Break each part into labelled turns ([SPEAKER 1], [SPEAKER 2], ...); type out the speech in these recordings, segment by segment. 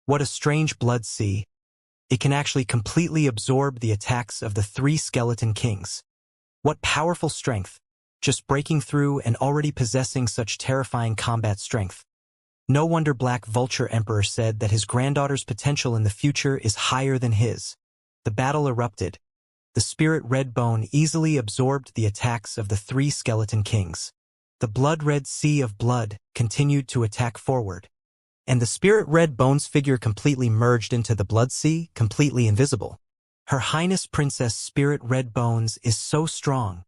[SPEAKER 1] What a strange blood sea. It can actually completely absorb the attacks of the 3 skeleton kings. What powerful strength, just breaking through and already possessing such terrifying combat strength. No wonder Black Vulture Emperor said that his granddaughter's potential in the future is higher than his. The battle erupted. The spirit red bone easily absorbed the attacks of the 3 skeleton kings. The blood-red sea of blood continued to attack forward. And the spirit red bone's figure completely merged into the blood sea, completely invisible. Her Highness Princess Spirit Red Bones is so strong.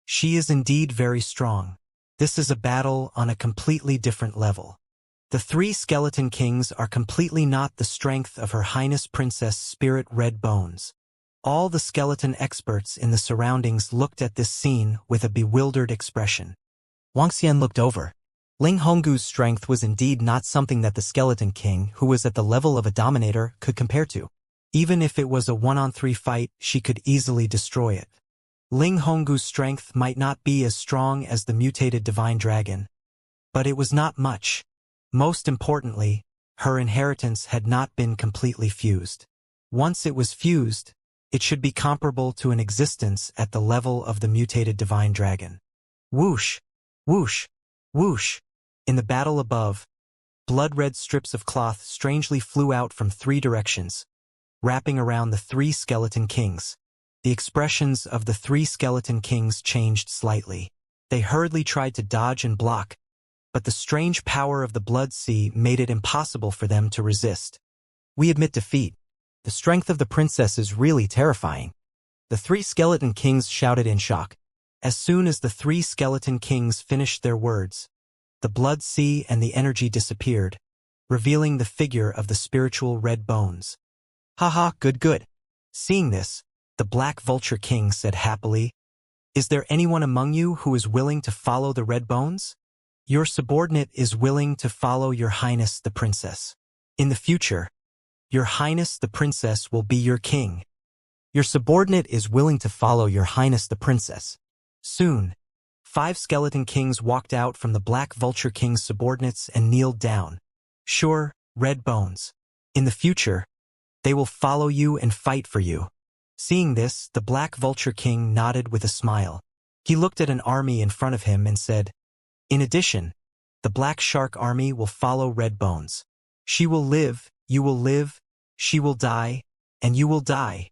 [SPEAKER 1] She is indeed very strong. This is a battle on a completely different level. The 3 skeleton kings are completely not the strength of Her Highness Princess Spirit Red Bones. All the skeleton experts in the surroundings looked at this scene with a bewildered expression. Wuxia looked over. Ling Honggu's strength was indeed not something that the skeleton king, who was at the level of a dominator, could compare to. Even if it was a 1-on-3 fight, she could easily destroy it. Ling Honggu's strength might not be as strong as the mutated divine dragon, but it was not much. Most importantly, her inheritance had not been completely fused. Once it was fused, it should be comparable to an existence at the level of the mutated divine dragon. Whoosh! Whoosh! Whoosh! In the battle above, blood-red strips of cloth strangely flew out from 3 directions, wrapping around the 3 skeleton kings. The expressions of the 3 skeleton kings changed slightly. They hurriedly tried to dodge and block, but the strange power of the blood sea made it impossible for them to resist. We admit defeat. The strength of the princess is really terrifying. The 3 skeleton kings shouted in shock. As soon as the 3 skeleton kings finished their words, the blood sea and the energy disappeared, revealing the figure of the spiritual red bones. Haha, good. Seeing this, the Black Vulture King said happily, "Is there anyone among you who is willing to follow the red bones? Your subordinate is willing to follow your highness the princess. In the future, your highness the princess will be your king. Your subordinate is willing to follow your highness the princess." Soon, 5 skeleton kings walked out from the Black Vulture King's subordinates and kneeled down. Sure, red bones. In the future, they will follow you and fight for you. Seeing this, the Black Vulture King nodded with a smile. He looked at an army in front of him and said, "In addition, the Black Shark Army will follow Red Bones. She will live, you will live, she will die, and you will die.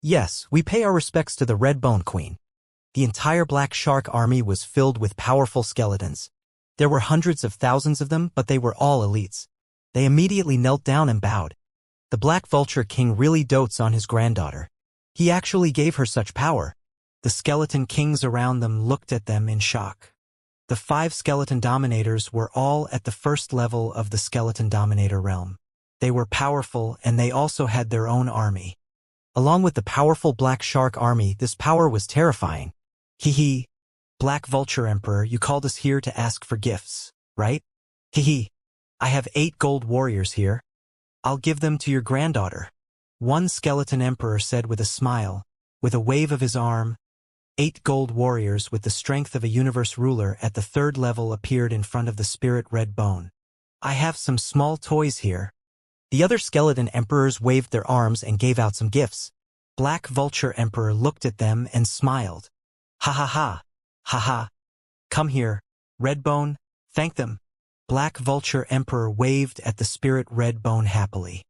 [SPEAKER 1] Yes, we pay our respects to the Red Bone Queen." The entire Black Shark Army was filled with powerful skeletons. There were hundreds of thousands of them, but they were all elites. They immediately knelt down and bowed. The Black Vulture King really dotes on his granddaughter. He actually gave her such power. The skeleton kings around them looked at them in shock. The 5 skeleton dominators were all at the first level of the skeleton dominator realm. They were powerful, and they also had their own army. Along with the powerful Black Shark Army, this power was terrifying. Hee. Black Vulture Emperor, you called us here to ask for gifts, right? Hee. I have 8 gold warriors here. I'll give them to your granddaughter. One skeleton emperor said with a smile. With a wave of his arm, 8 gold warriors with the strength of a universe ruler at the 3rd level appeared in front of the spirit red bone. I have some small toys here. The other skeleton emperors waved their arms and gave out some gifts. Black Vulture Emperor looked at them and smiled. Ha ha ha. Ha ha. Come here, Redbone, thank them. Black Vulture Emperor waved at the spirit Redbone happily.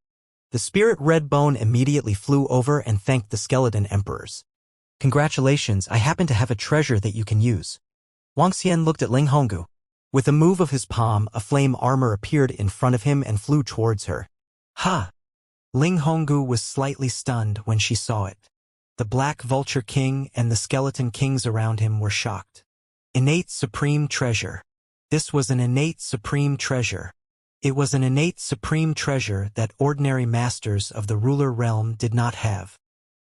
[SPEAKER 1] The spirit Redbone immediately flew over and thanked the skeleton emperors. Congratulations, I happen to have a treasure that you can use. Wang Xian looked at Ling Honggu. With a move of his palm, a flame armor appeared in front of him and flew towards her. Ha! Ling Honggu was slightly stunned when she saw it. The Black Vulture King and the skeleton kings around him were shocked. Innate supreme treasure. This was an innate supreme treasure. It was an innate supreme treasure that ordinary masters of the ruler realm did not have.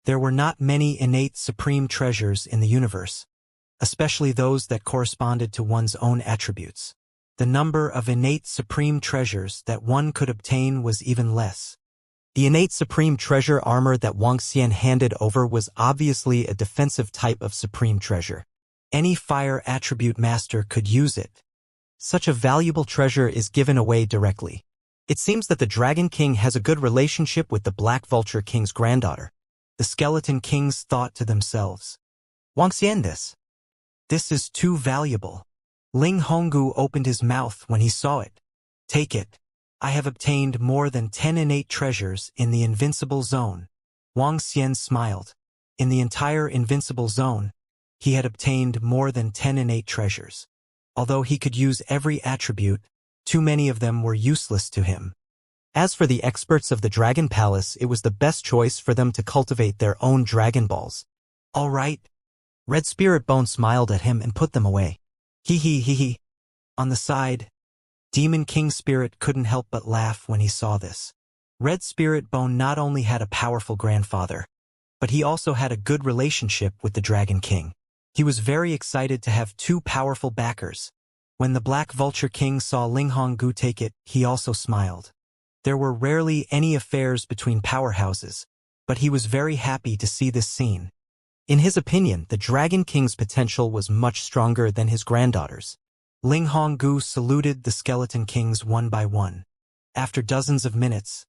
[SPEAKER 1] There were not many innate supreme treasures in the universe, especially those that corresponded to one's own attributes. The number of innate supreme treasures that one could obtain was even less. The innate supreme treasure armor that Wang Xian handed over was obviously a defensive type of supreme treasure. Any fire attribute master could use it. Such a valuable treasure is given away directly. It seems that the Dragon King has a good relationship with the Black Vulture King's granddaughter. The Skeleton Kings thought to themselves, Wuxia, this is too valuable. Ling Honggu opened his mouth when he saw it. Take it. I have obtained more than 10 innate treasures in the Invincible Zone. Wang Xian smiled. In the entire Invincible Zone, he had obtained more than 10 innate treasures. Although he could use every attribute, too many of them were useless to him. As for the experts of the Dragon Palace, it was the best choice for them to cultivate their own Dragon Balls. All right. Red Spirit Bone smiled at him and put them away. Hee. On the side, Demon King Spirit couldn't help but laugh when he saw this. Red Spirit Bone not only had a powerful grandfather, but he also had a good relationship with the Dragon King. He was very excited to have two powerful backers. When the Black Vulture King saw Ling Honggu take it, he also smiled. There were rarely any affairs between powerhouses, but he was very happy to see this scene. In his opinion, the Dragon King's potential was much stronger than his granddaughter's. Ling Honggu saluted the Skeleton Kings one by one. After dozens of minutes,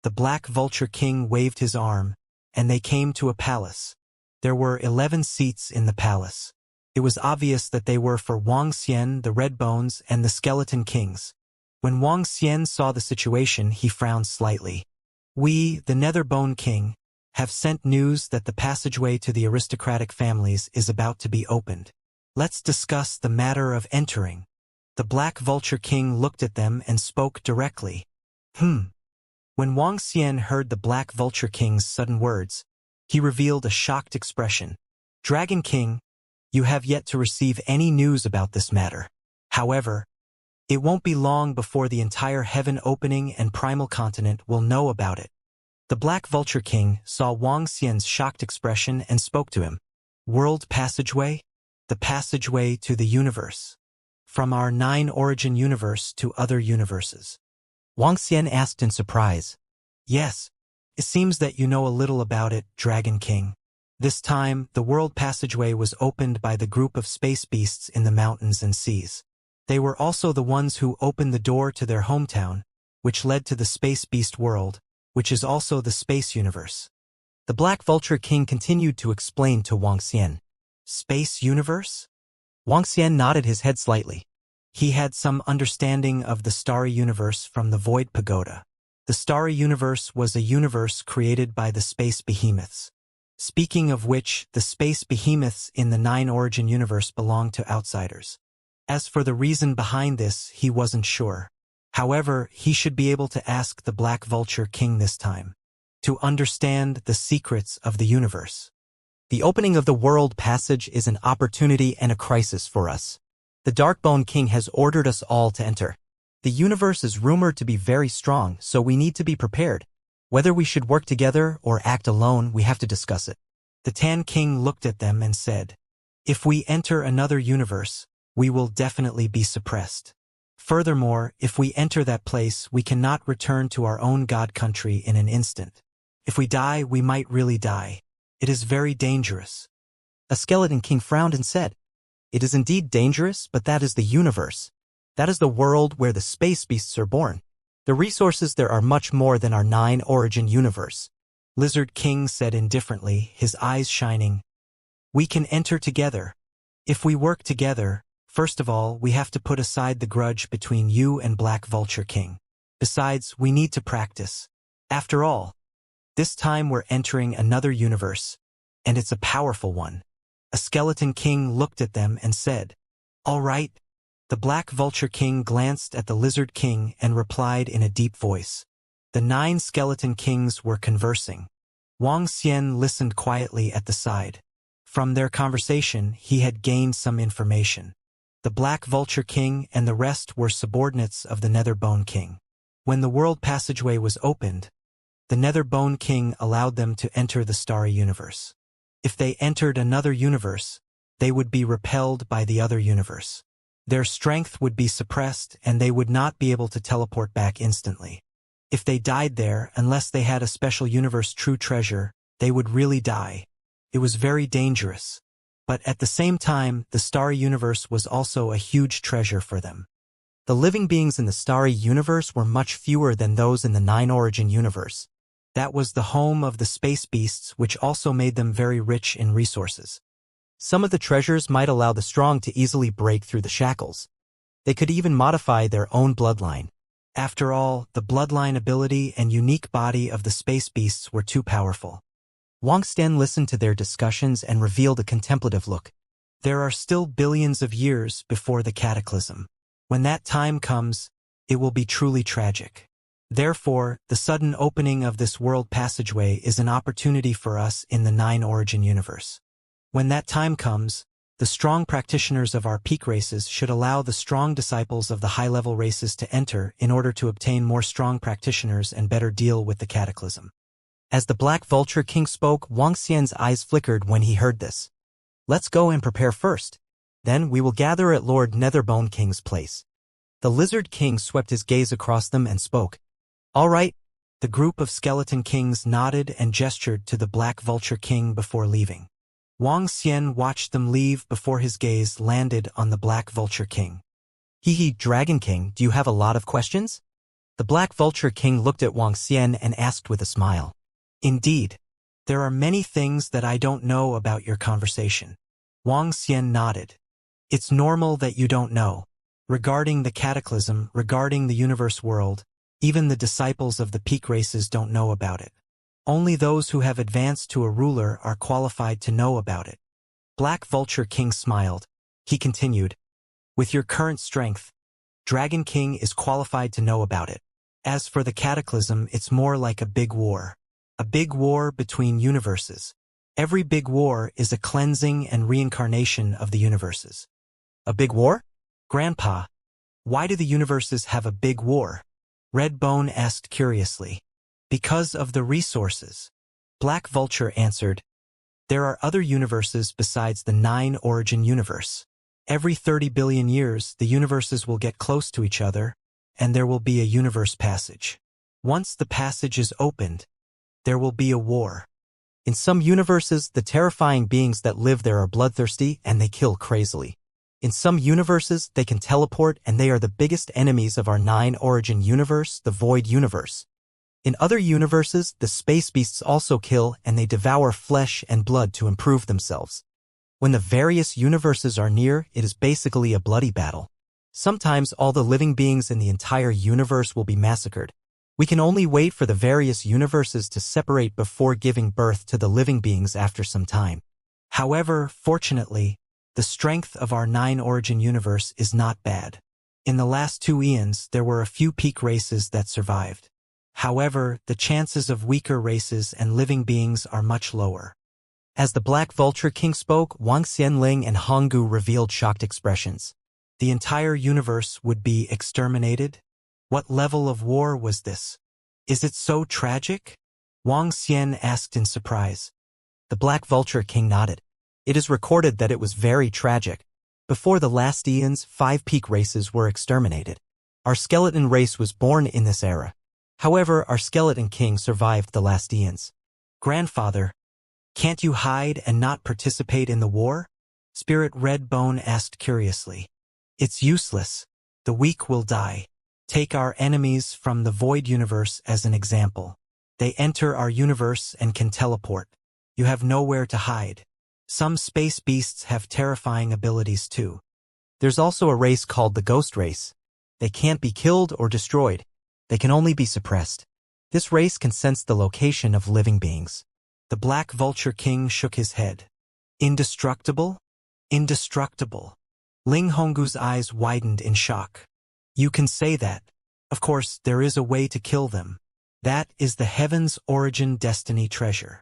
[SPEAKER 1] the Black Vulture King waved his arm, and they came to a palace. There were 11 seats in the palace. It was obvious that they were for Wang Xian, the Red Bones, and the Skeleton Kings. When Wang Xian saw the situation, he frowned slightly. We, the Netherbone King, have sent news that the passageway to the aristocratic families is about to be opened. Let's discuss the matter of entering. The Black Vulture King looked at them and spoke directly. When Wang Xian heard the Black Vulture King's sudden words, he revealed a shocked expression. Dragon King, you have yet to receive any news about this matter. However, it won't be long before the entire heaven opening and primal continent will know about it. The Black Vulture King saw Wang Xian's shocked expression and spoke to him. World passageway? The passageway to the universe. From our 9-origin universe to other universes. Wang Xian asked in surprise. Yes, it seems that you know a little about it, Dragon King. This time, the world passageway was opened by the group of space beasts in the mountains and seas. They were also the ones who opened the door to their hometown, which led to the space beast world, which is also the space universe. The Black Vulture King continued to explain to Wang Xian. Space universe? Wang Xian nodded his head slightly. He had some understanding of the starry universe from the Void Pagoda. The starry universe was a universe created by the space behemoths. Speaking of which, the space behemoths in the 9-origin universe belong to outsiders. As for the reason behind this, he wasn't sure. However, he should be able to ask the Black Vulture King this time, to understand the secrets of the universe. The opening of the world passage is an opportunity and a crisis for us. The Darkbone King has ordered us all to enter. The universe is rumored to be very strong, so we need to be prepared. Whether we should work together or act alone, we have to discuss it. The Tan King looked at them and said, if we enter another universe, we will definitely be suppressed. Furthermore, if we enter that place, we cannot return to our own god country in an instant. If we die, we might really die. It is very dangerous. A Skeleton King frowned and said, it is indeed dangerous, but that is the universe. That is the world where the space beasts are born. The resources there are much more than our 9-origin universe. Lizard King said indifferently, his eyes shining. We can enter together. If we work together, first of all, we have to put aside the grudge between you and Black Vulture King. Besides, we need to practice. After all, this time we're entering another universe, and it's a powerful one. A Skeleton King looked at them and said, all right. The Black Vulture King glanced at the Lizard King and replied in a deep voice. The 9 Skeleton Kings were conversing. Wang Xian listened quietly at the side. From their conversation, he had gained some information. The Black Vulture King and the rest were subordinates of the Netherbone King. When the world passageway was opened, the Netherbone King allowed them to enter the starry universe. If they entered another universe, they would be repelled by the other universe. Their strength would be suppressed and they would not be able to teleport back instantly. If they died there, unless they had a special universe true treasure, they would really die. It was very dangerous. But at the same time, the starry universe was also a huge treasure for them. The living beings in the starry universe were much fewer than those in the nine-origin universe. That was the home of the space beasts, which also made them very rich in resources. Some of the treasures might allow the strong to easily break through the shackles. They could even modify their own bloodline. After all, the bloodline ability and unique body of the space beasts were too powerful. Wang Xian listened to their discussions and revealed a contemplative look. There are still billions of years before the cataclysm. When that time comes, it will be truly tragic. Therefore, the sudden opening of this world passageway is an opportunity for us in the nine-origin universe. When that time comes, the strong practitioners of our peak races should allow the strong disciples of the high-level races to enter in order to obtain more strong practitioners and better deal with the cataclysm. As the Black Vulture King spoke, Wang Xian's eyes flickered when he heard this. Let's go and prepare first. Then we will gather at Lord Netherbone King's place. The Lizard King swept his gaze across them and spoke. All right. The group of Skeleton Kings nodded and gestured to the Black Vulture King before leaving. Wang Xian watched them leave before his gaze landed on the Black Vulture King. Dragon King, do you have a lot of questions? The Black Vulture King looked at Wang Xian and asked with a smile. Indeed. There are many things that I don't know about your conversation. Wang Xian nodded. It's normal that you don't know. Regarding the cataclysm, regarding the universe world, even the disciples of the peak races don't know about it. Only those who have advanced to a ruler are qualified to know about it. Black Vulture King smiled. He continued, with your current strength, Dragon King is qualified to know about it. As for the cataclysm, it's more like a big war. A big war between universes. Every big war is a cleansing and reincarnation of the universes. A big war? Grandpa, why do the universes have a big war? Redbone asked curiously. Because of the resources. Black Vulture answered. There are other universes besides the nine-origin universe. Every 30 billion years, the universes will get close to each other, and there will be a universe passage. Once the passage is opened, there will be a war. In some universes, the terrifying beings that live there are bloodthirsty and they kill crazily. In some universes, they can teleport and they are the biggest enemies of our nine-origin universe, the Void Universe. In other universes, the space beasts also kill and they devour flesh and blood to improve themselves. When the various universes are near, it is basically a bloody battle. Sometimes all the living beings in the entire universe will be massacred. We can only wait for the various universes to separate before giving birth to the living beings after some time. However, fortunately, the strength of our nine-origin universe is not bad. In the last 2 eons, there were a few peak races that survived. However, the chances of weaker races and living beings are much lower. As the Black Vulture King spoke, Wang Xianling and Honggu revealed shocked expressions. The entire universe would be exterminated? What level of war was this? Is it so tragic? Wang Xian asked in surprise. The Black Vulture King nodded. It is recorded that it was very tragic. Before the last eons, 5 peak races were exterminated. Our skeleton race was born in this era. However, our Skeleton King survived the last eons. Grandfather, can't you hide and not participate in the war? Spirit Redbone asked curiously. It's useless. The weak will die. Take our enemies from the Void Universe as an example. They enter our universe and can teleport. You have nowhere to hide. Some space beasts have terrifying abilities too. There's also a race called the Ghost Race. They can't be killed or destroyed. They can only be suppressed. This race can sense the location of living beings. The Black Vulture King shook his head. Indestructible? Indestructible. Ling Honggu's eyes widened in shock. You can say that. Of course, there is a way to kill them. That is the Heaven's Origin Destiny treasure.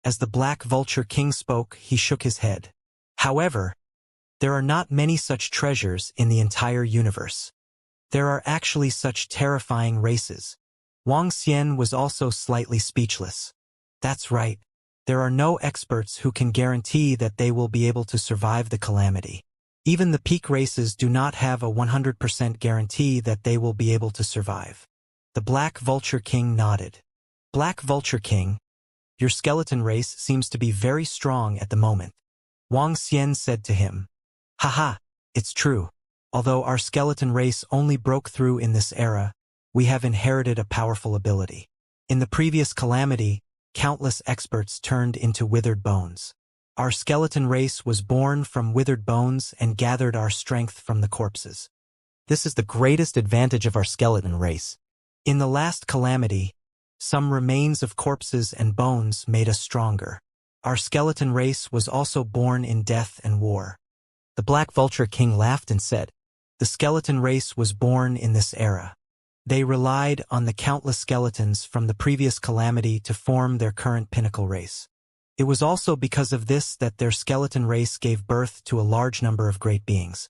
[SPEAKER 1] As the Black Vulture King spoke, he shook his head. However, there are not many such treasures in the entire universe. There are actually such terrifying races. Wang Xian was also slightly speechless. That's right. There are no experts who can guarantee that they will be able to survive the calamity. Even the peak races do not have a 100% guarantee that they will be able to survive. The Black Vulture King nodded. Black Vulture King, your skeleton race seems to be very strong at the moment. Wang Xian said to him. Haha, it's true. Although our skeleton race only broke through in this era, we have inherited a powerful ability. In the previous calamity, countless experts turned into withered bones. Our skeleton race was born from withered bones and gathered our strength from the corpses. This is the greatest advantage of our skeleton race. In the last calamity, some remains of corpses and bones made us stronger. Our skeleton race was also born in death and war. The Black Vulture King laughed and said, "The skeleton race was born in this era. They relied on the countless skeletons from the previous calamity to form their current pinnacle race. It was also because of this that their skeleton race gave birth to a large number of great beings.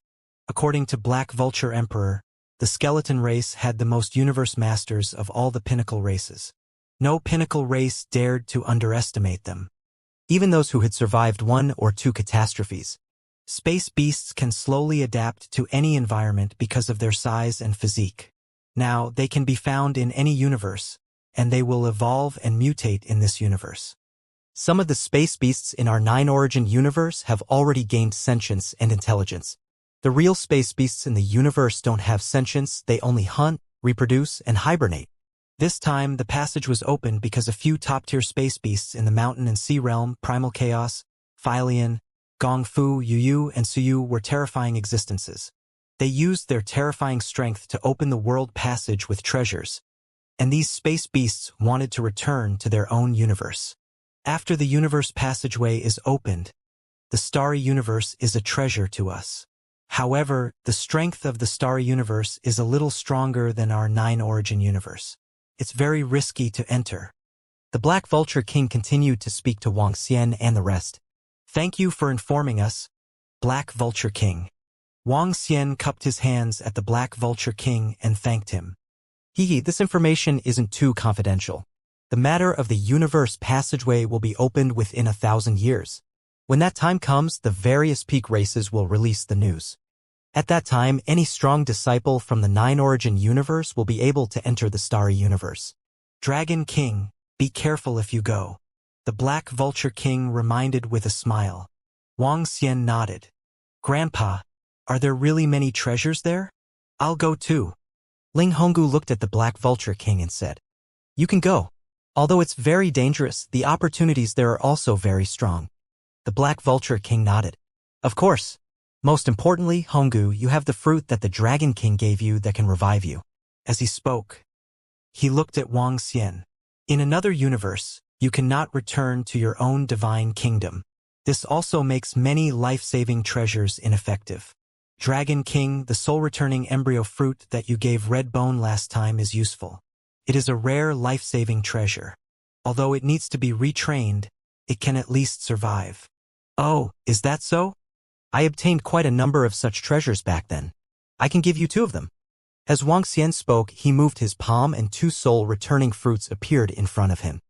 [SPEAKER 1] According to Black Vulture Emperor, the skeleton race had the most universe masters of all the pinnacle races. No pinnacle race dared to underestimate them. Even those who had survived 1 or 2 catastrophes. Space beasts can slowly adapt to any environment because of their size and physique. Now, they can be found in any universe, and they will evolve and mutate in this universe. Some of the space beasts in our 9-origin universe have already gained sentience and intelligence. The real space beasts in the universe don't have sentience, they only hunt, reproduce, and hibernate. This time, the passage was opened because a few top-tier space beasts in the mountain and sea realm, Primal Chaos, Hylian, Gongfu, Yuyu, and Suyu were terrifying existences. They used their terrifying strength to open the world passage with treasures, and these space beasts wanted to return to their own universe. After the universe passageway is opened, the starry universe is a treasure to us. However, the strength of the starry universe is a little stronger than our 9-origin universe. It's very risky to enter. The Black Vulture King continued to speak to Wang Xian and the rest. "Thank you for informing us, Black Vulture King." Wang Xian cupped his hands at the Black Vulture King and thanked him. This information isn't too confidential. The matter of the universe passageway will be opened within 1,000 years. When that time comes, the various peak races will release the news. At that time, any strong disciple from the 9-origin universe will be able to enter the starry universe. Dragon King, be careful if you go. The Black Vulture King reminded with a smile. Wang Xian nodded. "Grandpa, are there really many treasures there? I'll go too." Ling Honggu looked at the Black Vulture King and said, "You can go. Although it's very dangerous, the opportunities there are also very strong." The Black Vulture King nodded. "Of course. Most importantly, Honggu, you have the fruit that the Dragon King gave you that can revive you." As he spoke, he looked at Wang Xian. "In another universe, you cannot return to your own divine kingdom. This also makes many life-saving treasures ineffective. Dragon King, the soul-returning embryo fruit that you gave Red Bone last time is useful. It is a rare life-saving treasure. Although it needs to be retrained, it can at least survive." "Oh, is that so? I obtained quite a number of such treasures back then. I can give you 2 of them." As Wang Xian spoke, he moved his palm and 2 soul-returning fruits appeared in front of him.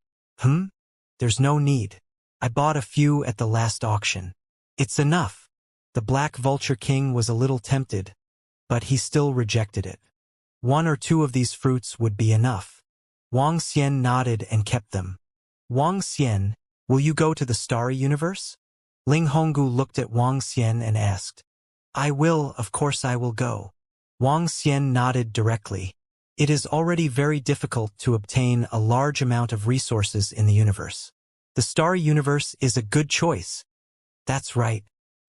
[SPEAKER 1] There's no need. I bought a few at the last auction. It's enough." The Black Vulture King was a little tempted, but he still rejected it. 1 or 2 of these fruits would be enough. Wang Xian nodded and kept them. "Wang Xian, will you go to the starry universe?" Ling Honggu looked at Wang Xian and asked. "I will, of course I will go." Wang Xian nodded directly. It is already very difficult to obtain a large amount of resources in the universe. The starry universe is a good choice. That's right.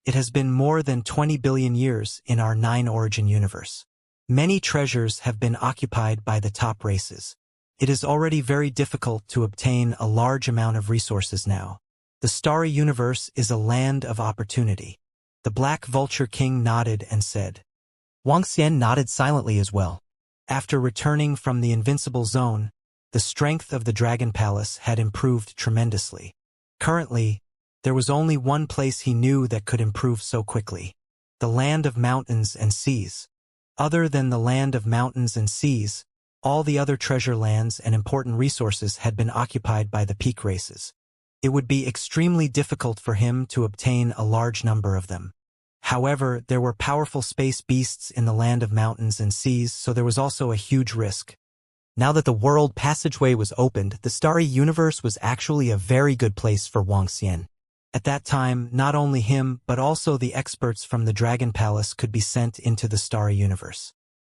[SPEAKER 1] It has been more than 20 billion years in our 9-origin universe. Many treasures have been occupied by the top races. It is already very difficult to obtain a large amount of resources now. The starry universe is a land of opportunity. The Black Vulture King nodded and said. Wang Xian nodded silently as well. After returning from the invincible zone, the strength of the Dragon Palace had improved tremendously. Currently, there was only one place he knew that could improve so quickly: the land of mountains and seas. Other than the land of mountains and seas, all the other treasure lands and important resources had been occupied by the peak races. It would be extremely difficult for him to obtain a large number of them. However, there were powerful space beasts in the land of mountains and seas, so there was also a huge risk. Now that the world passageway was opened, the starry universe was actually a very good place for Wang Xian. At that time, not only him but also the experts from the Dragon Palace could be sent into the starry universe.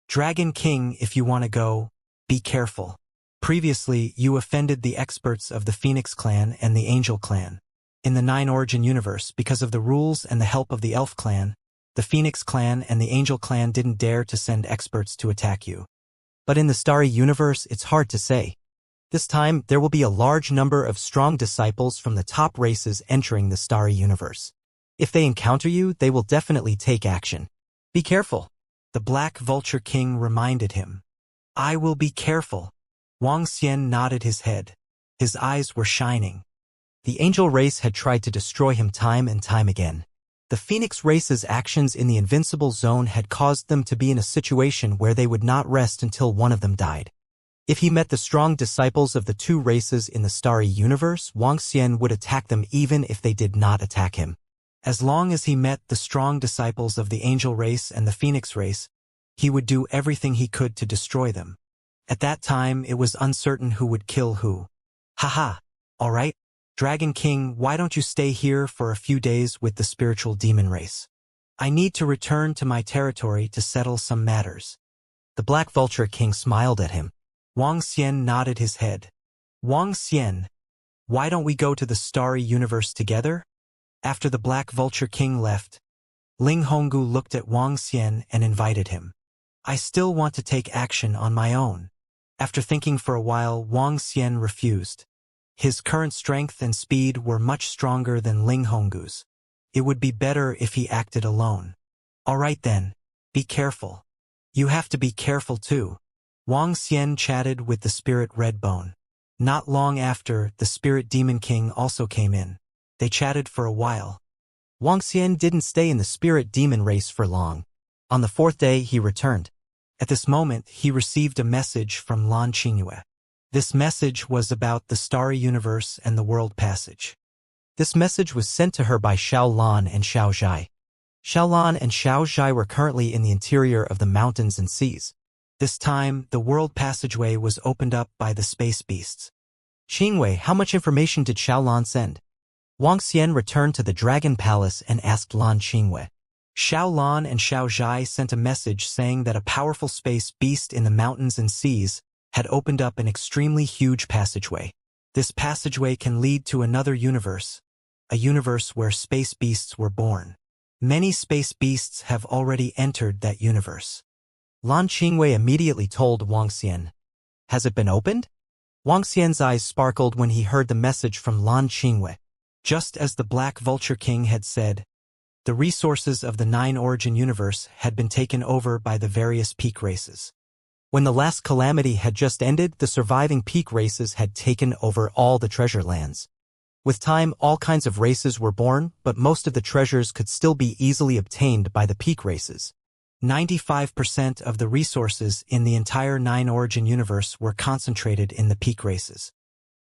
[SPEAKER 1] Dragon King, if you want to go, be careful. Previously, you offended the experts of the Phoenix clan and the Angel clan. In the Nine Origin universe, because of the rules and the help of the Elf clan, the Phoenix clan and the Angel clan didn't dare to send experts to attack you. But in the starry universe, it's hard to say. This time, there will be a large number of strong disciples from the top races entering the starry universe. If they encounter you, they will definitely take action. Be careful. The Black Vulture King reminded him. I will be careful. Wang Xian nodded his head. His eyes were shining. The angel race had tried to destroy him time and time again. The Phoenix race's actions in the Invincible Zone had caused them to be in a situation where they would not rest until one of them died. If he met the strong disciples of the two races in the starry universe, Wang Xian would attack them even if they did not attack him. As long as he met the strong disciples of the angel race and the Phoenix race, he would do everything he could to destroy them. At that time, it was uncertain who would kill who. Haha, all right, Dragon King, why don't you stay here for a few days with the spiritual demon race? I need to return to my territory to settle some matters. The Black Vulture King smiled at him. Wang Xian nodded his head. Wang Xian, why don't we go to the starry universe together? After the Black Vulture King left, Ling Honggu looked at Wang Xian and invited him. I still want to take action on my own. After thinking for a while, Wang Xian refused. His current strength and speed were much stronger than Ling Honggu's. It would be better if he acted alone. All right then, be careful. You have to be careful too. Wang Xian chatted with the Spirit Redbone. Not long after, the Spirit Demon King also came in. They chatted for a while. Wang Xian didn't stay in the Spirit Demon race for long. On the fourth day, he returned. At this moment, he received a message from Lan Qingyue. This message was about the starry universe and the world passage. This message was sent to her by Xiao Lan and Xiao Zhai. Xiao Lan and Xiao Zhai were currently in the interior of the mountains and seas. This time, the world passageway was opened up by the space beasts. Qingwei, how much information did Xiao Lan send? Wang Xian returned to the Dragon Palace and asked Lan Qingwei. Xiao Lan and Xiao Zhai sent a message saying that a powerful space beast in the mountains and seas had opened up an extremely huge passageway. This passageway can lead to another universe, a universe where space beasts were born. Many space beasts have already entered that universe. Lan Qingwei immediately told Wang Xian. Has it been opened? Wang Xian's eyes sparkled when he heard the message from Lan Qingwei. Just as the Black Vulture King had said, the resources of the Nine Origin universe had been taken over by the various peak races. When the last calamity had just ended, the surviving peak races had taken over all the treasure lands. With time, all kinds of races were born, but most of the treasures could still be easily obtained by the peak races. 95% of the resources in the entire Nine Origin universe were concentrated in the peak races.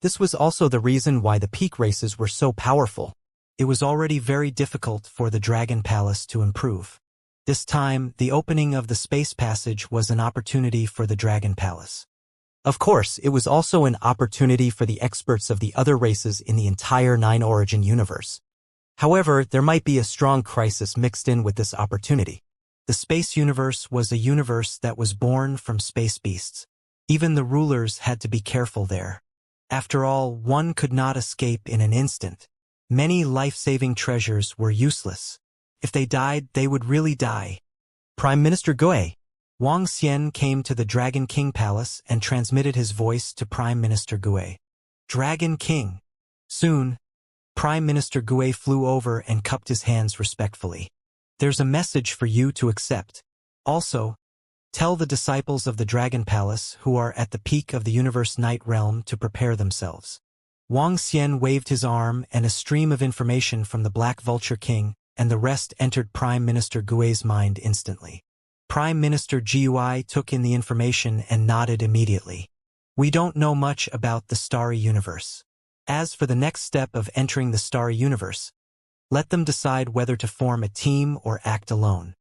[SPEAKER 1] This was also the reason why the peak races were so powerful. It was already very difficult for the Dragon Palace to improve. This time, the opening of the space passage was an opportunity for the Dragon Palace. Of course, it was also an opportunity for the experts of the other races in the entire Nine Origin universe. However, there might be a strong crisis mixed in with this opportunity. The space universe was a universe that was born from space beasts. Even the rulers had to be careful there. After all, one could not escape in an instant. Many life-saving treasures were useless. If they died, they would really die. Prime Minister Gui. Wang Xian came to the Dragon King Palace and transmitted his voice to Prime Minister Gui. Dragon King. Soon, Prime Minister Gui flew over and cupped his hands respectfully. There's a message for you to accept. Also, tell the disciples of the Dragon Palace who are at the peak of the Universe Night Realm to prepare themselves. Wang Xian waved his arm and a stream of information from the Black Vulture King and the rest entered Prime Minister Gui's mind instantly. Prime Minister Gui took in the information and nodded immediately. We don't know much about the Starry Universe. As for the next step of entering the Starry Universe, let them decide whether to form a team or act alone.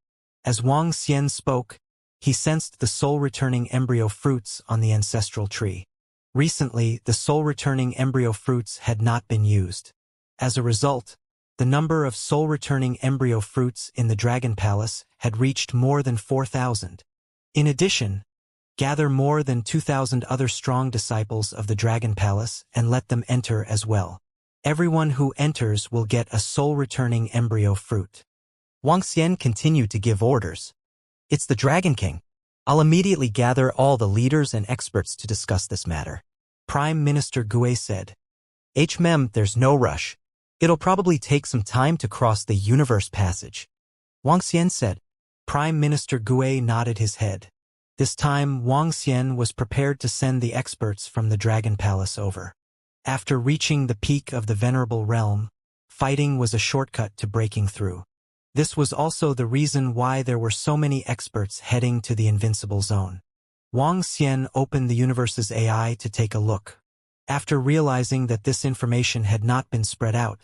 [SPEAKER 1] As Wang Xian spoke, he sensed the soul-returning embryo fruits on the ancestral tree. Recently, the soul-returning embryo fruits had not been used. As a result, The number of soul-returning embryo fruits in the Dragon Palace had reached more than 4,000. In addition, gather more than 2,000 other strong disciples of the Dragon Palace and let them enter as well. Everyone who enters will get a soul-returning embryo fruit. Wang Xian continued to give orders. It's the Dragon King. I'll immediately gather all the leaders and experts to discuss this matter. Prime Minister Gue said. There's no rush. It'll probably take some time to cross the universe passage. Wang Xian said. Prime Minister Gue nodded his head. This time, Wang Xian was prepared to send the experts from the Dragon Palace over. After reaching the peak of the Venerable Realm, fighting was a shortcut to breaking through. This was also the reason why there were so many experts heading to the Invincible Zone. Wang Xian opened the universe's AI to take a look. After realizing that this information had not been spread out,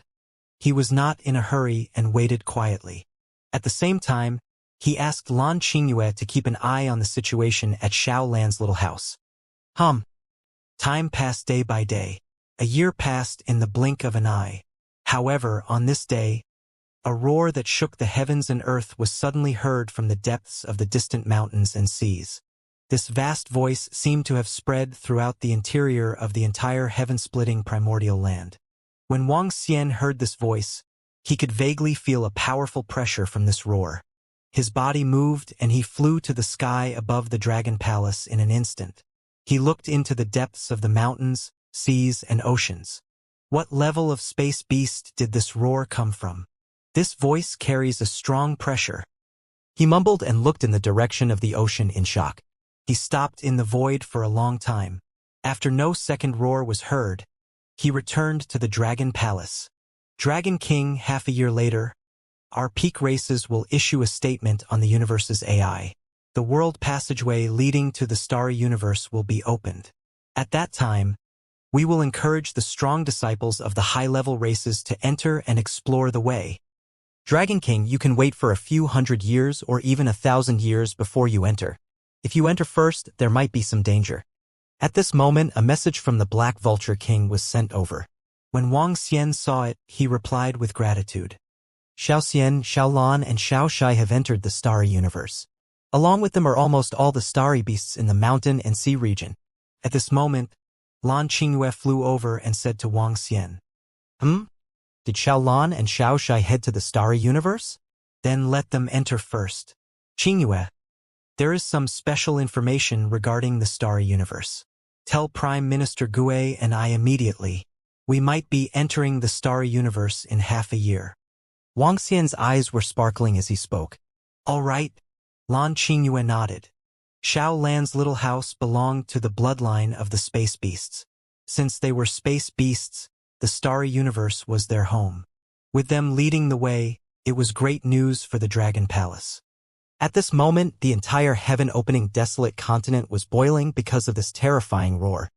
[SPEAKER 1] he was not in a hurry and waited quietly. At the same time, he asked Lan Qingyue to keep an eye on the situation at Xiao Lan's little house. Time passed day by day. A year passed in the blink of an eye. However, on this day, a roar that shook the heavens and earth was suddenly heard from the depths of the distant mountains and seas. This vast voice seemed to have spread throughout the interior of the entire heaven-splitting primordial land. When Wang Xian heard this voice, he could vaguely feel a powerful pressure from this roar. His body moved and he flew to the sky above the Dragon Palace in an instant. He looked into the depths of the mountains, seas, and oceans. What level of space beast did this roar come from? This voice carries a strong pressure. He mumbled and looked in the direction of the ocean in shock. He stopped in the void for a long time. After no second roar was heard, he returned to the Dragon Palace. Dragon King, half a year later, our peak races will issue a statement on the universe's AI. The world passageway leading to the starry universe will be opened. At that time, we will encourage the strong disciples of the high-level races to enter and explore the way. Dragon King, you can wait for a few hundred years or even 1,000 years before you enter. If you enter first, there might be some danger. At this moment, a message from the Black Vulture King was sent over. When Wang Xian saw it, he replied with gratitude. Xiao Xian, Xiao Lan, and Xiao Shai have entered the starry universe. Along with them are almost all the starry beasts in the mountain and sea region. At this moment, Lan Qingyue flew over and said to Wang Xian, Did Xiao Lan and Xiao Shai head to the starry universe? Then let them enter first. Qingyue, there is some special information regarding the starry universe. Tell Prime Minister Gue and I immediately. We might be entering the starry universe in half a year. Wang Xian's eyes were sparkling as he spoke. All right. Lan Qingyue nodded. Xiao Lan's little house belonged to the bloodline of the space beasts. Since they were space beasts, the starry universe was their home. With them leading the way, it was great news for the Dragon Palace. At this moment, the entire heaven-opening desolate continent was boiling because of this terrifying roar.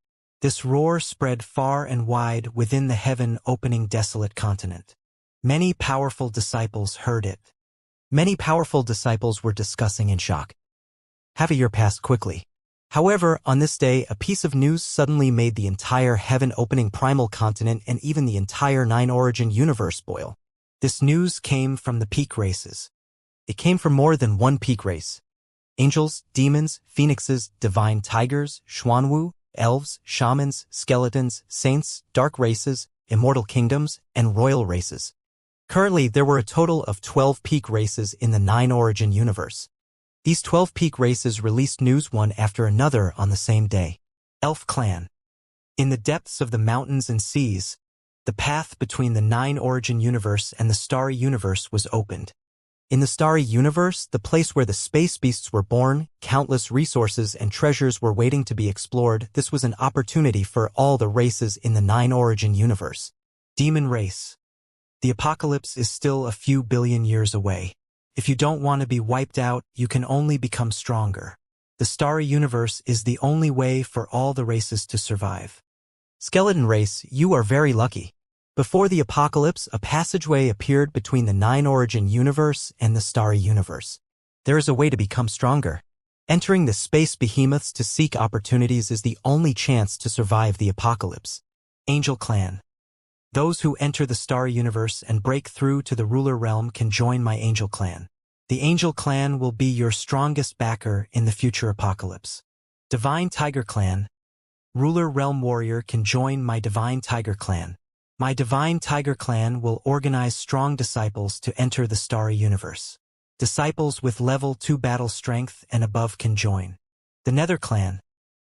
[SPEAKER 1] This roar spread far and wide within the heaven-opening desolate continent. Many powerful disciples heard it. Many powerful disciples were discussing in shock. Half a year passed quickly. However, on this day, a piece of news suddenly made the entire heaven-opening primal continent and even the entire nine-origin universe boil. This news came from the peak races. It came from more than one peak race. Angels, demons, phoenixes, divine tigers, xuanwu, elves, shamans, skeletons, saints, dark races, immortal kingdoms, and royal races. Currently, there were a total of 12 peak races in the nine-origin universe. These 12 peak races released news one after another on the same day. Elf Clan. In the depths of the mountains and seas, the path between the nine-origin universe and the starry universe was opened. In the starry universe, the place where the space beasts were born, countless resources and treasures were waiting to be explored. This was an opportunity for all the races in the nine-origin universe. Demon race. The apocalypse is still a few billion years away. If you don't want to be wiped out, you can only become stronger. The starry universe is the only way for all the races to survive. Skeleton race, you are very lucky. Before the apocalypse, a passageway appeared between the nine-origin universe and the starry universe. There is a way to become stronger. Entering the space behemoths to seek opportunities is the only chance to survive the apocalypse. Angel Clan. Those who enter the starry universe and break through to the ruler realm can join my angel clan. The angel clan will be your strongest backer in the future apocalypse. Divine Tiger Clan. Ruler Realm Warrior can join my Divine Tiger Clan. My Divine Tiger Clan will organize strong disciples to enter the starry universe. Disciples with level 2 battle strength and above can join. The Nether Clan.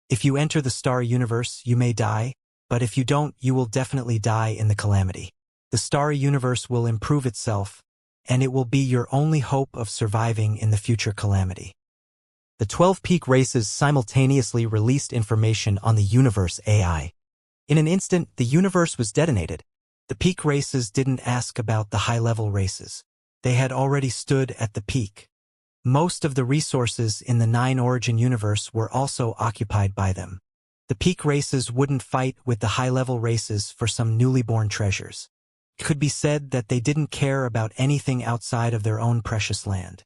[SPEAKER 1] If you enter the starry universe, you may die, but if you don't, you will definitely die in the calamity. The starry universe will improve itself, and it will be your only hope of surviving in the future calamity. The 12 peak races simultaneously released information on the universe AI. In an instant, the universe was detonated. The peak races didn't ask about the high-level races. They had already stood at the peak. Most of the resources in the 9 origin universe were also occupied by them. The peak races wouldn't fight with the high-level races for some newly born treasures. It could be said that they didn't care about anything outside of their own precious land.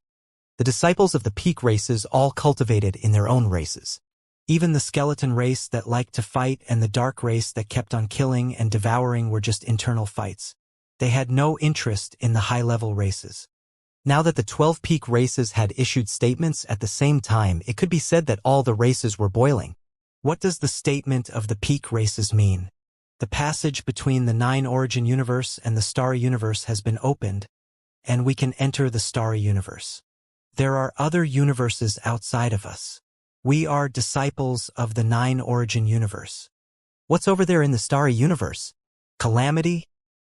[SPEAKER 1] The disciples of the peak races all cultivated in their own races. Even the skeleton race that liked to fight and the dark race that kept on killing and devouring were just internal fights. They had no interest in the high-level races. Now that the 12 peak races had issued statements at the same time, it could be said that all the races were boiling. What does the statement of the peak races mean? The passage between the 9 origin universe and the starry universe has been opened, and we can enter the starry universe. There are other universes outside of us. We are disciples of the 9 origin universe. What's over there in the starry universe? Calamity?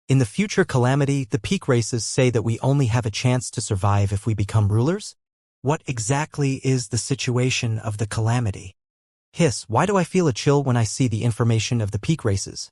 [SPEAKER 1] In the future calamity, the peak races say that we only have a chance to survive if we become rulers? What exactly is the situation of the calamity? Hiss, why do I feel a chill when I see the information of the peak races?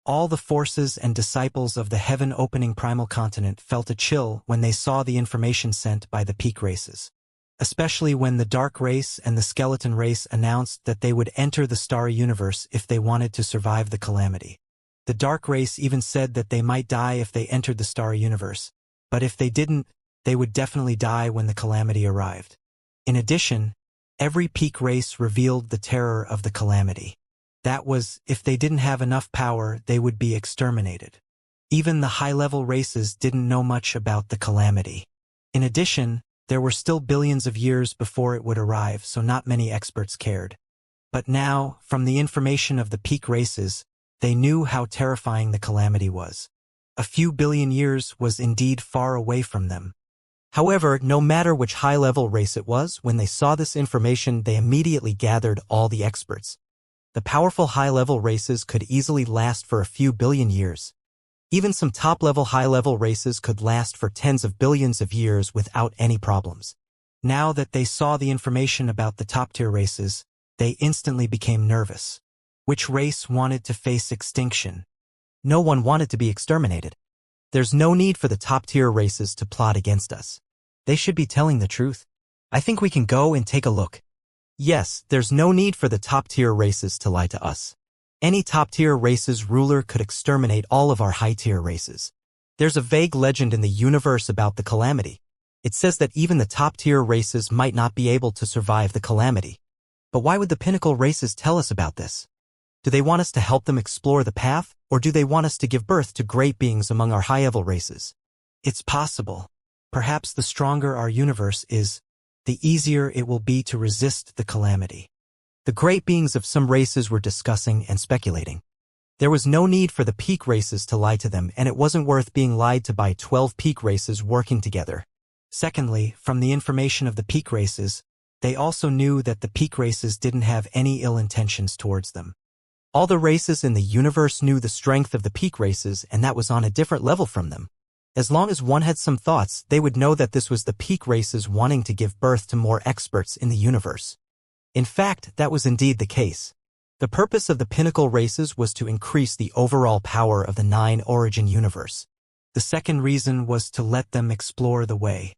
[SPEAKER 1] All the forces and disciples of the heaven-opening primal continent felt a chill when they saw the information sent by the peak races. Especially when the dark race and the skeleton race announced that they would enter the starry universe if they wanted to survive the calamity. The dark race even said that they might die if they entered the starry universe, but if they didn't, they would definitely die when the calamity arrived. In addition, every peak race revealed the terror of the calamity. That was, if they didn't have enough power, they would be exterminated. Even the high-level races didn't know much about the calamity. In addition, there were still billions of years before it would arrive, so not many experts cared. But now, from the information of the peak races, they knew how terrifying the calamity was. A few billion years was indeed far away from them. However, no matter which high-level race it was, when they saw this information, they immediately gathered all the experts. The powerful high-level races could easily last for a few billion years. Even some top-level high-level races could last for tens of billions of years without any problems. Now that they saw the information about the top-tier races, they instantly became nervous. Which race wanted to face extinction? No one wanted to be exterminated. There's no need for the top-tier races to plot against us. They should be telling the truth. I think we can go and take a look. Yes, there's no need for the top-tier races to lie to us. Any top-tier race's ruler could exterminate all of our high-tier races. There's a vague legend in the universe about the calamity. It says that even the top-tier races might not be able to survive the calamity. But why would the pinnacle races tell us about this? Do they want us to help them explore the path, or do they want us to give birth to great beings among our high-level races? It's possible. Perhaps the stronger our universe is, the easier it will be to resist the calamity. The great beings of some races were discussing and speculating. There was no need for the peak races to lie to them, and it wasn't worth being lied to by 12 peak races working together. Secondly, from the information of the peak races, they also knew that the peak races didn't have any ill intentions towards them. All the races in the universe knew the strength of the peak races, and that was on a different level from them. As long as one had some thoughts, they would know that this was the peak races wanting to give birth to more experts in the universe. In fact, that was indeed the case. The purpose of the pinnacle races was to increase the overall power of the 9 origin universe. The second reason was to let them explore the way.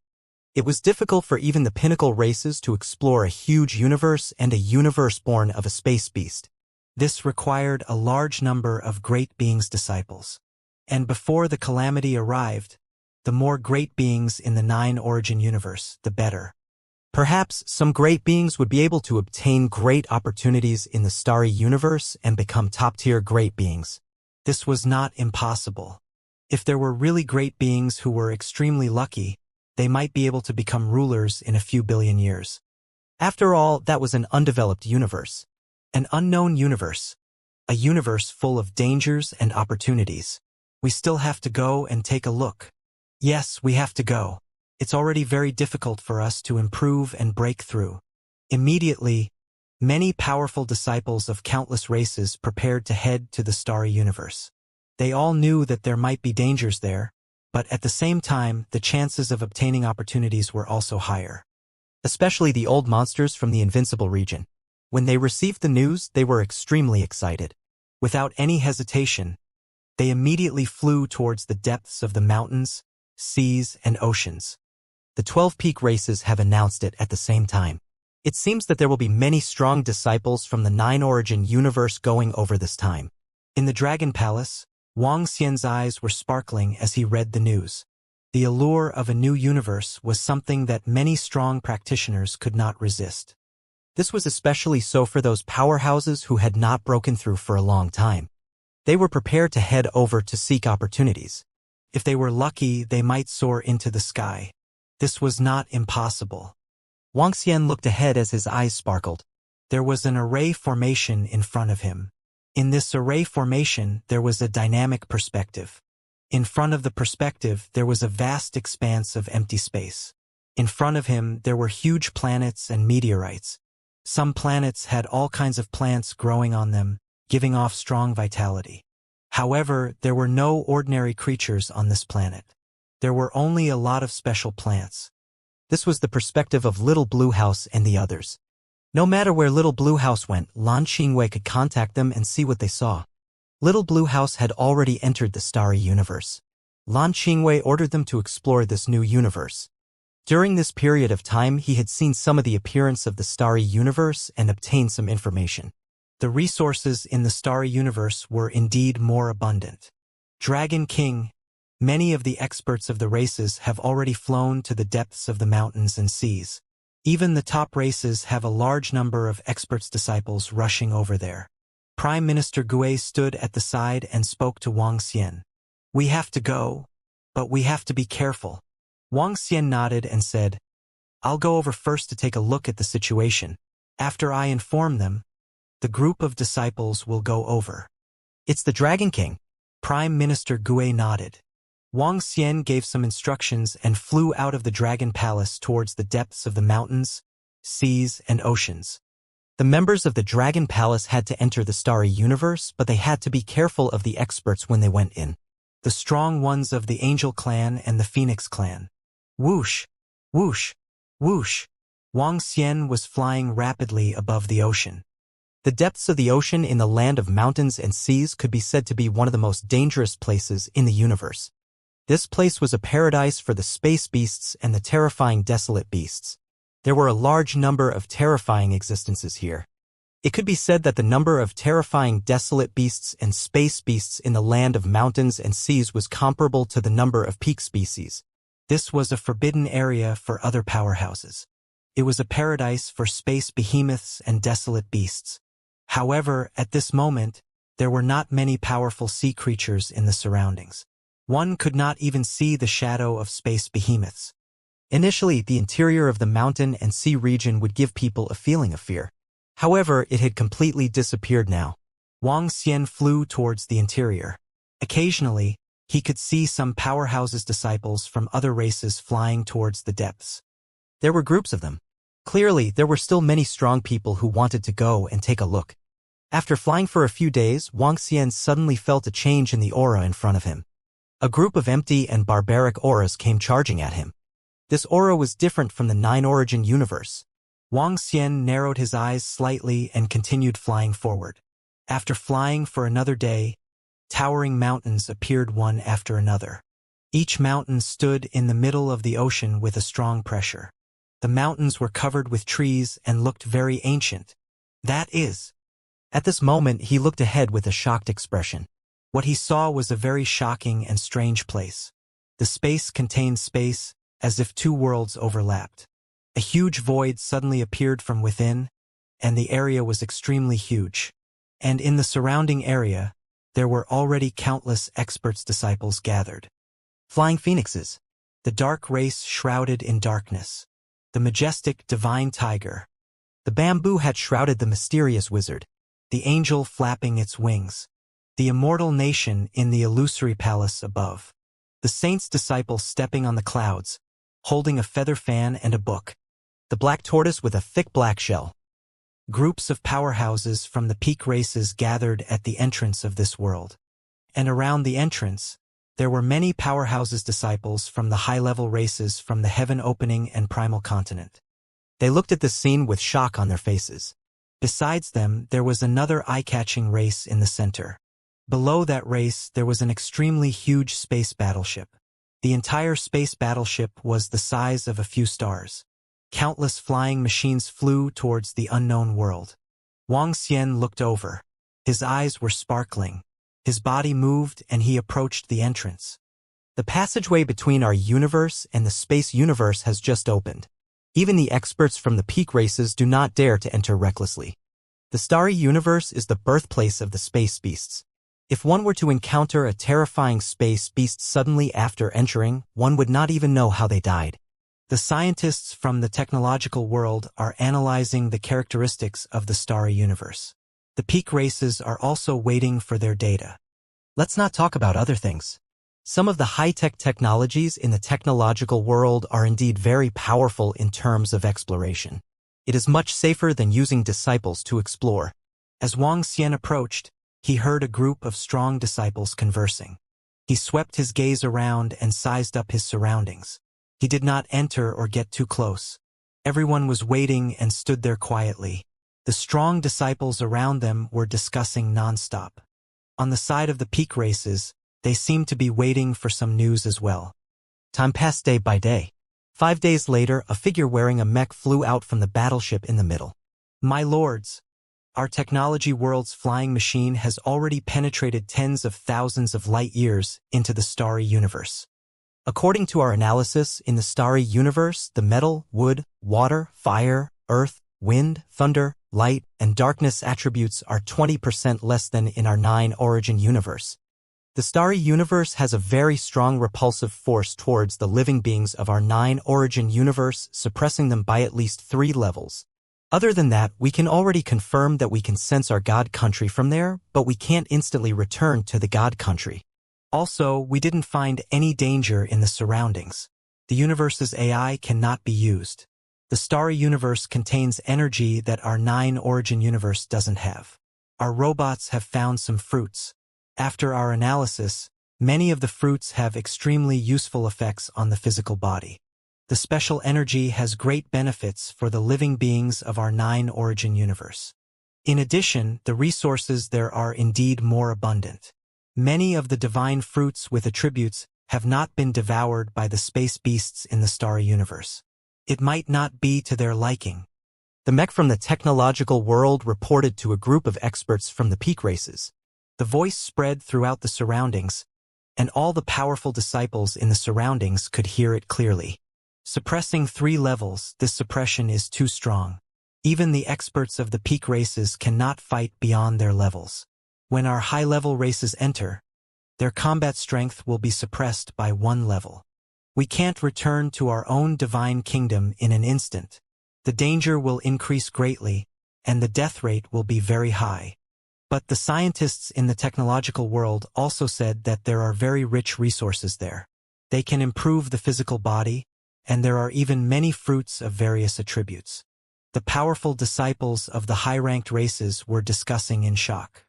[SPEAKER 1] It was difficult for even the pinnacle races to explore a huge universe and a universe born of a space beast. This required a large number of great beings' disciples. And before the calamity arrived, the more great beings in the 9 origin universe, the better. Perhaps some great beings would be able to obtain great opportunities in the starry universe and become top-tier great beings. This was not impossible. If there were really great beings who were extremely lucky, they might be able to become rulers in a few billion years. After all, that was an undeveloped universe. An unknown universe. A universe full of dangers and opportunities. We still have to go and take a look. Yes, we have to go. It's already very difficult for us to improve and break through. Immediately, many powerful disciples of countless races prepared to head to the starry universe. They all knew that there might be dangers there, but at the same time, the chances of obtaining opportunities were also higher. Especially the old monsters from the invincible region. When they received the news, they were extremely excited. Without any hesitation, they immediately flew towards the depths of the mountains, seas, and oceans. The 12 peak races have announced it at the same time. It seems that there will be many strong disciples from the 9-origin universe going over this time. In the Dragon Palace, Wang Xian's eyes were sparkling as he read the news. The allure of a new universe was something that many strong practitioners could not resist. This was especially so for those powerhouses who had not broken through for a long time. They were prepared to head over to seek opportunities. If they were lucky, they might soar into the sky. This was not impossible. Wang Xian looked ahead as his eyes sparkled. There was an array formation in front of him. In this array formation, there was a dynamic perspective. In front of the perspective, there was a vast expanse of empty space. In front of him, there were huge planets and meteorites. Some planets had all kinds of plants growing on them, giving off strong vitality. However, there were no ordinary creatures on this planet. There were only a lot of special plants. This was the perspective of Little Blue House and the others. No matter where Little Blue House went, Lan Qingwei could contact them and see what they saw. Little Blue House had already entered the starry universe. Lan Qingwei ordered them to explore this new universe. During this period of time, he had seen some of the appearance of the starry universe and obtained some information. The resources in the starry universe were indeed more abundant. Dragon King, many of the experts of the races have already flown to the depths of the mountains and seas. Even the top races have a large number of experts' disciples rushing over there. Prime Minister Gui stood at the side and spoke to Wang Xian. We have to go, but we have to be careful. Wang Xian nodded and said, I'll go over first to take a look at the situation. After I inform them, the group of disciples will go over. It's the Dragon King. Prime Minister Gui nodded. Wang Xian gave some instructions and flew out of the Dragon Palace towards the depths of the mountains, seas, and oceans. The members of the Dragon Palace had to enter the starry universe, but they had to be careful of the experts when they went in. The strong ones of the Angel Clan and the Phoenix Clan. Whoosh! Whoosh! Whoosh! Wang Xian was flying rapidly above the ocean. The depths of the ocean in the land of mountains and seas could be said to be one of the most dangerous places in the universe. This place was a paradise for the space beasts and the terrifying desolate beasts. There were a large number of terrifying existences here. It could be said that the number of terrifying desolate beasts and space beasts in the land of mountains and seas was comparable to the number of peak species. This was a forbidden area for other powerhouses. It was a paradise for space behemoths and desolate beasts. However, at this moment, there were not many powerful sea creatures in the surroundings. One could not even see the shadow of space behemoths. Initially, the interior of the mountain and sea region would give people a feeling of fear. However, it had completely disappeared now. Wang Xian flew towards the interior. Occasionally, he could see some powerhouses' disciples from other races flying towards the depths. There were groups of them. Clearly, there were still many strong people who wanted to go and take a look. After flying for a few days, Wang Xian suddenly felt a change in the aura in front of him. A group of empty and barbaric auras came charging at him. This aura was different from the 9-origin universe. Wang Xian narrowed his eyes slightly and continued flying forward. After flying for another day, towering mountains appeared one after another. Each mountain stood in the middle of the ocean with a strong pressure. The mountains were covered with trees and looked very ancient. That is. At this moment, he looked ahead with a shocked expression. What he saw was a very shocking and strange place. The space contained space, as if two worlds overlapped. A huge void suddenly appeared from within, and the area was extremely huge. And in the surrounding area, there were already countless experts' disciples gathered. Flying phoenixes, the dark race shrouded in darkness. The majestic divine tiger. The bamboo had shrouded the mysterious wizard, the angel flapping its wings. The immortal nation in the illusory palace above. The saint's disciple stepping on the clouds, holding a feather fan and a book. The black tortoise with a thick black shell. Groups of powerhouses from the peak races gathered at the entrance of this world. And around the entrance, there were many powerhouses' disciples from the high-level races from the heaven-opening and primal continent. They looked at the scene with shock on their faces. Besides them, there was another eye-catching race in the center. Below that race, there was an extremely huge space battleship. The entire space battleship was the size of a few stars. Countless flying machines flew towards the unknown world. Wang Xian looked over. His eyes were sparkling. His body moved and he approached the entrance. The passageway between our universe and the space universe has just opened. Even the experts from the peak races do not dare to enter recklessly. The starry universe is the birthplace of the space beasts. If one were to encounter a terrifying space beast suddenly after entering, one would not even know how they died. The scientists from the technological world are analyzing the characteristics of the starry universe. The peak races are also waiting for their data. Let's not talk about other things. Some of the high-tech technologies in the technological world are indeed very powerful in terms of exploration. It is much safer than using disciples to explore. As Wang Xian approached, he heard a group of strong disciples conversing. He swept his gaze around and sized up his surroundings. He did not enter or get too close. Everyone was waiting and stood there quietly. The strong disciples around them were discussing non-stop. On the side of the peak races, they seemed to be waiting for some news as well. Time passed day by day. 5 days later, a figure wearing a mech flew out from the battleship in the middle. My lords, our technology world's flying machine has already penetrated tens of thousands of light years into the starry universe. According to our analysis, in the starry universe, the metal, wood, water, fire, earth, wind, thunder, light, and darkness attributes are 20% less than in our 9 origin universe. The starry universe has a very strong repulsive force towards the living beings of our 9 origin universe, suppressing them by at least 3 levels. Other than that, we can already confirm that we can sense our God country from there, but we can't instantly return to the God country. Also, we didn't find any danger in the surroundings. The universe's AI cannot be used. The starry universe contains energy that our 9 origin universe doesn't have. Our robots have found some fruits. After our analysis, many of the fruits have extremely useful effects on the physical body. The special energy has great benefits for the living beings of our 9 origin universe. In addition, the resources there are indeed more abundant. Many of the divine fruits with attributes have not been devoured by the space beasts in the starry universe. It might not be to their liking. The mech from the technological world reported to a group of experts from the peak races. The voice spread throughout the surroundings, and all the powerful disciples in the surroundings could hear it clearly. Suppressing 3 levels, this suppression is too strong. Even the experts of the peak races cannot fight beyond their levels. When our high-level races enter, their combat strength will be suppressed by 1 level. We can't return to our own divine kingdom in an instant. The danger will increase greatly, and the death rate will be very high. But the scientists in the technological world also said that there are very rich resources there. They can improve the physical body, and there are even many fruits of various attributes. The powerful disciples of the high-ranked races were discussing in shock.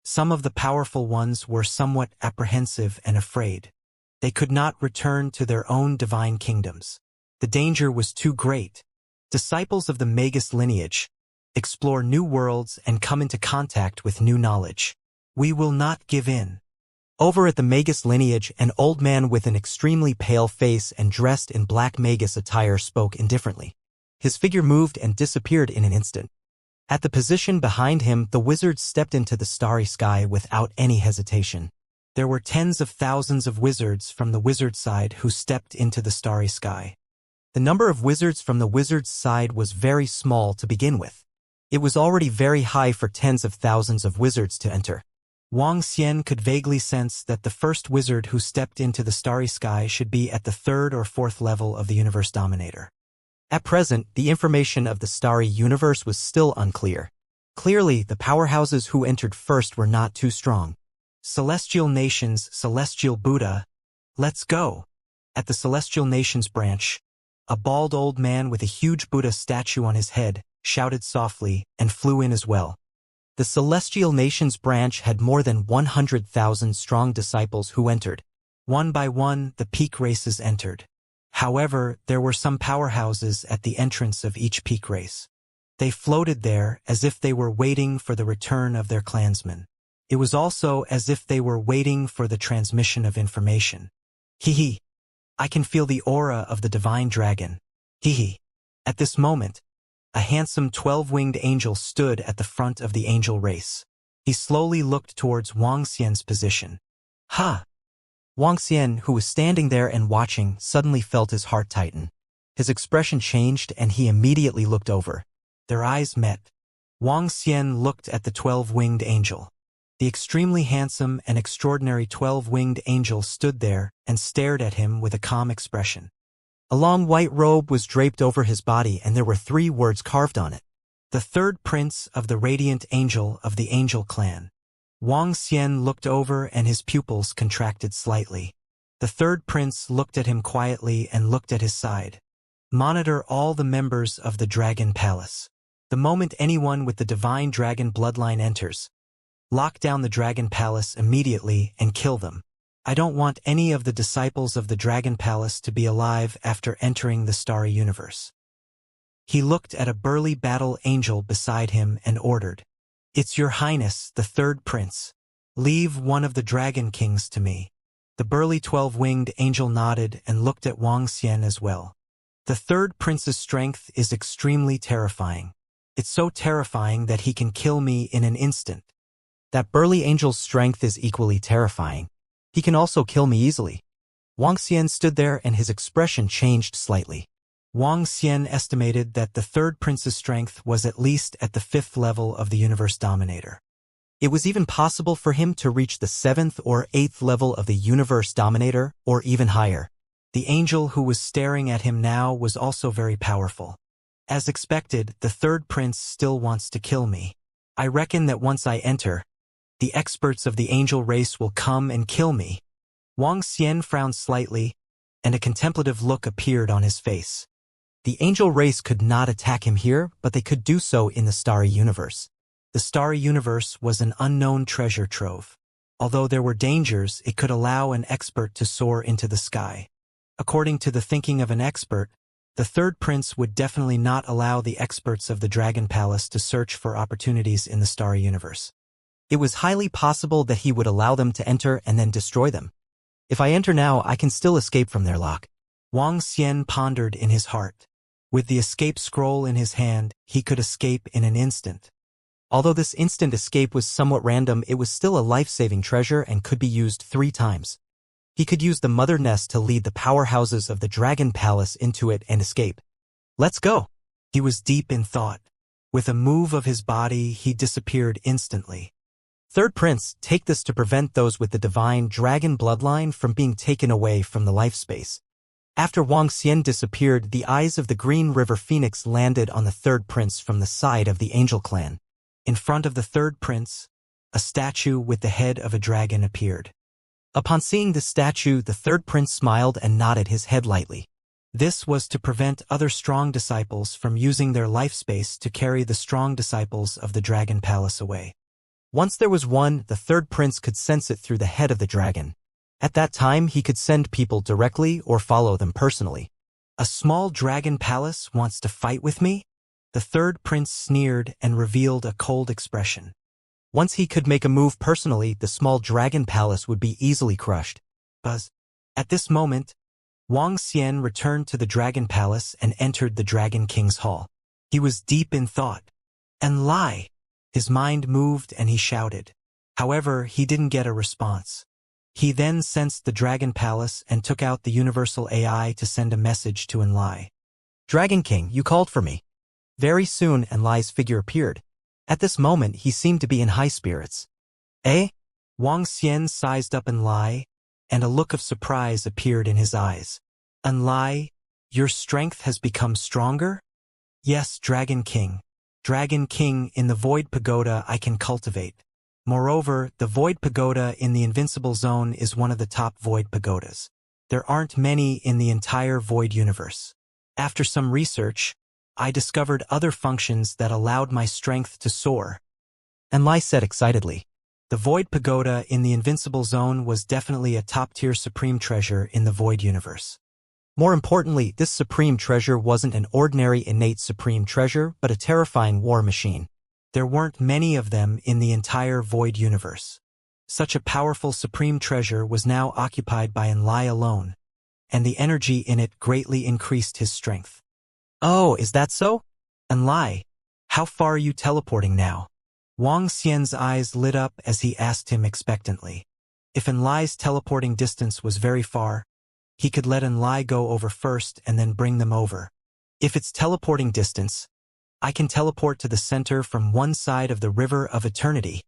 [SPEAKER 1] Some of the powerful ones were somewhat apprehensive and afraid. They could not return to their own divine kingdoms. The danger was too great. Disciples of the Magus lineage explore new worlds and come into contact with new knowledge. We will not give in. Over at the Magus lineage, an old man with an extremely pale face and dressed in black Magus attire spoke indifferently. His figure moved and disappeared in an instant. At the position behind him, the wizards stepped into the starry sky without any hesitation. There were tens of thousands of wizards from the wizard side who stepped into the starry sky. The number of wizards from the wizard's side was very small to begin with. It was already very high for tens of thousands of wizards to enter. Wang Xian could vaguely sense that the first wizard who stepped into the starry sky should be at the third or fourth level of the universe dominator. At present, the information of the starry universe was still unclear. Clearly, the powerhouses who entered first were not too strong. Celestial Nations, Celestial Buddha, let's go. At the Celestial Nations branch, a bald old man with a huge Buddha statue on his head shouted softly and flew in as well. The Celestial Nations branch had more than 100,000 strong disciples who entered. One by one, the peak races entered. However, there were some powerhouses at the entrance of each peak race. They floated there as if they were waiting for the return of their clansmen. It was also as if they were waiting for the transmission of information. Hee. I can feel the aura of the divine dragon. Hee. At this moment, a handsome 12-winged angel stood at the front of the angel race. He slowly looked towards Wang Xian's position. Ha! Wang Xian, who was standing there and watching, suddenly felt his heart tighten. His expression changed and he immediately looked over. Their eyes met. Wang Xian looked at the 12-winged angel. The extremely handsome and extraordinary 12-winged angel stood there and stared at him with a calm expression. A long white robe was draped over his body and there were 3 words carved on it. The third prince of the radiant angel of the angel clan. Wang Xian looked over and his pupils contracted slightly. The third prince looked at him quietly and looked at his side. Monitor all the members of the Dragon Palace. The moment anyone with the divine dragon bloodline enters, lock down the Dragon Palace immediately and kill them. I don't want any of the disciples of the Dragon Palace to be alive after entering the starry universe. He looked at a burly battle angel beside him and ordered, It's your highness, the third prince. Leave one of the dragon kings to me. The burly 12-winged angel nodded and looked at Wang Xian as well. The third prince's strength is extremely terrifying. It's so terrifying that he can kill me in an instant. That burly angel's strength is equally terrifying. He can also kill me easily. Wang Xian stood there and his expression changed slightly. Wang Xian estimated that the third prince's strength was at least at the 5th level of the universe dominator. It was even possible for him to reach the 7th or 8th level of the universe dominator, or even higher. The angel who was staring at him now was also very powerful. As expected, the third prince still wants to kill me. I reckon that once I enter, the experts of the angel race will come and kill me. Wang Xian frowned slightly, and a contemplative look appeared on his face. The angel race could not attack him here, but they could do so in the starry universe. The starry universe was an unknown treasure trove. Although there were dangers, it could allow an expert to soar into the sky. According to the thinking of an expert, the third prince would definitely not allow the experts of the Dragon Palace to search for opportunities in the starry universe. It was highly possible that he would allow them to enter and then destroy them. If I enter now, I can still escape from their lock. Wang Xian pondered in his heart. With the escape scroll in his hand, he could escape in an instant. Although this instant escape was somewhat random, it was still a life-saving treasure and could be used 3 times. He could use the mother nest to lead the powerhouses of the Dragon Palace into it and escape. Let's go! He was deep in thought. With a move of his body, he disappeared instantly. Third Prince, take this to prevent those with the divine dragon bloodline from being taken away from the life space. After Wang Xian disappeared, the eyes of the Green River Phoenix landed on the third prince from the side of the Angel clan. In front of the third prince, a statue with the head of a dragon appeared. Upon seeing the statue, the third prince smiled and nodded his head lightly. This was to prevent other strong disciples from using their life space to carry the strong disciples of the Dragon Palace away. Once there was one, the third prince could sense it through the head of the dragon. At that time, he could send people directly or follow them personally. A small dragon palace wants to fight with me? The third prince sneered and revealed a cold expression. Once he could make a move personally, the small dragon palace would be easily crushed. At this moment, Wang Xian returned to the dragon palace and entered the Dragon King's hall. He was deep in thought. And lie. His mind moved and he shouted. However, he didn't get a response. He then sensed the Dragon Palace and took out the universal AI to send a message to Enlai. Dragon King, you called for me. Very soon, Enlai's figure appeared. At this moment, he seemed to be in high spirits. Eh? Wang Xian sized up Enlai, and a look of surprise appeared in his eyes. Enlai, your strength has become stronger? Yes, Dragon King. Dragon King, in the Void Pagoda I can cultivate. Moreover, the Void Pagoda in the Invincible Zone is one of the top Void Pagodas. There aren't many in the entire Void universe. After some research, I discovered other functions that allowed my strength to soar. Enlai said excitedly. The Void Pagoda in the Invincible Zone was definitely a top-tier supreme treasure in the Void universe. More importantly, this supreme treasure wasn't an ordinary innate supreme treasure, but a terrifying war machine. There weren't many of them in the entire Void universe. Such a powerful supreme treasure was now occupied by Enlai alone, and the energy in it greatly increased his strength. Oh, is that so? Enlai, how far are you teleporting now? Wang Xian's eyes lit up as he asked him expectantly. If Enlai's teleporting distance was very far, he could let Enlai go over first and then bring them over. If it's teleporting distance, I can teleport to the center from one side of the River of Eternity,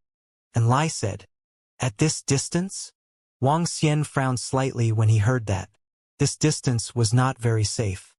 [SPEAKER 1] Enlai said. At this distance? Wang Xian frowned slightly when he heard that. This distance was not very safe.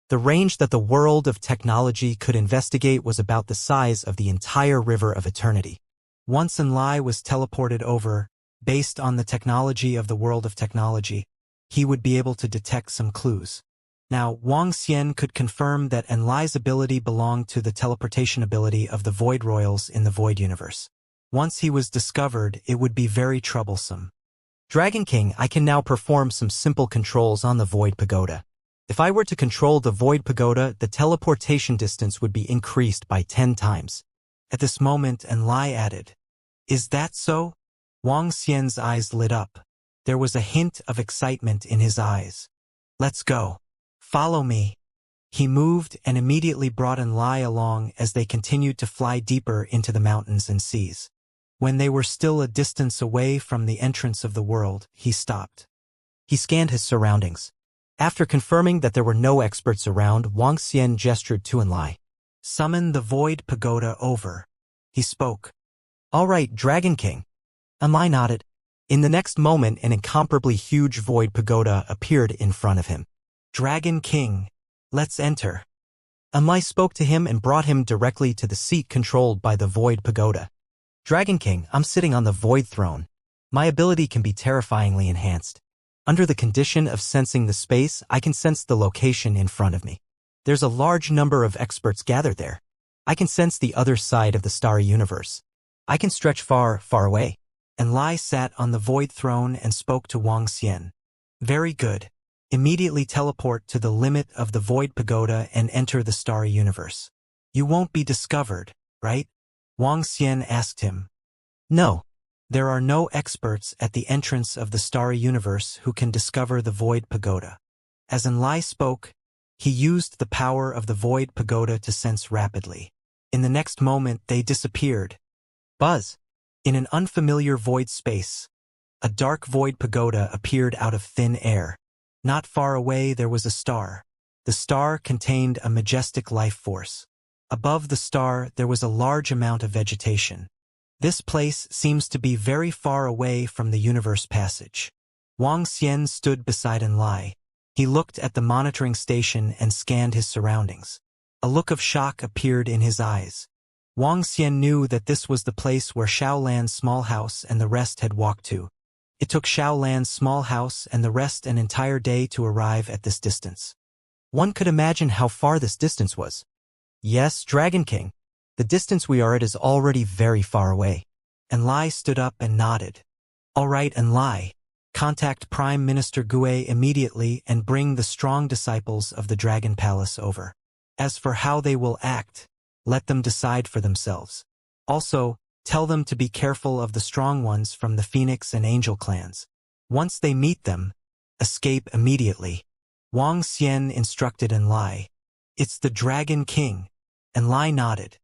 [SPEAKER 1] The range that the world of technology could investigate was about the size of the entire River of Eternity. Once Enlai was teleported over, based on the technology of the world of technology, he would be able to detect some clues. Now, Wang Xian could confirm that Enlai's ability belonged to the teleportation ability of the Void Royals in the Void universe. Once he was discovered, it would be very troublesome. Dragon King, I can now perform some simple controls on the Void Pagoda. If I were to control the Void Pagoda, the teleportation distance would be increased by 10 times. At this moment, Enlai added, Is that so? Wang Xian's eyes lit up. There was a hint of excitement in his eyes. Let's go. Follow me. He moved and immediately brought Enlai along as they continued to fly deeper into the mountains and seas. When they were still a distance away from the entrance of the world, he stopped. He scanned his surroundings. After confirming that there were no experts around, Wang Xian gestured to Enlai. Summon the Void Pagoda over. He spoke. All right, Dragon King. Enlai nodded. In the next moment, an incomparably huge Void Pagoda appeared in front of him. Dragon King, let's enter. Enlai spoke to him and brought him directly to the seat controlled by the Void Pagoda. Dragon King, I'm sitting on the Void Throne. My ability can be terrifyingly enhanced. Under the condition of sensing the space, I can sense the location in front of me. There's a large number of experts gathered there. I can sense the other side of the starry universe. I can stretch far, far away. Enlai sat on the Void Throne and spoke to Wang Xian. Very good. Immediately teleport to the limit of the Void Pagoda and enter the starry universe. You won't be discovered, right? Wang Xian asked him. No. There are no experts at the entrance of the starry universe who can discover the Void Pagoda. As Enlai spoke, he used the power of the Void Pagoda to sense rapidly. In the next moment, they disappeared. Buzz! In an unfamiliar void space, a dark Void Pagoda appeared out of thin air. Not far away, there was a star. The star contained a majestic life force. Above the star, there was a large amount of vegetation. This place seems to be very far away from the universe passage. Wang Xian stood beside Enlai. He looked at the monitoring station and scanned his surroundings. A look of shock appeared in his eyes. Wang Xian knew that this was the place where Xiaolan's small house and the rest had walked to. It took Xiaolan's small house and the rest an entire day to arrive at this distance. One could imagine how far this distance was. Yes, Dragon King. The distance we are at is already very far away. Enlai stood up and nodded. All right, Enlai. Contact Prime Minister Gue immediately and bring the strong disciples of the Dragon Palace over. As for how they will act, let them decide for themselves. Also, tell them to be careful of the strong ones from the Phoenix and Angel clans. Once they meet them, escape immediately. Wang Xian instructed Enlai. It's the Dragon King. Enlai nodded.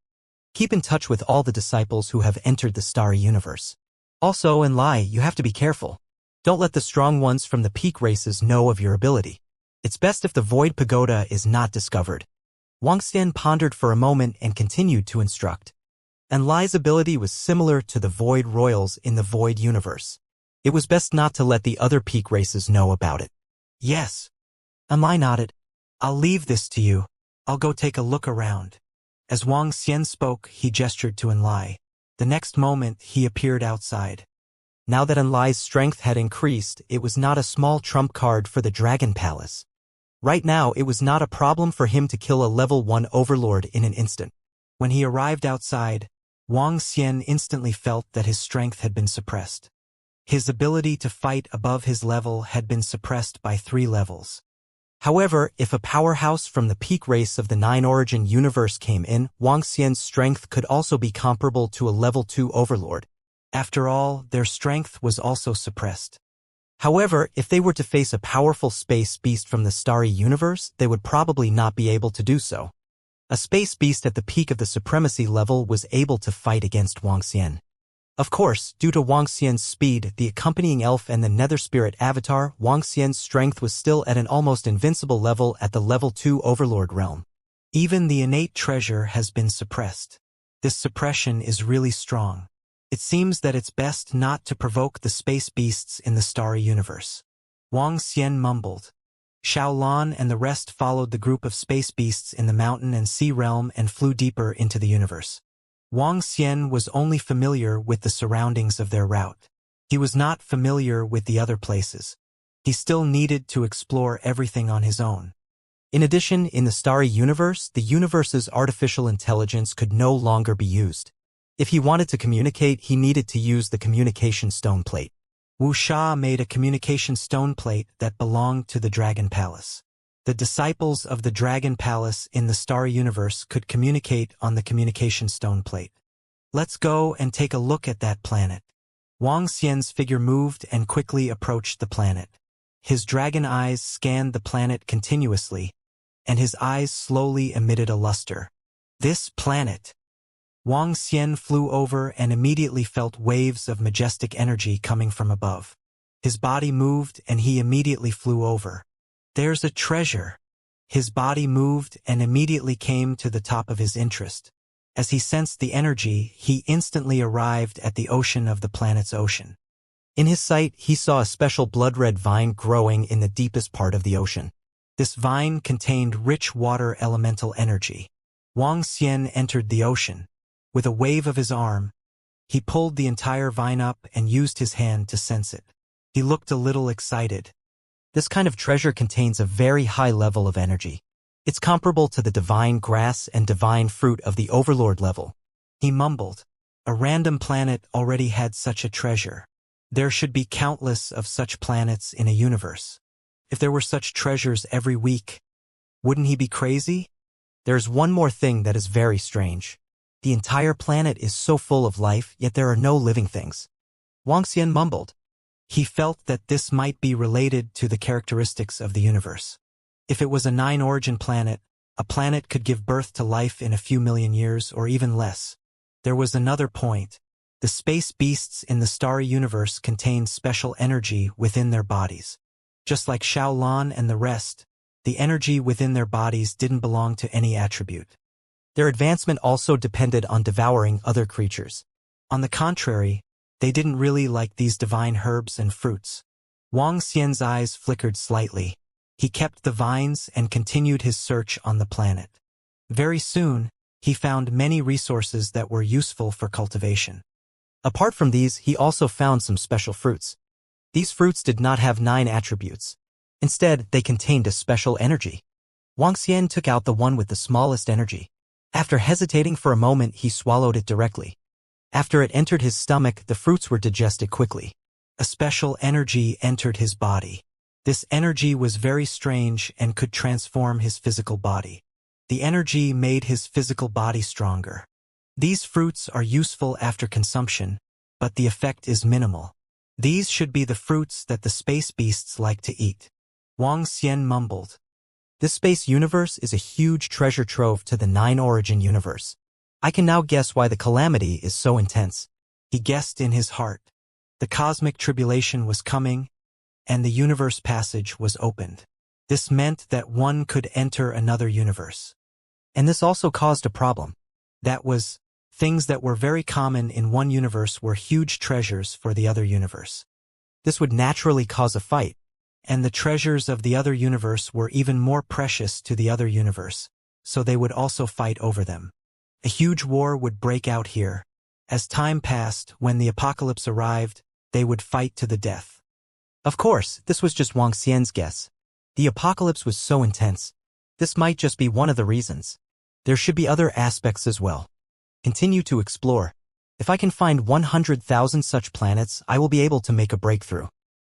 [SPEAKER 1] Keep in touch with all the disciples who have entered the starry universe. Also, Enlai, you have to be careful. Don't let the strong ones from the peak races know of your ability. It's best if the Void Pagoda is not discovered. Wang Xian pondered for a moment and continued to instruct. and Lai's ability was similar to the Void Royals in the Void universe. It was best not to let the other peak races know about it. Yes. Lai nodded. I'll leave this to you. I'll go take a look around. As Wang Xian spoke, he gestured to Enlai. The next moment, he appeared outside. Now that Enlai's strength had increased, it was not a small trump card for the Dragon Palace. Right now, it was not a problem for him to kill a level 1 overlord in an instant. When he arrived outside, Wang Xian instantly felt that his strength had been suppressed. His ability to fight above his level had been suppressed by 3 levels. However, if a powerhouse from the peak race of the 9 Origin universe came in, Wang Xian's strength could also be comparable to a level 2 overlord. After all, their strength was also suppressed. However, if they were to face a powerful space beast from the starry universe, they would probably not be able to do so. A space beast at the peak of the supremacy level was able to fight against Wang Xian. Of course, due to Wang Xian's speed, the accompanying elf and the nether spirit avatar, Wang Xian's strength was still at an almost invincible level at the level 2 overlord realm. Even the innate treasure has been suppressed. This suppression is really strong. It seems that it's best not to provoke the space beasts in the starry universe. Wang Xian mumbled. Xiaolan and the rest followed the group of space beasts in the mountain and sea realm and flew deeper into the universe. Wang Xian was only familiar with the surroundings of their route. He was not familiar with the other places. He still needed to explore everything on his own. In addition, in the starry universe, the universe's artificial intelligence could no longer be used. If he wanted to communicate, he needed to use the communication stone plate. Wuxia made a communication stone plate that belonged to the Dragon Palace. The disciples of the Dragon Palace in the starry universe could communicate on the communication stone plate. Let's go and take a look at that planet. Wang Xian's figure moved and quickly approached the planet. His dragon eyes scanned the planet continuously, and his eyes slowly emitted a luster. This planet. Wang Xian flew over and immediately felt waves of majestic energy coming from above. His body moved and he immediately flew over. There's a treasure. His body moved and immediately came to the top of his interest. As he sensed the energy, he instantly arrived at the ocean of the planet's ocean. In his sight, he saw a special blood-red vine growing in the deepest part of the ocean. This vine contained rich water elemental energy. Wang Xian entered the ocean. With a wave of his arm, he pulled the entire vine up and used his hand to sense it. He looked a little excited. This kind of treasure contains a very high level of energy. It's comparable to the divine grass and divine fruit of the overlord level. He mumbled. A random planet already had such a treasure. There should be countless of such planets in a universe. If there were such treasures every week, wouldn't he be crazy? There's one more thing that is very strange. The entire planet is so full of life, yet there are no living things. Wang Xian mumbled. He felt that this might be related to the characteristics of the universe. If it was a 9 Origin planet, a planet could give birth to life in a few million years or even less. There was another point. The space beasts in the starry universe contained special energy within their bodies. Just like Xiaolan and the rest, the energy within their bodies didn't belong to any attribute. Their advancement also depended on devouring other creatures. On the contrary, they didn't really like these divine herbs and fruits. Wang Xian's eyes flickered slightly. He kept the vines and continued his search on the planet. Very soon, he found many resources that were useful for cultivation. Apart from these, he also found some special fruits. These fruits did not have 9 attributes. Instead, they contained a special energy. Wang Xian took out the one with the smallest energy. After hesitating for a moment, he swallowed it directly. After it entered his stomach, the fruits were digested quickly. A special energy entered his body. This energy was very strange and could transform his physical body. The energy made his physical body stronger. These fruits are useful after consumption, but the effect is minimal. These should be the fruits that the space beasts like to eat. Wang Xian mumbled. This space universe is a huge treasure trove to the 9 Origin universe. I can now guess why the calamity is so intense. He guessed in his heart. The cosmic tribulation was coming, and the universe passage was opened. This meant that one could enter another universe. And this also caused a problem. That was Things that were very common in one universe were huge treasures for the other universe. This would naturally cause a fight, and the treasures of the other universe were even more precious to the other universe, so they would also fight over them. A huge war would break out here. As time passed, when the apocalypse arrived, they would fight to the death. Of course, this was just Wang Xian's guess. The apocalypse was so intense. This might just be one of the reasons. There should be other aspects as well. Continue to explore. If I can find 100,000 such planets, I will be able to make a breakthrough.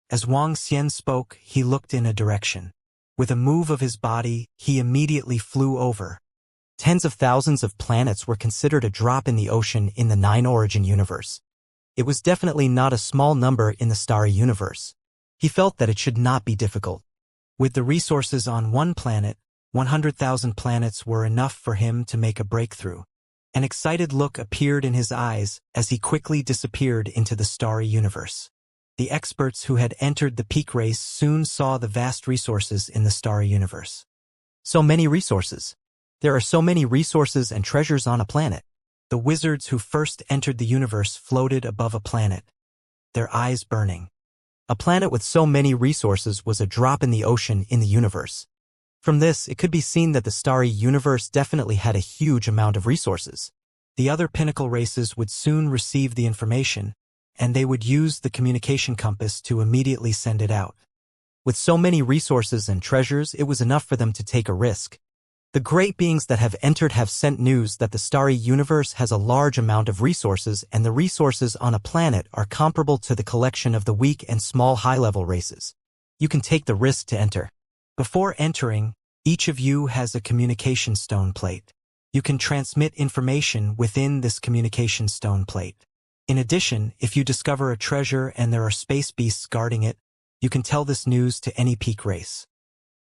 [SPEAKER 1] As Wang Xian spoke, he looked in a direction. With a move of his body, he immediately flew over. Tens of thousands of planets were considered a drop in the ocean in the 9 origin universe. It was definitely not a small number in the starry universe. He felt that it should not be difficult. With the resources on one planet, 100,000 planets were enough for him to make a breakthrough. An excited look appeared in his eyes as he quickly disappeared into the starry universe. The experts who had entered the peak race soon saw the vast resources in the starry universe. So many resources. There are so many resources and treasures on a planet. The wizards who first entered the universe floated above a planet, their eyes burning. A planet with so many resources was a drop in the ocean in the universe. From this, it could be seen that the starry universe definitely had a huge amount of resources. The other pinnacle races would soon receive the information, and they would use the communication compass to immediately send it out. With so many resources and treasures, it was enough for them to take a risk. The great beings that have entered have sent news that the starry universe has a large amount of resources, and the resources on a planet are comparable to the collection of the weak and small high-level races. You can take the risk to enter. Before entering, each of you has a communication stone plate. You can transmit information within this communication stone plate. In addition, if you discover a treasure and there are space beasts guarding it, you can tell this news to any peak race.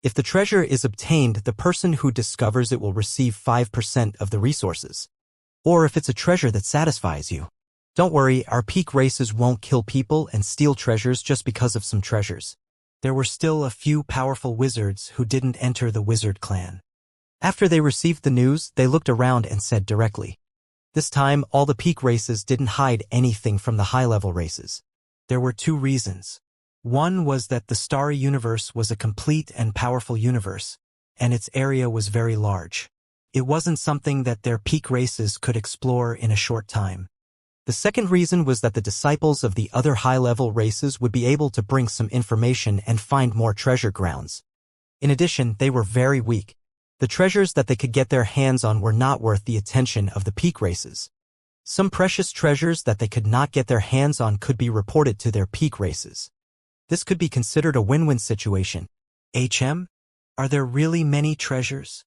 [SPEAKER 1] If the treasure is obtained, the person who discovers it will receive 5% of the resources. Or if it's a treasure that satisfies you. Don't worry, our peak races won't kill people and steal treasures just because of some treasures. There were still a few powerful wizards who didn't enter the wizard clan. After they received the news, they looked around and said directly. This time, all the peak races didn't hide anything from the high-level races. There were 2 reasons. One was that the starry universe was a complete and powerful universe, and its area was very large. It wasn't something that their peak races could explore in a short time. The second reason was that the disciples of the other high-level races would be able to bring some information and find more treasure grounds. In addition, they were very weak. The treasures that they could get their hands on were not worth the attention of the peak races. Some precious treasures that they could not get their hands on could be reported to their peak races. This could be considered a win-win situation. Are there really many treasures?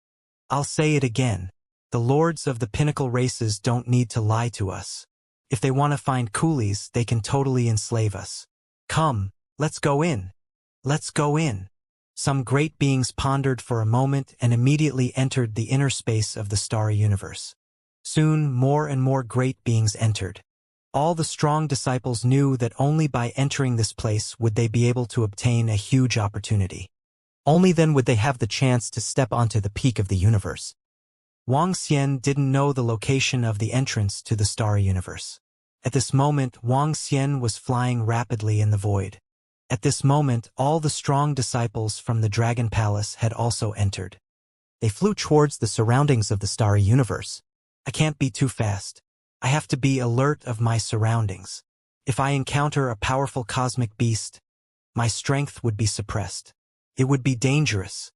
[SPEAKER 1] I'll say it again. The lords of the pinnacle races don't need to lie to us. If they want to find coolies, they can totally enslave us. Come, let's go in. Let's go in. Some great beings pondered for a moment and immediately entered the inner space of the starry universe. Soon, more and more great beings entered. All the strong disciples knew that only by entering this place would they be able to obtain a huge opportunity. Only then would they have the chance to step onto the peak of the universe. Wang Xian didn't know the location of the entrance to the starry universe. At this moment, Wang Xian was flying rapidly in the void. At this moment, all the strong disciples from the Dragon Palace had also entered. They flew towards the surroundings of the starry universe. I can't be too fast. I have to be alert of my surroundings. If I encounter a powerful cosmic beast, my strength would be suppressed. It would be dangerous.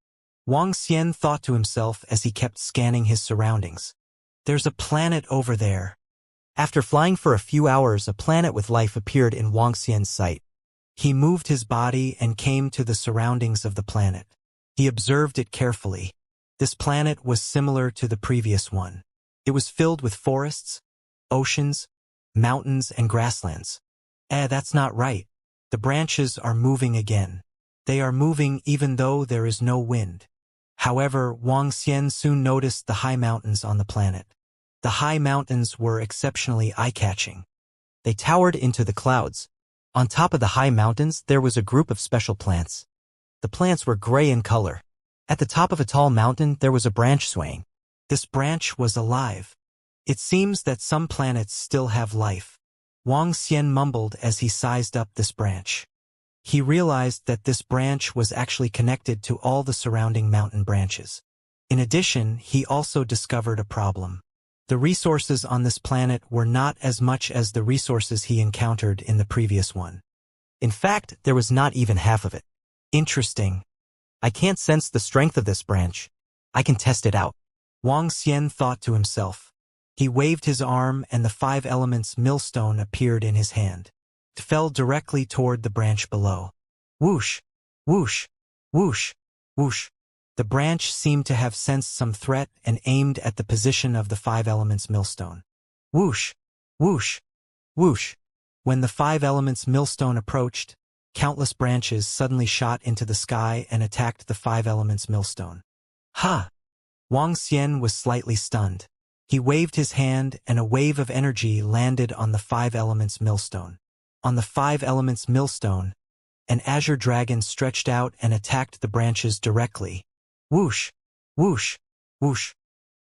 [SPEAKER 1] Wang Xian thought to himself as he kept scanning his surroundings. There's a planet over there. After flying for a few hours, a planet with life appeared in Wang Xian's sight. He moved his body and came to the surroundings of the planet. He observed it carefully. This planet was similar to the previous one. It was filled with forests, oceans, mountains, and grasslands. That's not right. The branches are moving again. They are moving even though there is no wind. However, Wang Xian soon noticed the high mountains on the planet. The high mountains were exceptionally eye-catching. They towered into the clouds. On top of the high mountains, there was a group of special plants. The plants were gray in color. At the top of a tall mountain, there was a branch swaying. This branch was alive. It seems that some planets still have life. Wang Xian mumbled as he sized up this branch. He realized that this branch was actually connected to all the surrounding mountain branches. In addition, he also discovered a problem. The resources on this planet were not as much as the resources he encountered in the previous one. In fact, there was not even half of it. Interesting. I can't sense the strength of this branch. I can test it out. Wang Xian thought to himself. He waved his arm and the 5 elements millstone appeared in his hand. It fell directly toward the branch below. Whoosh, whoosh, whoosh, whoosh. The branch seemed to have sensed some threat and aimed at the position of the 5 elements millstone. Whoosh, whoosh, whoosh. When the 5 elements millstone approached, countless branches suddenly shot into the sky and attacked the 5 elements millstone. Ha! Wang Xian was slightly stunned. He waved his hand and a wave of energy landed on the 5 elements millstone. On the 5 elements millstone, an azure dragon stretched out and attacked the branches directly. Whoosh, whoosh, whoosh.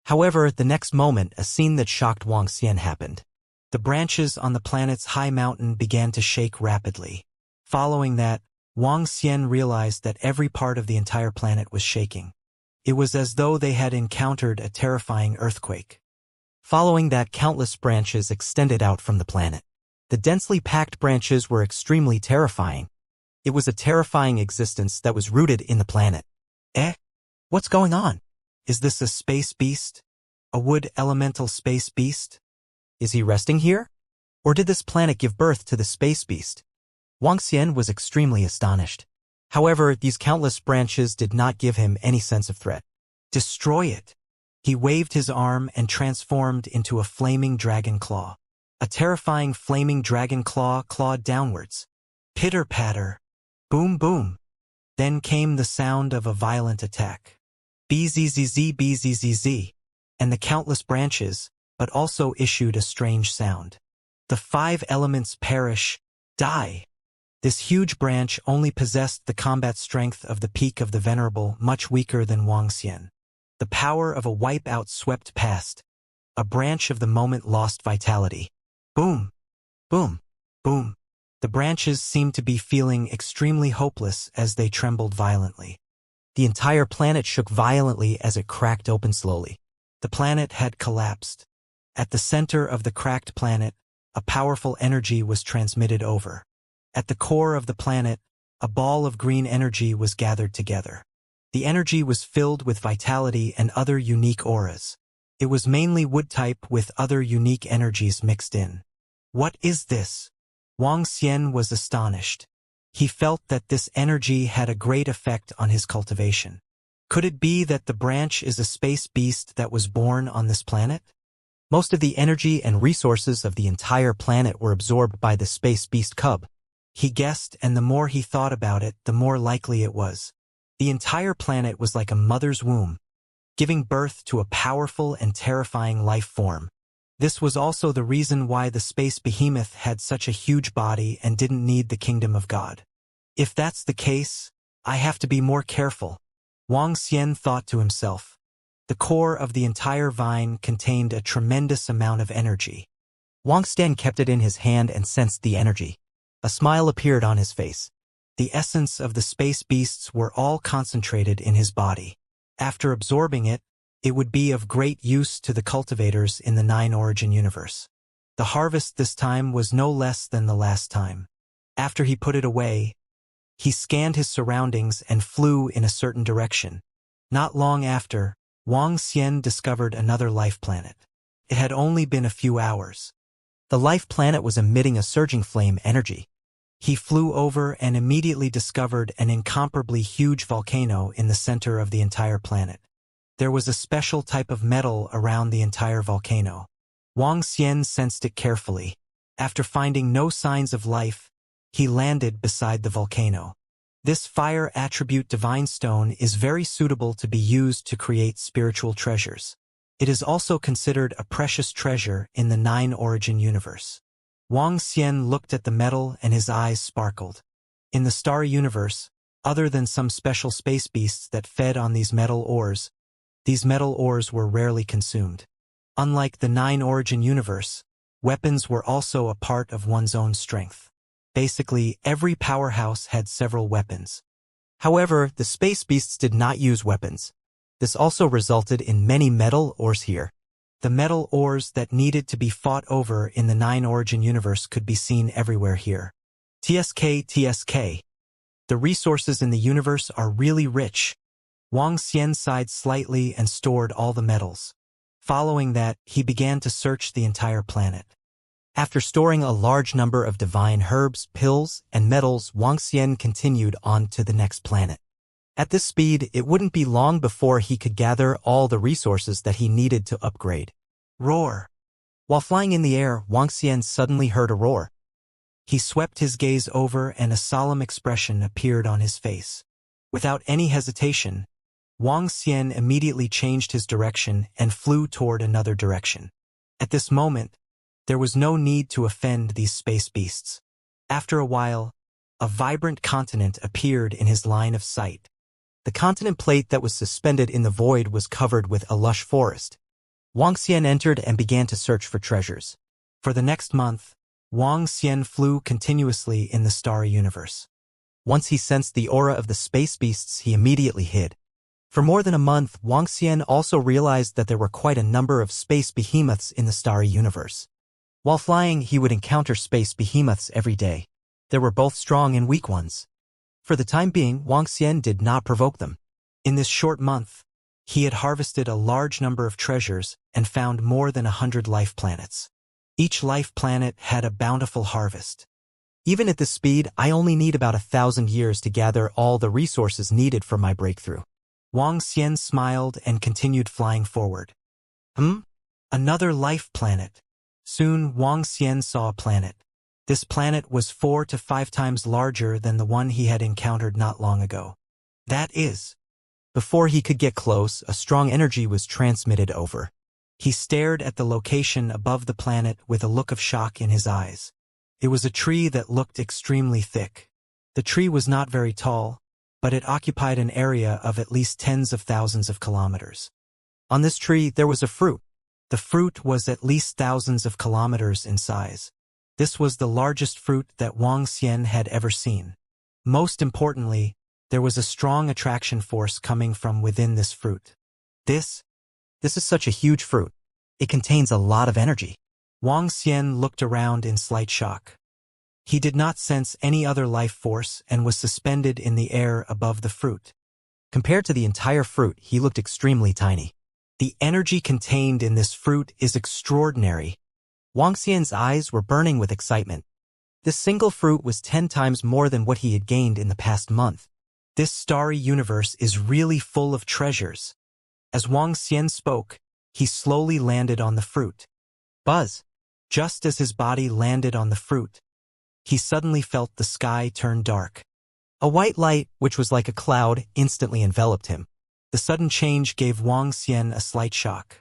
[SPEAKER 1] However, at the next moment, a scene that shocked Wang Xian happened. The branches on the planet's high mountain began to shake rapidly. Following that, Wang Xian realized that every part of the entire planet was shaking. It was as though they had encountered a terrifying earthquake. Following that, countless branches extended out from the planet. The densely packed branches were extremely terrifying. It was a terrifying existence that was rooted in the planet. What's going on? Is this a space beast? A wood elemental space beast? Is he resting here? Or did this planet give birth to the space beast? Wang Xian was extremely astonished. However, these countless branches did not give him any sense of threat. Destroy it! He waved his arm and transformed into a flaming dragon claw. A terrifying flaming dragon claw clawed downwards. Pitter-patter. Boom boom. Then came the sound of a violent attack. Bzzz bzzz. And the countless branches, but also issued a strange sound. The 5 elements perish, die. This huge branch only possessed the combat strength of the peak of the Venerable, much weaker than Wang Xian. The power of a wipeout swept past. A branch of the moment lost vitality. Boom, boom, boom. The branches seemed to be feeling extremely hopeless as they trembled violently. The entire planet shook violently as it cracked open slowly. The planet had collapsed. At the center of the cracked planet, a powerful energy was transmitted over. At the core of the planet, a ball of green energy was gathered together. The energy was filled with vitality and other unique auras. It was mainly wood type with other unique energies mixed in. What is this? Wang Xian was astonished. He felt that this energy had a great effect on his cultivation. Could it be that the branch is a space beast that was born on this planet? Most of the energy and resources of the entire planet were absorbed by the space beast cub. He guessed, and the more he thought about it, the more likely it was. The entire planet was like a mother's womb, giving birth to a powerful and terrifying life form. This was also the reason why the space behemoth had such a huge body and didn't need the kingdom of God. If that's the case, I have to be more careful. Wang Xian thought to himself. The core of the entire vine contained a tremendous amount of energy. Wang Xian kept it in his hand and sensed the energy. A smile appeared on his face. The essence of the space beasts were all concentrated in his body. After absorbing it, it would be of great use to the cultivators in the 9 origin universe. The harvest this time was no less than the last time. After he put it away, he scanned his surroundings and flew in a certain direction. Not long after, Wang Xian discovered another life planet. It had only been a few hours. The life planet was emitting a surging flame energy. He flew over and immediately discovered an incomparably huge volcano in the center of the entire planet. There was a special type of metal around the entire volcano. Wang Xian sensed it carefully. After finding no signs of life, he landed beside the volcano. This fire attribute divine stone is very suitable to be used to create spiritual treasures. It is also considered a precious treasure in the 9 origin universe. Wang Xian looked at the metal and his eyes sparkled. In the starry universe, other than some special space beasts that fed on these metal ores were rarely consumed. Unlike the nine-origin universe, weapons were also a part of one's own strength. Basically, every powerhouse had several weapons. However, the space beasts did not use weapons. This also resulted in many metal ores here. The metal ores that needed to be fought over in the nine-origin universe could be seen everywhere here. TSK. The resources in the universe are really rich. Wang Xian sighed slightly and stored all the metals. Following that, he began to search the entire planet. After storing a large number of divine herbs, pills, and metals, Wang Xian continued on to the next planet. At this speed, it wouldn't be long before he could gather all the resources that he needed to upgrade. Roar! While flying in the air, Wang Xian suddenly heard a roar. He swept his gaze over and a solemn expression appeared on his face. Without any hesitation, Wang Xian immediately changed his direction and flew toward another direction. At this moment, there was no need to offend these space beasts. After a while, a vibrant continent appeared in his line of sight. The continent plate that was suspended in the void was covered with a lush forest. Wang Xian entered and began to search for treasures. For the next month, Wang Xian flew continuously in the starry universe. Once he sensed the aura of the space beasts, he immediately hid. For more than a month, Wang Xian also realized that there were quite a number of space behemoths in the starry universe. While flying, he would encounter space behemoths every day. There were both strong and weak ones. For the time being, Wang Xian did not provoke them. In this short month, he had harvested a large number of treasures and found more than 100 life planets. Each life planet had a bountiful harvest. Even at this speed, I only need about 1,000 years to gather all the resources needed for my breakthrough. Wang Xian smiled and continued flying forward. Another life planet. Soon, Wang Xian saw a planet. This planet was 4 to 5 times larger than the one he had encountered not long ago. That is, before he could get close, a strong energy was transmitted over. He stared at the location above the planet with a look of shock in his eyes. It was a tree that looked extremely thick. The tree was not very tall, but it occupied an area of at least tens of thousands of kilometers. On this tree, there was a fruit. The fruit was at least thousands of kilometers in size. This was the largest fruit that Wang Xian had ever seen. Most importantly, there was a strong attraction force coming from within this fruit. This is such a huge fruit. It contains a lot of energy. Wang Xian looked around in slight shock. He did not sense any other life force and was suspended in the air above the fruit. Compared to the entire fruit, he looked extremely tiny. The energy contained in this fruit is extraordinary. Wang Xian's eyes were burning with excitement. This single fruit was 10 times more than what he had gained in the past month. This starry universe is really full of treasures. As Wang Xian spoke, he slowly landed on the fruit. Buzz! Just as his body landed on the fruit, he suddenly felt the sky turn dark. A white light, which was like a cloud, instantly enveloped him. The sudden change gave Wang Xian a slight shock.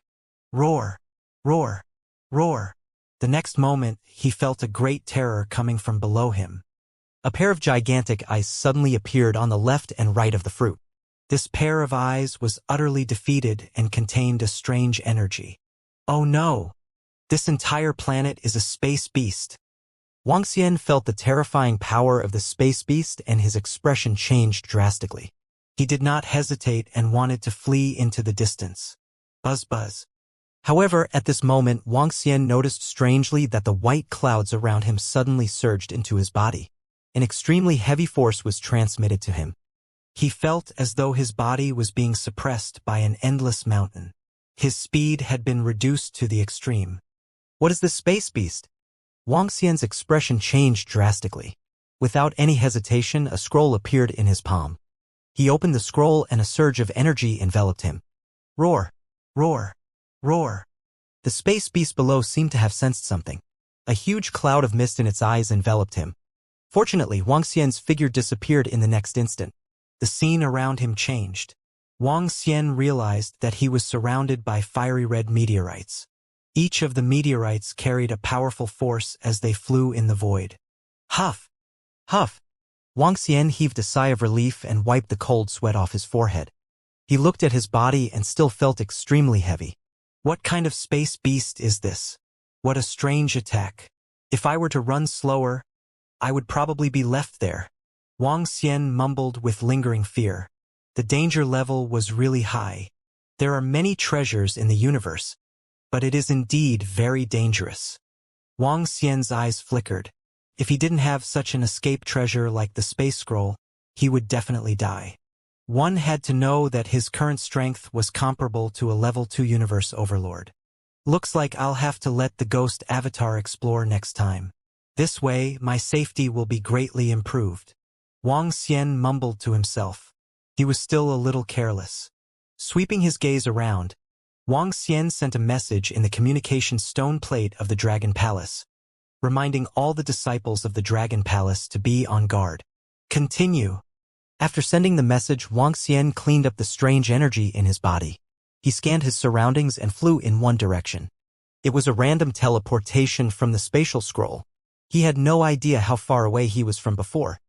[SPEAKER 1] Roar! Roar! Roar! The next moment, he felt a great terror coming from below him. A pair of gigantic eyes suddenly appeared on the left and right of the fruit. This pair of eyes was utterly defeated and contained a strange energy. Oh no! This entire planet is a space beast. Wang Xian felt the terrifying power of the space beast and his expression changed drastically. He did not hesitate and wanted to flee into the distance. Buzz buzz. However, at this moment, Wang Xian noticed strangely that the white clouds around him suddenly surged into his body. An extremely heavy force was transmitted to him. He felt as though his body was being suppressed by an endless mountain. His speed had been reduced to the extreme. What is this space beast? Wang Xian's expression changed drastically. Without any hesitation, a scroll appeared in his palm. He opened the scroll and a surge of energy enveloped him. Roar! Roar! Roar! The space beast below seemed to have sensed something. A huge cloud of mist in its eyes enveloped him. Fortunately, Wang Xian's figure disappeared in the next instant. The scene around him changed. Wang Xian realized that he was surrounded by fiery red meteorites. Each of the meteorites carried a powerful force as they flew in the void. Huff! Huff! Wang Xian heaved a sigh of relief and wiped the cold sweat off his forehead. He looked at his body and still felt extremely heavy. What kind of space beast is this? What a strange attack. If I were to run slower, I would probably be left there. Wang Xian mumbled with lingering fear. The danger level was really high. There are many treasures in the universe, but it is indeed very dangerous. Wang Xian's eyes flickered. If he didn't have such an escape treasure like the space scroll, he would definitely die. One had to know that his current strength was comparable to a level 2 universe overlord. Looks like I'll have to let the ghost avatar explore next time. This way, my safety will be greatly improved. Wang Xian mumbled to himself. He was still a little careless. Sweeping his gaze around, Wang Xian sent a message in the communication stone plate of the Dragon Palace, reminding all the disciples of the Dragon Palace to be on guard. Continue. After sending the message, Wang Xian cleaned up the strange energy in his body. He scanned his surroundings and flew in one direction. It was a random teleportation from the spatial scroll. He had no idea how far away he was from before.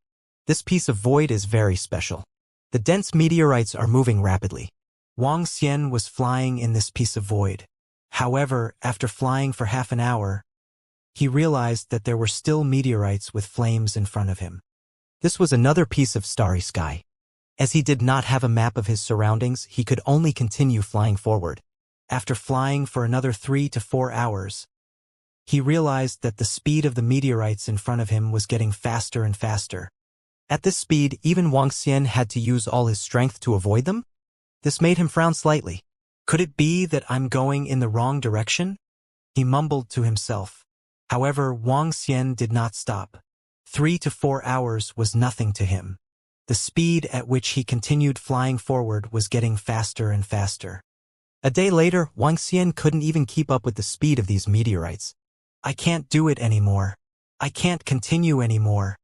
[SPEAKER 1] This piece of void is very special. The dense meteorites are moving rapidly. Wang Xian was flying in this piece of void. However, after flying for half an hour, he realized that there were still meteorites with flames in front of him. This was another piece of starry sky. As he did not have a map of his surroundings, he could only continue flying forward. After flying for another 3 to 4 hours, he realized that the speed of the meteorites in front of him was getting faster and faster. At this speed, even Wang Xian had to use all his strength to avoid them? This made him frown slightly. Could it be that I'm going in the wrong direction? He mumbled to himself. However, Wang Xian did not stop. 3 to 4 hours was nothing to him. The speed at which he continued flying forward was getting faster and faster. A day later, Wang Xian couldn't even keep up with the speed of these meteorites. I can't do it anymore. I can't continue anymore.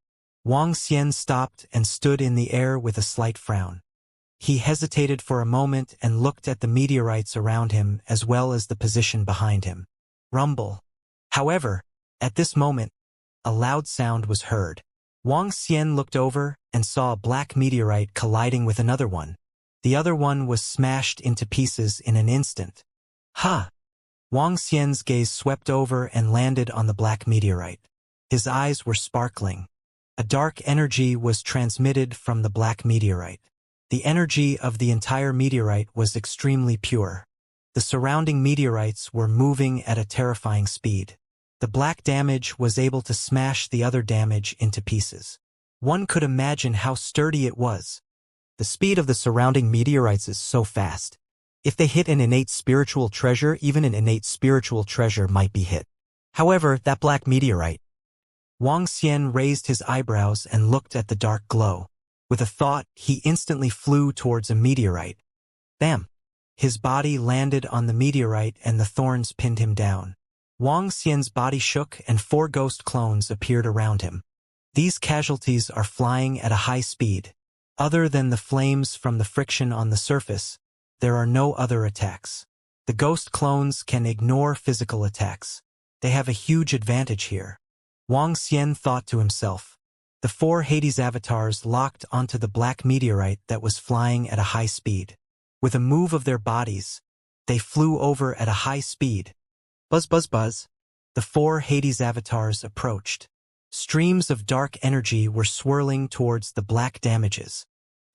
[SPEAKER 1] Wang Xian stopped and stood in the air with a slight frown. He hesitated for a moment and looked at the meteorites around him as well as the position behind him. Rumble. However, at this moment, a loud sound was heard. Wang Xian looked over and saw a black meteorite colliding with another one. The other one was smashed into pieces in an instant. Ha! Wang Xian's gaze swept over and landed on the black meteorite. His eyes were sparkling. A dark energy was transmitted from the black meteorite. The energy of the entire meteorite was extremely pure. The surrounding meteorites were moving at a terrifying speed. The black damage was able to smash the other damage into pieces. One could imagine how sturdy it was. The speed of the surrounding meteorites is so fast. If they hit an innate spiritual treasure, even an innate spiritual treasure might be hit. However, that black meteorite. Wang Xian raised his eyebrows and looked at the dark glow. With a thought, he instantly flew towards a meteorite. Bam! His body landed on the meteorite and the thorns pinned him down. Wang Xian's body shook and 4 ghost clones appeared around him. These casualties are flying at a high speed. Other than the flames from the friction on the surface, there are no other attacks. The ghost clones can ignore physical attacks. They have a huge advantage here. Wang Xian thought to himself. The 4 Hades avatars locked onto the black meteorite that was flying at a high speed. With a move of their bodies, they flew over at a high speed. Buzz, buzz, buzz. The 4 Hades avatars approached. Streams of dark energy were swirling towards the black damages.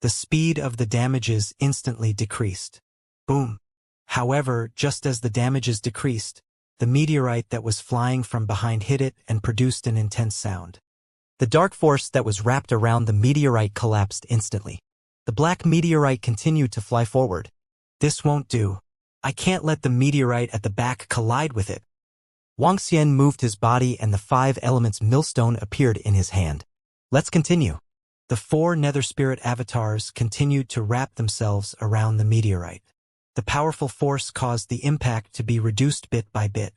[SPEAKER 1] The speed of the damages instantly decreased. Boom. However, just as the damages decreased, the meteorite that was flying from behind hit it and produced an intense sound. The dark force that was wrapped around the meteorite collapsed instantly. The black meteorite continued to fly forward. This won't do. I can't let the meteorite at the back collide with it. Wang Xian moved his body and the 5 elements millstone appeared in his hand. Let's continue. The 4 nether spirit avatars continued to wrap themselves around the meteorite. The powerful force caused the impact to be reduced bit by bit.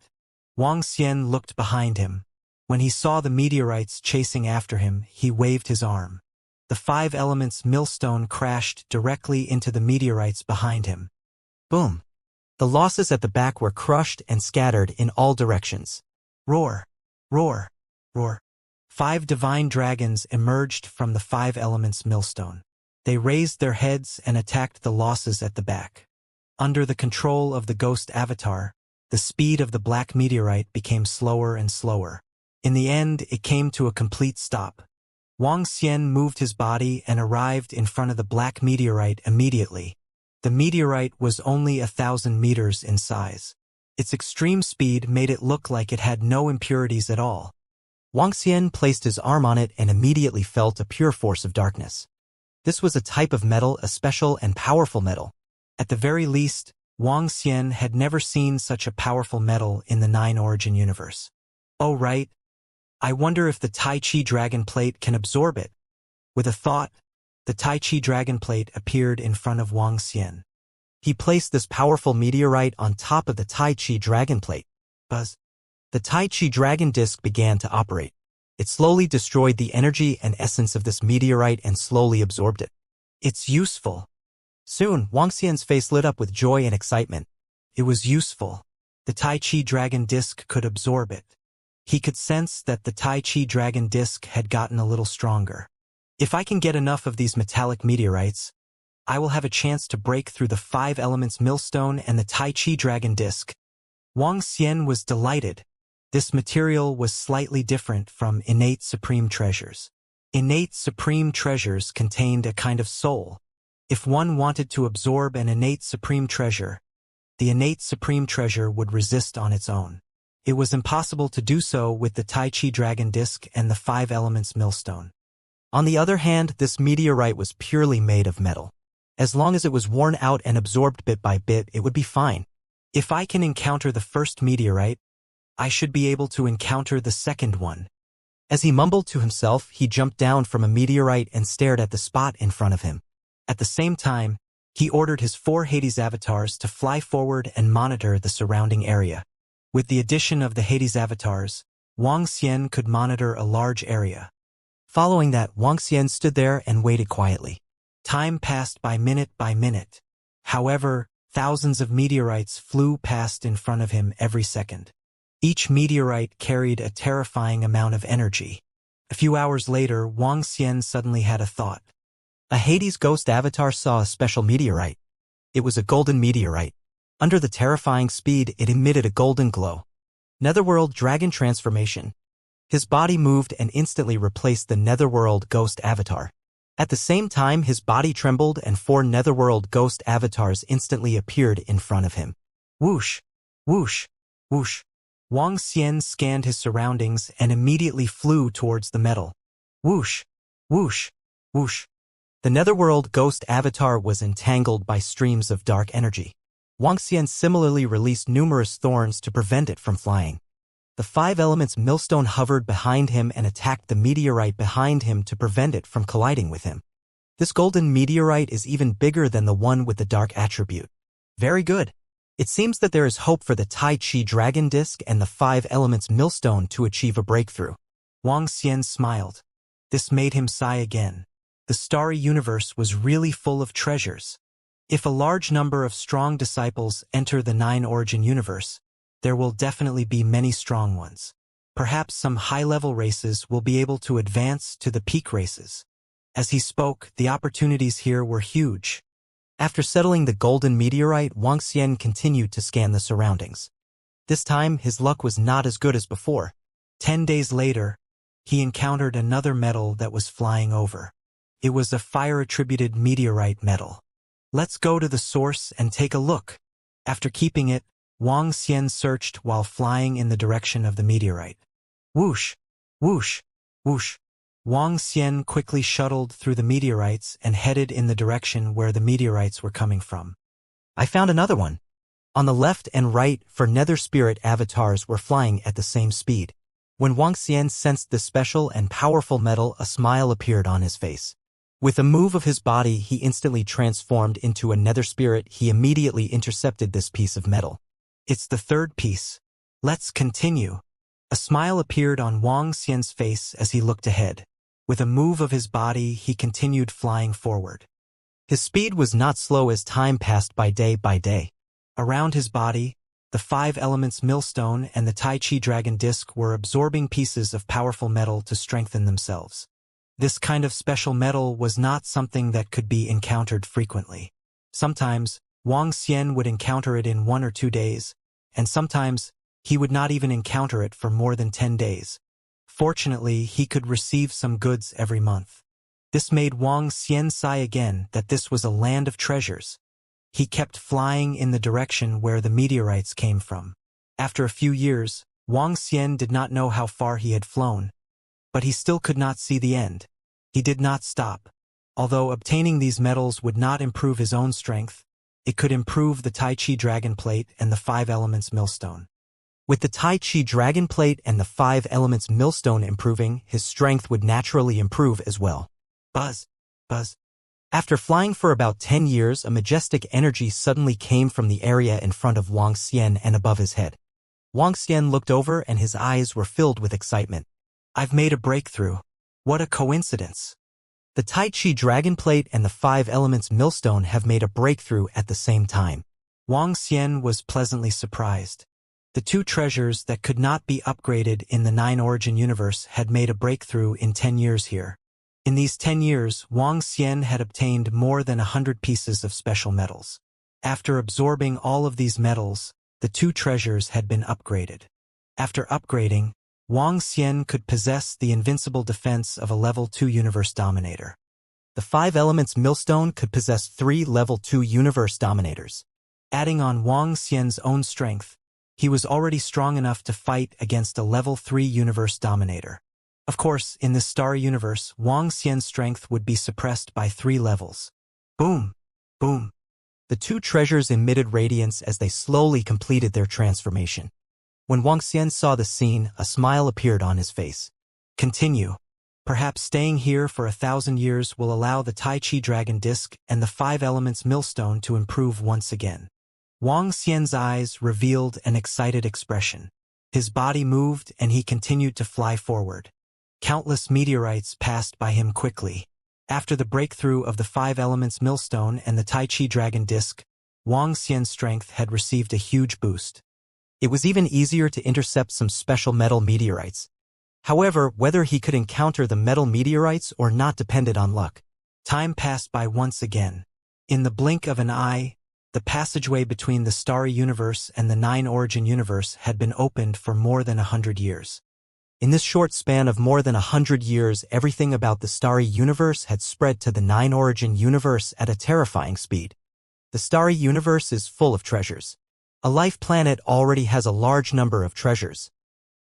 [SPEAKER 1] Wang Xian looked behind him. When he saw the meteorites chasing after him, he waved his arm. The 5 elements millstone crashed directly into the meteorites behind him. Boom! The losses at the back were crushed and scattered in all directions. Roar! Roar! Roar! 5 divine dragons emerged from the 5 elements millstone. They raised their heads and attacked the losses at the back. Under the control of the ghost avatar, the speed of the black meteorite became slower and slower. In the end, it came to a complete stop. Wang Xian moved his body and arrived in front of the black meteorite immediately. The meteorite was only 1,000 meters in size. Its extreme speed made it look like it had no impurities at all. Wang Xian placed his arm on it and immediately felt a pure force of darkness. This was a type of metal, a special and powerful metal. At the very least, Wang Xian had never seen such a powerful metal in the Nine Origin universe. Oh right, I wonder if the Tai Chi Dragon Plate can absorb it. With a thought, the Tai Chi Dragon Plate appeared in front of Wang Xian. He placed this powerful meteorite on top of the Tai Chi Dragon Plate. Buzz. The Tai Chi Dragon Disc began to operate. It slowly destroyed the energy and essence of this meteorite and slowly absorbed it. It's useful. Soon, Wang Xian's face lit up with joy and excitement. It was useful. The Tai Chi Dragon Disc could absorb it. He could sense that the Tai Chi Dragon Disc had gotten a little stronger. If I can get enough of these metallic meteorites, I will have a chance to break through the 5 elements millstone and the Tai Chi Dragon Disc. Wang Xian was delighted. This material was slightly different from innate supreme treasures. Innate supreme treasures contained a kind of soul. If one wanted to absorb an innate supreme treasure, the innate supreme treasure would resist on its own. It was impossible to do so with the Tai Chi Dragon Disc and the 5 elements millstone. On the other hand, this meteorite was purely made of metal. As long as it was worn out and absorbed bit by bit, it would be fine. If I can encounter the first meteorite, I should be able to encounter the second one. As he mumbled to himself, he jumped down from a meteorite and stared at the spot in front of him. At the same time, he ordered his 4 Hades avatars to fly forward and monitor the surrounding area. With the addition of the Hades avatars, Wang Xian could monitor a large area. Following that, Wang Xian stood there and waited quietly. Time passed by minute. However, thousands of meteorites flew past in front of him every second. Each meteorite carried a terrifying amount of energy. A few hours later, Wang Xian suddenly had a thought. A Hades ghost avatar saw a special meteorite. It was a golden meteorite. Under the terrifying speed, it emitted a golden glow. Netherworld Dragon Transformation. His body moved and instantly replaced the Netherworld Ghost Avatar. At the same time, his body trembled and 4 Netherworld Ghost Avatars instantly appeared in front of him. Whoosh! Whoosh! Whoosh! Wang Xian scanned his surroundings and immediately flew towards the metal. Whoosh! Whoosh! Whoosh! The Netherworld Ghost Avatar was entangled by streams of dark energy. Wang Xian similarly released numerous thorns to prevent it from flying. The 5 elements millstone hovered behind him and attacked the meteorite behind him to prevent it from colliding with him. This golden meteorite is even bigger than the one with the dark attribute. Very good. It seems that there is hope for the Tai Chi Dragon Disc and the 5 elements millstone to achieve a breakthrough. Wang Xian smiled. This made him sigh again. The starry universe was really full of treasures. If a large number of strong disciples enter the Nine Origin universe, there will definitely be many strong ones. Perhaps some high-level races will be able to advance to the peak races. As he spoke, the opportunities here were huge. After settling the golden meteorite, Wang Xian continued to scan the surroundings. This time, his luck was not as good as before. 10 days later, he encountered another metal that was flying over. It was a fire-attributed meteorite metal. Let's go to the source and take a look. After keeping it, Wang Xian searched while flying in the direction of the meteorite. Whoosh! Whoosh! Whoosh! Wang Xian quickly shuttled through the meteorites and headed in the direction where the meteorites were coming from. I found another one. On the left and right, 4 Nether Spirit avatars were flying at the same speed. When Wang Xian sensed this special and powerful metal, a smile appeared on his face. With a move of his body, he instantly transformed into a Nether Spirit. He immediately intercepted this piece of metal. It's the 3rd piece. Let's continue. A smile appeared on Wang Xian's face as he looked ahead. With a move of his body, he continued flying forward. His speed was not slow as time passed by day by day. Around his body, the 5 elements millstone and the Tai Chi Dragon Disc were absorbing pieces of powerful metal to strengthen themselves. This kind of special metal was not something that could be encountered frequently. Sometimes, Wang Xian would encounter it in 1 or 2 days, and sometimes he would not even encounter it for more than 10 days. Fortunately, he could receive some goods every month. This made Wang Xian sigh again that this was a land of treasures. He kept flying in the direction where the meteorites came from. After a few years, Wang Xian did not know how far he had flown, but he still could not see the end. He did not stop. Although obtaining these metals would not improve his own strength, it could improve the Tai Chi Dragon Plate and the 5 Elements Millstone. With the Tai Chi Dragon Plate and the 5 Elements Millstone improving, his strength would naturally improve as well. Buzz, buzz. After flying for about 10 years, a majestic energy suddenly came from the area in front of Wang Xian and above his head. Wang Xian looked over and his eyes were filled with excitement. I've made a breakthrough. What a coincidence. The Tai Chi Dragon Plate and the 5 Elements Millstone have made a breakthrough at the same time. Wang Xian was pleasantly surprised. The 2 treasures that could not be upgraded in the 9 Origin universe had made a breakthrough in 10 years here. In these 10 years, Wang Xian had obtained more than 100 pieces of special metals. After absorbing all of these metals, the 2 treasures had been upgraded. After upgrading, Wang Xian could possess the invincible defense of a level 2 universe dominator. The 5 Elements Millstone could possess 3 level 2 universe dominators. Adding on Wang Xian's own strength, he was already strong enough to fight against a level 3 universe dominator. Of course, in this starry universe, Wang Xian's strength would be suppressed by 3 levels. Boom! Boom! The 2 treasures emitted radiance as they slowly completed their transformation. When Wang Xian saw the scene, a smile appeared on his face. Continue. Perhaps staying here for 1,000 years will allow the Tai Chi Dragon Disc and the 5 Elements Millstone to improve once again. Wang Xian's eyes revealed an excited expression. His body moved and he continued to fly forward. Countless meteorites passed by him quickly. After the breakthrough of the 5 Elements Millstone and the Tai Chi Dragon Disc, Wang Xian's strength had received a huge boost. It was even easier to intercept some special metal meteorites. However, whether he could encounter the metal meteorites or not depended on luck. Time passed by once again. In the blink of an eye, the passageway between the starry universe and the 9 Origin universe had been opened for more than 100 years. In this short span of more than 100 years, everything about the starry universe had spread to the 9 Origin universe at a terrifying speed. The starry universe is full of treasures. A life planet already has a large number of treasures.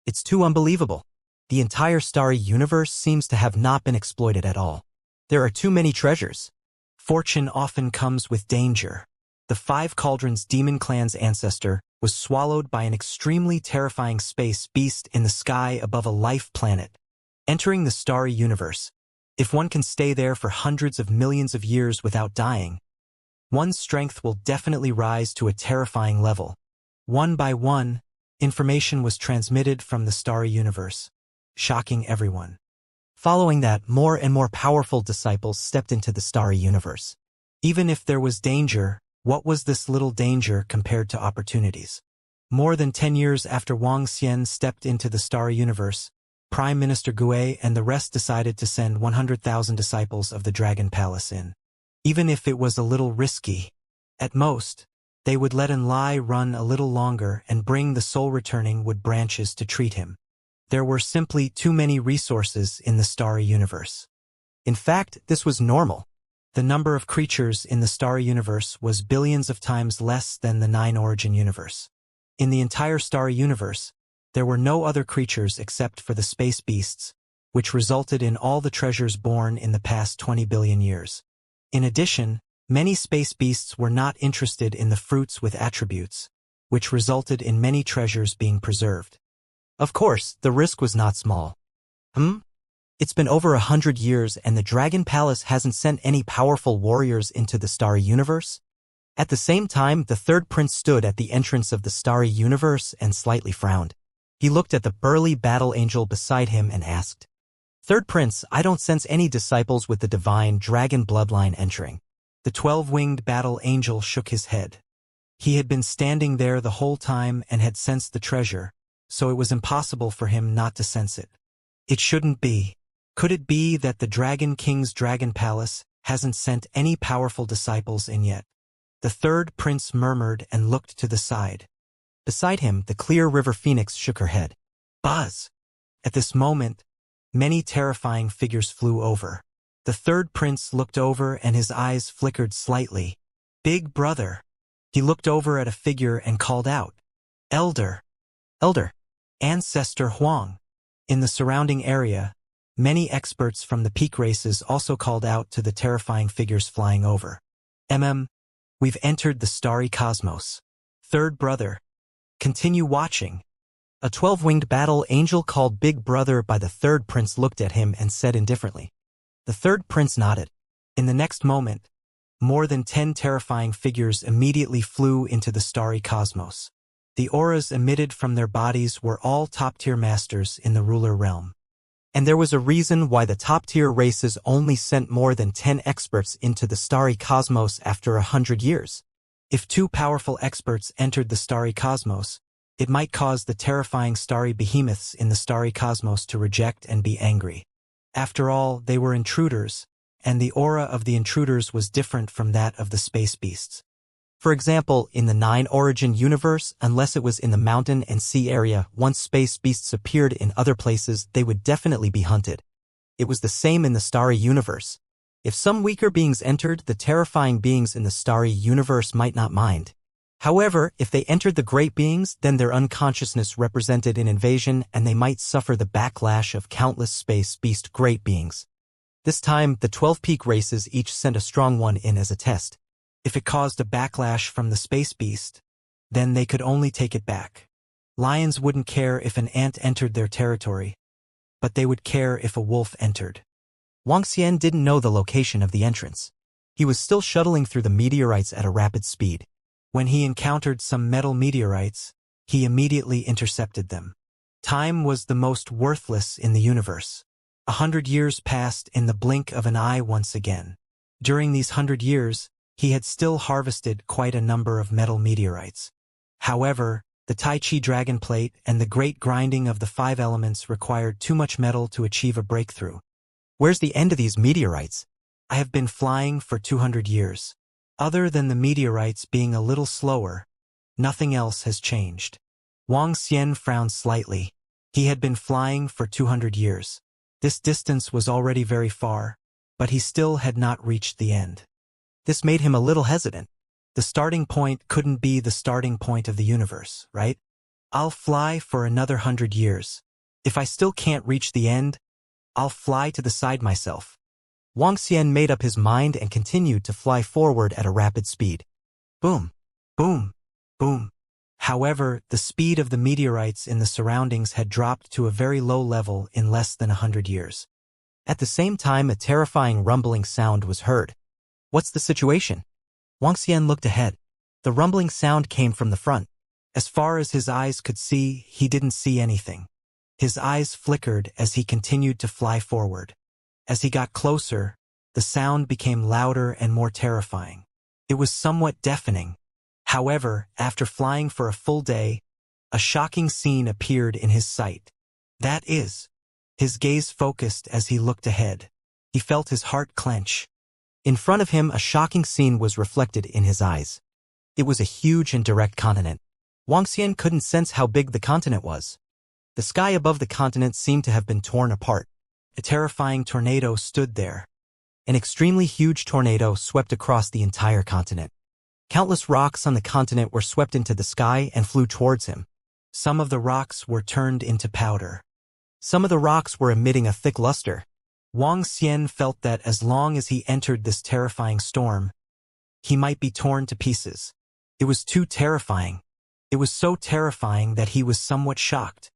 [SPEAKER 1] It's too unbelievable. The entire starry universe seems to have not been exploited at all. There are too many treasures. Fortune often comes with danger. The 5 Cauldrons Demon Clan's ancestor was swallowed by an extremely terrifying space beast in the sky above a life planet, entering the starry universe. If one can stay there for hundreds of millions of years without dying, one's strength will definitely rise to a terrifying level. One by one, information was transmitted from the starry universe, shocking everyone. Following that, more and more powerful disciples stepped into the starry universe. Even if there was danger, what was this little danger compared to opportunities? More than 10 years after Wang Xian stepped into the starry universe, Prime Minister Gue and the rest decided to send 100,000 disciples of the Dragon Palace in. Even if it was a little risky, at most, they would let Enlai run a little longer and bring the soul returning wood branches to treat him. There were simply too many resources in the starry universe. In fact, this was normal. The number of creatures in the starry universe was billions of times less than the 9 Origin universe. In the entire starry universe, there were no other creatures except for the space beasts, which resulted in all the treasures born in the past 20 billion years. In addition, many space beasts were not interested in the fruits with attributes, which resulted in many treasures being preserved. Of course, the risk was not small. It's been over 100 years and the Dragon Palace hasn't sent any powerful warriors into the starry universe? At the same time, the 3rd prince stood at the entrance of the starry universe and slightly frowned. He looked at the burly battle angel beside him and asked, "3rd prince, I don't sense any disciples with the divine dragon bloodline entering." The 12-winged battle angel shook his head. He had been standing there the whole time and had sensed the treasure, so it was impossible for him not to sense it. It shouldn't be. Could it be that the Dragon King's Dragon Palace hasn't sent any powerful disciples in yet? The third prince murmured and looked to the side. Beside him, the clear river phoenix shook her head. Buzz! At this moment, many terrifying figures flew over. The third prince looked over and his eyes flickered slightly. Big brother! He looked over at a figure and called out. Elder! Elder! Ancestor Huang! In the surrounding area, many experts from the peak races also called out to the terrifying figures flying over. We've entered the starry cosmos. Third brother. Continue watching. A 12-winged battle angel called Big Brother by the third prince looked at him and said indifferently. The third prince nodded. In the next moment, more than 10 terrifying figures immediately flew into the starry cosmos. The auras emitted from their bodies were all top-tier masters in the ruler realm. And there was a reason why the top-tier races only sent more than 10 experts into the starry cosmos after 100 years. If 2 powerful experts entered the starry cosmos, it might cause the terrifying starry behemoths in the starry cosmos to reject and be angry. After all, they were intruders, and the aura of the intruders was different from that of the space beasts. For example, in the 9 Origin universe, unless it was in the mountain and sea area, once space beasts appeared in other places, they would definitely be hunted. It was the same in the starry universe. If some weaker beings entered, the terrifying beings in the starry universe might not mind. However, if they entered the great beings, then their unconsciousness represented an invasion and they might suffer the backlash of countless space beast great beings. This time, the 12 peak races each sent a strong one in as a test. If it caused a backlash from the space beast, then they could only take it back. Lions wouldn't care if an ant entered their territory, but they would care if a wolf entered. Wuxia didn't know the location of the entrance. He was still shuttling through the meteorites at a rapid speed. When he encountered some metal meteorites, he immediately intercepted them. Time was the most worthless in the universe. 100 years passed in the blink of an eye once again. During these 100 years, he had still harvested quite a number of metal meteorites. However, the Tai Chi dragon plate and the great grinding of the 5 elements required too much metal to achieve a breakthrough. Where's the end of these meteorites? I have been flying for 200 years. Other than the meteorites being a little slower, nothing else has changed. Wuxia frowned slightly. He had been flying for 200 years. This distance was already very far, but he still had not reached the end. This made him a little hesitant. The starting point couldn't be the starting point of the universe, right? I'll fly for another 100 years. If I still can't reach the end, I'll fly to the side myself. Wuxia made up his mind and continued to fly forward at a rapid speed. Boom, boom, boom. However, the speed of the meteorites in the surroundings had dropped to a very low level in less than 100 years. At the same time, a terrifying rumbling sound was heard. What's the situation? Wuxia looked ahead. The rumbling sound came from the front. As far as his eyes could see, he didn't see anything. His eyes flickered as he continued to fly forward. As he got closer, the sound became louder and more terrifying. It was somewhat deafening. However, after flying for a full day, a shocking scene appeared in his sight. That is, his gaze focused as he looked ahead. He felt his heart clench. In front of him, a shocking scene was reflected in his eyes. It was a huge and direct continent. Wuxia couldn't sense how big the continent was. The sky above the continent seemed to have been torn apart. A terrifying tornado stood there. An extremely huge tornado swept across the entire continent. Countless rocks on the continent were swept into the sky and flew towards him. Some of the rocks were turned into powder. Some of the rocks were emitting a thick luster. Wuxia felt that as long as he entered this terrifying storm, he might be torn to pieces. It was too terrifying. It was so terrifying that he was somewhat shocked.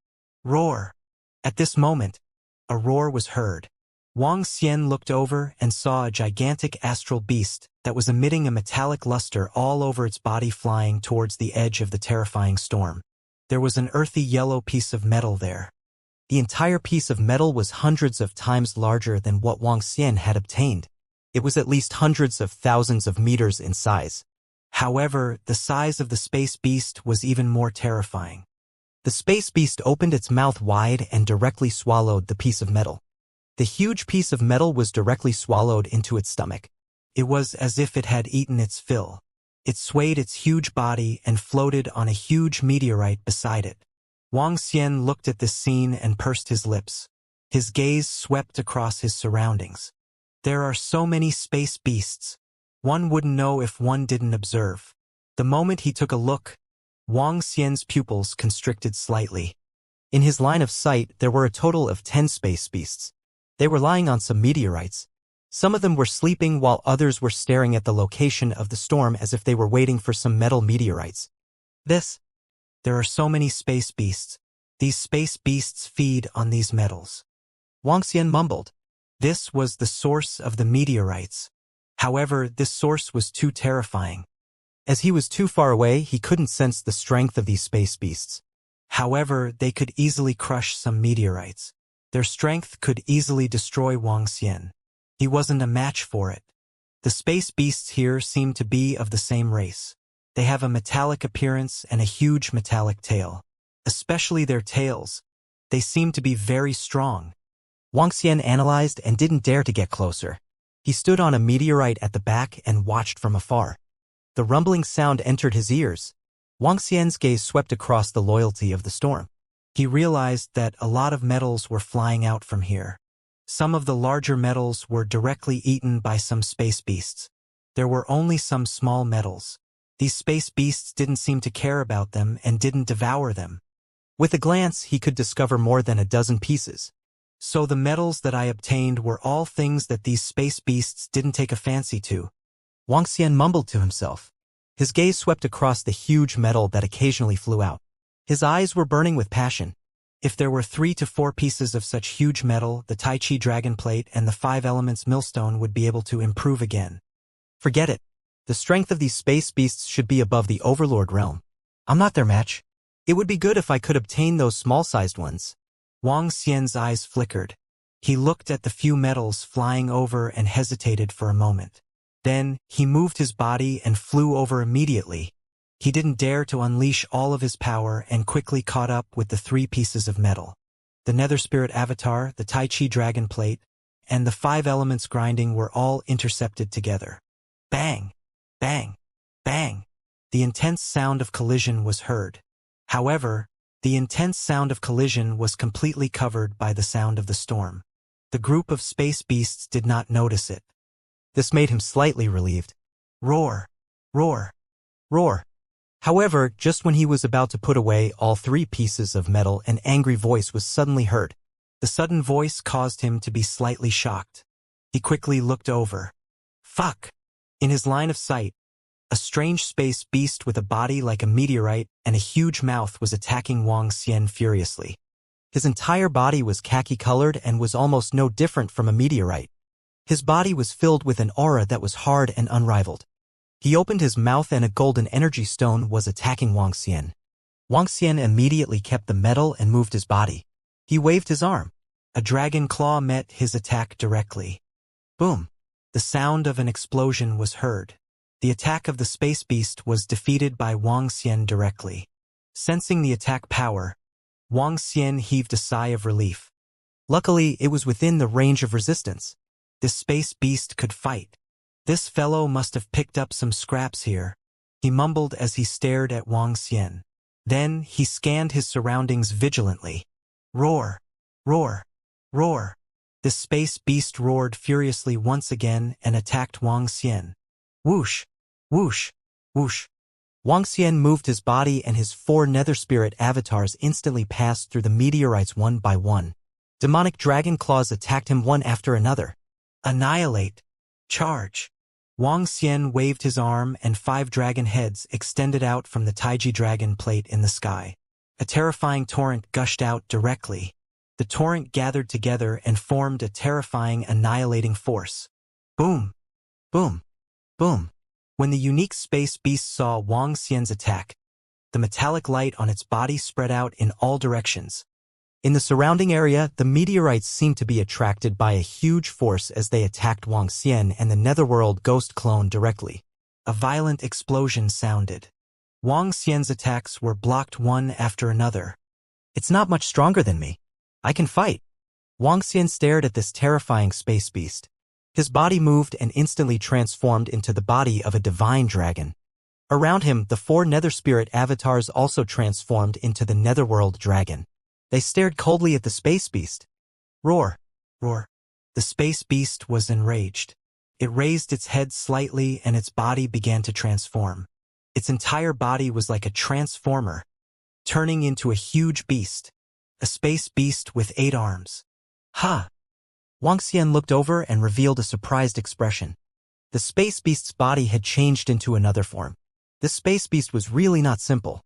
[SPEAKER 1] Roar! At this moment, a roar was heard. Wuxia looked over and saw a gigantic astral beast that was emitting a metallic luster all over its body flying towards the edge of the terrifying storm. There was an earthy yellow piece of metal there. The entire piece of metal was hundreds of times larger than what Wuxia had obtained. It was at least hundreds of thousands of meters in size. However, the size of the space beast was even more terrifying. The space beast opened its mouth wide and directly swallowed the piece of metal. The huge piece of metal was directly swallowed into its stomach. It was as if it had eaten its fill. It swayed its huge body and floated on a huge meteorite beside it. Wang Xian looked at this scene and pursed his lips. His gaze swept across his surroundings. There are so many space beasts. One wouldn't know if one didn't observe. The moment he took a look, Wang Xian's pupils constricted slightly. In his line of sight, there were a total of 10 space beasts. They were lying on some meteorites. Some of them were sleeping while others were staring at the location of the storm as if they were waiting for some metal meteorites. There are so many space beasts. These space beasts feed on these metals. Wang Xian mumbled. This was the source of the meteorites. However, this source was too terrifying. As he was too far away, he couldn't sense the strength of these space beasts. However, they could easily crush some meteorites. Their strength could easily destroy Wang Xian. He wasn't a match for it. The space beasts here seemed to be of the same race. They have a metallic appearance and a huge metallic tail. Especially their tails. They seem to be very strong. Wang Xian analyzed and didn't dare to get closer. He stood on a meteorite at the back and watched from afar. The rumbling sound entered his ears. Wang Xian's gaze swept across the loyalty of the storm. He realized that a lot of metals were flying out from here. Some of the larger metals were directly eaten by some space beasts. There were only some small metals. These space beasts didn't seem to care about them and didn't devour them. With a glance, he could discover more than a dozen pieces. So the metals that I obtained were all things that these space beasts didn't take a fancy to. Wang Xian mumbled to himself. His gaze swept across the huge metal that occasionally flew out. His eyes were burning with passion. If there were 3 to 4 pieces of such huge metal, the Tai Chi dragon plate and the 5 elements millstone would be able to improve again. Forget it. The strength of these space beasts should be above the overlord realm. I'm not their match. It would be good if I could obtain those small-sized ones. Wang Xian's eyes flickered. He looked at the few metals flying over and hesitated for a moment. Then, he moved his body and flew over immediately. He didn't dare to unleash all of his power and quickly caught up with the 3 pieces of metal. The Nether Spirit Avatar, the Tai Chi Dragon Plate, and the 5 elements grinding were all intercepted together. Bang! Bang! Bang! The intense sound of collision was heard. However, the intense sound of collision was completely covered by the sound of the storm. The group of space beasts did not notice it. This made him slightly relieved. Roar! Roar! Roar! However, just when he was about to put away all 3 pieces of metal, an angry voice was suddenly heard. The sudden voice caused him to be slightly shocked. He quickly looked over. Fuck! In his line of sight, a strange space beast with a body like a meteorite and a huge mouth was attacking Wang Xian furiously. His entire body was khaki-colored and was almost no different from a meteorite. His body was filled with an aura that was hard and unrivaled. He opened his mouth and a golden energy stone was attacking Wang Xian. Wang Xian immediately kept the metal and moved his body. He waved his arm. A dragon claw met his attack directly. Boom! The sound of an explosion was heard. The attack of the space beast was defeated by Wang Xian directly. Sensing the attack power, Wang Xian heaved a sigh of relief. Luckily, it was within the range of resistance. This space beast could fight. This fellow must have picked up some scraps here, he mumbled as he stared at Wang Xian. Then he scanned his surroundings vigilantly. Roar! Roar! Roar! The space beast roared furiously once again and attacked Wang Xian. Whoosh! Whoosh! Whoosh! Wang Xian moved his body and his 4 nether spirit avatars instantly passed through the meteorites one by one. Demonic dragon claws attacked him one after another. Annihilate! Charge! Wang Xian waved his arm and 5 dragon heads extended out from the Taiji dragon plate in the sky. A terrifying torrent gushed out directly. The torrent gathered together and formed a terrifying annihilating force. Boom! Boom! Boom! When the unique space beast saw Wang Xian's attack, the metallic light on its body spread out in all directions. In the surrounding area, the meteorites seemed to be attracted by a huge force as they attacked Wang Xian and the Netherworld ghost clone directly. A violent explosion sounded. Wang Xian's attacks were blocked one after another. It's not much stronger than me. I can fight. Wang Xian stared at this terrifying space beast. His body moved and instantly transformed into the body of a divine dragon. Around him, the four nether spirit avatars also transformed into the netherworld dragon. They stared coldly at the space beast. Roar! Roar! The space beast was enraged. It raised its head slightly and its body began to transform. Its entire body was like a transformer, turning into a huge beast. A space beast with 8 arms. Ha! Wuxia looked over and revealed a surprised expression. The space beast's body had changed into another form. This space beast was really not simple.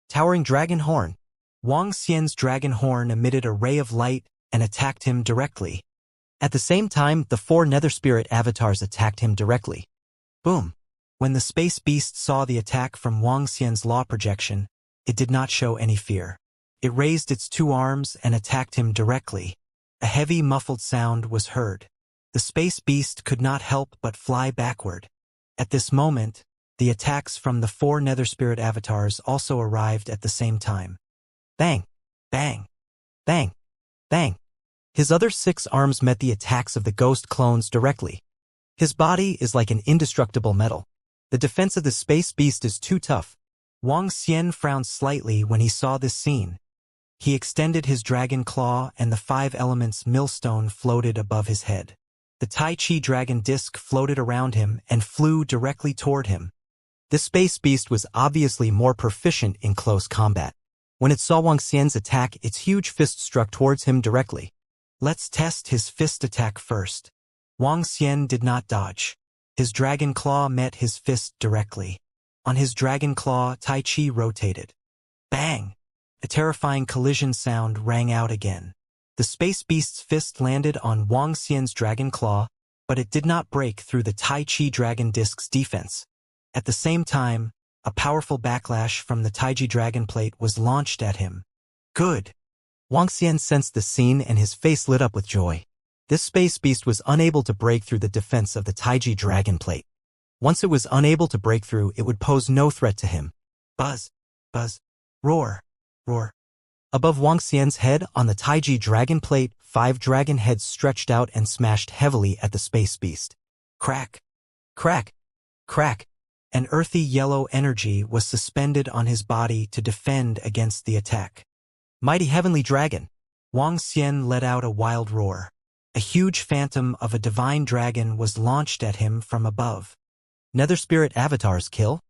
[SPEAKER 1] Towering dragon horn. Wuxia's dragon horn emitted a ray of light and attacked him directly. At the same time, the 4 nether spirit avatars attacked him directly. Boom! When the space beast saw the attack from Wuxia's law projection, it did not show any fear. It raised its 2 arms and attacked him directly. A heavy, muffled sound was heard. The space beast could not help but fly backward. At this moment, the attacks from the 4 nether spirit avatars also arrived at the same time. Bang! Bang! Bang! Bang! His other 6 arms met the attacks of the ghost clones directly. His body is like an indestructible metal. The defense of the space beast is too tough. Wuxia frowned slightly when he saw this scene. He extended his dragon claw and the 5 elements millstone floated above his head. The Tai Chi dragon disc floated around him and flew directly toward him. This space beast was obviously more proficient in close combat. When it saw Wuxia's attack, its huge fist struck towards him directly. Let's test his fist attack first. Wuxia did not dodge. His dragon claw met his fist directly. On his dragon claw, Tai Chi rotated. Bang! A terrifying collision sound rang out again. The space beast's fist landed on Wuxia's dragon claw, but it did not break through the Tai Chi dragon disc's defense. At the same time, a powerful backlash from the Taiji dragon plate was launched at him. Good! Wuxia sensed the scene and his face lit up with joy. This space beast was unable to break through the defense of the Taiji dragon plate. Once it was unable to break through, it would pose no threat to him. Buzz! Buzz! Roar! Roar! Above Wuxia's head, on the Taiji dragon plate, 5 dragon heads stretched out and smashed heavily at the space beast. Crack! Crack! Crack! An earthy yellow energy was suspended on his body to defend against the attack. Mighty heavenly dragon! Wuxia let out a wild roar. A huge phantom of a divine dragon was launched at him from above. Nether spirit avatars kill?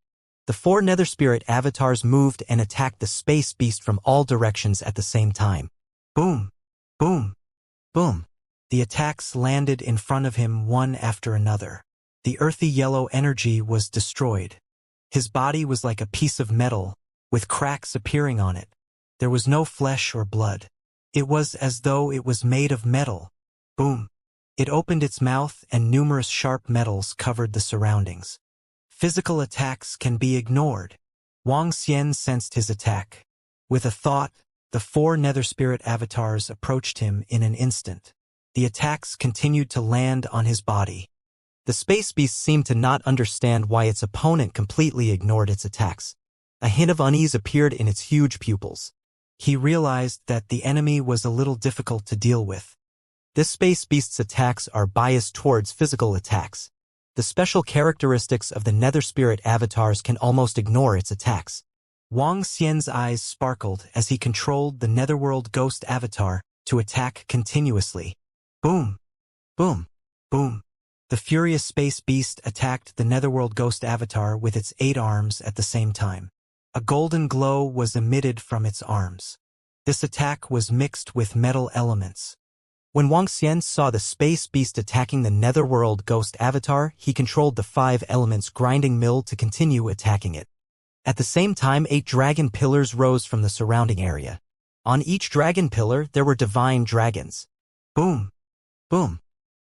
[SPEAKER 1] The 4 nether spirit avatars moved and attacked the space beast from all directions at the same time. Boom! Boom! Boom! The attacks landed in front of him one after another. The earthy yellow energy was destroyed. His body was like a piece of metal, with cracks appearing on it. There was no flesh or blood. It was as though it was made of metal. Boom! It opened its mouth and numerous sharp metals covered the surroundings. Physical attacks can be ignored. Wuxia sensed his attack. With a thought, the 4 nether spirit avatars approached him in an instant. The attacks continued to land on his body. The space beast seemed to not understand why its opponent completely ignored its attacks. A hint of unease appeared in its huge pupils. He realized that the enemy was a little difficult to deal with. This space beast's attacks are biased towards physical attacks. The special characteristics of the nether spirit avatars can almost ignore its attacks. Wuxia's eyes sparkled as he controlled the netherworld ghost avatar to attack continuously. Boom! Boom! Boom! The furious space beast attacked the netherworld ghost avatar with its 8 arms at the same time. A golden glow was emitted from its arms. This attack was mixed with metal elements. When Wuxia saw the space beast attacking the netherworld ghost avatar, he controlled the 5 elements grinding mill to continue attacking it. At the same time, 8 dragon pillars rose from the surrounding area. On each dragon pillar, there were divine dragons. Boom! Boom!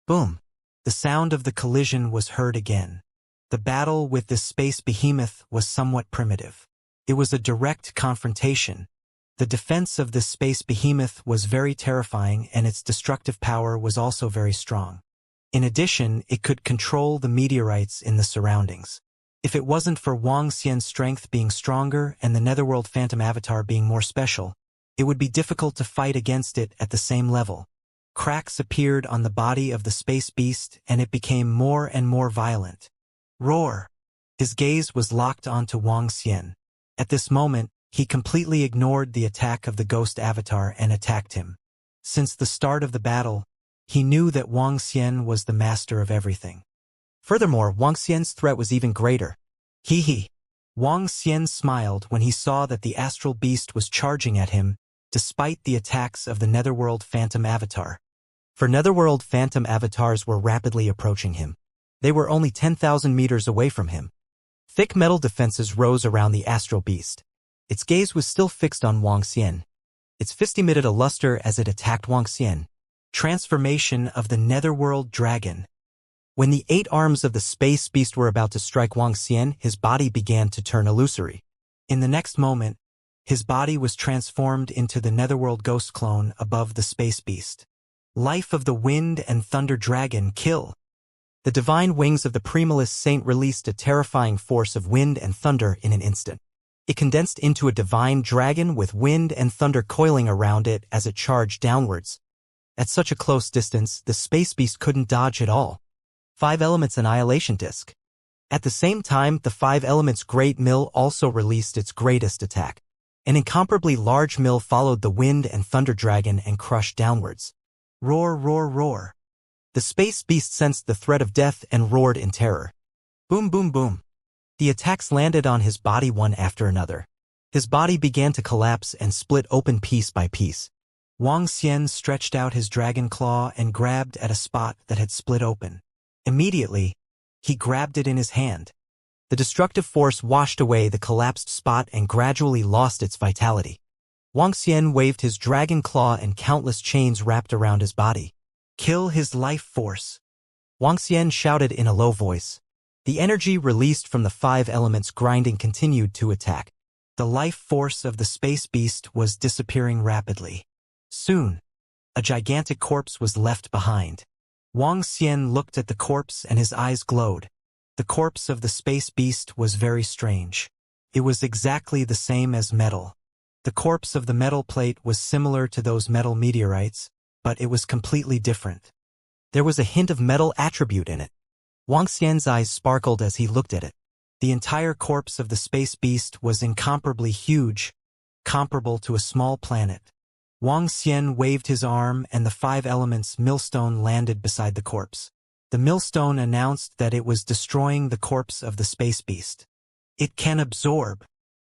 [SPEAKER 1] Boom! The sound of the collision was heard again. The battle with this space behemoth was somewhat primitive. It was a direct confrontation. The defense of this space behemoth was very terrifying and its destructive power was also very strong. In addition, it could control the meteorites in the surroundings. If it wasn't for Wuxia's strength being stronger and the netherworld phantom avatar being more special, it would be difficult to fight against it at the same level. Cracks appeared on the body of the space beast and it became more and more violent. Roar! His gaze was locked onto Wang Xian. At this moment, he completely ignored the attack of the ghost avatar and attacked him. Since the start of the battle, he knew that Wang Xian was the master of everything. Furthermore, Wang Xian's threat was even greater. Hee. Wang Xian smiled when he saw that the astral beast was charging at him, despite the attacks of the Netherworld Phantom Avatar. For Netherworld Phantom Avatars were rapidly approaching him. They were only 10,000 meters away from him. Thick metal defenses rose around the astral beast. Its gaze was still fixed on Wang Xian. Its fist emitted a luster as it attacked Wang Xian. Transformation of the Netherworld Dragon. When the 8 arms of the space beast were about to strike Wang Xian, his body began to turn illusory. In the next moment, his body was transformed into the Netherworld Ghost clone above the space beast. Life of the Wind and Thunder Dragon, kill! The divine wings of the Primalist Saint released a terrifying force of wind and thunder in an instant. It condensed into a divine dragon with wind and thunder coiling around it as it charged downwards. At such a close distance, the space beast couldn't dodge at all. 5 Elements Annihilation Disc. At the same time, the 5 Elements Great Mill also released its greatest attack. An incomparably large mill followed the wind and thunder dragon and crushed downwards. Roar, roar, roar. The space beast sensed the threat of death and roared in terror. Boom, boom, boom. The attacks landed on his body one after another. His body began to collapse and split open piece by piece. Wang Xian stretched out his dragon claw and grabbed at a spot that had split open. Immediately, he grabbed it in his hand. The destructive force washed away the collapsed spot and gradually lost its vitality. Wang Xian waved his dragon claw and countless chains wrapped around his body. Kill his life force. Wang Xian shouted in a low voice. The energy released from the 5 elements grinding continued to attack. The life force of the space beast was disappearing rapidly. Soon, a gigantic corpse was left behind. Wang Xian looked at the corpse and his eyes glowed. The corpse of the space beast was very strange. It was exactly the same as metal. The corpse of the metal plate was similar to those metal meteorites, but it was completely different. There was a hint of metal attribute in it. Wang Xian's eyes sparkled as he looked at it. The entire corpse of the space beast was incomparably huge, comparable to a small planet. Wang Xian waved his arm and the 5 elements millstone landed beside the corpse. The millstone announced that it was destroying the corpse of the space beast. It can absorb.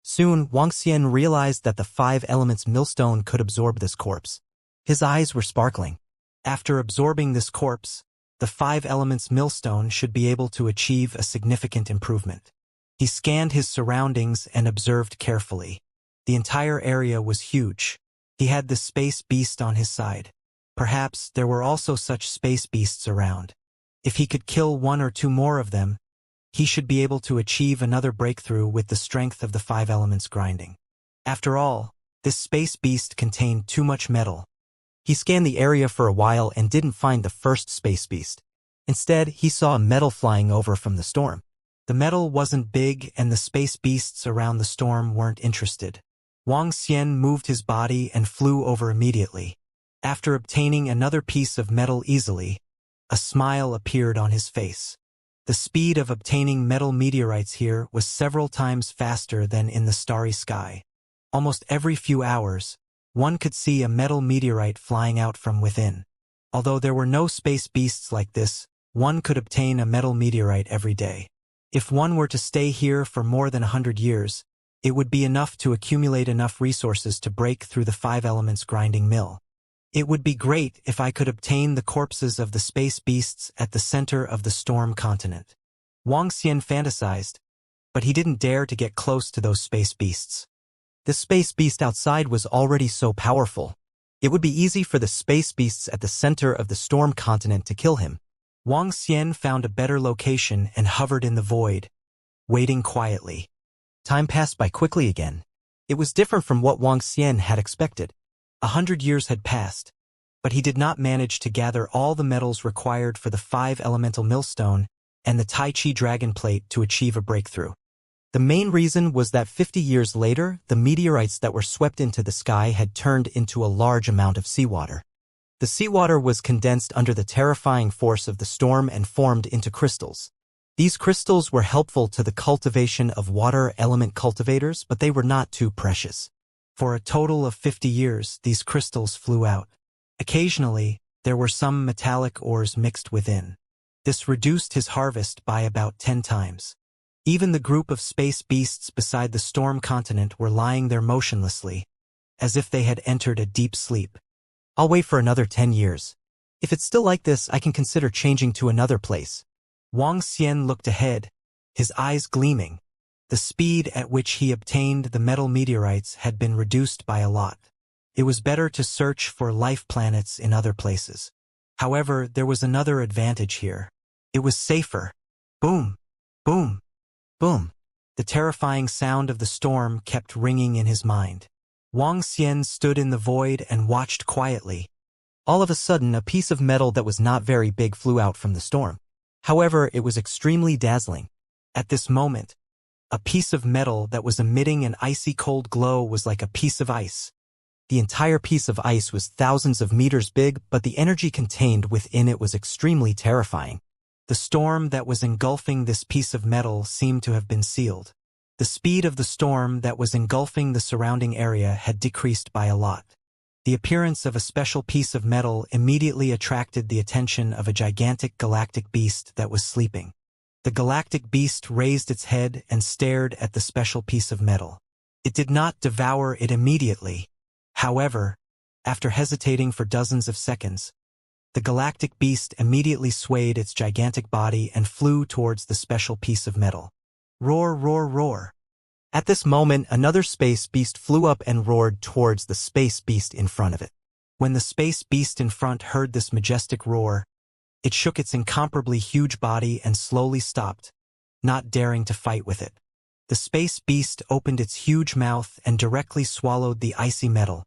[SPEAKER 1] Soon, Wang Xian realized that the 5 elements millstone could absorb this corpse. His eyes were sparkling. After absorbing this corpse, the 5 elements millstone should be able to achieve a significant improvement. He scanned his surroundings and observed carefully. The entire area was huge. He had the space beast on his side. Perhaps there were also such space beasts around. If he could kill 1 or 2 more of them, he should be able to achieve another breakthrough with the strength of the 5 elements grinding. After all, this space beast contained too much metal. He scanned the area for a while and didn't find the first space beast. Instead, he saw a metal flying over from the storm. The metal wasn't big and the space beasts around the storm weren't interested. Wang Xian moved his body and flew over immediately. After obtaining another piece of metal easily, a smile appeared on his face. The speed of obtaining metal meteorites here was several times faster than in the starry sky. Almost every few hours, one could see a metal meteorite flying out from within. Although there were no space beasts like this, one could obtain a metal meteorite every day. If one were to stay here for more than 100 years, it would be enough to accumulate enough resources to break through the 5 elements grinding mill. It would be great if I could obtain the corpses of the space beasts at the center of the storm continent. Wang Xian fantasized, but he didn't dare to get close to those space beasts. The space beast outside was already so powerful. It would be easy for the space beasts at the center of the storm continent to kill him. Wang Xian found a better location and hovered in the void, waiting quietly. Time passed by quickly again. It was different from what Wang Xian had expected. 100 years had passed, but he did not manage to gather all the metals required for the 5 elemental millstone and the Tai Chi dragon plate to achieve a breakthrough. The main reason was that 50 years later, the meteorites that were swept into the sky had turned into a large amount of seawater. The seawater was condensed under the terrifying force of the storm and formed into crystals. These crystals were helpful to the cultivation of water element cultivators, but they were not too precious. For a total of 50 years, these crystals flew out. Occasionally, there were some metallic ores mixed within. This reduced his harvest by about 10 times. Even the group of space beasts beside the storm continent were lying there motionlessly, as if they had entered a deep sleep. I'll wait for another 10 years. If it's still like this, I can consider changing to another place. Wang Xian looked ahead, his eyes gleaming. The speed at which he obtained the metal meteorites had been reduced by a lot. It was better to search for life planets in other places. However, there was another advantage here. It was safer. Boom, boom, boom. The terrifying sound of the storm kept ringing in his mind. Wang Xian stood in the void and watched quietly. All of a sudden, a piece of metal that was not very big flew out from the storm. However, it was extremely dazzling. At this moment, a piece of metal that was emitting an icy cold glow was like a piece of ice. The entire piece of ice was thousands of meters big, but the energy contained within it was extremely terrifying. The storm that was engulfing this piece of metal seemed to have been sealed. The speed of the storm that was engulfing the surrounding area had decreased by a lot. The appearance of a special piece of metal immediately attracted the attention of a gigantic galactic beast that was sleeping. The galactic beast raised its head and stared at the special piece of metal. It did not devour it immediately. However, after hesitating for dozens of seconds, the galactic beast immediately swayed its gigantic body and flew towards the special piece of metal. Roar, roar, roar. At this moment, another space beast flew up and roared towards the space beast in front of it. When the space beast in front heard this majestic roar, it shook its incomparably huge body and slowly stopped, not daring to fight with it. The space beast opened its huge mouth and directly swallowed the icy metal.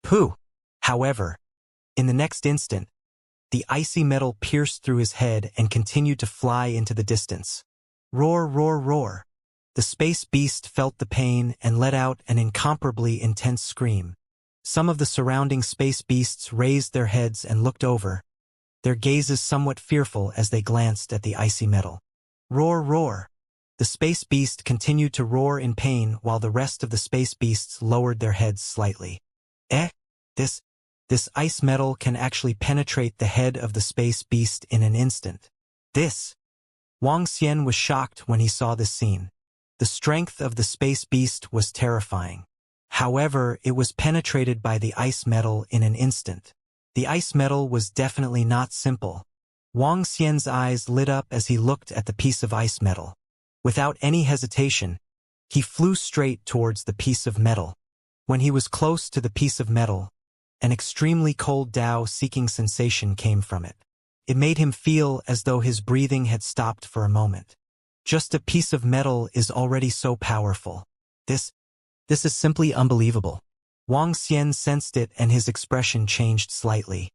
[SPEAKER 1] Pooh! However, in the next instant, the icy metal pierced through his head and continued to fly into the distance. Roar, roar, roar. The space beast felt the pain and let out an incomparably intense scream. Some of the surrounding space beasts raised their heads and looked over, their gazes somewhat fearful as they glanced at the icy metal. Roar, roar. The space beast continued to roar in pain while the rest of the space beasts lowered their heads slightly. This ice metal can actually penetrate the head of the space beast in an instant. Wang Xian was shocked when he saw this scene. The strength of the space beast was terrifying. However, it was penetrated by the ice metal in an instant. The ice metal was definitely not simple. Wang Xian's eyes lit up as he looked at the piece of ice metal. Without any hesitation, he flew straight towards the piece of metal. When he was close to the piece of metal, an extremely cold Tao-seeking sensation came from it. It made him feel as though his breathing had stopped for a moment. Just a piece of metal is already so powerful. This is simply unbelievable. Wang Xian sensed it and his expression changed slightly.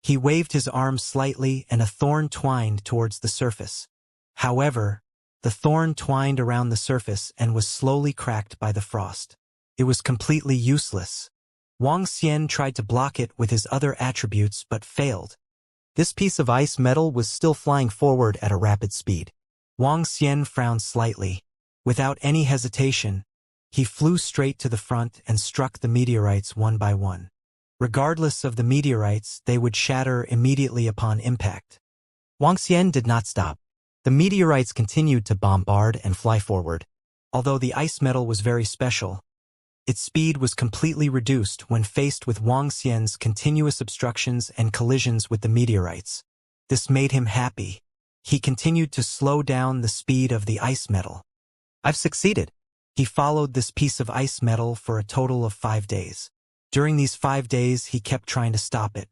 [SPEAKER 1] He waved his arm slightly and a thorn twined towards the surface. However, the thorn twined around the surface and was slowly cracked by the frost. It was completely useless. Wang Xian tried to block it with his other attributes but failed. This piece of ice metal was still flying forward at a rapid speed. Wang Xian frowned slightly. Without any hesitation, he flew straight to the front and struck the meteorites one by one. Regardless of the meteorites, they would shatter immediately upon impact. Wang Xian did not stop. The meteorites continued to bombard and fly forward. Although the ice metal was very special, its speed was completely reduced when faced with Wang Xian's continuous obstructions and collisions with the meteorites. This made him happy. He continued to slow down the speed of the ice metal. I've succeeded. He followed this piece of ice metal for a total of 5 days. During these 5 days, he kept trying to stop it.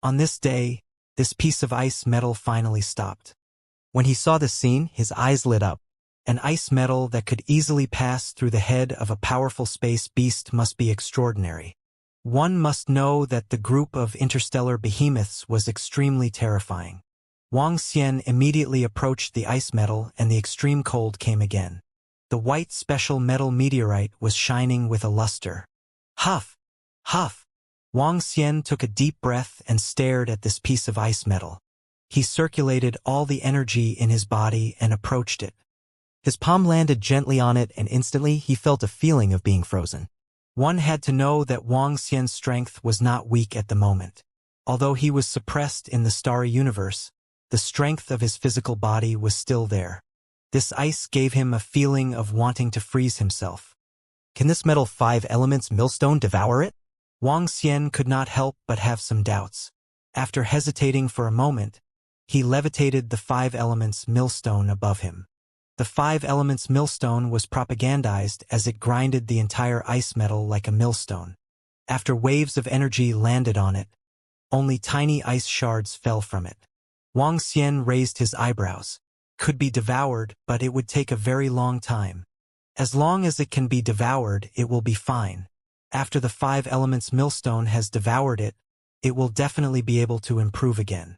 [SPEAKER 1] On this day, this piece of ice metal finally stopped. When he saw the scene, his eyes lit up. An ice metal that could easily pass through the head of a powerful space beast must be extraordinary. One must know that the group of interstellar behemoths was extremely terrifying. Wang Xian immediately approached the ice metal and the extreme cold came again. The white special metal meteorite was shining with a luster. Huff! Huff! Wang Xian took a deep breath and stared at this piece of ice metal. He circulated all the energy in his body and approached it. His palm landed gently on it, and instantly he felt a feeling of being frozen. One had to know that Wang Xian's strength was not weak at the moment. Although he was suppressed in the starry universe, the strength of his physical body was still there. This ice gave him a feeling of wanting to freeze himself. Can this metal 5 elements millstone devour it? Wang Xian could not help but have some doubts. After hesitating for a moment, he levitated the 5 elements millstone above him. The 5 elements millstone was propagandized as it grinded the entire ice metal like a millstone. After waves of energy landed on it, only tiny ice shards fell from it. Wang Xian raised his eyebrows. Could be devoured, but it would take a very long time. As long as it can be devoured, it will be fine. After the 5 elements millstone has devoured it, it will definitely be able to improve again.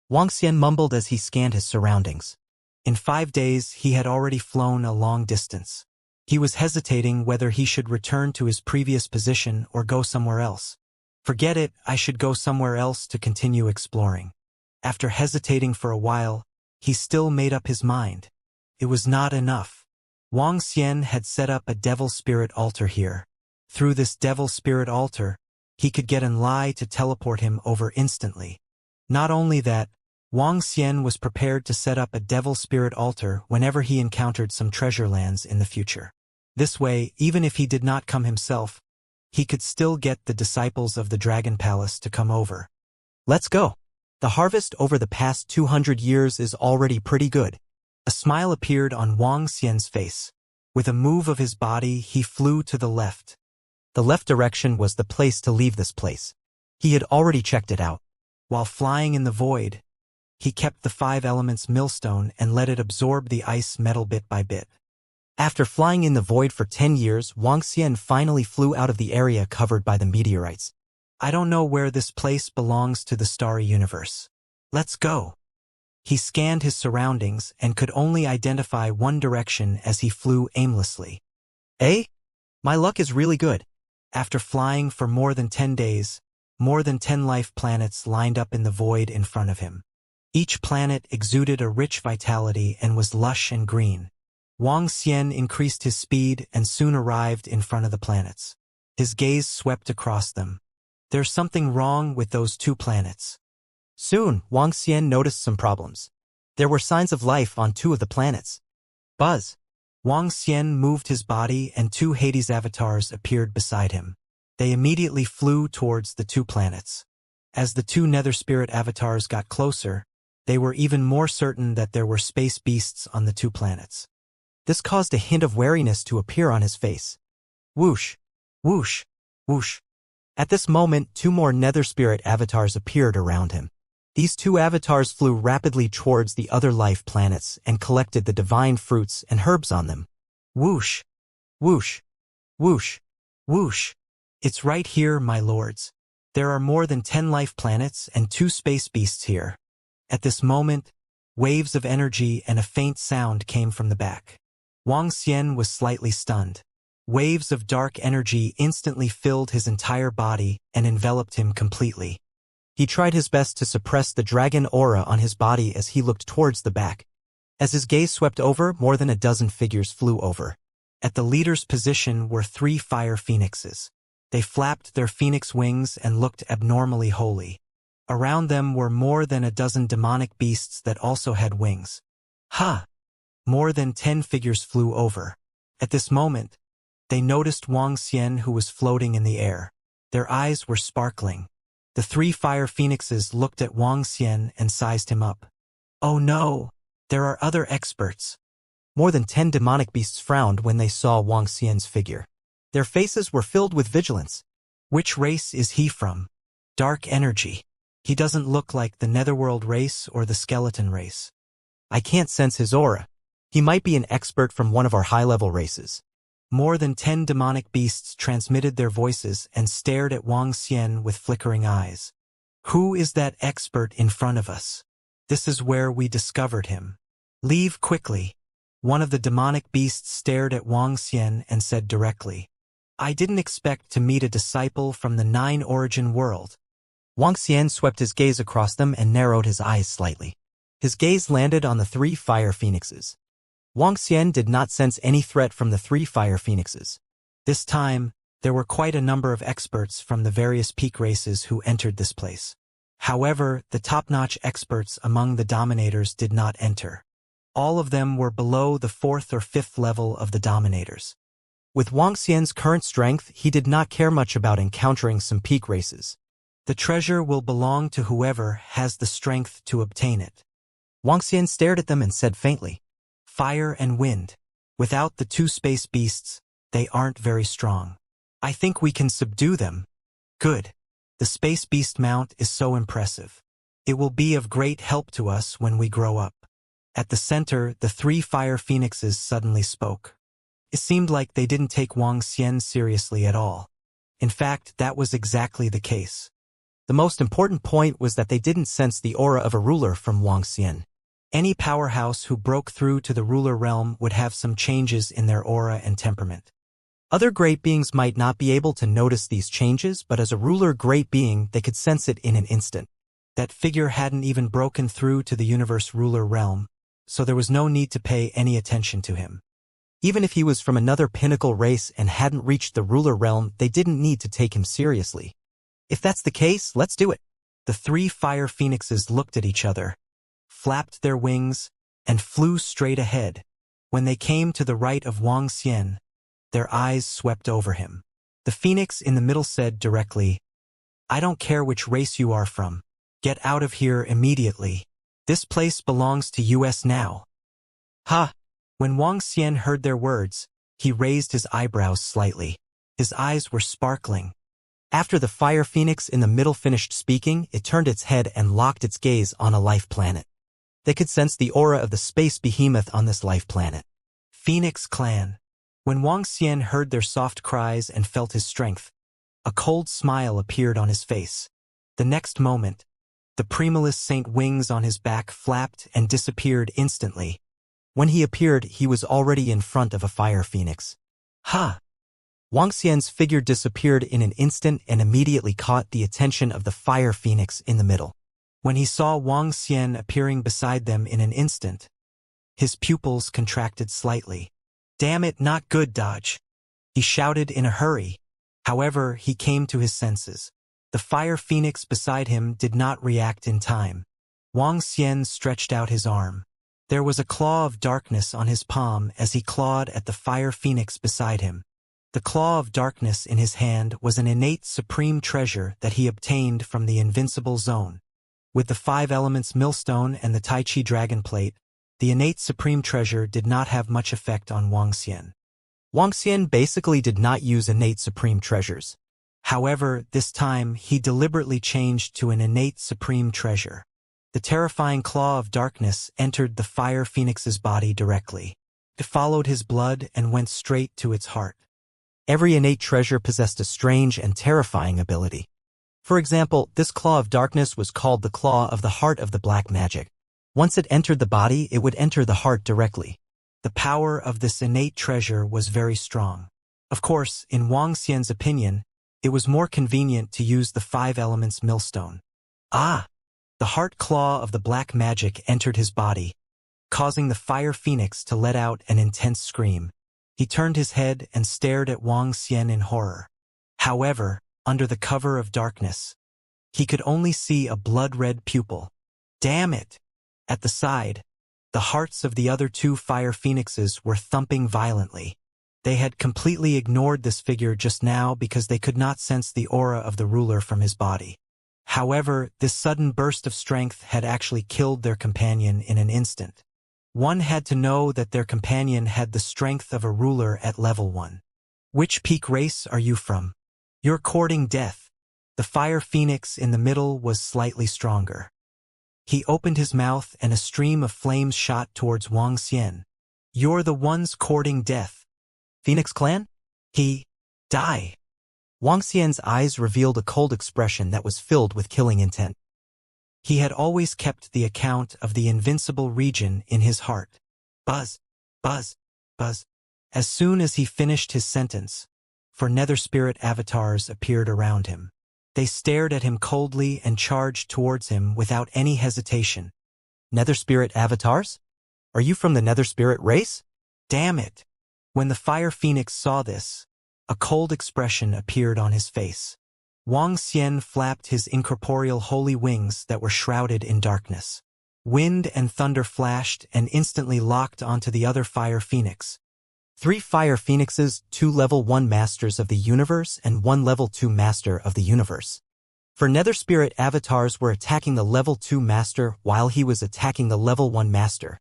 [SPEAKER 1] Wang Xian mumbled as he scanned his surroundings. In 5 days, he had already flown a long distance. He was hesitating whether he should return to his previous position or go somewhere else. Forget it, I should go somewhere else to continue exploring. After hesitating for a while, he still made up his mind. It was not enough. Wang Xian had set up a devil spirit altar here. Through this devil spirit altar, he could get Enlai to teleport him over instantly. Not only that, Wang Xian was prepared to set up a devil spirit altar whenever he encountered some treasure lands in the future. This way, even if he did not come himself, he could still get the disciples of the Dragon Palace to come over. Let's go. The harvest over the past 200 years is already pretty good. A smile appeared on Wang Xian's face. With a move of his body, he flew to the left. The left direction was the place to leave this place. He had already checked it out. While flying in the void, he kept the 5 elements millstone and let it absorb the ice metal bit by bit. After flying in the void for 10 years, Wang Xian finally flew out of the area covered by the meteorites. I don't know where this place belongs to the starry universe. Let's go. He scanned his surroundings and could only identify one direction as he flew aimlessly. My luck is really good. After flying for more than 10 days, more than 10 life planets lined up in the void in front of him. Each planet exuded a rich vitality and was lush and green. Wang Xian increased his speed and soon arrived in front of the planets. His gaze swept across them. There's something wrong with those 2 planets. Soon, Wang Xian noticed some problems. There were signs of life on 2 of the planets. Buzz. Wang Xian moved his body and 2 Hades avatars appeared beside him. They immediately flew towards the 2 planets. As the 2 nether spirit avatars got closer, they were even more certain that there were space beasts on the 2 planets. This caused a hint of wariness to appear on his face. Whoosh, whoosh, whoosh. At this moment, 2 more nether spirit avatars appeared around him. These 2 avatars flew rapidly towards the other life planets and collected the divine fruits and herbs on them. Whoosh, whoosh, whoosh, whoosh. It's right here, my lords. There are more than 10 life planets and 2 space beasts here. At this moment, waves of energy and a faint sound came from the back. Wang Xian was slightly stunned. Waves of dark energy instantly filled his entire body and enveloped him completely. He tried his best to suppress the dragon aura on his body as he looked towards the back. As his gaze swept over, more than a dozen figures flew over. At the leader's position were 3 fire phoenixes. They flapped their phoenix wings and looked abnormally holy. Around them were more than a dozen demonic beasts that also had wings. More than 10 figures flew over. At this moment, they noticed Wang Xian, who was floating in the air. Their eyes were sparkling. The 3 fire phoenixes looked at Wang Xian and sized him up. Oh no, there are other experts. More than 10 demonic beasts frowned when they saw Wang Xian's figure. Their faces were filled with vigilance. Which race is he from? Dark energy. He doesn't look like the Netherworld race or the skeleton race. I can't sense his aura. He might be an expert from one of our high-level races. More than 10 demonic beasts transmitted their voices and stared at Wang Xian with flickering eyes. Who is that expert in front of us? This is where we discovered him. Leave quickly. One of the demonic beasts stared at Wang Xian and said directly, I didn't expect to meet a disciple from the 9 origin world. Wang Xian swept his gaze across them and narrowed his eyes slightly. His gaze landed on the 3 fire phoenixes. Wang Xian did not sense any threat from the 3 fire phoenixes. This time, there were quite a number of experts from the various peak races who entered this place. However, the top-notch experts among the dominators did not enter. All of them were below the 4th or 5th level of the dominators. With Wang Xian's current strength, he did not care much about encountering some peak races. The treasure will belong to whoever has the strength to obtain it. Wang Xian stared at them and said faintly, "Fire and wind. Without the 2 space beasts, they aren't very strong. I think we can subdue them." "Good. The space beast mount is so impressive. It will be of great help to us when we grow up." At the center, the 3 fire phoenixes suddenly spoke. It seemed like they didn't take Wang Xian seriously at all. In fact, that was exactly the case. The most important point was that they didn't sense the aura of a ruler from Wang Xian. Any powerhouse who broke through to the ruler realm would have some changes in their aura and temperament. Other great beings might not be able to notice these changes, but as a ruler great being, they could sense it in an instant. That figure hadn't even broken through to the universe ruler realm, so there was no need to pay any attention to him. Even if he was from another pinnacle race and hadn't reached the ruler realm, they didn't need to take him seriously. If that's the case, let's do it. The 3 fire phoenixes looked at each other, flapped their wings, and flew straight ahead. When they came to the right of Wang Xian, their eyes swept over him. The phoenix in the middle said directly, "I don't care which race you are from. Get out of here immediately. This place belongs to us now." "Ha!" When Wang Xian heard their words, he raised his eyebrows slightly. His eyes were sparkling. After the fire phoenix in the middle finished speaking, it turned its head and locked its gaze on a life planet. They could sense the aura of the space behemoth on this life planet. Phoenix Clan. When Wang Xian heard their soft cries and felt his strength, a cold smile appeared on his face. The next moment, the Primulus Saint wings on his back flapped and disappeared instantly. When he appeared, he was already in front of a fire phoenix. "Ha!" Wang Xian's figure disappeared in an instant and immediately caught the attention of the fire phoenix in the middle. When he saw Wang Xian appearing beside them in an instant, his pupils contracted slightly. "Damn it, not good, dodge!" he shouted in a hurry. However, he came to his senses. The fire phoenix beside him did not react in time. Wang Xian stretched out his arm. There was a claw of darkness on his palm as he clawed at the fire phoenix beside him. The claw of darkness in his hand was an innate supreme treasure that he obtained from the invincible zone. With the 5 elements millstone and the Tai Chi dragon plate, the innate supreme treasure did not have much effect on Wang Xian. Wang Xian basically did not use innate supreme treasures. However, this time he deliberately changed to an innate supreme treasure. The terrifying claw of darkness entered the fire phoenix's body directly. It followed his blood and went straight to its heart. Every innate treasure possessed a strange and terrifying ability. For example, this claw of darkness was called the claw of the heart of the black magic. Once it entered the body, it would enter the heart directly. The power of this innate treasure was very strong. Of course, in Wang Xian's opinion, it was more convenient to use the 5 elements millstone. Ah! The heart claw of the black magic entered his body, causing the fire phoenix to let out an intense scream. He turned his head and stared at Wang Xian in horror. However, under the cover of darkness, he could only see a blood-red pupil. Damn it! At the side, the hearts of the other 2 fire phoenixes were thumping violently. They had completely ignored this figure just now because they could not sense the aura of the ruler from his body. However, this sudden burst of strength had actually killed their companion in an instant. One had to know that their companion had the strength of a ruler at level 1. "Which peak race are you from?" "You're courting death." The fire phoenix in the middle was slightly stronger. He opened his mouth and a stream of flames shot towards Wang Xian. "You're the ones courting death." "Phoenix Clan?" Die." Wang Xian's eyes revealed a cold expression that was filled with killing intent. He had always kept the account of the invincible region in his heart. Buzz, buzz, buzz. As soon as he finished his sentence, 4 nether spirit avatars appeared around him. They stared at him coldly and charged towards him without any hesitation. Nether spirit avatars? Are you from the Nether spirit race? Damn it! When the fire phoenix saw this, a cold expression appeared on his face. Wang Xian flapped his incorporeal holy wings that were shrouded in darkness. Wind and thunder flashed and instantly locked onto the other fire phoenix. 3 fire phoenixes, 2 level 1 masters of the universe and 1 level 2 master of the universe. For Nether spirit avatars were attacking the level 2 master while he was attacking the level 1 master.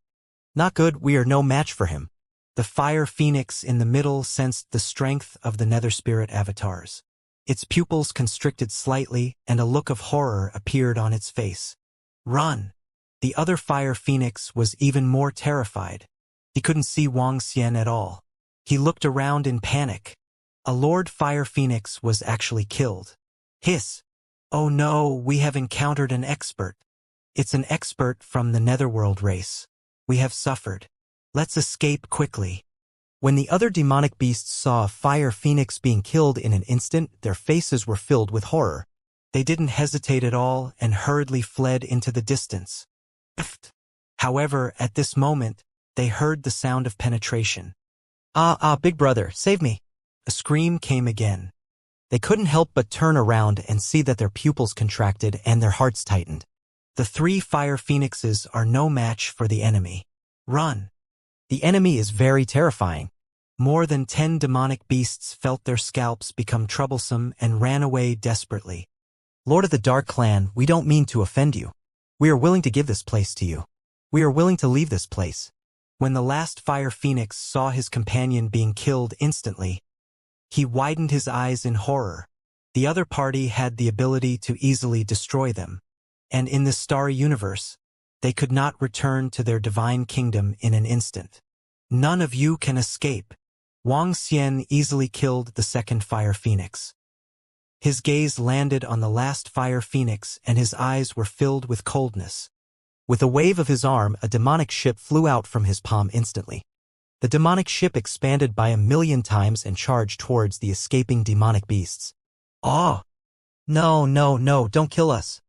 [SPEAKER 1] Not good, we are no match for him. The fire phoenix in the middle sensed the strength of the Nether spirit avatars. Its pupils constricted slightly and a look of horror appeared on its face. Run! The other fire phoenix was even more terrified. He couldn't see Wang Xian at all. He looked around in panic. A Lord Fire Phoenix was actually killed. Hiss! Oh no, we have encountered an expert. It's an expert from the Netherworld race. We have suffered. Let's escape quickly. When the other demonic beasts saw a fire phoenix being killed in an instant, their faces were filled with horror. They didn't hesitate at all and hurriedly fled into the distance. However, at this moment, they heard the sound of penetration. Big brother, save me! A scream came again. They couldn't help but turn around and see that their pupils contracted and their hearts tightened. The 3 fire phoenixes are no match for the enemy. Run! The enemy is very terrifying. More than 10 demonic beasts felt their scalps become troublesome and ran away desperately. Lord of the Dark Clan, we don't mean to offend you. We are willing to give this place to you. We are willing to leave this place. When the last fire phoenix saw his companion being killed instantly, he widened his eyes in horror. The other party had the ability to easily destroy them, and in this starry universe, they could not return to their divine kingdom in an instant. None of you can escape. Wang Xian easily killed the second fire phoenix. His gaze landed on the last fire phoenix and his eyes were filled with coldness. With a wave of his arm, a demonic ship flew out from his palm instantly. The demonic ship expanded by 1,000,000 times and charged towards the escaping demonic beasts. Oh! No, don't kill us!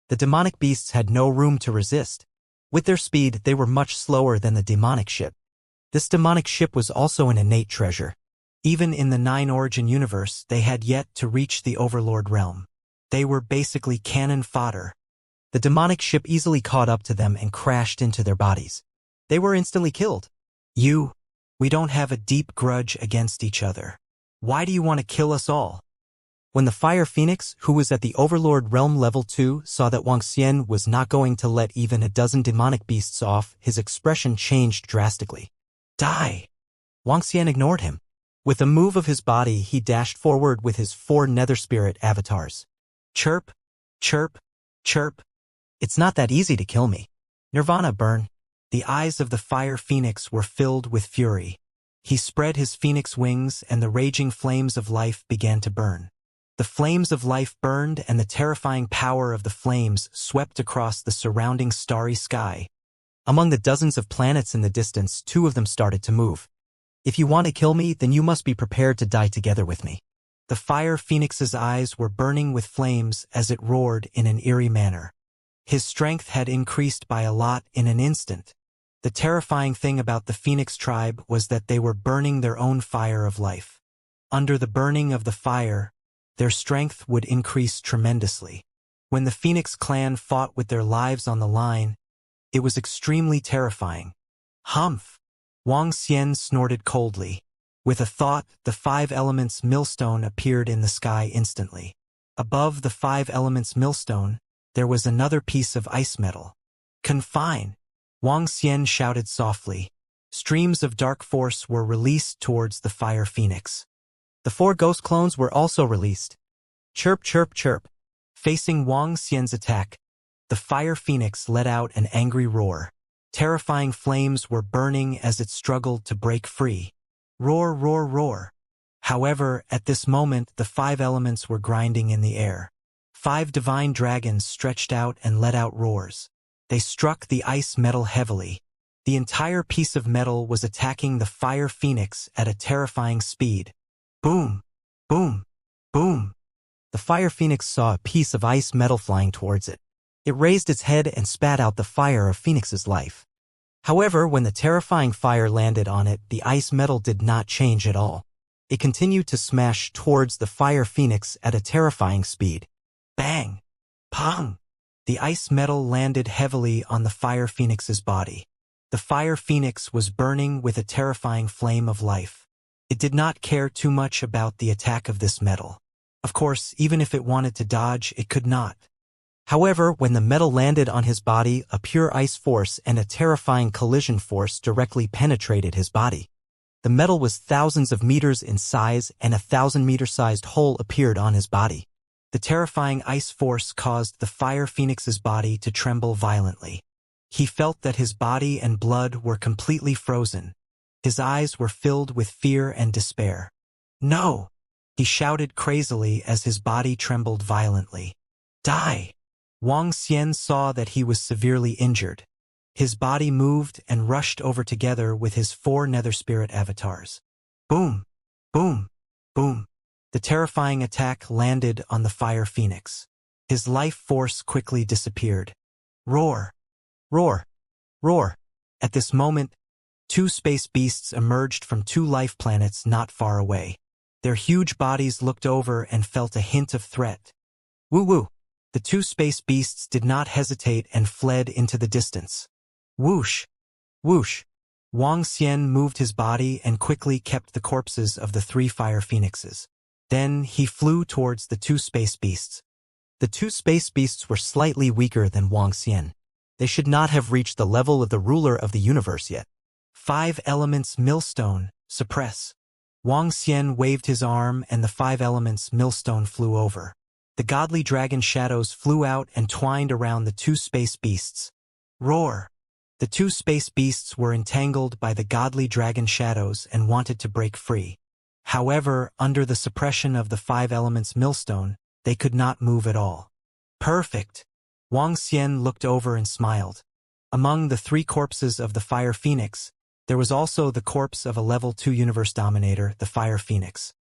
[SPEAKER 1] The demonic beasts had no room to resist. With their speed, they were much slower than the demonic ship. This demonic ship was also an innate treasure. Even in the 9 Origin universe, they had yet to reach the Overlord realm. They were basically cannon fodder. The demonic ship easily caught up to them and crashed into their bodies. They were instantly killed. We don't have a deep grudge against each other. Why do you want to kill us all? When the Fire Phoenix, who was at the Overlord Realm Level 2, saw that Wang Xian was not going to let even a dozen demonic beasts off, his expression changed drastically. Die! Wang Xian ignored him. With a move of his body, he dashed forward with his 4 Nether Spirit avatars. Chirp, chirp, chirp. It's not that easy to kill me. Nirvana burn. The eyes of the Fire Phoenix were filled with fury. He spread his phoenix wings and the raging flames of life began to burn. The flames of life burned and the terrifying power of the flames swept across the surrounding starry sky. Among the dozens of planets in the distance, 2 of them started to move. If you want to kill me, then you must be prepared to die together with me. The Fire Phoenix's eyes were burning with flames as it roared in an eerie manner. His strength had increased by a lot in an instant. The terrifying thing about the Phoenix tribe was that they were burning their own fire of life. Under the burning of the fire, their strength would increase tremendously. When the Phoenix clan fought with their lives on the line, it was extremely terrifying. Humph! Wang Xian snorted coldly. With a thought, the 5 elements millstone appeared in the sky instantly. Above the 5 elements millstone, there was another piece of ice metal. Confine! Wang Xian shouted softly. Streams of dark force were released towards the Fire Phoenix. The 4 ghost clones were also released. Chirp, chirp, chirp. Facing Wang Xian's attack, the Fire Phoenix let out an angry roar. Terrifying flames were burning as it struggled to break free. Roar, roar, roar. However, at this moment, the 5 elements were grinding in the air. 5 divine dragons stretched out and let out roars. They struck the ice metal heavily. The entire piece of metal was attacking the Fire Phoenix at a terrifying speed. Boom! Boom! Boom! the fire phoenix saw a piece of ice metal flying towards it. It raised its head and spat out the fire of Phoenix's life. However, when the terrifying fire landed on it, the ice metal did not change at all. It continued to smash towards the fire phoenix at a terrifying speed. Bang! Pong! The ice metal landed heavily on the fire phoenix's body. The fire phoenix was burning with a terrifying flame of life. It did not care too much about the attack of this metal. Of course, even if it wanted to dodge, it could not. However, when the metal landed on his body, a pure ice force and a terrifying collision force directly penetrated his body. The metal was thousands of meters in size, and a 1,000-meter-sized hole appeared on his body. The terrifying ice force caused the fire phoenix's body to tremble violently. He felt that his body and blood were completely frozen. His eyes were filled with fear and despair. "No!" he shouted crazily as his body trembled violently. "Die!" Wang Xian saw that he was severely injured. His body moved and rushed over together with his 4 nether spirit avatars. Boom! Boom! Boom! The terrifying attack landed on the fire phoenix. His life force quickly disappeared. Roar! Roar! Roar! At this moment, 2 space beasts emerged from 2 life planets not far away. Their huge bodies looked over and felt a hint of threat. Woo-woo! The 2 space beasts did not hesitate and fled into the distance. Whoosh! Whoosh! Wang Xian moved his body and quickly kept the corpses of the 3 fire phoenixes. Then he flew towards the 2 space beasts. The 2 space beasts were slightly weaker than Wang Xian. They should not have reached the level of the ruler of the universe yet. 5 elements millstone, suppress. Wang Xian waved his arm and the 5 elements millstone flew over. The godly dragon shadows flew out and twined around the 2 space beasts. Roar! The 2 space beasts were entangled by the godly dragon shadows and wanted to break free. However, under the suppression of the 5 elements millstone, they could not move at all. Perfect! Wang Xian looked over and smiled. Among the 3 corpses of the fire phoenix, there was also the corpse of a level 2 universe dominator, the fire phoenix.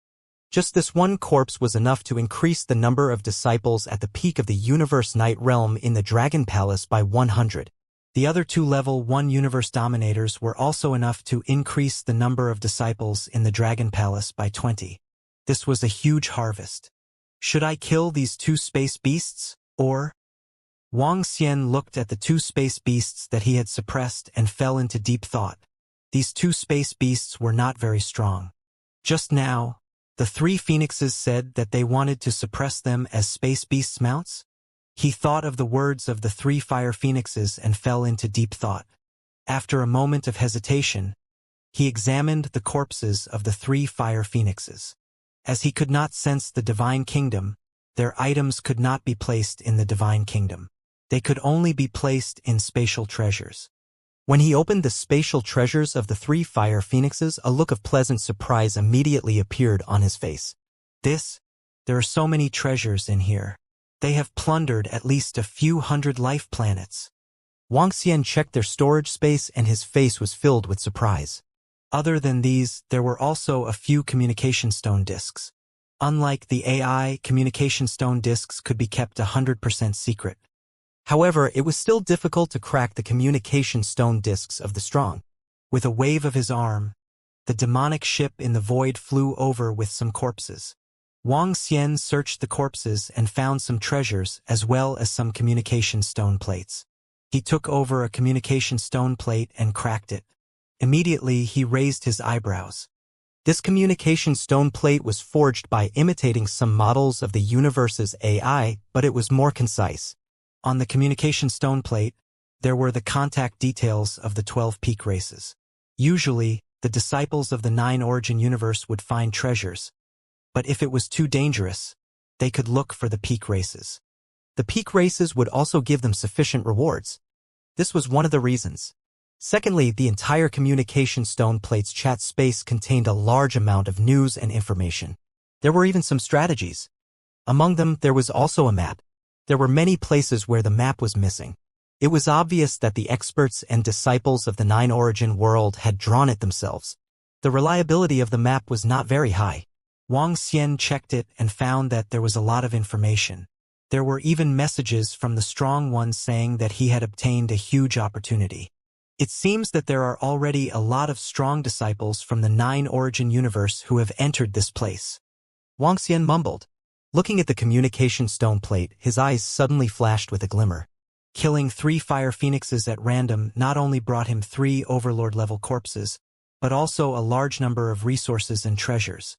[SPEAKER 1] Just this one corpse was enough to increase the number of disciples at the peak of the universe night realm in the Dragon Palace by 100. The other 2 level 1 universe dominators were also enough to increase the number of disciples in the Dragon Palace by 20. This was a huge harvest. Should I kill these 2 space beasts, or? Wang Xian looked at the 2 space beasts that he had suppressed and fell into deep thought. These 2 space beasts were not very strong. Just now, the 3 phoenixes said that they wanted to suppress them as space beasts' mounts? He thought of the words of the 3 fire phoenixes and fell into deep thought. After a moment of hesitation, he examined the corpses of the 3 fire phoenixes. As he could not sense the divine kingdom, their items could not be placed in the divine kingdom. They could only be placed in spatial treasures. When he opened the spatial treasures of the 3 fire phoenixes, a look of pleasant surprise immediately appeared on his face. There are so many treasures in here. They have plundered at least a few hundred life planets. Wang Xian checked their storage space and his face was filled with surprise. Other than these, there were also a few communication stone disks. Unlike the AI, communication stone disks could be kept 100% secret. However, it was still difficult to crack the communication stone disks of the strong. With a wave of his arm, the demonic ship in the void flew over with some corpses. Wang Xian searched the corpses and found some treasures as well as some communication stone plates. He took over a communication stone plate and cracked it. Immediately, he raised his eyebrows. This communication stone plate was forged by imitating some models of the universe's AI, but it was more concise. On the communication stone plate, there were the contact details of the 12 peak races. Usually, the disciples of the 9 origin universe would find treasures. But if it was too dangerous, they could look for the peak races. The peak races would also give them sufficient rewards. This was one of the reasons. Secondly, the entire communication stone plate's chat space contained a large amount of news and information. There were even some strategies. Among them, there was also a map. There were many places where the map was missing. It was obvious that the experts and disciples of the 9 origin world had drawn it themselves. The reliability of the map was not very high. Wang Xian checked it and found that there was a lot of information. There were even messages from the strong ones saying that he had obtained a huge opportunity. It seems that there are already a lot of strong disciples from the 9 origin universe who have entered this place. Wang Xian mumbled. Looking at the communication stone plate, his eyes suddenly flashed with a glimmer. Killing 3 fire phoenixes at random not only brought him 3 overlord-level corpses, but also a large number of resources and treasures.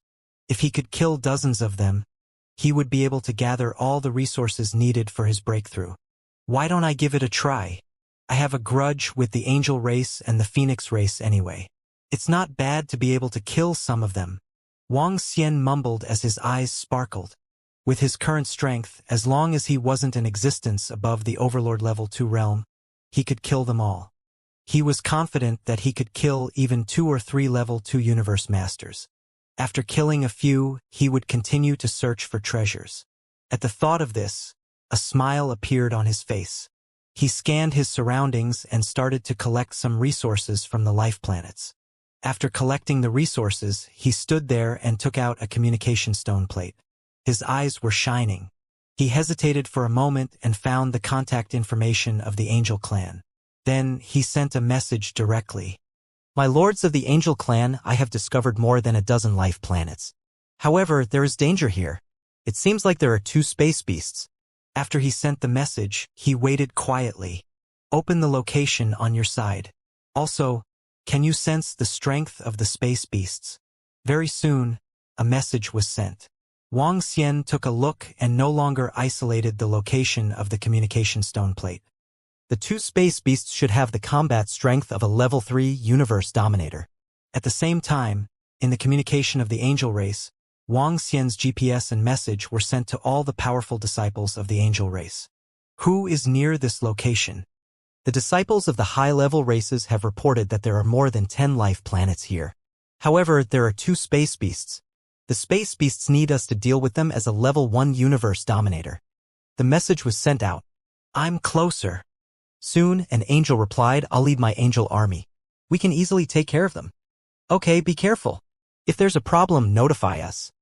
[SPEAKER 1] If he could kill dozens of them, he would be able to gather all the resources needed for his breakthrough. Why don't I give it a try? I have a grudge with the angel race and the phoenix race anyway. It's not bad to be able to kill some of them. Wang Xian mumbled as his eyes sparkled. With his current strength, as long as he wasn't in existence above the Overlord Level 2 realm, he could kill them all. He was confident that he could kill even 2 or 3 Level 2 Universe Masters. After killing a few, he would continue to search for treasures. At the thought of this, a smile appeared on his face. He scanned his surroundings and started to collect some resources from the life planets. After collecting the resources, he stood there and took out a communication stone plate. His eyes were shining. He hesitated for a moment and found the contact information of the Angel Clan. Then he sent a message directly. My lords of the Angel Clan, I have discovered more than a dozen life planets. However, there is danger here. It seems like there are 2 space beasts. After he sent the message, he waited quietly. Open the location on your side. Also, can you sense the strength of the space beasts? Very soon, a message was sent. Wang Xian took a look and no longer isolated the location of the communication stone plate. The 2 space beasts should have the combat strength of a level 3 universe dominator. At the same time, in the communication of the angel race, Wang Xian's GPS and message were sent to all the powerful disciples of the angel race. Who is near this location? The disciples of the high-level races have reported that there are more than 10 life planets here. However, there are 2 space beasts. The space beasts need us to deal with them as a level 1 universe dominator. The message was sent out. I'm closer. Soon, an angel replied, I'll lead my angel army. We can easily take care of them. Okay, be careful. If there's a problem, notify us.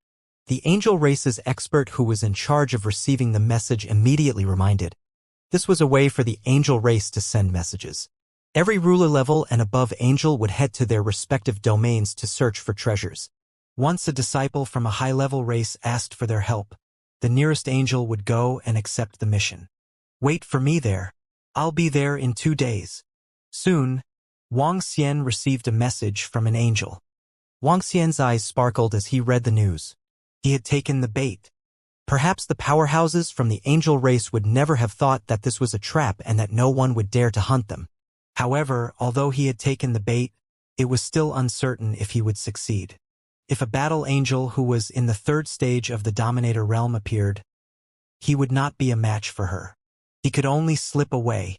[SPEAKER 1] The angel race's expert who was in charge of receiving the message immediately reminded. This was a way for the angel race to send messages. Every ruler level and above angel would head to their respective domains to search for treasures. Once a disciple from a high-level race asked for their help, the nearest angel would go and accept the mission. Wait for me there. I'll be there in 2 days. Soon, Wang Xian received a message from an angel. Wang Xian's eyes sparkled as he read the news. He had taken the bait. Perhaps the powerhouses from the angel race would never have thought that this was a trap and that no one would dare to hunt them. However, although he had taken the bait, it was still uncertain if he would succeed. If a battle angel who was in the 3rd stage of the Dominator realm appeared, he would not be a match for her. He could only slip away.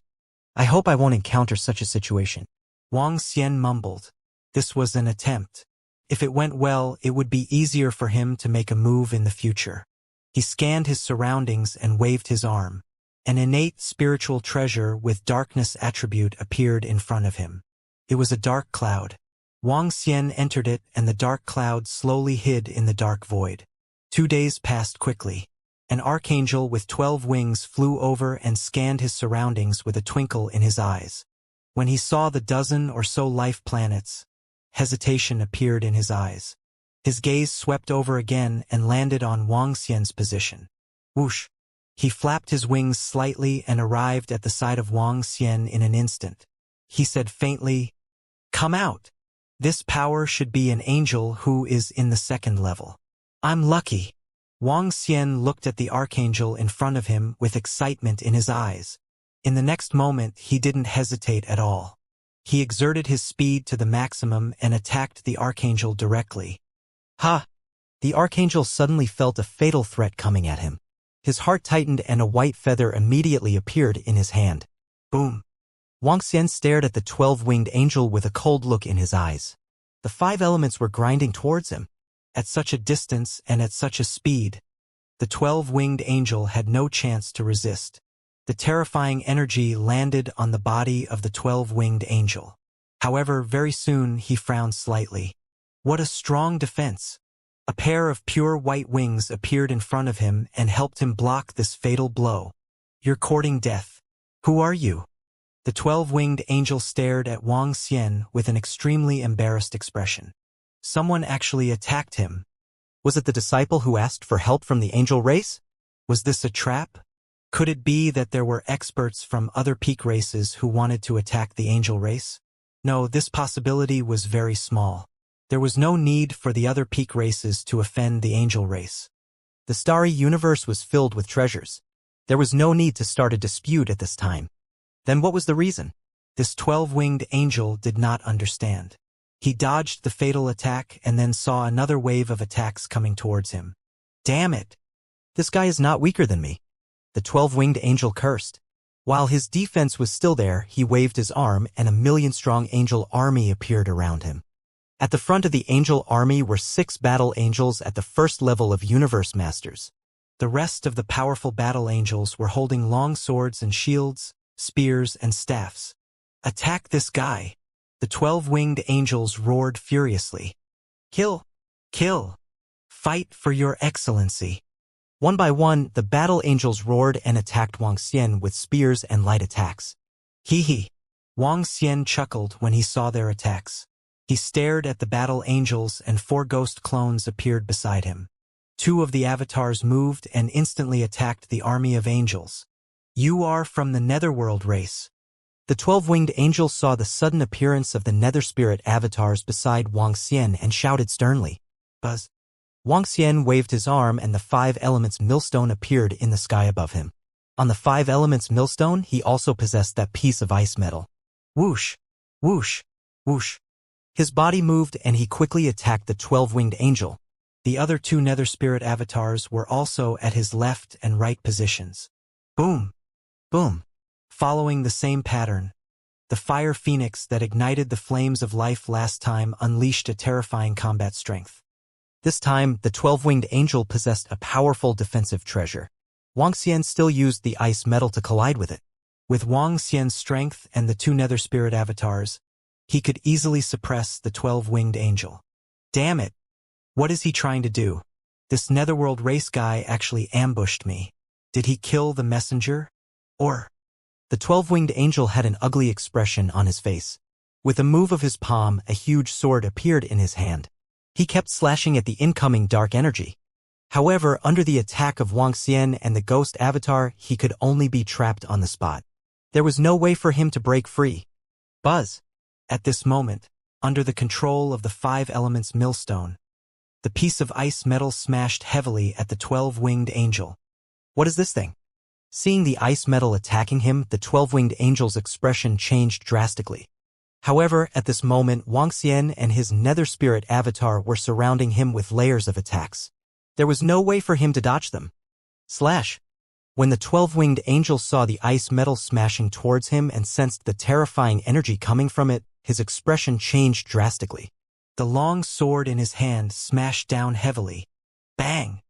[SPEAKER 1] I hope I won't encounter such a situation. Wang Xian mumbled. This was an attempt. If it went well, it would be easier for him to make a move in the future. He scanned his surroundings and waved his arm. An innate spiritual treasure with darkness attribute appeared in front of him. It was a dark cloud. Wang Xian entered it and the dark cloud slowly hid in the dark void. 2 days passed quickly. An archangel with 12 wings flew over and scanned his surroundings with a twinkle in his eyes. When he saw the dozen or so life planets, hesitation appeared in his eyes. His gaze swept over again and landed on Wang Xian's position. Whoosh! He flapped his wings slightly and arrived at the side of Wang Xian in an instant. He said faintly, Come out! This power should be an angel who is in the 2nd level. I'm lucky. Wang Xian looked at the archangel in front of him with excitement in his eyes. In the next moment, he didn't hesitate at all. He exerted his speed to the maximum and attacked the archangel directly. Ha! The archangel suddenly felt a fatal threat coming at him. His heart tightened and a white feather immediately appeared in his hand. Boom! Wang Xian stared at the 12-winged angel with a cold look in his eyes. The 5 elements were grinding towards him. At such a distance and at such a speed, the 12-winged angel had no chance to resist. The terrifying energy landed on the body of the 12-winged angel. However, very soon he frowned slightly. What a strong defense! A pair of pure white wings appeared in front of him and helped him block this fatal blow. You're courting death. Who are you? The 12-winged angel stared at Wang Xian with an extremely embarrassed expression. Someone actually attacked him. Was it the disciple who asked for help from the angel race? Was this a trap? Could it be that there were experts from other peak races who wanted to attack the angel race? No, this possibility was very small. There was no need for the other peak races to offend the angel race. The starry universe was filled with treasures. There was no need to start a dispute at this time. Then what was the reason? This 12-winged angel did not understand. He dodged the fatal attack and then saw another wave of attacks coming towards him. Damn it! This guy is not weaker than me. The 12-winged angel cursed. While his defense was still there, he waved his arm and a million-strong angel army appeared around him. At the front of the angel army were 6 battle angels at the first level of universe masters. The rest of the powerful battle angels were holding long swords and shields, spears and staffs. Attack this guy! The 12-winged angels roared furiously. Kill! Kill! Fight for your excellency! One by one, the battle angels roared and attacked Wang Xian with spears and light attacks. Hee hee! Wang Xian chuckled when he saw their attacks. He stared at the battle angels and 4 ghost clones appeared beside him. 2 of the avatars moved and instantly attacked the army of angels. You are from the Netherworld race. The 12-winged angel saw the sudden appearance of the Nether Spirit avatars beside Wang Xian and shouted sternly, Buzz! Wang Xian waved his arm and the 5 elements millstone appeared in the sky above him. On the 5 elements millstone, he also possessed that piece of ice metal. Whoosh! Whoosh! Whoosh! His body moved and he quickly attacked the 12-winged angel. The other 2 Nether Spirit avatars were also at his left and right positions. Boom! Boom! Following the same pattern, the fire phoenix that ignited the flames of life last time unleashed a terrifying combat strength. This time, the 12-winged angel possessed a powerful defensive treasure. Wang Xian still used the ice metal to collide with it. With Wang Xian's strength and the 2 Nether Spirit avatars, he could easily suppress the 12-winged angel. Damn it! What is he trying to do? This Netherworld race guy actually ambushed me. Did he kill the messenger? Or? The 12-winged angel had an ugly expression on his face. With a move of his palm, a huge sword appeared in his hand. He kept slashing at the incoming dark energy. However, under the attack of Wang Xian and the ghost avatar, he could only be trapped on the spot. There was no way for him to break free. Buzz! At this moment, under the control of the 5 elements millstone, the piece of ice metal smashed heavily at the 12-winged angel. What is this thing? Seeing the ice metal attacking him, the 12-winged angel's expression changed drastically. However, at this moment, Wang Xian and his Nether Spirit avatar were surrounding him with layers of attacks. There was no way for him to dodge them. Slash! When the 12-winged angel saw the ice metal smashing towards him and sensed the terrifying energy coming from it, his expression changed drastically. The long sword in his hand smashed down heavily. Bang!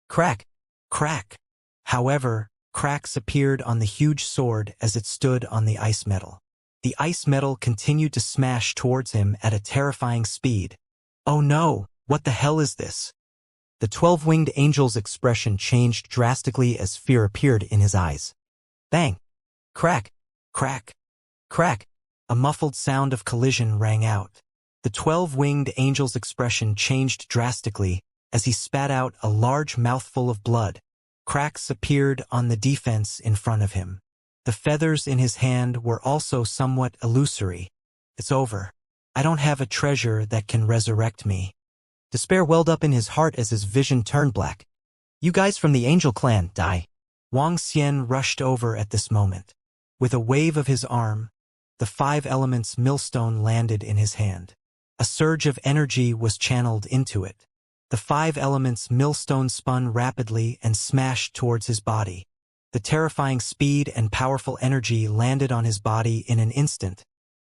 [SPEAKER 1] Crack! Crack! However, cracks appeared on the huge sword as it stood on the ice metal. The ice metal continued to smash towards him at a terrifying speed. Oh no, what the hell is this? The 12-winged angel's expression changed drastically as fear appeared in his eyes. Bang! Crack! Crack! Crack! A muffled sound of collision rang out. The 12-winged angel's expression changed drastically as he spat out a large mouthful of blood. Cracks appeared on the defense in front of him. The feathers in his hand were also somewhat illusory. It's over. I don't have a treasure that can resurrect me. Despair welled up in his heart as his vision turned black. You guys from the Angel Clan, die. Wang Xian rushed over at this moment. With a wave of his arm, the 5 elements millstone landed in his hand. A surge of energy was channeled into it. The 5 elements millstone spun rapidly and smashed towards his body. The terrifying speed and powerful energy landed on his body in an instant,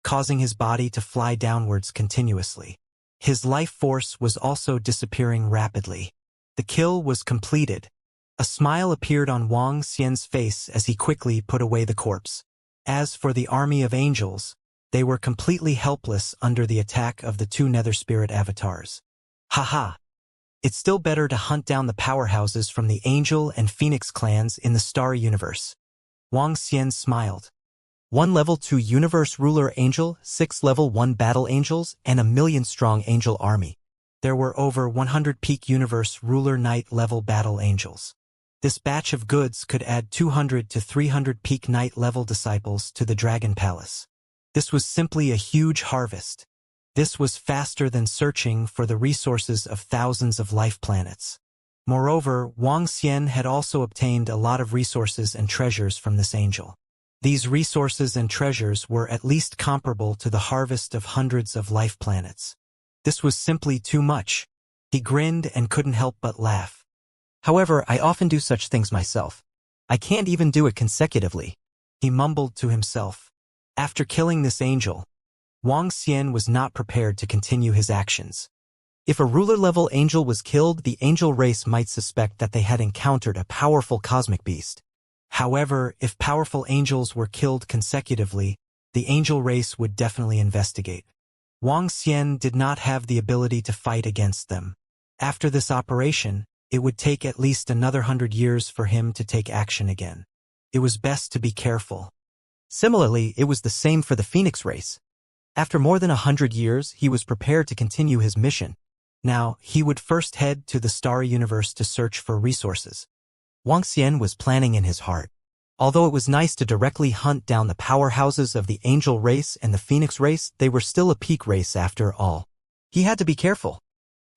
[SPEAKER 1] causing his body to fly downwards continuously. His life force was also disappearing rapidly. The kill was completed. A smile appeared on Wang Xian's face as he quickly put away the corpse. As for the army of angels, they were completely helpless under the attack of the 2 Nether Spirit avatars. Haha! It's still better to hunt down the powerhouses from the Angel and Phoenix clans in the Star Universe. Wang Xian smiled. 1 level 2 Universe Ruler Angel, 6 level 1 Battle Angels, and a million-strong Angel army. There were over 100 peak Universe Ruler Knight level Battle Angels. This batch of goods could add 200 to 300 peak Knight level disciples to the Dragon Palace. This was simply a huge harvest. This was faster than searching for the resources of thousands of life planets. Moreover, Wang Xian had also obtained a lot of resources and treasures from this angel. These resources and treasures were at least comparable to the harvest of hundreds of life planets. This was simply too much. He grinned and couldn't help but laugh. However, I often do such things myself. I can't even do it consecutively, he mumbled to himself. After killing this angel, Wang Xian was not prepared to continue his actions. If a ruler-level angel was killed, the angel race might suspect that they had encountered a powerful cosmic beast. However, if powerful angels were killed consecutively, the angel race would definitely investigate. Wang Xian did not have the ability to fight against them. After this operation, it would take at least another 100 years for him to take action again. It was best to be careful. Similarly, it was the same for the Phoenix race. After more than 100 years, he was prepared to continue his mission. Now, he would first head to the Starry Universe to search for resources. Wang Xian was planning in his heart. Although it was nice to directly hunt down the powerhouses of the Angel race and the Phoenix race, they were still a peak race after all. He had to be careful.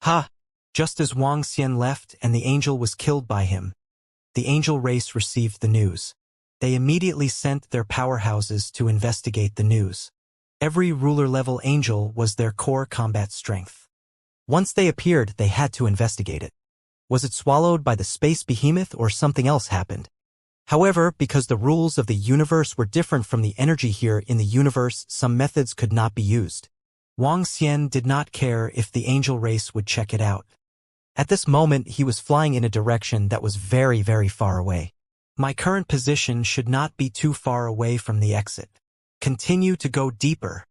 [SPEAKER 1] Ha! Just as Wang Xian left and the angel was killed by him, the Angel race received the news. They immediately sent their powerhouses to investigate the news. Every ruler-level angel was their core combat strength. Once they appeared, they had to investigate it. Was it swallowed by the space behemoth or something else happened? However, because the rules of the universe were different from the energy here in the universe, some methods could not be used. Wang Xian did not care if the angel race would check it out. At this moment, he was flying in a direction that was very, very far away. My current position should not be too far away from the exit. Continue to go deeper.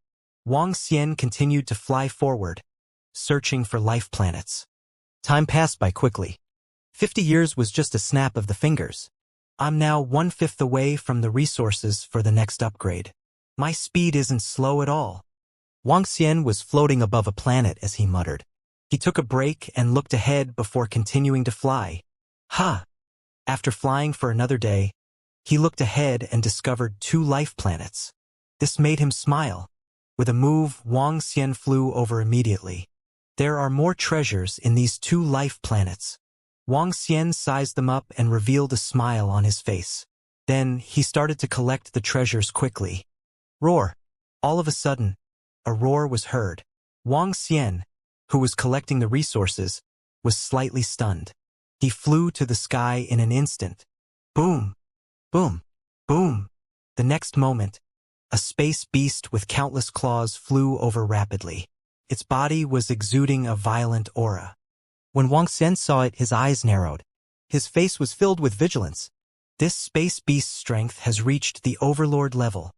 [SPEAKER 1] Wang Xian continued to fly forward, searching for life planets. Time passed by quickly. 50 years was just a snap of the fingers. I'm now 1/5 away from the resources for the next upgrade. My speed isn't slow at all. Wang Xian was floating above a planet as he muttered. He took a break and looked ahead before continuing to fly. Ha! After flying for another day, he looked ahead and discovered 2 life planets. This made him smile. With a move, Wang Xian flew over immediately. There are more treasures in these 2 life planets. Wang Xian sized them up and revealed a smile on his face. Then, he started to collect the treasures quickly. Roar! All of a sudden, a roar was heard. Wang Xian, who was collecting the resources, was slightly stunned. He flew to the sky in an instant. Boom! Boom! Boom! The next moment, a space beast with countless claws flew over rapidly. Its body was exuding a violent aura. When Wang Xian saw it, his eyes narrowed. His face was filled with vigilance. This space beast's strength has reached the Overlord level.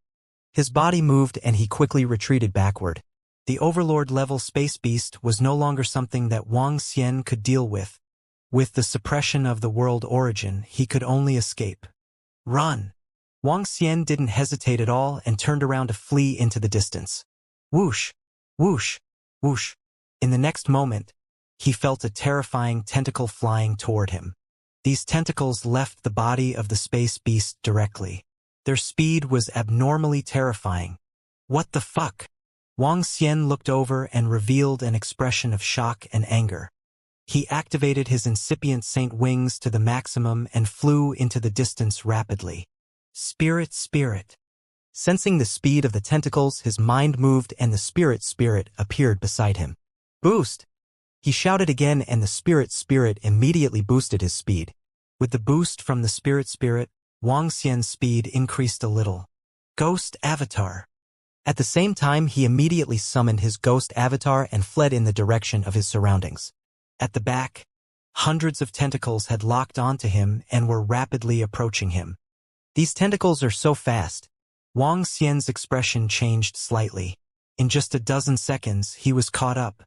[SPEAKER 1] His body moved and he quickly retreated backward. The Overlord-level space beast was no longer something that Wang Xian could deal with. With the suppression of the world origin, he could only escape. Run! Wang Xian didn't hesitate at all and turned around to flee into the distance. Whoosh! Whoosh! Whoosh! In the next moment, he felt a terrifying tentacle flying toward him. These tentacles left the body of the space beast directly. Their speed was abnormally terrifying. What the fuck? Wang Xian looked over and revealed an expression of shock and anger. He activated his incipient saint wings to the maximum and flew into the distance rapidly. Spirit. Sensing the speed of the tentacles, his mind moved and the spirit appeared beside him. Boost! He shouted again and the spirit immediately boosted his speed. With the boost from the spirit, Wang Xian's speed increased a little. Ghost Avatar. At the same time, he immediately summoned his ghost avatar and fled in the direction of his surroundings. At the back, hundreds of tentacles had locked onto him and were rapidly approaching him. These tentacles are so fast. Wang Xian's expression changed slightly. In just a dozen seconds, he was caught up.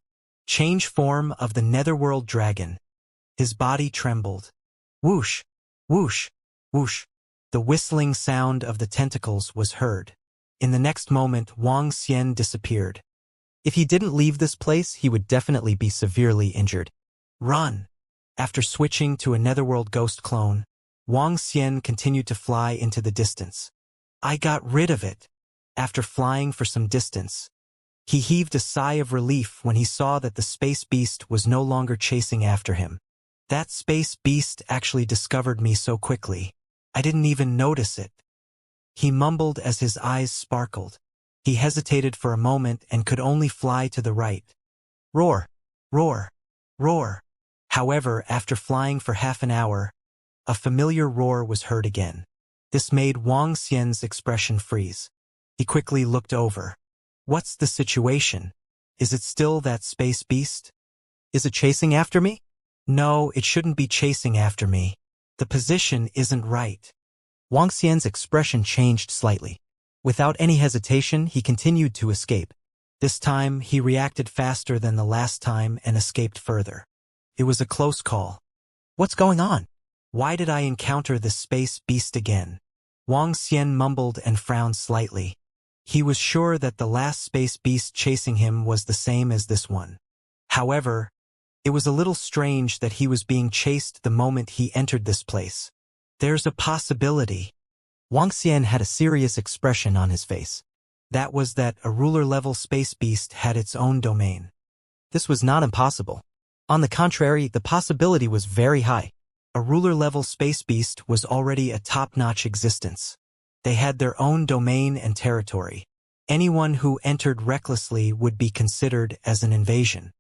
[SPEAKER 1] Change form of the netherworld dragon. His body trembled. Whoosh, whoosh, whoosh. The whistling sound of the tentacles was heard. In the next moment, Wang Xian disappeared. If he didn't leave this place, he would definitely be severely injured. Run! After switching to a netherworld ghost clone, Wang Xian continued to fly into the distance. I got rid of it. After flying for some distance, he heaved a sigh of relief when he saw that the space beast was no longer chasing after him. That space beast actually discovered me so quickly. I didn't even notice it. He mumbled as his eyes sparkled. He hesitated for a moment and could only fly to the right. Roar! Roar! Roar! However, after flying for half an hour, a familiar roar was heard again. This made Wang Xian's expression freeze. He quickly looked over. What's the situation? Is it still that space beast? Is it chasing after me? No, it shouldn't be chasing after me. The position isn't right. Wang Xian's expression changed slightly. Without any hesitation, he continued to escape. This time, he reacted faster than the last time and escaped further. It was a close call. What's going on? Why did I encounter this space beast again? Wang Xian mumbled and frowned slightly. He was sure that the last space beast chasing him was the same as this one. However, it was a little strange that he was being chased the moment he entered this place. There's a possibility. Wang Xian had a serious expression on his face. That was that a ruler-level space beast had its own domain. This was not impossible. On the contrary, the possibility was very high. A ruler-level space beast was already a top-notch existence. They had their own domain and territory. Anyone who entered recklessly would be considered as an invasion.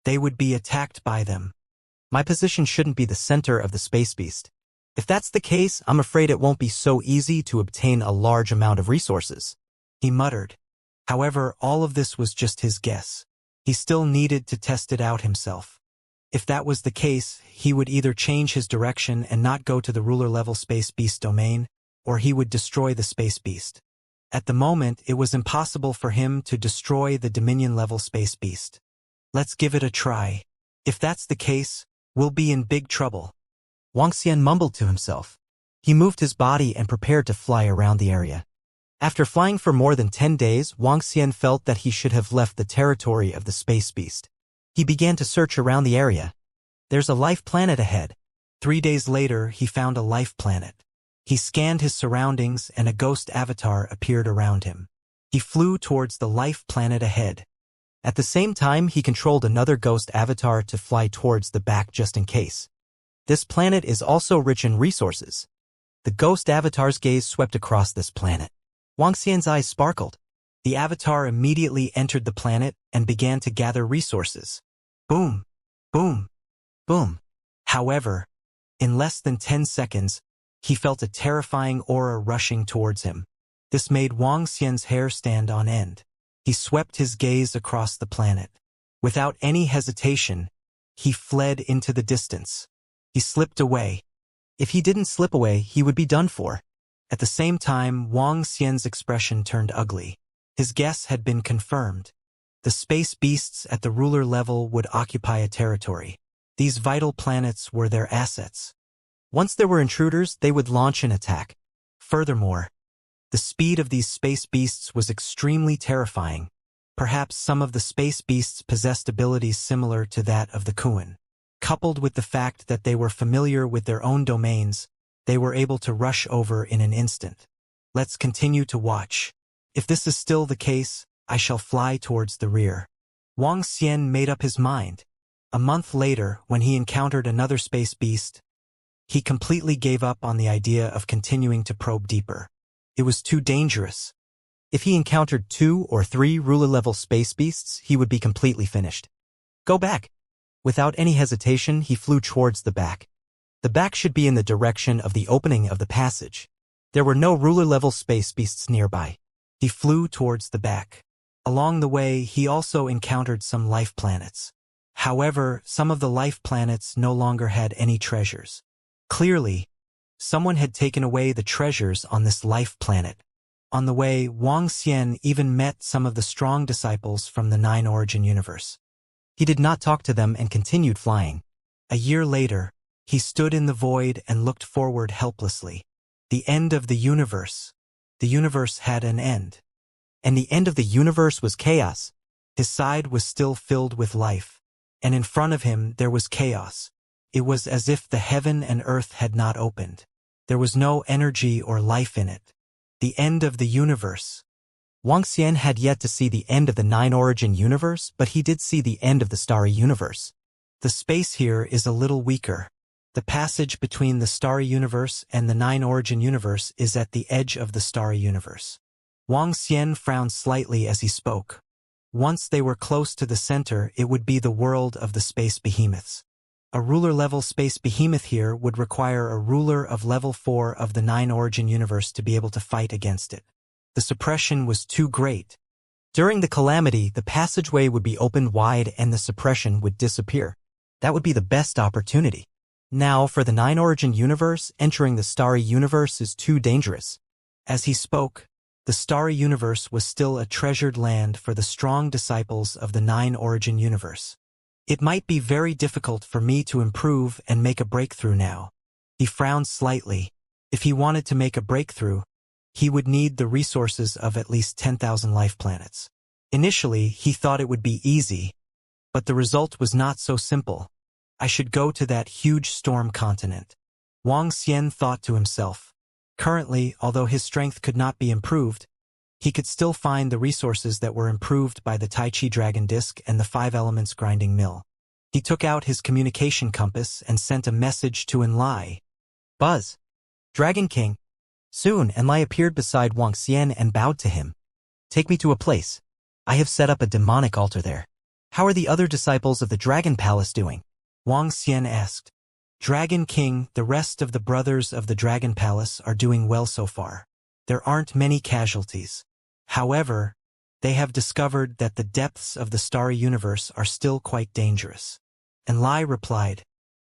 [SPEAKER 1] They would be attacked by them. My position shouldn't be the center of the space beast. If that's the case, I'm afraid it won't be so easy to obtain a large amount of resources, he muttered. However, all of this was just his guess. He still needed to test it out himself. If that was the case, he would either change his direction and not go to the ruler-level space beast domain, or he would destroy the space beast. At the moment, it was impossible for him to destroy the Dominion-level space beast. Let's give it a try. If that's the case, we'll be in big trouble. Wang Xian mumbled to himself. He moved his body and prepared to fly around the area. After flying for more than 10 days, Wang Xian felt that he should have left the territory of the space beast. He began to search around the area. There's a life planet ahead. 3 days later, he found a life planet. He scanned his surroundings and a ghost avatar appeared around him. He flew towards the life planet ahead. At the same time, he controlled another ghost avatar to fly towards the back just in case. This planet is also rich in resources. The ghost avatar's gaze swept across this planet. Wang Xian's eyes sparkled. The avatar immediately entered the planet and began to gather resources. Boom, boom, boom. However, in less than 10 seconds, he felt a terrifying aura rushing towards him. This made Wang Xian's hair stand on end. He swept his gaze across the planet. Without any hesitation, he fled into the distance. He slipped away. If he didn't slip away, he would be done for. At the same time, Wang Xian's expression turned ugly. His guess had been confirmed. The space beasts at the ruler level would occupy a territory. These vital planets were their assets. Once there were intruders, they would launch an attack. Furthermore, the speed of these space beasts was extremely terrifying. Perhaps some of the space beasts possessed abilities similar to that of the Kuan. Coupled with the fact that they were familiar with their own domains, they were able to rush over in an instant. Let's continue to watch. If this is still the case, I shall fly towards the rear. Wang Xian made up his mind. A month later, when he encountered another space beast, he completely gave up on the idea of continuing to probe deeper. It was too dangerous. If he encountered 2 or 3 ruler-level space beasts, he would be completely finished. Go back. Without any hesitation, he flew towards the back. The back should be in the direction of the opening of the passage. There were no ruler-level space beasts nearby. He flew towards the back. Along the way, he also encountered some life planets. However, some of the life planets no longer had any treasures. Clearly, someone had taken away the treasures on this life planet. On the way, Wang Xian even met some of the strong disciples from the 9 Origin universe. He did not talk to them and continued flying. A year later, he stood in the void and looked forward helplessly. The end of the universe. The universe had an end. And the end of the universe was chaos. His side was still filled with life. And in front of him there was chaos. It was as if the heaven and earth had not opened. There was no energy or life in it. The end of the universe. Wuxia had yet to see the end of the nine-origin universe, but he did see the end of the starry universe. The space here is a little weaker. The passage between the starry universe and the nine-origin universe is at the edge of the starry universe. Wuxia frowned slightly as he spoke. Once they were close to the center, it would be the world of the space behemoths. A ruler-level space behemoth here would require a ruler of level 4 of the nine-origin universe to be able to fight against it. The suppression was too great. During the calamity, the passageway would be opened wide and the suppression would disappear. That would be the best opportunity. Now, for the nine-origin universe, entering the starry universe is too dangerous. As he spoke, the starry universe was still a treasured land for the strong disciples of the nine-origin universe. It might be very difficult for me to improve and make a breakthrough now. He frowned slightly. If he wanted to make a breakthrough, he would need the resources of at least 10,000 life planets. Initially, he thought it would be easy, but the result was not so simple. I should go to that huge storm continent. Wuxia thought to himself. Currently, although his strength could not be improved, he could still find the resources that were improved by the Tai Chi Dragon Disc and the 5 Elements Grinding Mill. He took out his communication compass and sent a message to Enlai. Buzz. Dragon King. Soon, Enlai appeared beside Wuxia and bowed to him. Take me to a place. I have set up a demonic altar there. How are the other disciples of the Dragon Palace doing? Wuxia asked. Dragon King, the rest of the brothers of the Dragon Palace are doing well so far. There aren't many casualties. However, they have discovered that the depths of the starry universe are still quite dangerous. Enlai replied.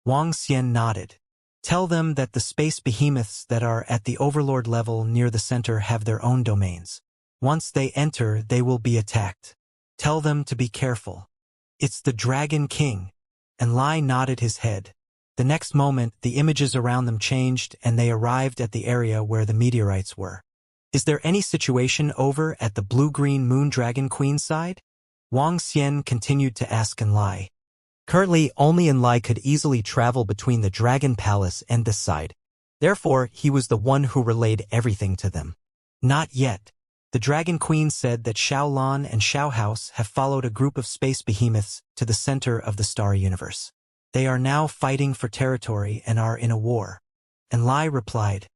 [SPEAKER 1] Wuxia nodded. Tell them that the space behemoths that are at the overlord level near the center have their own domains. Once they enter, they will be attacked. Tell them to be careful. It's the Dragon King. Enlai nodded his head. The next moment, the images around them changed and they arrived at the area where the meteorites were. Is there any situation over at the blue-green moon dragon queen side? Wuxia continued to ask Enlai. Currently, only Enlai could easily travel between the Dragon Palace and this side. Therefore, he was the one who relayed everything to them. Not yet. The Dragon Queen said that Xiaolan and Xiaohouse have followed a group of space behemoths to the center of the starry universe. They are now fighting for territory and are in a war. Enlai replied.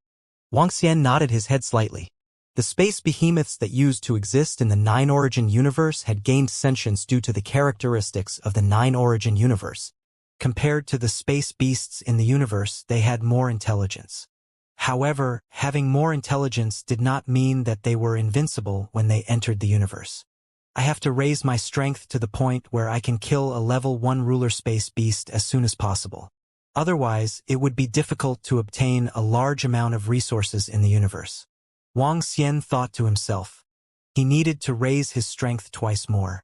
[SPEAKER 1] Wuxia nodded his head slightly. The space behemoths that used to exist in the nine-origin universe had gained sentience due to the characteristics of the nine-origin universe. Compared to the space beasts in the universe, they had more intelligence. However, having more intelligence did not mean that they were invincible when they entered the universe. I have to raise my strength to the point where I can kill a level 1 ruler space beast as soon as possible. Otherwise, it would be difficult to obtain a large amount of resources in the universe. Wuxia thought to himself. He needed to raise his strength twice more.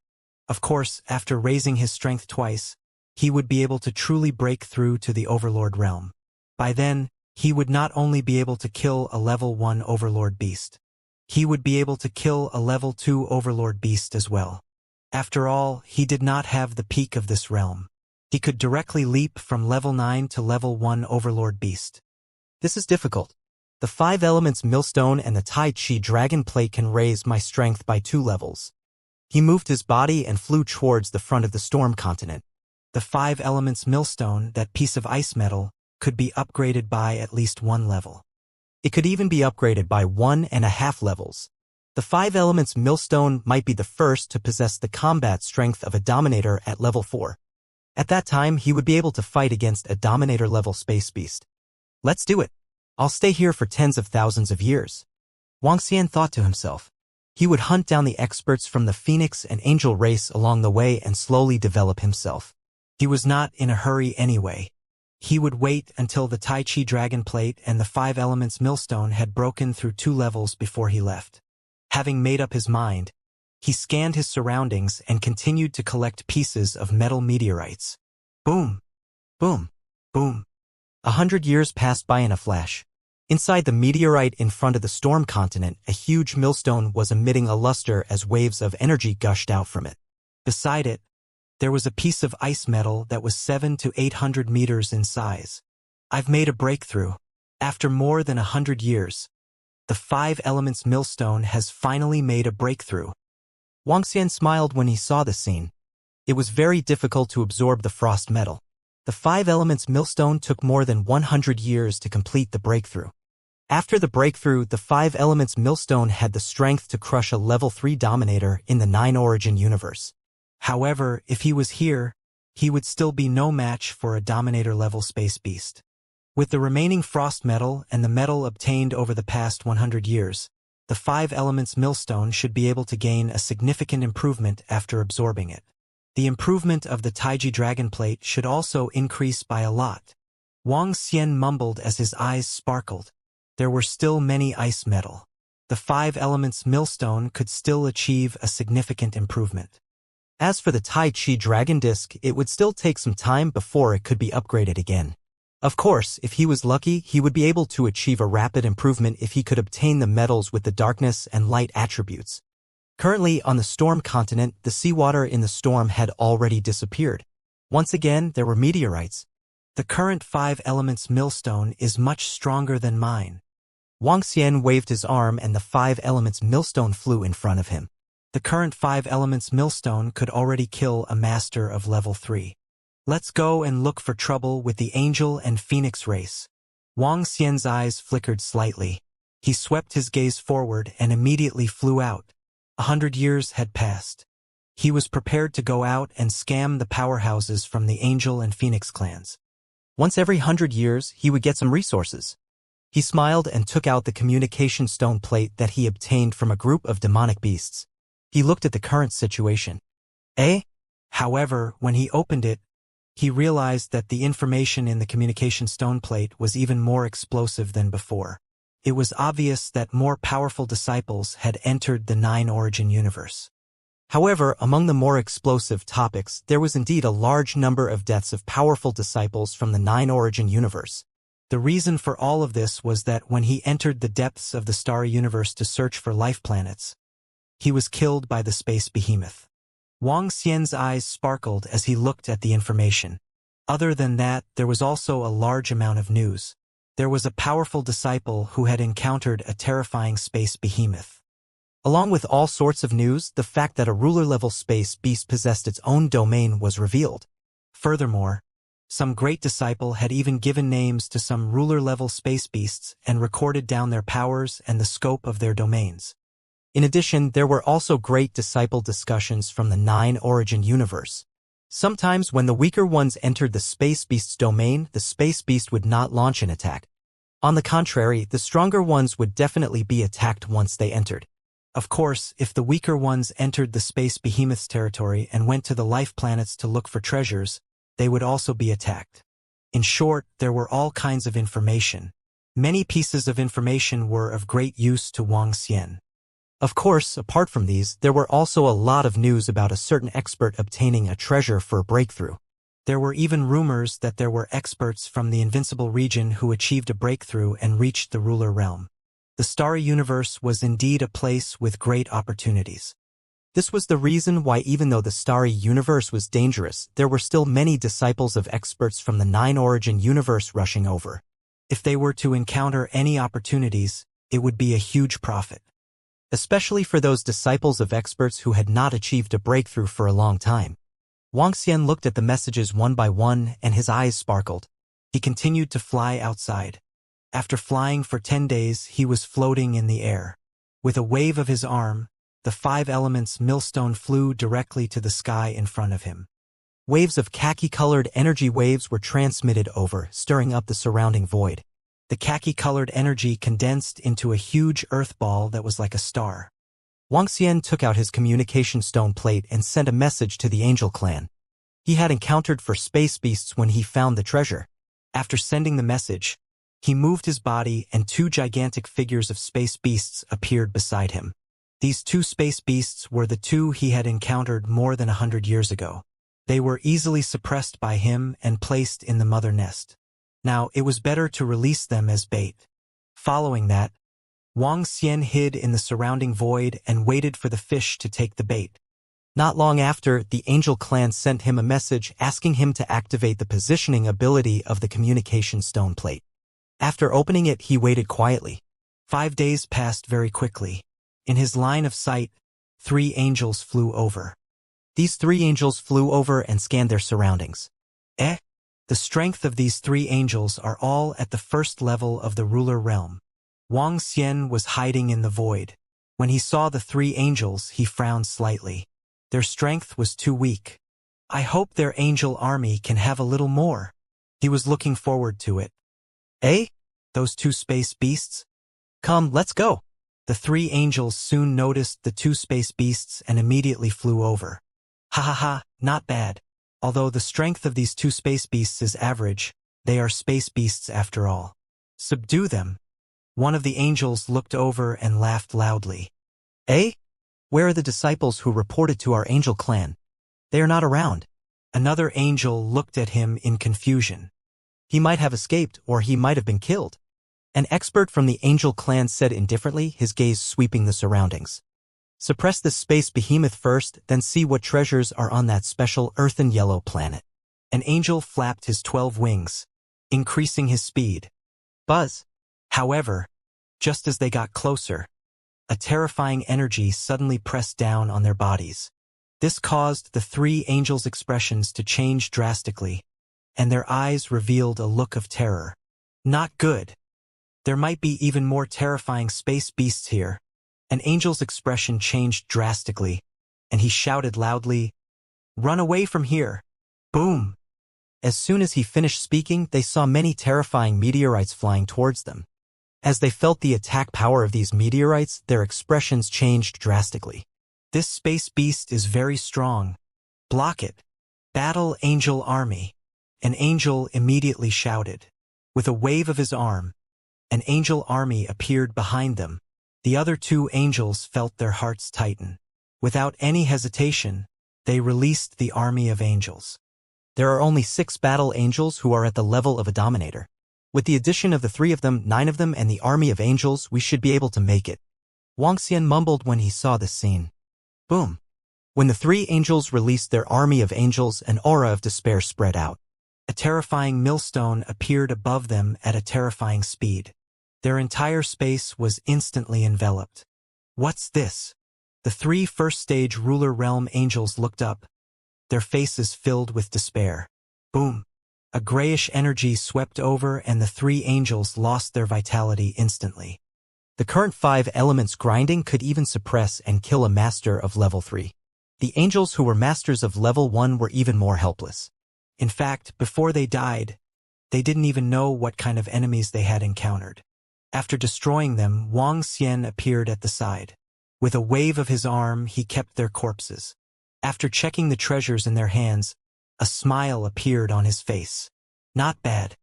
[SPEAKER 1] Of course, after raising his strength twice, he would be able to truly break through to the Overlord realm. By then, he would not only be able to kill a level 1 Overlord beast. He would be able to kill a level 2 Overlord beast as well. After all, he did not have the peak of this realm. He could directly leap from level 9 to level 1 Overlord beast. This is difficult. The 5 elements millstone and the Tai Chi dragon plate can raise my strength by 2 levels. He moved his body and flew towards the front of the storm continent. The 5 elements millstone, that piece of ice metal, could be upgraded by at least 1 level. It could even be upgraded by 1.5 levels. The 5 elements millstone might be the first to possess the combat strength of a dominator at level 4. At that time, he would be able to fight against a dominator-level space beast. Let's do it. I'll stay here for tens of thousands of years. Wuxia thought to himself. He would hunt down the experts from the Phoenix and Angel race along the way and slowly develop himself. He was not in a hurry anyway. He would wait until the Tai Chi Dragon Plate and the 5 Elements Millstone had broken through 2 levels before he left. Having made up his mind, He scanned his surroundings and continued to collect pieces of metal meteorites. Boom, boom, boom. 100 years passed by in a flash. Inside the meteorite in front of the storm continent, a huge millstone was emitting a luster as waves of energy gushed out from it. Beside it, there was a piece of ice metal that was 700 to 800 meters in size. I've made a breakthrough. After more than 100 years, the 5 elements millstone has finally made a breakthrough. Wuxia smiled when he saw the scene. It was very difficult to absorb the frost metal. The 5 elements millstone took more than 100 years to complete the breakthrough. After the breakthrough, the 5 elements millstone had the strength to crush a level 3 dominator in the 9 origin universe. However, if he was here, he would still be no match for a dominator level space beast. With the remaining frost metal and the metal obtained over the past 100 years, the 5 elements millstone should be able to gain a significant improvement after absorbing it. The improvement of the Taiji dragon plate should also increase by a lot. Wuxia mumbled as his eyes sparkled. There were still many ice metal. The 5 elements millstone could still achieve a significant improvement. As for the Tai Chi dragon disc, it would still take some time before it could be upgraded again. Of course, if he was lucky, he would be able to achieve a rapid improvement if he could obtain the metals with the darkness and light attributes. Currently, on the storm continent, the seawater in the storm had already disappeared. Once again, there were meteorites. The current 5 elements millstone is much stronger than mine. Wuxia waved his arm and the 5 elements millstone flew in front of him. The current 5 elements millstone could already kill a master of level 3. Let's go and look for trouble with the angel and phoenix race. Wuxia's eyes flickered slightly. He swept his gaze forward and immediately flew out. 100 years had passed. He was prepared to go out and scam the powerhouses from the angel and phoenix clans. Once every 100 years, he would get some resources. He smiled and took out the communication stone plate that he obtained from a group of demonic beasts. He looked at the current situation. However, when he opened it, he realized that the information in the communication stone plate was even more explosive than before. It was obvious that more powerful disciples had entered the 9 origin universe. However, among the more explosive topics, there was indeed a large number of deaths of powerful disciples from the 9 origin universe. The reason for all of this was that when he entered the depths of the starry universe to search for life planets, he was killed by the space behemoth. Wuxia's eyes sparkled as he looked at the information. Other than that, there was also a large amount of news. There was a powerful disciple who had encountered a terrifying space behemoth. Along with all sorts of news, the fact that a ruler-level space beast possessed its own domain was revealed. Furthermore, some great disciple had even given names to some ruler-level space beasts and recorded down their powers and the scope of their domains. In addition, there were also great disciple discussions from the 9 origin universe. Sometimes when the weaker ones entered the space beast's domain, the space beast would not launch an attack. On the contrary, the stronger ones would definitely be attacked once they entered. Of course, if the weaker ones entered the space behemoth's territory and went to the life planets to look for treasures, they would also be attacked. In short, there were all kinds of information. Many pieces of information were of great use to Wuxia. Of course, apart from these, there were also a lot of news about a certain expert obtaining a treasure for a breakthrough. There were even rumors that there were experts from the invincible region who achieved a breakthrough and reached the ruler realm. The starry universe was indeed a place with great opportunities. This was the reason why even though the starry universe was dangerous, there were still many disciples of experts from the 9 origin universe rushing over. If they were to encounter any opportunities, it would be a huge profit. Especially for those disciples of experts who had not achieved a breakthrough for a long time. Wuxia looked at the messages one by one and his eyes sparkled. He continued to fly outside. After flying for 10 days, he was floating in the air. With a wave of his arm, the 5 elements millstone flew directly to the sky in front of him. Waves of khaki-colored energy waves were transmitted over, stirring up the surrounding void. The khaki-colored energy condensed into a huge earth ball that was like a star. Wuxia took out his communication stone plate and sent a message to the Angel clan. He had encountered for space beasts when he found the treasure. After sending the message, he moved his body and 2 gigantic figures of space beasts appeared beside him. These two space beasts were the two he had encountered more than 100 years ago. They were easily suppressed by him and placed in the mother nest. Now, it was better to release them as bait. Following that, Wang Xian hid in the surrounding void and waited for the fish to take the bait. Not long after, the Angel clan sent him a message asking him to activate the positioning ability of the communication stone plate. After opening it, he waited quietly. 5 days passed very quickly. In his line of sight, 3 angels flew over. These 3 angels flew over and scanned their surroundings. The strength of these 3 angels are all at the first level of the ruler realm. Wang Xian was hiding in the void. When he saw the 3 angels, he frowned slightly. Their strength was too weak. I hope their angel army can have a little more. He was looking forward to it. Those 2 space beasts? Come, let's go. The 3 angels soon noticed the 2 space beasts and immediately flew over. Ha ha ha, not bad. Although the strength of these 2 space beasts is average, they are space beasts after all. Subdue them. One of the angels looked over and laughed loudly. Where are the disciples who reported to our angel clan? They are not around. Another angel looked at him in confusion. He might have escaped, or he might have been killed. An expert from the angel clan said indifferently, his gaze sweeping the surroundings. Suppress this space behemoth first, then see what treasures are on that special earthen yellow planet. An angel flapped his 12 wings, increasing his speed. Buzz! However, just as they got closer, a terrifying energy suddenly pressed down on their bodies. This caused the 3 angels' expressions to change drastically, and their eyes revealed a look of terror. Not good. There might be even more terrifying space beasts here. An angel's expression changed drastically, and he shouted loudly, "Run away from here!" Boom! As soon as he finished speaking, they saw many terrifying meteorites flying towards them. As they felt the attack power of these meteorites, their expressions changed drastically. This space beast is very strong. Block it. Battle Angel Army. An angel immediately shouted. With a wave of his arm, an angel army appeared behind them. The other 2 angels felt their hearts tighten. Without any hesitation, they released the army of angels. There are only 6 battle angels who are at the level of a dominator. With the addition of the 3 of them, 9 of them, and the army of angels, we should be able to make it. Wang Xian mumbled when he saw this scene. Boom! When the 3 angels released their army of angels, an aura of despair spread out. A terrifying millstone appeared above them at a terrifying speed. Their entire space was instantly enveloped. What's this? The 3 first-stage ruler realm angels looked up, their faces filled with despair. Boom! A grayish energy swept over and the 3 angels lost their vitality instantly. The current 5 elements grinding could even suppress and kill a master of level 3. The angels who were masters of level 1 were even more helpless. In fact, before they died, they didn't even know what kind of enemies they had encountered. After destroying them, Wang Xian appeared at the side. With a wave of his arm, he kept their corpses. After checking the treasures in their hands, a smile appeared on his face. Not bad.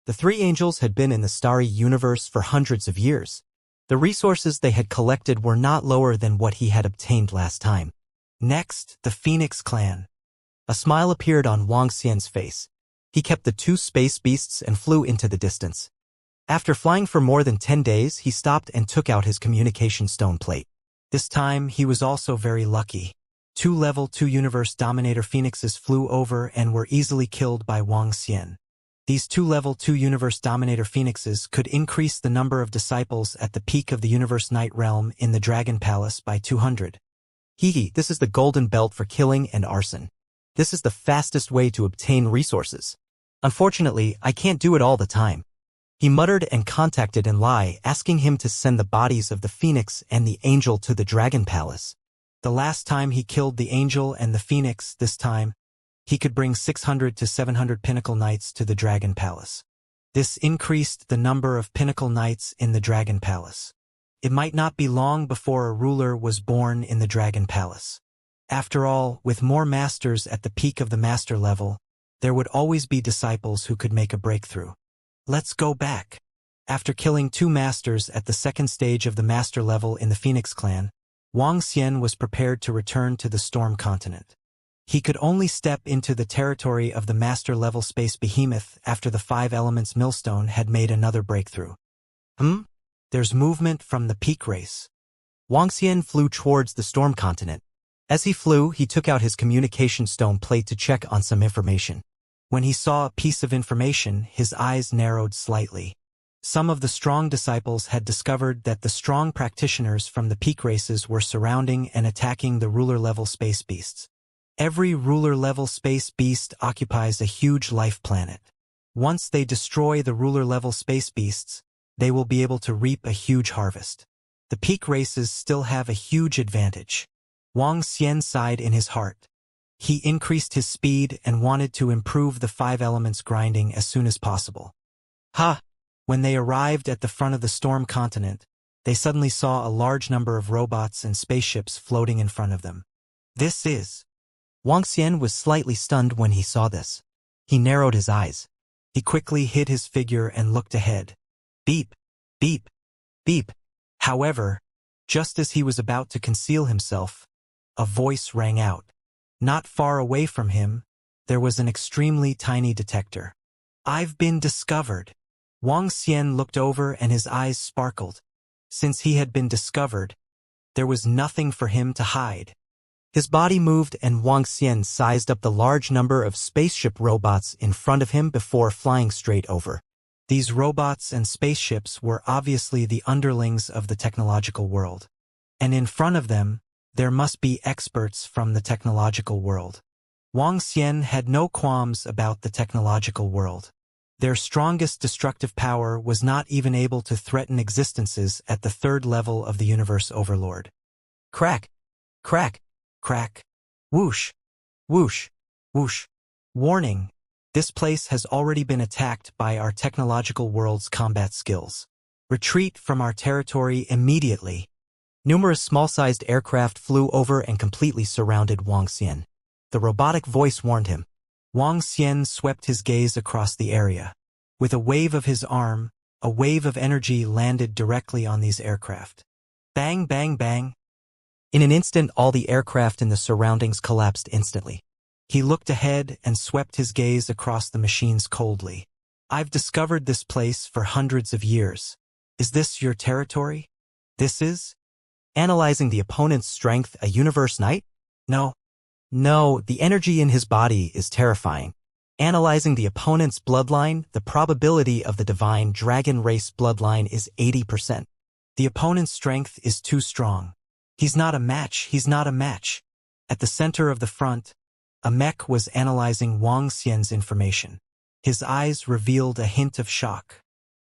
[SPEAKER 1] The 3 angels had been in the starry universe for hundreds of years. The resources they had collected were not lower than what he had obtained last time. Next, the Phoenix clan. A smile appeared on Wang Xian's face. He kept the 2 space beasts and flew into the distance. After flying for more than 10 days, he stopped and took out his communication stone plate. This time, he was also very lucky. 2 level 2 universe dominator phoenixes flew over and were easily killed by Wang Xian. These 2 level 2 universe dominator phoenixes could increase the number of disciples at the peak of the universe night realm in the Dragon Palace by 200. This is the golden belt for killing and arson. This is the fastest way to obtain resources. Unfortunately, I can't do it all the time. He muttered and contacted Enlai, asking him to send the bodies of the phoenix and the angel to the Dragon Palace. The last time he killed the angel and the phoenix, this time, he could bring 600 to 700 pinnacle knights to the Dragon Palace. This increased the number of pinnacle knights in the Dragon Palace. It might not be long before a ruler was born in the Dragon Palace. After all, with more masters at the peak of the master level, there would always be disciples who could make a breakthrough. Let's go back. After killing 2 masters at the 2nd stage of the master level in the Phoenix clan, Wang Xian was prepared to return to the storm continent. He could only step into the territory of the master-level space behemoth after the Five Elements millstone had made another breakthrough. There's movement from the peak race. Wang Xian flew towards the storm continent. As he flew, he took out his communication stone plate to check on some information. When he saw a piece of information, his eyes narrowed slightly. Some of the strong disciples had discovered that the strong practitioners from the peak races were surrounding and attacking the ruler-level space beasts. Every ruler-level space beast occupies a huge life planet. Once they destroy the ruler-level space beasts, they will be able to reap a huge harvest. The peak races still have a huge advantage. Wang Xian sighed in his heart. He increased his speed and wanted to improve the Five Elements grinding as soon as possible. When they arrived at the front of the storm continent, they suddenly saw a large number of robots and spaceships floating in front of them. This is... Wang Xian was slightly stunned when he saw this. He narrowed his eyes. He quickly hid his figure and looked ahead. Beep, beep, beep. However, just as he was about to conceal himself, a voice rang out. Not far away from him, there was an extremely tiny detector. I've been discovered. Wang Xian looked over and his eyes sparkled. Since he had been discovered, there was nothing for him to hide. His body moved and Wang Xian sized up the large number of spaceship robots in front of him before flying straight over. These robots and spaceships were obviously the underlings of the technological world. And in front of them, there must be experts from the technological world. Wang Xian had no qualms about the technological world. Their strongest destructive power was not even able to threaten existences at the third level of the universe overlord. Crack, crack, crack, whoosh, whoosh, whoosh. Warning, this place has already been attacked by our technological world's combat skills. Retreat from our territory immediately. Numerous small-sized aircraft flew over and completely surrounded Wang Xian. The robotic voice warned him. Wang Xian swept his gaze across the area. With a wave of his arm, a wave of energy landed directly on these aircraft. Bang, bang, bang. In an instant, all the aircraft in the surroundings collapsed instantly. He looked ahead and swept his gaze across the machines coldly. I've discovered this place for hundreds of years. Is this your territory? This is? Analyzing the opponent's strength, a universe knight? No, the energy in his body is terrifying. Analyzing the opponent's bloodline, the probability of the divine dragon race bloodline is 80%. The opponent's strength is too strong. He's not a match. At the center of the front, a mech was analyzing Wang Xian's information. His eyes revealed a hint of shock.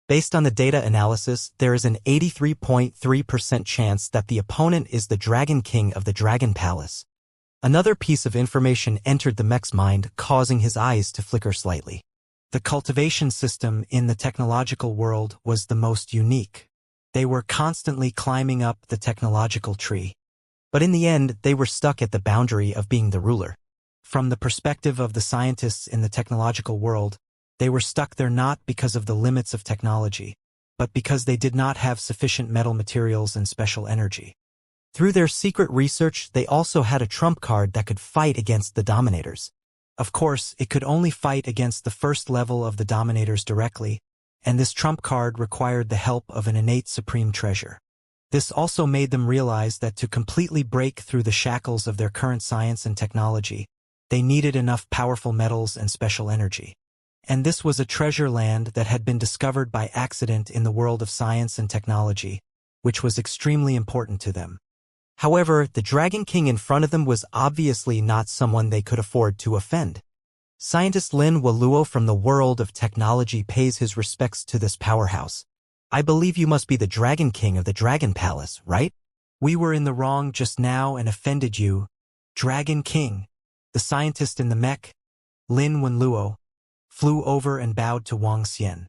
[SPEAKER 1] Based on the data analysis, there is an 83.3% chance that the opponent is the Dragon King of the Dragon Palace. Another piece of information entered the mech's mind, causing his eyes to flicker slightly. The cultivation system in the technological world was the most unique. They were constantly climbing up the technological tree. But in the end, they were stuck at the boundary of being the ruler. From the perspective of the scientists in the technological world, they were stuck there not because of the limits of technology, but because they did not have sufficient metal materials and special energy. Through their secret research, they also had a trump card that could fight against the dominators. Of course, it could only fight against the first level of the dominators directly, and this trump card required the help of an innate supreme treasure. This also made them realize that to completely break through the shackles of their current science and technology, they needed enough powerful metals and special energy. And this was a treasure land that had been discovered by accident in the world of science and technology, which was extremely important to them. However, the Dragon King in front of them was obviously not someone they could afford to offend. Scientist Lin Waluo from the world of technology pays his respects to this powerhouse. I believe you must be the Dragon King of the Dragon Palace, right? We were in the wrong just now and offended you. Dragon King, the scientist in the mech, Lin Wenluo, flew over and bowed to Wang Xian.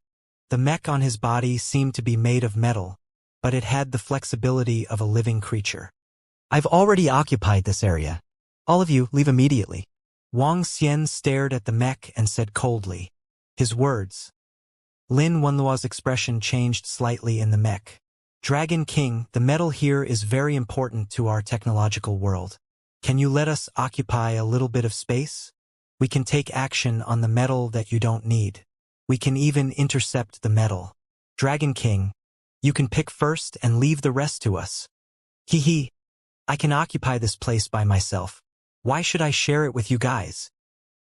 [SPEAKER 1] The mech on his body seemed to be made of metal, but it had the flexibility of a living creature. I've already occupied this area. All of you, leave immediately. Wang Xian stared at the mech and said coldly. His words. Lin Wenluo's expression changed slightly in the mech. Dragon King, the metal here is very important to our technological world. Can you let us occupy a little bit of space? We can take action on the metal that you don't need. We can even intercept the metal. Dragon King, you can pick first and leave the rest to us. Hee. I can occupy this place by myself. Why should I share it with you guys?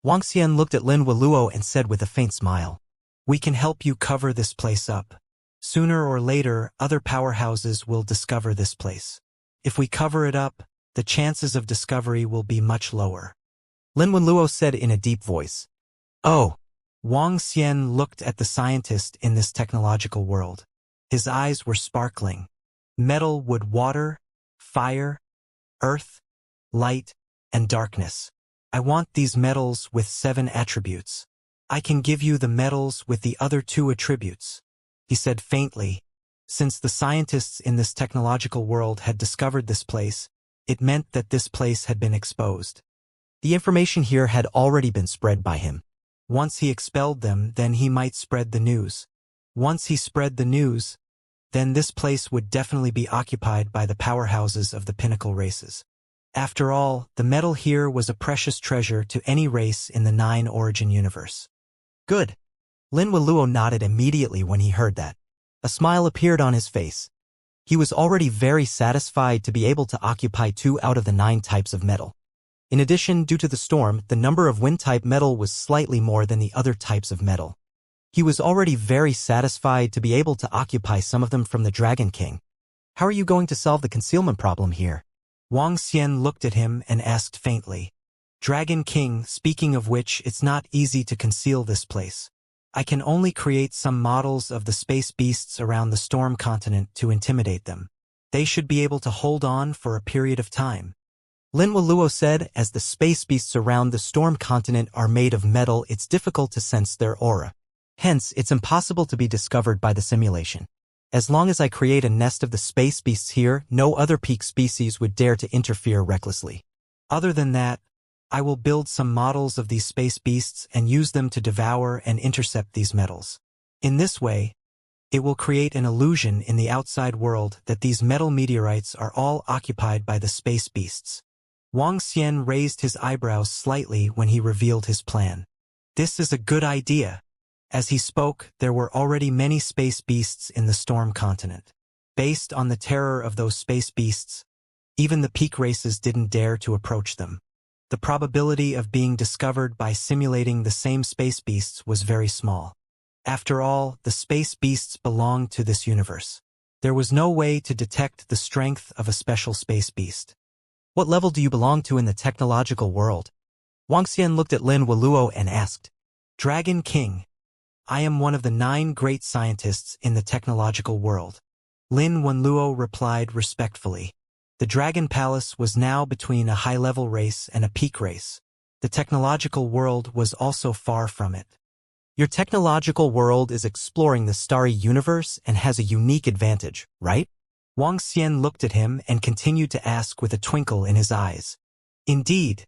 [SPEAKER 1] Wuxia looked at Lin Waluo and said with a faint smile. We can help you cover this place up. Sooner or later, other powerhouses will discover this place. If we cover it up, the chances of discovery will be much lower. Lin Waluo said in a deep voice. Oh. Wang Xian looked at the scientist in this technological world. His eyes were sparkling. Metal, wood, water, fire, earth, light, and darkness. I want these metals with 7 attributes. I can give you the metals with the other 2 attributes, he said faintly. Since the scientists in this technological world had discovered this place, it meant that this place had been exposed. The information here had already been spread by him. Once he expelled them, then he might spread the news. Once he spread the news, then this place would definitely be occupied by the powerhouses of the pinnacle races. After all, the metal here was a precious treasure to any race in the 9 origin universe. Good. Lin Waluo nodded immediately when he heard that. A smile appeared on his face. He was already very satisfied to be able to occupy 2 out of the 9 types of metal. In addition, due to the storm, the number of wind-type metal was slightly more than the other types of metal. He was already very satisfied to be able to occupy some of them from the Dragon King. How are you going to solve the concealment problem here? Wang Xian looked at him and asked faintly. Dragon King, speaking of which, it's not easy to conceal this place. I can only create some models of the space beasts around the storm continent to intimidate them. They should be able to hold on for a period of time. Lin Waluo said, as the space beasts around the storm continent are made of metal, it's difficult to sense their aura. Hence, it's impossible to be discovered by the simulation. As long as I create a nest of the space beasts here, no other peak species would dare to interfere recklessly. Other than that, I will build some models of these space beasts and use them to devour and intercept these metals. In this way, it will create an illusion in the outside world that these metal meteorites are all occupied by the space beasts. Wang Xian raised his eyebrows slightly when he revealed his plan. This is a good idea. As he spoke, there were already many space beasts in the storm continent. Based on the terror of those space beasts, even the peak races didn't dare to approach them. The probability of being discovered by simulating the same space beasts was very small. After all, the space beasts belonged to this universe. There was no way to detect the strength of a special space beast. What level do you belong to in the technological world? Wang Xian looked at Lin Waluo and asked. Dragon King. I am one of the 9 great scientists in the technological world. Lin Waluo replied respectfully. The Dragon Palace was now between a high-level race and a peak race. The technological world was also far from it. Your technological world is exploring the starry universe and has a unique advantage, right? Wang Xian looked at him and continued to ask with a twinkle in his eyes. Indeed,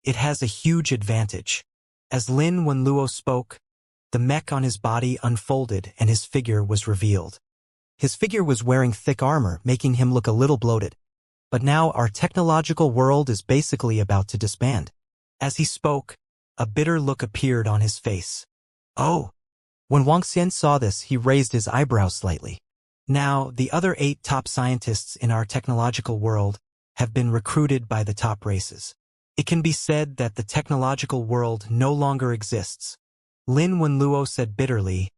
[SPEAKER 1] it has a huge advantage. As Lin Waluo spoke, the mech on his body unfolded and his figure was revealed. His figure was wearing thick armor, making him look a little bloated. But now our technological world is basically about to disband. As he spoke, a bitter look appeared on his face. Oh! When Wang Xian saw this, he raised his eyebrows slightly. Now, the other 8 top scientists in our technological world have been recruited by the top races. It can be said that the technological world no longer exists. Lin Waluo said bitterly.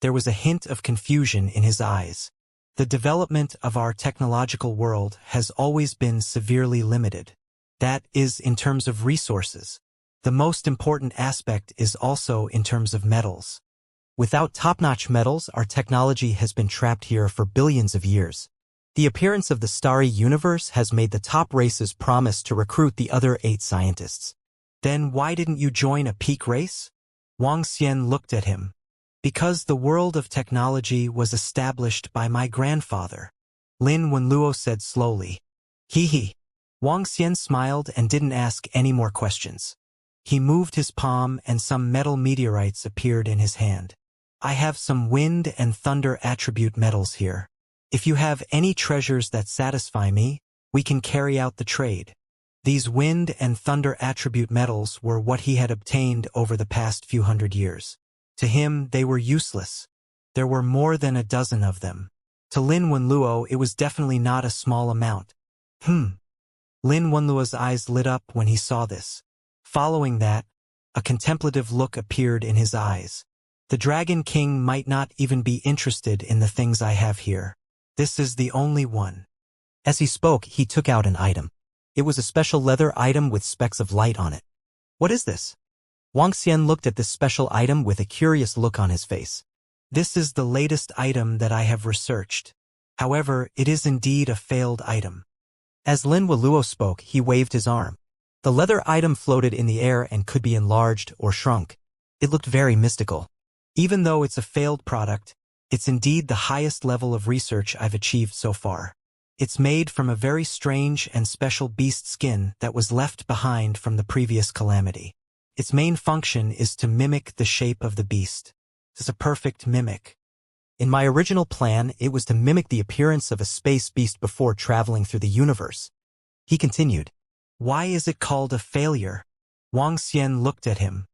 [SPEAKER 1] There was a hint of confusion in his eyes. The development of our technological world has always been severely limited. That is in terms of resources. The most important aspect is also in terms of metals. Without top-notch metals, our technology has been trapped here for billions of years. The appearance of the starry universe has made the top races promise to recruit the other 8 scientists. Then why didn't you join a peak race? Wang Xian looked at him. Because the world of technology was established by my grandfather. Lin Waluo said slowly. Hee. Wang Xian smiled and didn't ask any more questions. He moved his palm and some metal meteorites appeared in his hand. I have some wind and thunder attribute metals here. If you have any treasures that satisfy me, we can carry out the trade. These wind and thunder attribute metals were what he had obtained over the past few hundred years. To him, they were useless. There were more than a dozen of them. To Lin Wenluo, it was definitely not a small amount. Lin Wenluo's eyes lit up when he saw this. Following that, a contemplative look appeared in his eyes. The Dragon King might not even be interested in the things I have here. This is the only one. As he spoke, he took out an item. It was a special leather item with specks of light on it. What is this? Wang Xian looked at this special item with a curious look on his face. This is the latest item that I have researched. However, it is indeed a failed item. As Lin Wenluo spoke, he waved his arm. The leather item floated in the air and could be enlarged or shrunk. It looked very mystical. Even though it's a failed product, it's indeed the highest level of research I've achieved so far. It's made from a very strange and special beast skin that was left behind from the previous calamity. Its main function is to mimic the shape of the beast. It's a perfect mimic. In my original plan, it was to mimic the appearance of a space beast before traveling through the universe. He continued. Why is it called a failure? Wang Xian looked at him.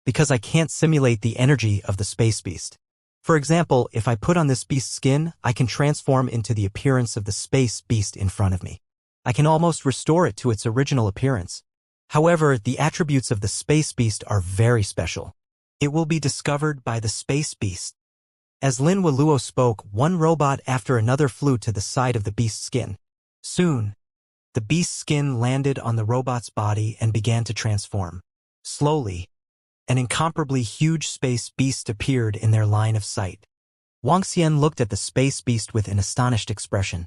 [SPEAKER 1] Because I can't simulate the energy of the space beast. For example, if I put on this beast skin, I can transform into the appearance of the space beast in front of me. I can almost restore it to its original appearance. However, the attributes of the space beast are very special. It will be discovered by the space beast. As Lin Wenluo spoke, one robot after another flew to the side of the beast skin. Soon, the beast skin landed on the robot's body and began to transform. Slowly, an incomparably huge space beast appeared in their line of sight. Wang Xian looked at the space beast with an astonished expression.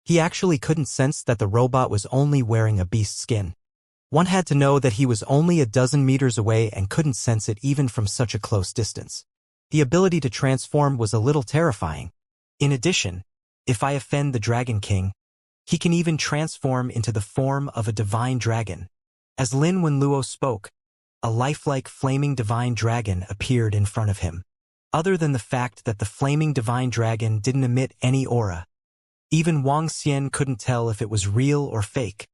[SPEAKER 1] He actually couldn't sense that the robot was only wearing a beast skin. One had to know that he was only a dozen meters away and couldn't sense it even from such a close distance. The ability to transform was a little terrifying. In addition, if I offend the Dragon King, he can even transform into the form of a divine dragon. As Lin Wenluo spoke, a lifelike flaming divine dragon appeared in front of him. Other than the fact that the flaming divine dragon didn't emit any aura, even Wang Xian couldn't tell if it was real or fake.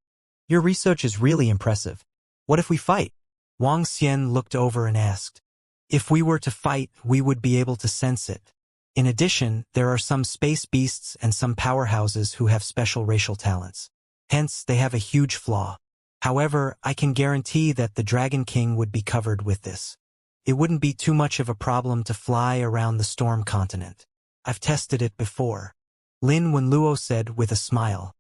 [SPEAKER 1] Your research is really impressive. What if we fight? Wang Xian looked over and asked. If we were to fight, we would be able to sense it. In addition, there are some space beasts and some powerhouses who have special racial talents. Hence, they have a huge flaw. However, I can guarantee that the Dragon King would be covered with this. It wouldn't be too much of a problem to fly around the storm continent. I've tested it before. Lin Wenluo said with a smile.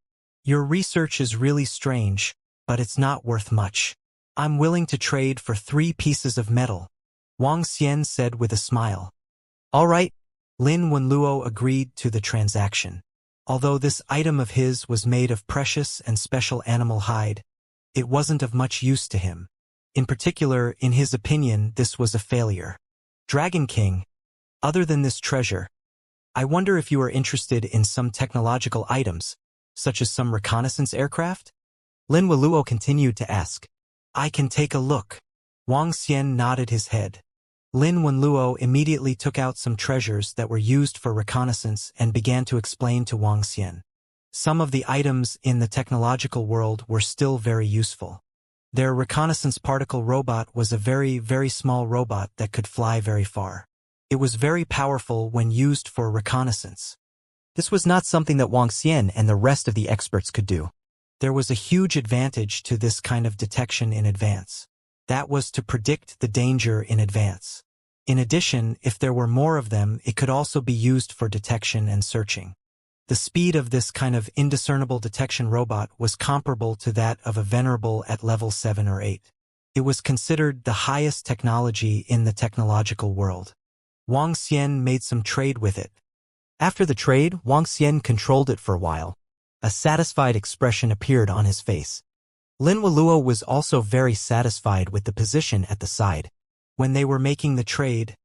[SPEAKER 1] Your research is really strange, but it's not worth much. I'm willing to trade for 3 pieces of metal. Wang Xian said with a smile. All right. Lin Wenluo agreed to the transaction. Although this item of his was made of precious and special animal hide, it wasn't of much use to him. In particular, in his opinion, this was a failure. Dragon King, other than this treasure, I wonder if you are interested in some technological items, such as some reconnaissance aircraft? Lin Wenluo continued to ask. I can take a look. Wang Xian nodded his head. Lin Wenluo immediately took out some treasures that were used for reconnaissance and began to explain to Wang Xian. Some of the items in the technological world were still very useful. Their reconnaissance particle robot was a very, very small robot that could fly very far. It was very powerful when used for reconnaissance. This was not something that Wang Xian and the rest of the experts could do. There was a huge advantage to this kind of detection in advance. That was to predict the danger in advance. In addition, if there were more of them, it could also be used for detection and searching. The speed of this kind of indiscernible detection robot was comparable to that of a venerable at level 7 or 8. It was considered the highest technology in the technological world. Wang Xian made some trade with it. After the trade, Wang Xian controlled it for a while. A satisfied expression appeared on his face. Lin Wenluo was also very satisfied with the position at the side. When they were making the trade,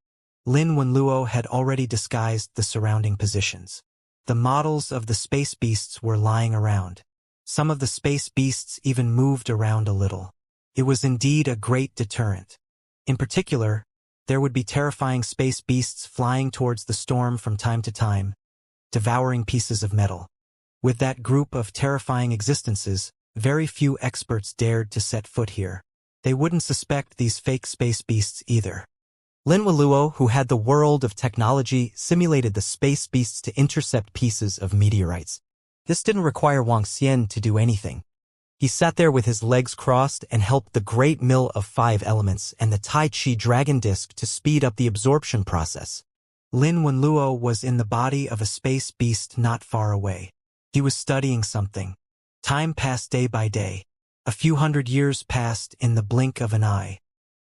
[SPEAKER 1] Lin Wenluo had already disguised the surrounding positions. The models of the space beasts were lying around. Some of the space beasts even moved around a little. It was indeed a great deterrent. In particular, there would be terrifying space beasts flying towards the storm from time to time. devouring pieces of metal. With that group of terrifying existences, very few experts dared to set foot here. They wouldn't suspect these fake space beasts either. Lin Waluo, who had the world of technology, simulated the space beasts to intercept pieces of meteorites. This didn't require Wang Xian to do anything. He sat there with his legs crossed and helped the great mill of 5 elements and the Tai Chi dragon disc to speed up the absorption process. Lin Wenluo was in the body of a space beast not far away. He was studying something. Time passed day by day. A few hundred years passed in the blink of an eye.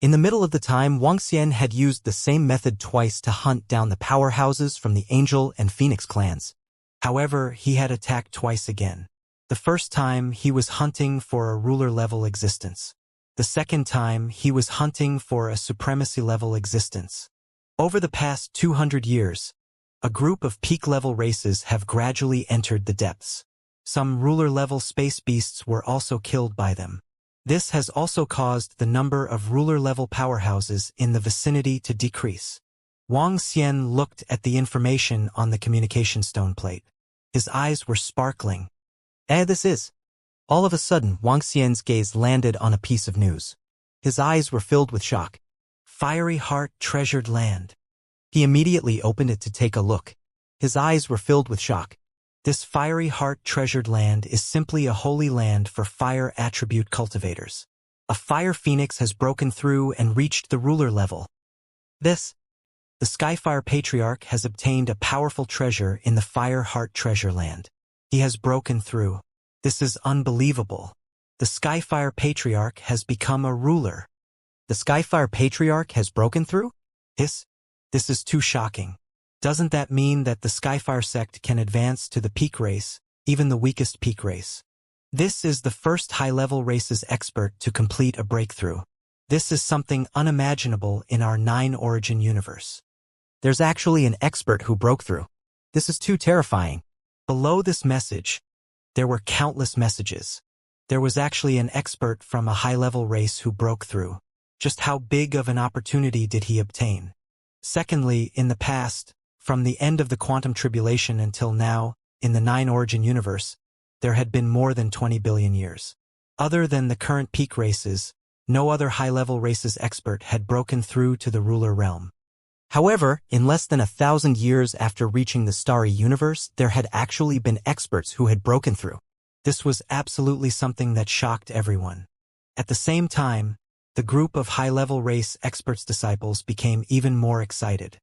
[SPEAKER 1] In the middle of the time, Wang Xian had used the same method twice to hunt down the powerhouses from the Angel and Phoenix clans. However, he had attacked twice again. The first time, he was hunting for a ruler-level existence. The second time, he was hunting for a supremacy-level existence. Over the past 200 years, a group of peak-level races have gradually entered the depths. Some ruler-level space beasts were also killed by them. This has also caused the number of ruler-level powerhouses in the vicinity to decrease. Wang Xian looked at the information on the communication stone plate. His eyes were sparkling. This is. All of a sudden, Wang Xian's gaze landed on a piece of news. His eyes were filled with shock. Fiery Heart Treasured Land. He immediately opened it to take a look. His eyes were filled with shock. This Fiery Heart Treasured Land is simply a holy land for fire attribute cultivators. A fire phoenix has broken through and reached the ruler level. The Sci-Fi Patriarch has obtained a powerful treasure in the Fire Heart Treasure Land. He has broken through. This is unbelievable. The Sci-Fi Patriarch has become a ruler. The Sci-Fi Patriarch has broken through? This is too shocking. Doesn't that mean that the Sci-Fi sect can advance to the peak race, even the weakest peak race? This is the first high-level race's expert to complete a breakthrough. This is something unimaginable in our 9-origin universe. There's actually an expert who broke through. This is too terrifying. Below this message, there were countless messages. There was actually an expert from a high-level race who broke through. Just how big of an opportunity did he obtain? Secondly, in the past, from the end of the quantum tribulation until now, in the 9-origin universe, there had been more than 20 billion years. Other than the current peak races, no other high-level races expert had broken through to the ruler realm. However, in less than 1,000 years after reaching the starry universe, there had actually been experts who had broken through. This was absolutely something that shocked everyone. At the same time, the group of high-level race experts' disciples became even more excited.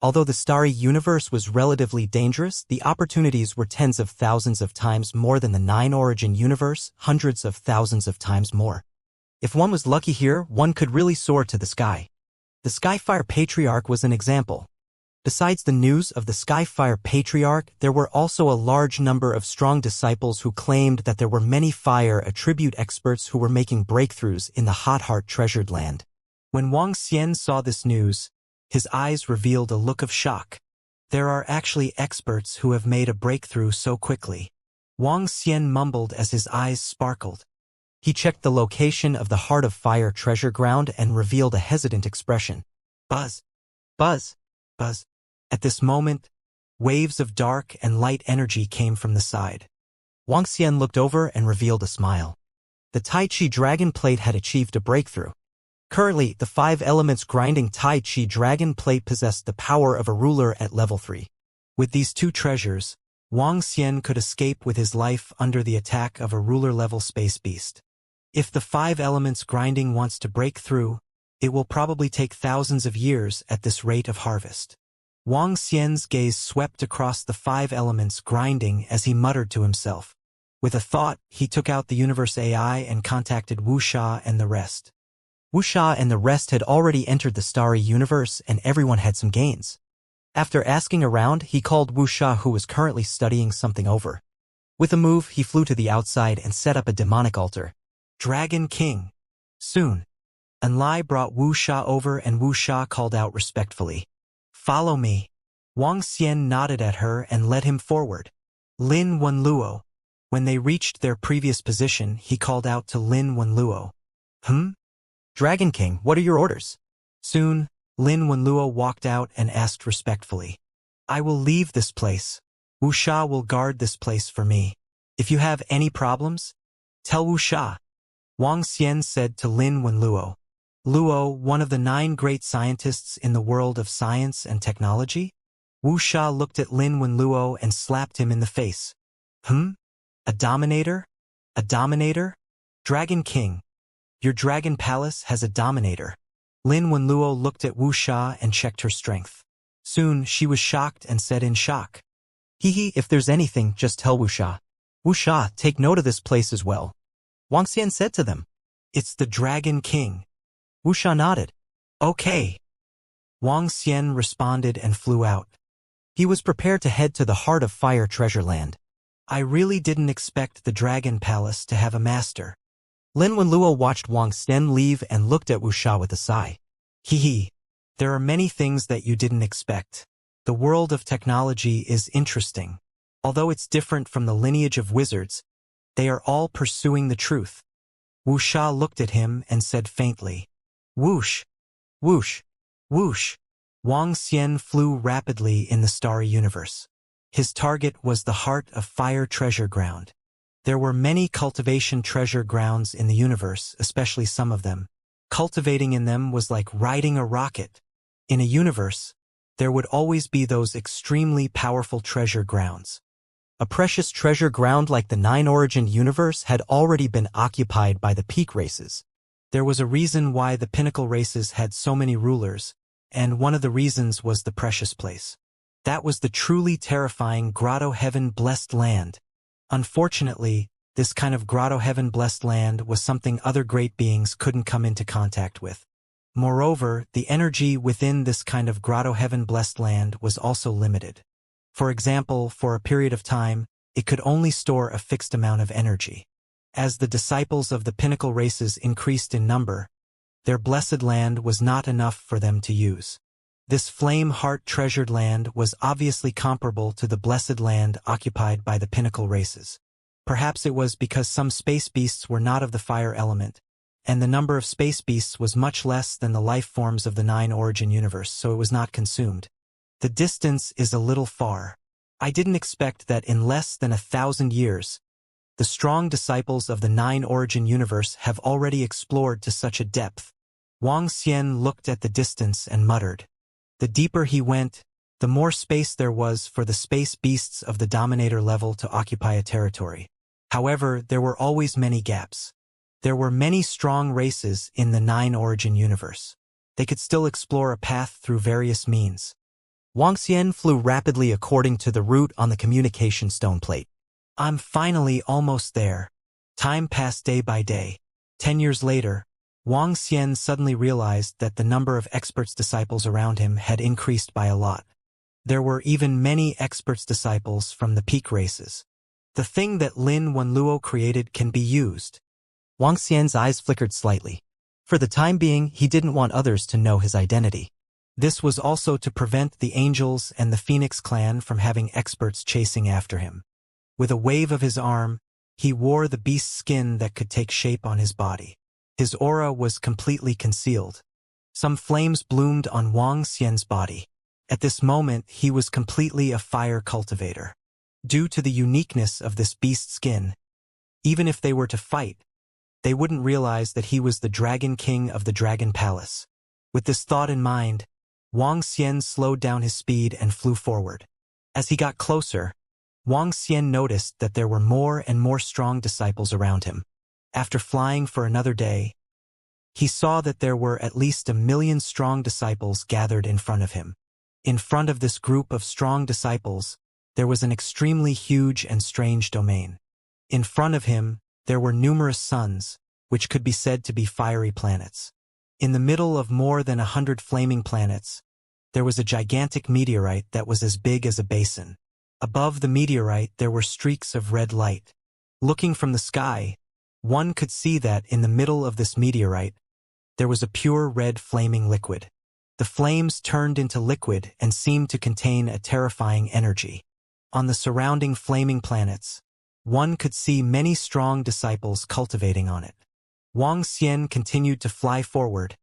[SPEAKER 1] Although the starry universe was relatively dangerous, the opportunities were tens of thousands of times more than the 9-origin universe, hundreds of thousands of times more. If one was lucky here, one could really soar to the sky. The Sci-Fi Patriarch was an example. Besides the news of the Sci-Fi Patriarch, there were also a large number of strong disciples who claimed that there were many fire attribute experts who were making breakthroughs in the Hot Heart Treasured Land. When Wang Xian saw this news, his eyes revealed a look of shock. There are actually experts who have made a breakthrough so quickly. Wang Xian mumbled as his eyes sparkled. He checked the location of the Heart of Fire treasure ground and revealed a hesitant expression. Buzz. Buzz. Buzz. At this moment, waves of dark and light energy came from the side. Wang Xian looked over and revealed a smile. The Tai Chi Dragon Plate had achieved a breakthrough. Currently, the 5 elements grinding Tai Chi Dragon Plate possessed the power of a ruler at level 3. With these 2 treasures, Wang Xian could escape with his life under the attack of a ruler-level space beast. If the 5 elements grinding wants to break through, it will probably take thousands of years at this rate of harvest. Wang Xian's gaze swept across the 5 elements grinding as he muttered to himself. With a thought, he took out the Universe AI and contacted Wuxia and the rest. Wuxia and the rest had already entered the starry universe and everyone had some gains. After asking around, he called Wuxia, who was currently studying something, over. With a move, he flew to the outside and set up a demonic altar. Dragon King. Soon, Enlai brought Wuxia over and Wuxia called out respectfully. Follow me. Wang Xian nodded at her and led him forward. Lin Wenluo. When they reached their previous position, he called out to Lin Wenluo. Dragon King, what are your orders? Soon, Lin Wenluo walked out and asked respectfully. I will leave this place. Wuxia will guard this place for me. If you have any problems, tell Wuxia, Wang Xian said to Lin Wenluo. Luo, one of the 9 great scientists in the world of science and technology? Wuxia looked at Lin Wenluo and slapped him in the face. A dominator? A dominator? Dragon King. Your dragon palace has a dominator. Lin Wenluo looked at Wuxia and checked her strength. Soon, she was shocked and said in shock. If there's anything, just tell Wuxia. Wuxia, take note of this place as well. Wang Xian said to them. It's the Dragon King. Wuxia nodded. Okay. Wang Xian responded and flew out. He was prepared to head to the Heart of Fire treasure land. I really didn't expect the Dragon Palace to have a master. Lin Wenluo watched Wang Xian leave and looked at Wuxia with a sigh. There are many things that you didn't expect. The world of technology is interesting. Although it's different from the lineage of wizards, they are all pursuing the truth. Wuxia looked at him and said faintly, Whoosh, whoosh, whoosh. Wang Xian flew rapidly in the starry universe. His target was the Heart of Fire treasure ground. There were many cultivation treasure grounds in the universe, especially some of them. Cultivating in them was like riding a rocket. In a universe, there would always be those extremely powerful treasure grounds. A precious treasure ground like the 9-origined universe had already been occupied by the peak races. There was a reason why the pinnacle races had so many rulers, and one of the reasons was the precious place. That was the truly terrifying Grotto Heaven blessed land. Unfortunately, this kind of Grotto Heaven blessed land was something other great beings couldn't come into contact with. Moreover, the energy within this kind of Grotto Heaven blessed land was also limited. For example, for a period of time, it could only store a fixed amount of energy. As the disciples of the pinnacle races increased in number, their blessed land was not enough for them to use. This flame heart treasured land was obviously comparable to the blessed land occupied by the pinnacle races. Perhaps it was because some space beasts were not of the fire element, and the number of space beasts was much less than the life forms of the 9-origin universe, so it was not consumed. The distance is a little far. I didn't expect that in less than 1,000 years, the strong disciples of the 9-origin universe have already explored to such a depth. Wang Xian looked at the distance and muttered. The deeper he went, the more space there was for the space beasts of the dominator level to occupy a territory. However, there were always many gaps. There were many strong races in the 9-origin universe. They could still explore a path through various means. Wang Xian flew rapidly according to the route on the communication stone plate. I'm finally almost there. Time passed day by day. 10 years later, Wang Xian suddenly realized that the number of experts' disciples around him had increased by a lot. There were even many experts' disciples from the peak races. The thing that Lin Wenluo created can be used. Wang Xian's eyes flickered slightly. For the time being, he didn't want others to know his identity. This was also to prevent the Angels and the Phoenix clan from having experts chasing after him. With a wave of his arm, he wore the beast's skin that could take shape on his body. His aura was completely concealed. Some flames bloomed on Wang Xian's body. At this moment, he was completely a fire cultivator. Due to the uniqueness of this beast's skin, even if they were to fight, they wouldn't realize that he was the Dragon King of the Dragon Palace. With this thought in mind, Wang Xian slowed down his speed and flew forward. As he got closer, Wang Xian noticed that there were more and more strong disciples around him. After flying for another day, he saw that there were at least 1,000,000 strong disciples gathered in front of him. In front of this group of strong disciples, there was an extremely huge and strange domain. In front of him, there were numerous suns, which could be said to be fiery planets. In the middle of more than 100 flaming planets, there was a gigantic meteorite that was as big as a basin. Above the meteorite, there were streaks of red light. Looking from the sky, one could see that in the middle of this meteorite, there was a pure red flaming liquid. The flames turned into liquid and seemed to contain a terrifying energy. On the surrounding flaming planets, one could see many strong disciples cultivating on it. Wang Xian continued to fly forward,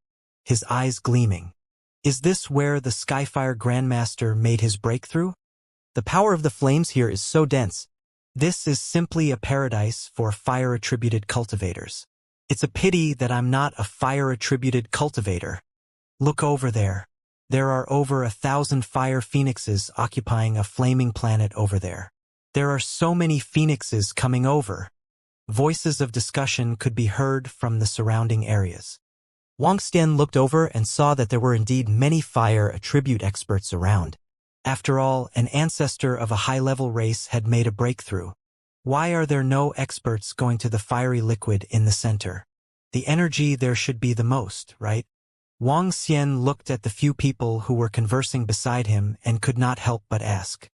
[SPEAKER 1] his eyes gleaming. Is this where the Skyfire Grandmaster made his breakthrough? The power of the flames here is so dense. This is simply a paradise for fire-attributed cultivators. It's a pity that I'm not a fire-attributed cultivator. Look over there. There are over 1,000 fire phoenixes occupying a flaming planet over there. There are so many phoenixes coming over. Voices of discussion could be heard from the surrounding areas. Wang Xian looked over and saw that there were indeed many fire attribute experts around. After all, an ancestor of a high-level race had made a breakthrough. Why are there no experts going to the fiery liquid in the center? The energy there should be the most, right? Wang Xian looked at the few people who were conversing beside him and could not help but ask.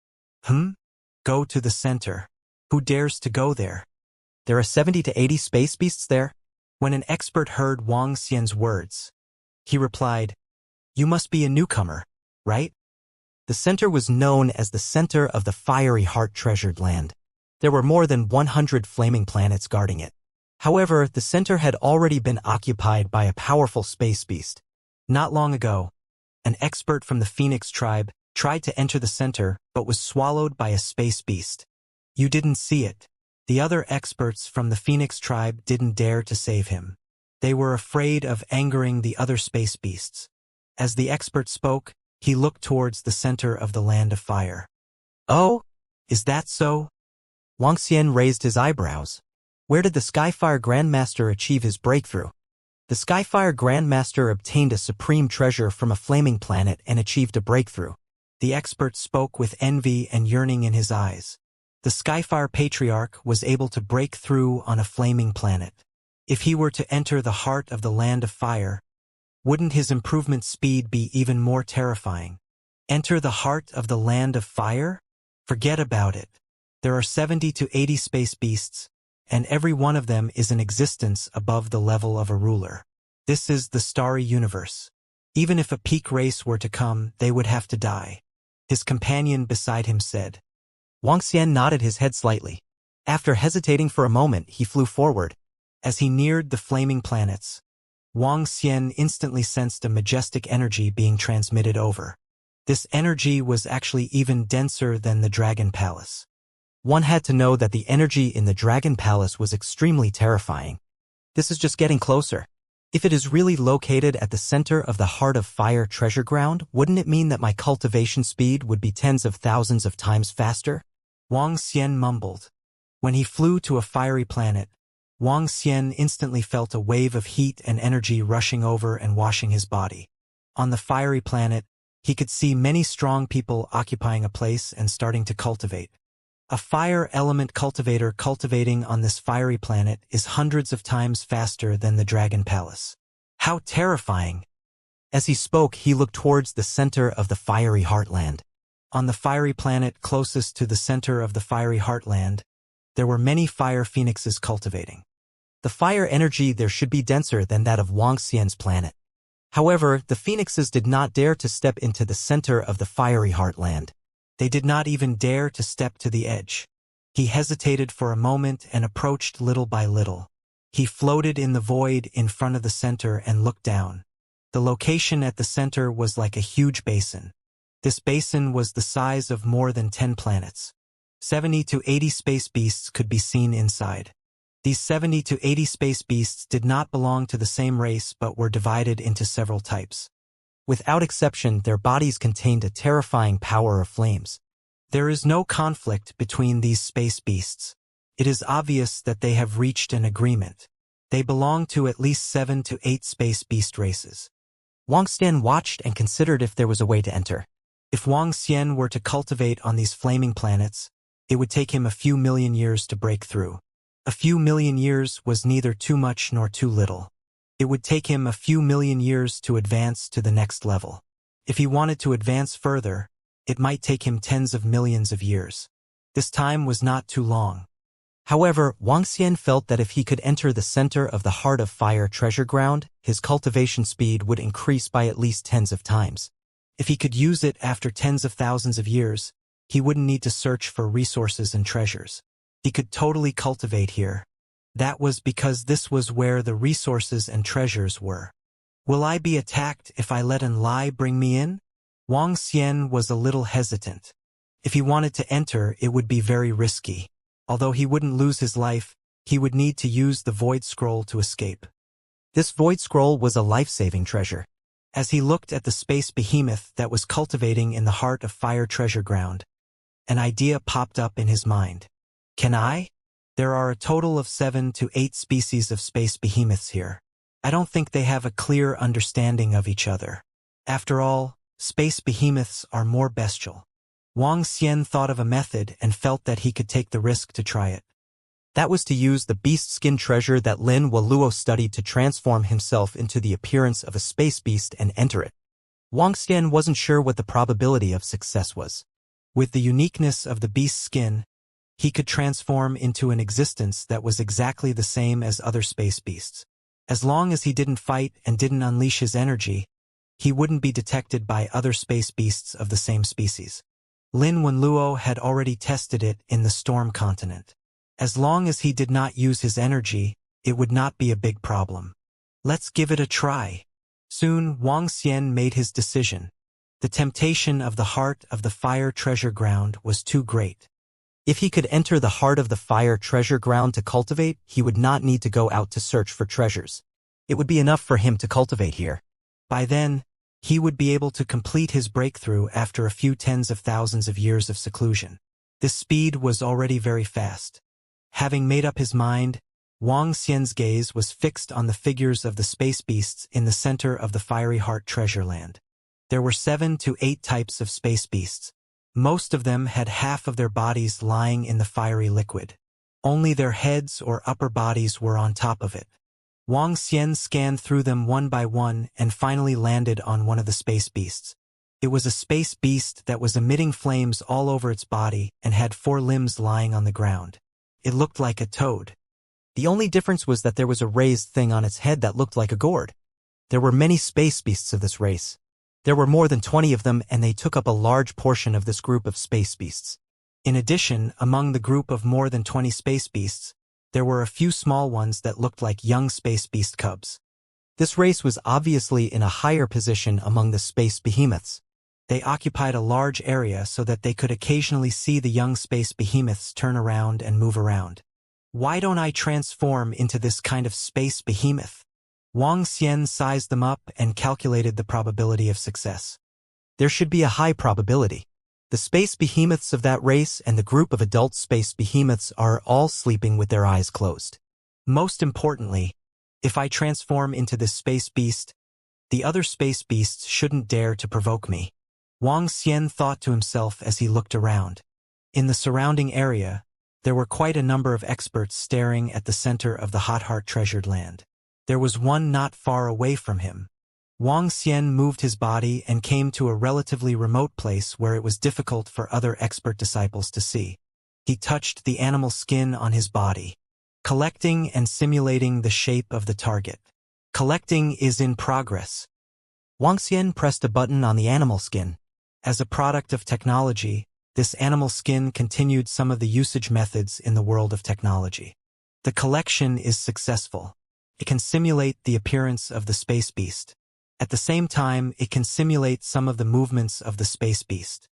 [SPEAKER 1] Go to the center. Who dares to go there? There are 70 to 80 space beasts there? When an expert heard Wang Xian's words, he replied, You must be a newcomer, right? The center was known as the center of the fiery heart treasured land. There were more than 100 flaming planets guarding it. However, the center had already been occupied by a powerful space beast. Not long ago, an expert from the Phoenix tribe tried to enter the center but was swallowed by a space beast. You didn't see it. The other experts from the Phoenix tribe didn't dare to save him. They were afraid of angering the other space beasts. As the expert spoke, he looked towards the center of the land of fire. Oh, is that so? Wang Xian raised his eyebrows. Where did the Sci-Fi Grandmaster achieve his breakthrough? The Sci-Fi Grandmaster obtained a supreme treasure from a flaming planet and achieved a breakthrough. The expert spoke with envy and yearning in his eyes. The Sci-Fi Patriarch was able to break through on a flaming planet. If he were to enter the heart of the land of fire, wouldn't his improvement speed be even more terrifying? Enter the heart of the land of fire? Forget about it. There are 70 to 80 space beasts, and every one of them is in existence above the level of a ruler. This is the starry universe. Even if a peak race were to come, they would have to die. His companion beside him said. Wang Xian nodded his head slightly. After hesitating for a moment, he flew forward. As he neared the flaming planets, Wang Xian instantly sensed a majestic energy being transmitted over. This energy was actually even denser than the Dragon Palace. One had to know that the energy in the Dragon Palace was extremely terrifying. This is just getting closer. If it is really located at the center of the heart of fire treasure ground, wouldn't it mean that my cultivation speed would be tens of thousands of times faster? Wang Xian mumbled. When he flew to a fiery planet, Wang Xian instantly felt a wave of heat and energy rushing over and washing his body. On the fiery planet, he could see many strong people occupying a place and starting to cultivate. A fire element cultivator cultivating on this fiery planet is hundreds of times faster than the Dragon Palace. How terrifying! As he spoke, he looked towards the center of the fiery heartland. On the fiery planet closest to the center of the fiery heartland, there were many fire phoenixes cultivating. The fire energy there should be denser than that of Wang Xian's planet. However, the phoenixes did not dare to step into the center of the fiery heartland. They did not even dare to step to the edge. He hesitated for a moment and approached little by little. He floated in the void in front of the center and looked down. The location at the center was like a huge basin. This basin was the size of more than 10 planets. 70 to 80 space beasts could be seen inside. These 70 to 80 space beasts did not belong to the same race but were divided into several types. Without exception, their bodies contained a terrifying power of flames. There is no conflict between these space beasts. It is obvious that they have reached an agreement. They belong to at least 7 to 8 space beast races. Wang Xian watched and considered if there was a way to enter. If Wang Xian were to cultivate on these flaming planets, it would take him a few million years to break through. A few million years was neither too much nor too little. It would take him a few million years to advance to the next level. If he wanted to advance further, it might take him tens of millions of years. This time was not too long. However, Wang Xian felt that if he could enter the center of the heart of fire treasure ground, his cultivation speed would increase by at least tens of times. If he could use it after tens of thousands of years, he wouldn't need to search for resources and treasures. He could totally cultivate here. That was because this was where the resources and treasures were. Will I be attacked if I let an lie bring me in? Wang Xian was a little hesitant. If he wanted to enter, it would be very risky. Although he wouldn't lose his life, he would need to use the Void Scroll to escape. This Void Scroll was a life-saving treasure. As he looked at the space behemoth that was cultivating in the heart of Fire Treasure Ground, an idea popped up in his mind. Can I? There are a total of 7 to 8 species of space behemoths here. I don't think they have a clear understanding of each other. After all, space behemoths are more bestial. Wang Xian thought of a method and felt that he could take the risk to try it. That was to use the beast skin treasure that Lin Waluo studied to transform himself into the appearance of a space beast and enter it. Wang Xian wasn't sure what the probability of success was. With the uniqueness of the beast skin, he could transform into an existence that was exactly the same as other space beasts. As long as he didn't fight and didn't unleash his energy, he wouldn't be detected by other space beasts of the same species. Lin Wenluo had already tested it in the Storm Continent. As long as he did not use his energy, it would not be a big problem. Let's give it a try. Soon, Wang Xian made his decision. The temptation of the heart of the Fire Treasure Ground was too great. If he could enter the heart of the Fire Treasure Ground to cultivate, he would not need to go out to search for treasures. It would be enough for him to cultivate here. By then, he would be able to complete his breakthrough after a few tens of thousands of years of seclusion. This speed was already very fast. Having made up his mind, Wang Xian's gaze was fixed on the figures of the space beasts in the center of the Fiery Heart Treasure Land. There were 7 to 8 types of space beasts. Most of them had half of their bodies lying in the fiery liquid. Only their heads or upper bodies were on top of it. Wang Xian scanned through them one by one and finally landed on one of the space beasts. It was a space beast that was emitting flames all over its body and had 4 limbs lying on the ground. It looked like a toad. The only difference was that there was a raised thing on its head that looked like a gourd. There were many space beasts of this race. There were more than 20 of them, and they took up a large portion of this group of space beasts. In addition, among the group of more than 20 space beasts, there were a few small ones that looked like young space beast cubs. This race was obviously in a higher position among the space behemoths. They occupied a large area so that they could occasionally see the young space behemoths turn around and move around. Why don't I transform into this kind of space behemoth? Wang Xian sized them up and calculated the probability of success. There should be a high probability. The space behemoths of that race and the group of adult space behemoths are all sleeping with their eyes closed. Most importantly, if I transform into this space beast, the other space beasts shouldn't dare to provoke me. Wang Xian thought to himself as he looked around. In the surrounding area, there were quite a number of experts staring at the center of the Hot Heart Treasured Land. There was one not far away from him. Wang Xian moved his body and came to a relatively remote place where it was difficult for other expert disciples to see. He touched the animal skin on his body, collecting and simulating the shape of the target. Collecting is in progress. Wang Xian pressed a button on the animal skin. As a product of technology, this animal skin continued some of the usage methods in the world of technology. The collection is successful. It can simulate the appearance of the space beast. At the same time, it can simulate some of the movements of the space beast.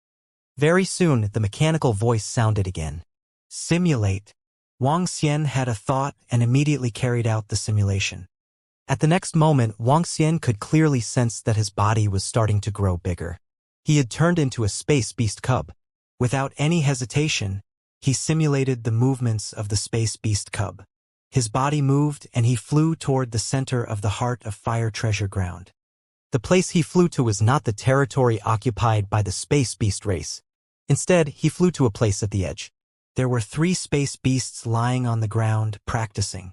[SPEAKER 1] Very soon, the mechanical voice sounded again. Simulate. Wang Xian had a thought and immediately carried out the simulation. At the next moment, Wang Xian could clearly sense that his body was starting to grow bigger. He had turned into a space beast cub. Without any hesitation, he simulated the movements of the space beast cub. His body moved and he flew toward the center of the heart of Fire Treasure Ground. The place he flew to was not the territory occupied by the space beast race. Instead, he flew to a place at the edge. There were 3 space beasts lying on the ground, practicing.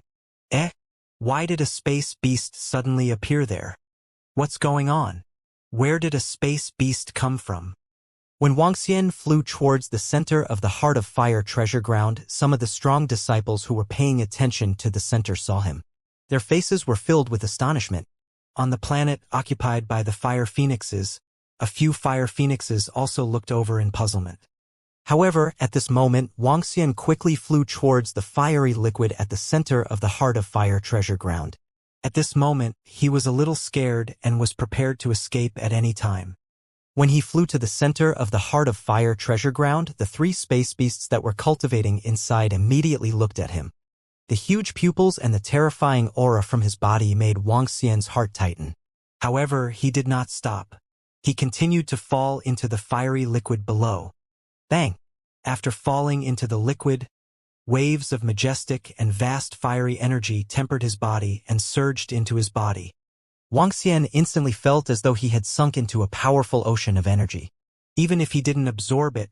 [SPEAKER 1] Why did a space beast suddenly appear there? What's going on? Where did a space beast come from? When Wang Xian flew towards the center of the heart of Fire Treasure Ground, some of the strong disciples who were paying attention to the center saw him. Their faces were filled with astonishment. On the planet occupied by the fire phoenixes, a few fire phoenixes also looked over in puzzlement. However, at this moment, Wang Xian quickly flew towards the fiery liquid at the center of the heart of Fire Treasure Ground. At this moment, he was a little scared and was prepared to escape at any time. When he flew to the center of the Heart of Fire treasure ground, the three space beasts that were cultivating inside immediately looked at him. The huge pupils and the terrifying aura from his body made Wuxia's heart tighten. However, he did not stop. He continued to fall into the fiery liquid below. Bang! After falling into the liquid, waves of majestic and vast fiery energy tempered his body and surged into his body. Wuxia instantly felt as though he had sunk into a powerful ocean of energy. Even if he didn't absorb it,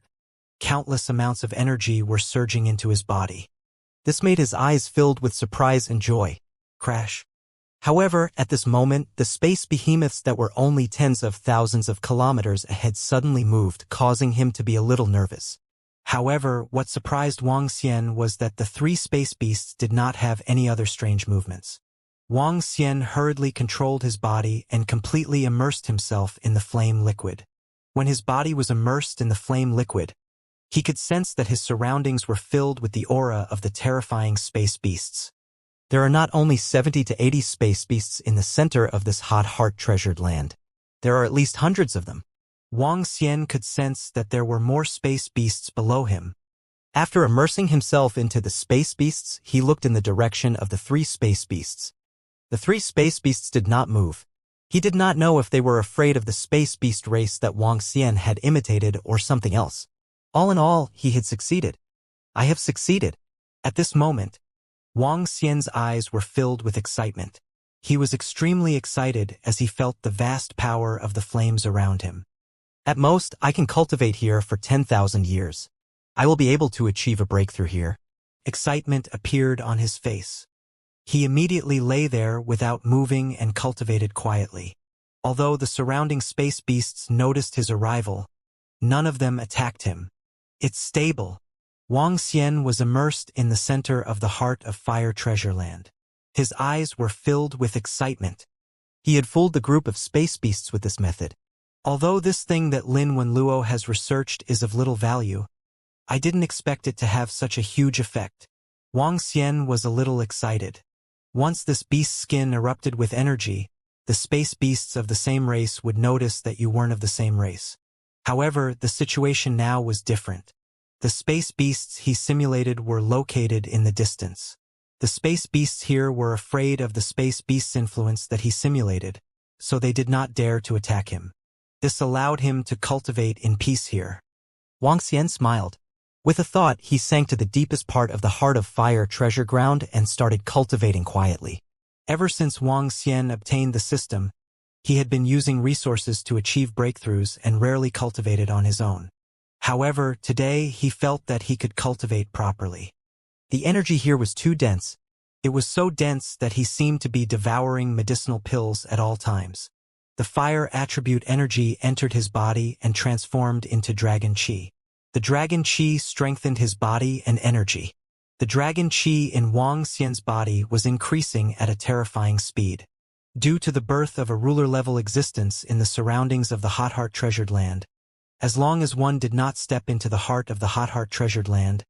[SPEAKER 1] countless amounts of energy were surging into his body. This made his eyes filled with surprise and joy. Crash. However, at this moment, the space behemoths that were only tens of thousands of kilometers ahead suddenly moved, causing him to be a little nervous. However, what surprised Wuxia was that the three space beasts did not have any other strange movements. Wuxia hurriedly controlled his body and completely immersed himself in the flame liquid. When his body was immersed in the flame liquid, he could sense that his surroundings were filled with the aura of the terrifying space beasts. There are not only 70 to 80 space beasts in the center of this hot heart-treasured land. There are at least hundreds of them. Wuxia could sense that there were more space beasts below him. After immersing himself into the space beasts, he looked in the direction of the three space beasts. The three space beasts did not move. He did not know if they were afraid of the space beast race that Wuxia had imitated or something else. All in all, he had succeeded. I have succeeded. At this moment, Wuxia's eyes were filled with excitement. He was extremely excited as he felt the vast power of the flames around him. At most, I can cultivate here for 10,000 years. I will be able to achieve a breakthrough here. Excitement appeared on his face. He immediately lay there without moving and cultivated quietly. Although the surrounding space beasts noticed his arrival, none of them attacked him. It's stable. Wuxia was immersed in the center of the Heart of Fire treasure land. His eyes were filled with excitement. He had fooled the group of space beasts with this method. Although this thing that Lin Wenluo has researched is of little value, I didn't expect it to have such a huge effect. Wuxia was a little excited. Once this beast's skin erupted with energy, the space beasts of the same race would notice that you weren't of the same race. However, the situation now was different. The space beasts he simulated were located in the distance. The space beasts here were afraid of the space beast's influence that he simulated, so they did not dare to attack him. This allowed him to cultivate in peace here. Wuxia smiled. With a thought, he sank to the deepest part of the Heart of Fire treasure ground and started cultivating quietly. Ever since Wuxia obtained the system, he had been using resources to achieve breakthroughs and rarely cultivated on his own. However, today he felt that he could cultivate properly. The energy here was too dense. It was so dense that he seemed to be devouring medicinal pills at all times. The fire attribute energy entered his body and transformed into dragon chi. The dragon chi strengthened his body and energy. The dragon chi in Wuxia's body was increasing at a terrifying speed. Due to the birth of a ruler-level existence in the surroundings of the Hot Heart treasured land, as long as one did not step into the heart of the Hot Heart treasured land,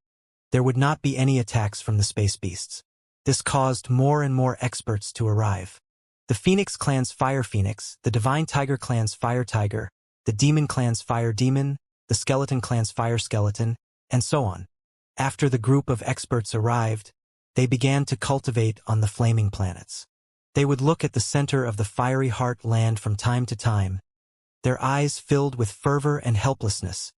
[SPEAKER 1] there would not be any attacks from the space beasts. This caused more and more experts to arrive. The Phoenix clan's Fire Phoenix, the Divine Tiger clan's Fire Tiger, the Demon clan's Fire Demon, the Skeleton clan's Fire Skeleton, and so on. After the group of experts arrived, they began to cultivate on the flaming planets. They would look at the center of the fiery heart land from time to time, their eyes filled with fervor and helplessness.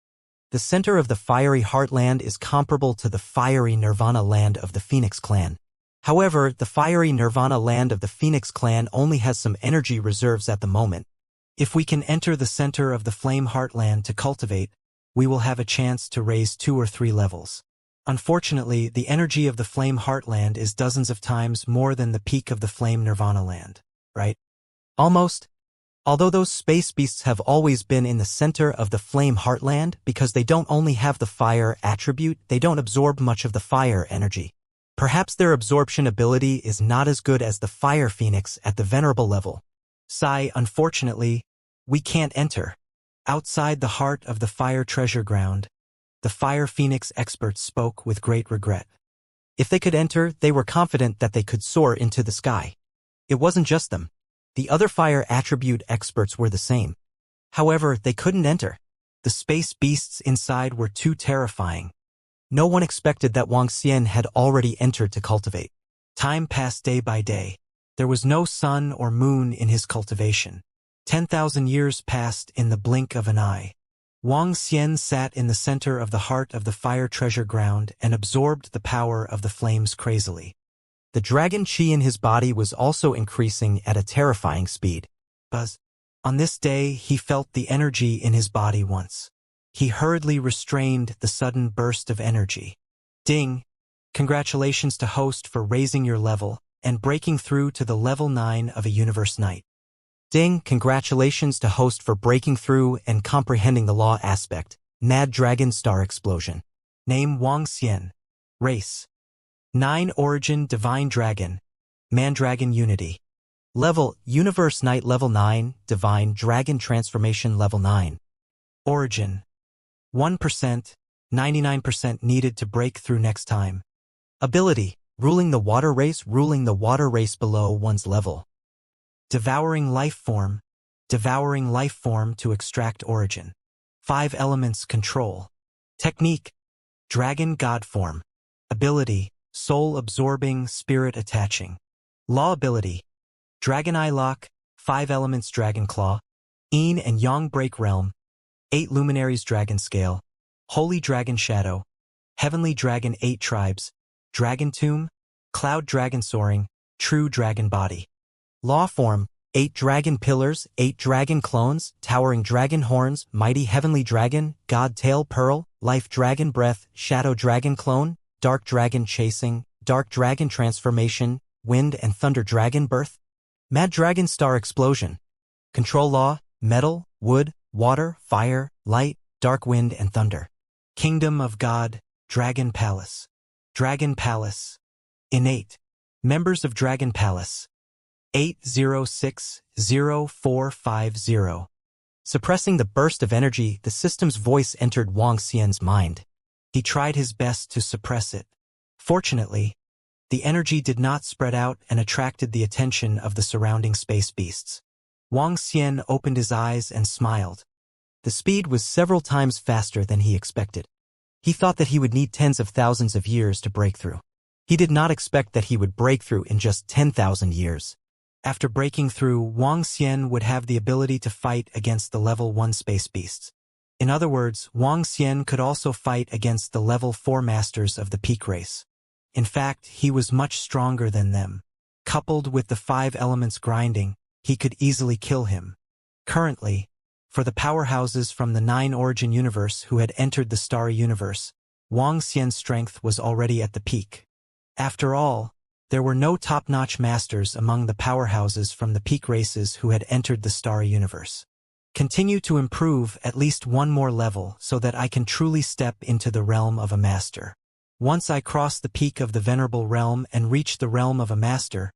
[SPEAKER 1] The center of the fiery heartland is comparable to the fiery Nirvana land of the Phoenix clan. However, the fiery Nirvana land of the Phoenix clan only has some energy reserves at the moment. If we can enter the center of the flame heartland to cultivate, we will have a chance to raise 2 or 3 levels. Unfortunately, the energy of the flame heartland is dozens of times more than the peak of the flame Nirvana land, right? Almost. Although those space beasts have always been in the center of the flame heartland, because they don't only have the fire attribute, they don't absorb much of the fire energy. Perhaps their absorption ability is not as good as the Fire Phoenix at the venerable level. Unfortunately, we can't enter. Outside the heart of the fire treasure ground, the Fire Phoenix experts spoke with great regret. If they could enter, they were confident that they could soar into the sky. It wasn't just them. The other fire attribute experts were the same. However, they couldn't enter. The space beasts inside were too terrifying. No one expected that Wuxia had already entered to cultivate. Time passed day by day. There was no sun or moon in his cultivation. 10,000 years passed in the blink of an eye. Wuxia sat in the center of the heart of the fire treasure ground and absorbed the power of the flames crazily. The dragon chi in his body was also increasing at a terrifying speed. Buzz. On this day, he felt the energy in his body once. He hurriedly restrained the sudden burst of energy. Ding! Congratulations to host for raising your level and breaking through to the level 9 of a universe knight. Ding! Congratulations to host for breaking through and comprehending the law aspect. Mad Dragon Star Explosion. Name Wuxia. Race. 9 Origin Divine Dragon. Mandragon Unity. Level, Universe Knight Level 9, Divine Dragon Transformation Level 9. Origin. 1%, 99% needed to break through next time. Ability, Ruling the Water Race below one's level. Devouring Life Form to extract origin. 5 elements control. Technique, Dragon God Form. Ability, Soul Absorbing, Spirit Attaching. Law ability, Dragon Eye Lock, 5 elements Dragon Claw, Yin and Yang Break Realm, 8 Luminaries Dragon Scale, Holy Dragon Shadow, Heavenly Dragon 8 Tribes, Dragon Tomb, Cloud Dragon Soaring, True Dragon Body. Law Form, 8 Dragon Pillars, 8 Dragon Clones, Towering Dragon Horns, Mighty Heavenly Dragon, God Tail Pearl, Life Dragon Breath, Shadow Dragon Clone, Dark Dragon Chasing, Dark Dragon Transformation, Wind and Thunder Dragon Birth. Mad Dragon Star Explosion. Control Law, Metal, Wood, Water, Fire, Light, Dark Wind and Thunder. Kingdom of God, Dragon Palace. Dragon Palace. Innate. Members of Dragon Palace. 8060450. Suppressing the burst of energy, the system's voice entered Wuxia's mind. He tried his best to suppress it. Fortunately, the energy did not spread out and attracted the attention of the surrounding space beasts. Wuxia opened his eyes and smiled. The speed was several times faster than he expected. He thought that he would need tens of thousands of years to break through. He did not expect that he would break through in just 10,000 years. After breaking through, Wuxia would have the ability to fight against the level 1 space beasts. In other words, Wuxia could also fight against the level 4 masters of the peak race. In fact, he was much stronger than them. Coupled with the 5 elements grinding, he could easily kill him. Currently, for the powerhouses from the 9 Origin universe who had entered the Starry Universe, Wuxia's strength was already at the peak. After all, there were no top-notch masters among the powerhouses from the peak races who had entered the Starry Universe. Continue to improve at least one more level so that I can truly step into the realm of a master. Once I cross the peak of the Venerable Realm and reach the realm of a master,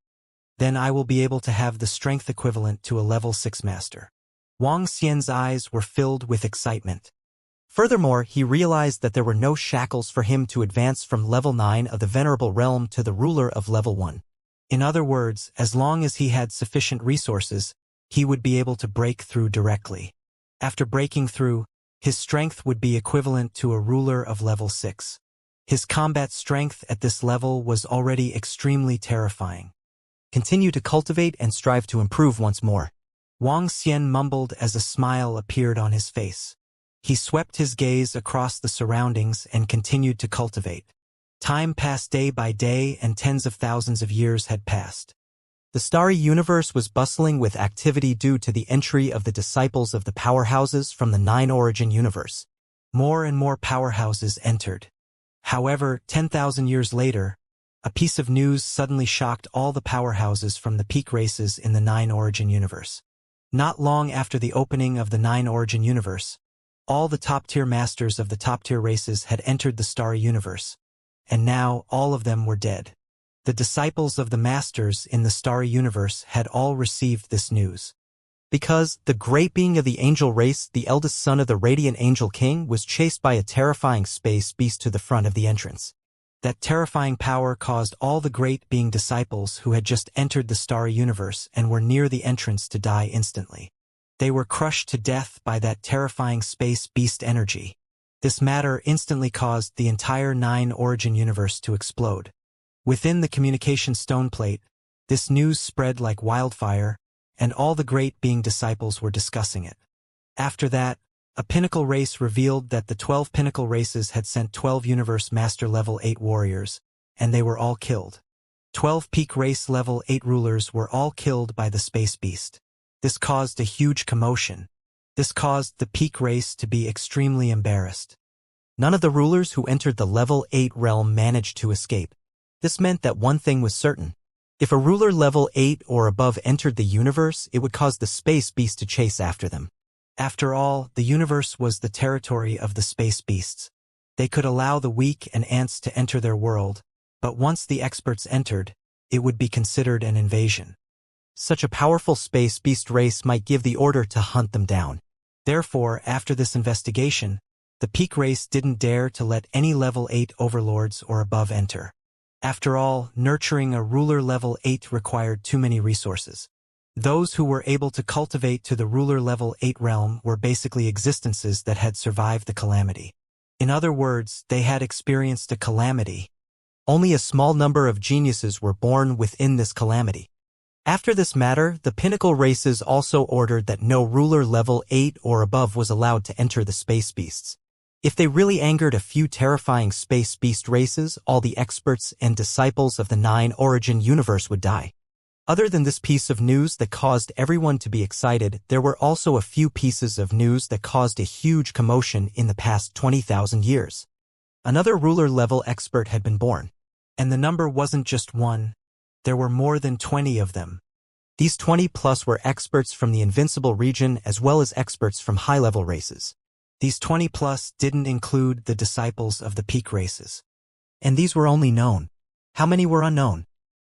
[SPEAKER 1] then I will be able to have the strength equivalent to a level 6 master. Wuxia's eyes were filled with excitement. Furthermore, he realized that there were no shackles for him to advance from level 9 of the Venerable Realm to the ruler of level 1. In other words, as long as he had sufficient resources, he would be able to break through directly. After breaking through, his strength would be equivalent to a ruler of level 6. His combat strength at this level was already extremely terrifying. Continue to cultivate and strive to improve once more. Wuxia mumbled as a smile appeared on his face. He swept his gaze across the surroundings and continued to cultivate. Time passed day by day and tens of thousands of years had passed. The Starry Universe was bustling with activity due to the entry of the disciples of the powerhouses from the 9 Origin universe. More and more powerhouses entered. However, 10,000 years later, a piece of news suddenly shocked all the powerhouses from the peak races in the 9 Origin universe. Not long after the opening of the 9 Origin universe, all the top-tier masters of the top-tier races had entered the Starry Universe, and now all of them were dead. The disciples of the masters in the Starry Universe had all received this news. Because the great being of the angel race, the eldest son of the radiant angel king, was chased by a terrifying space beast to the front of the entrance. That terrifying power caused all the great being disciples who had just entered the Starry Universe and were near the entrance to die instantly. They were crushed to death by that terrifying space beast energy. This matter instantly caused the entire Nine Origin universe to explode. Within the communication stone plate, this news spread like wildfire, and all the great being disciples were discussing it. After that, a pinnacle race revealed that the 12 pinnacle races had sent 12 universe master level 8 warriors, and they were all killed. 12 peak race level 8 rulers were all killed by the space beast. This caused a huge commotion. This caused the peak race to be extremely embarrassed. None of the rulers who entered the level 8 realm managed to escape. This meant that one thing was certain. If a ruler level 8 or above entered the universe, it would cause the space beast to chase after them. After all, the universe was the territory of the space beasts. They could allow the weak and ants to enter their world, but once the experts entered, it would be considered an invasion. Such a powerful space beast race might give the order to hunt them down. Therefore, after this investigation, the peak race didn't dare to let any level 8 overlords or above enter. After all, nurturing a ruler level 8 required too many resources. Those who were able to cultivate to the ruler level 8 realm were basically existences that had survived the calamity. In other words, they had experienced a calamity. Only a small number of geniuses were born within this calamity. After this matter, the pinnacle races also ordered that no ruler level 8 or above was allowed to enter the space beasts. If they really angered a few terrifying space beast races, all the experts and disciples of the Nine Origin universe would die. Other than this piece of news that caused everyone to be excited, there were also a few pieces of news that caused a huge commotion in the past 20,000 years. Another ruler-level expert had been born. And the number wasn't just one. There were more than 20 of them. These 20+ were experts from the Invincible region as well as experts from high-level races. These 20+ didn't include the disciples of the peak races. And these were only known. How many were unknown?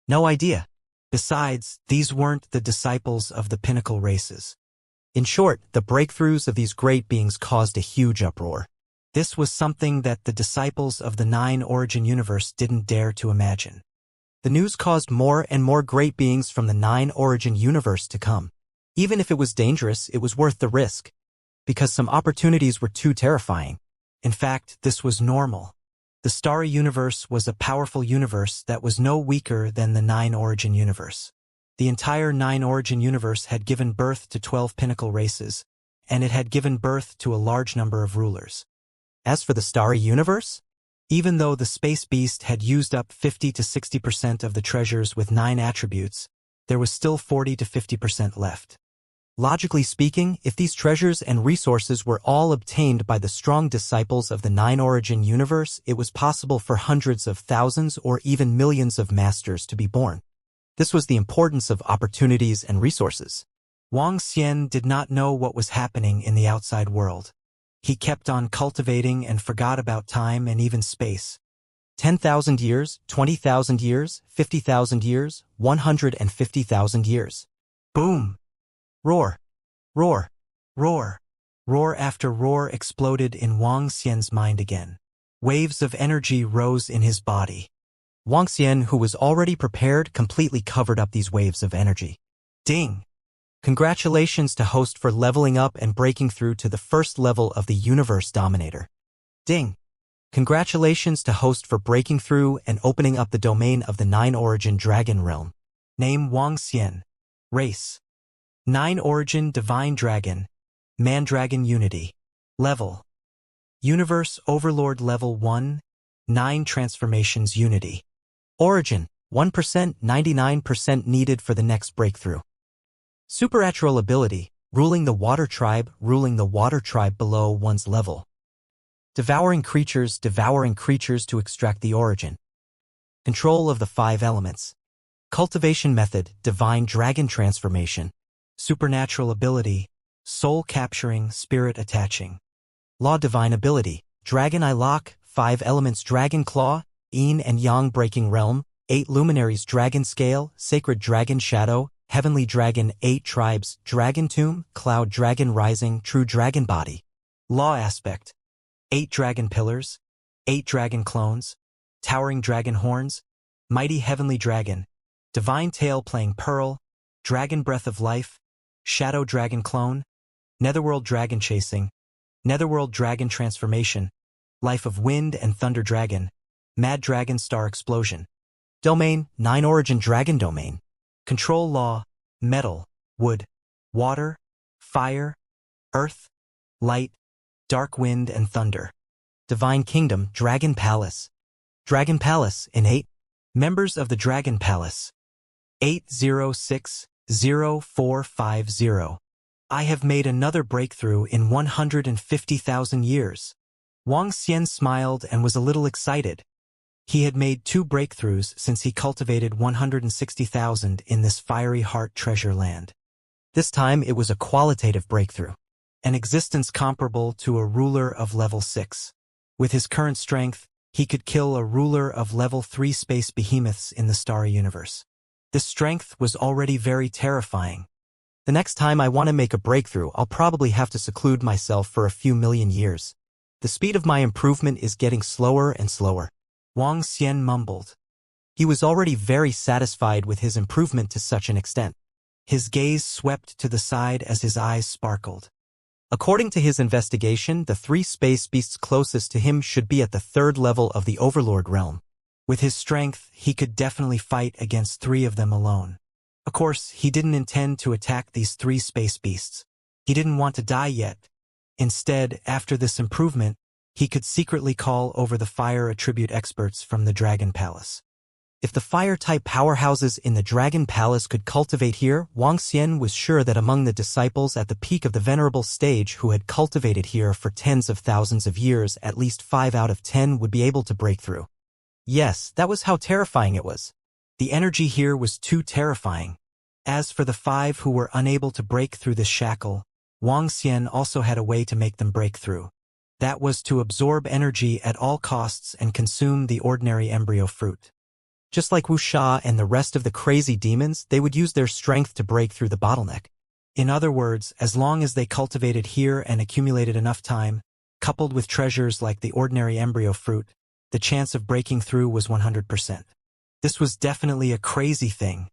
[SPEAKER 1] No idea. Besides, these weren't the disciples of the pinnacle races. In short, the breakthroughs of these great beings caused a huge uproar. This was something that the disciples of the Nine Origin universe didn't dare to imagine. The news caused more and more great beings from the Nine Origin universe to come. Even if it was dangerous, it was worth the risk. Because some opportunities were too terrifying. In fact, this was normal. The Starry Universe was a powerful universe that was no weaker than the Nine Origin universe. The entire Nine Origin universe had given birth to 12 pinnacle races, and it had given birth to a large number of rulers. As for the Starry Universe, even though the Space Beast had used up 50 to 60% of the treasures with 9 attributes, there was still 40 to 50% left. Logically speaking, if these treasures and resources were all obtained by the strong disciples of the Nine Origin universe, it was possible for hundreds of thousands or even millions of masters to be born. This was the importance of opportunities and resources. Wang Xian did not know what was happening in the outside world. He kept on cultivating and forgot about time and even space. 10,000 years, 20,000 years, 50,000 years, 150,000 years. Boom! Roar! Roar! Roar! Roar after roar exploded in Wang Xian's mind again. Waves of energy rose in his body. Wang Xian, who was already prepared, completely covered up these waves of energy. Ding! Congratulations to host for leveling up and breaking through to the first level of the Universe Dominator. Ding! Congratulations to host for breaking through and opening up the domain of the Nine Origin Dragon Realm. Name Wang Xian. Race. Nine Origin Divine Dragon. Mandragon Unity. Level. Universe Overlord Level 1. 9 Transformations Unity. Origin. 1%, 99% needed for the next breakthrough. Supernatural ability. Ruling the Water Tribe below one's level. Devouring creatures to extract the origin. Control of the 5 elements. Cultivation method, Divine Dragon Transformation. Supernatural ability, soul capturing, spirit attaching. Law divine ability, Dragon Eye Lock, 5 elements Dragon Claw, Yin and Yang Breaking Realm, 8 Luminaries Dragon Scale, Sacred Dragon Shadow, Heavenly Dragon, 8 Tribes, Dragon Tomb, Cloud Dragon Rising, True Dragon Body. Law aspect, 8 Dragon Pillars, 8 Dragon Clones, Towering Dragon Horns, Mighty Heavenly Dragon, Divine Tail Playing Pearl, Dragon Breath of Life, Shadow Dragon Clone, Netherworld Dragon Chasing, Netherworld Dragon Transformation, Life of Wind and Thunder Dragon, Mad Dragon Star Explosion. Domain, 9 Origin Dragon Domain. Control Law, Metal, Wood, Water, Fire, Earth, Light, Dark Wind and Thunder. Divine Kingdom, Dragon Palace. Dragon Palace, innate. Members of the Dragon Palace. 8060450. I have made another breakthrough in 150,000 years. Wang Xian smiled and was a little excited. He had made 2 breakthroughs since he cultivated 160,000 in this fiery heart treasure land. This time it was a qualitative breakthrough, an existence comparable to a ruler of level 6. With his current strength, he could kill a ruler of level 3 space behemoths in the starry universe. This strength was already very terrifying. The next time I want to make a breakthrough, I'll probably have to seclude myself for a few million years. The speed of my improvement is getting slower and slower. Wang Xian mumbled. He was already very satisfied with his improvement to such an extent. His gaze swept to the side as his eyes sparkled. According to his investigation, the 3 space beasts closest to him should be at the 3rd level of the Overlord realm. With his strength, he could definitely fight against 3 of them alone. Of course, he didn't intend to attack these 3 space beasts. He didn't want to die yet. Instead, after this improvement, he could secretly call over the fire attribute experts from the Dragon Palace. If the fire-type powerhouses in the Dragon Palace could cultivate here, Wang Xian was sure that among the disciples at the peak of the venerable stage who had cultivated here for tens of thousands of years, at least 5 out of 10 would be able to break through. Yes, that was how terrifying it was. The energy here was too terrifying. As for the 5 who were unable to break through this shackle, Wang Xian also had a way to make them break through. That was to absorb energy at all costs and consume the ordinary embryo fruit. Just like Wuxia and the rest of the crazy demons, they would use their strength to break through the bottleneck. In other words, as long as they cultivated here and accumulated enough time, coupled with treasures like the ordinary embryo fruit, the chance of breaking through was 100%. This was definitely a crazy thing.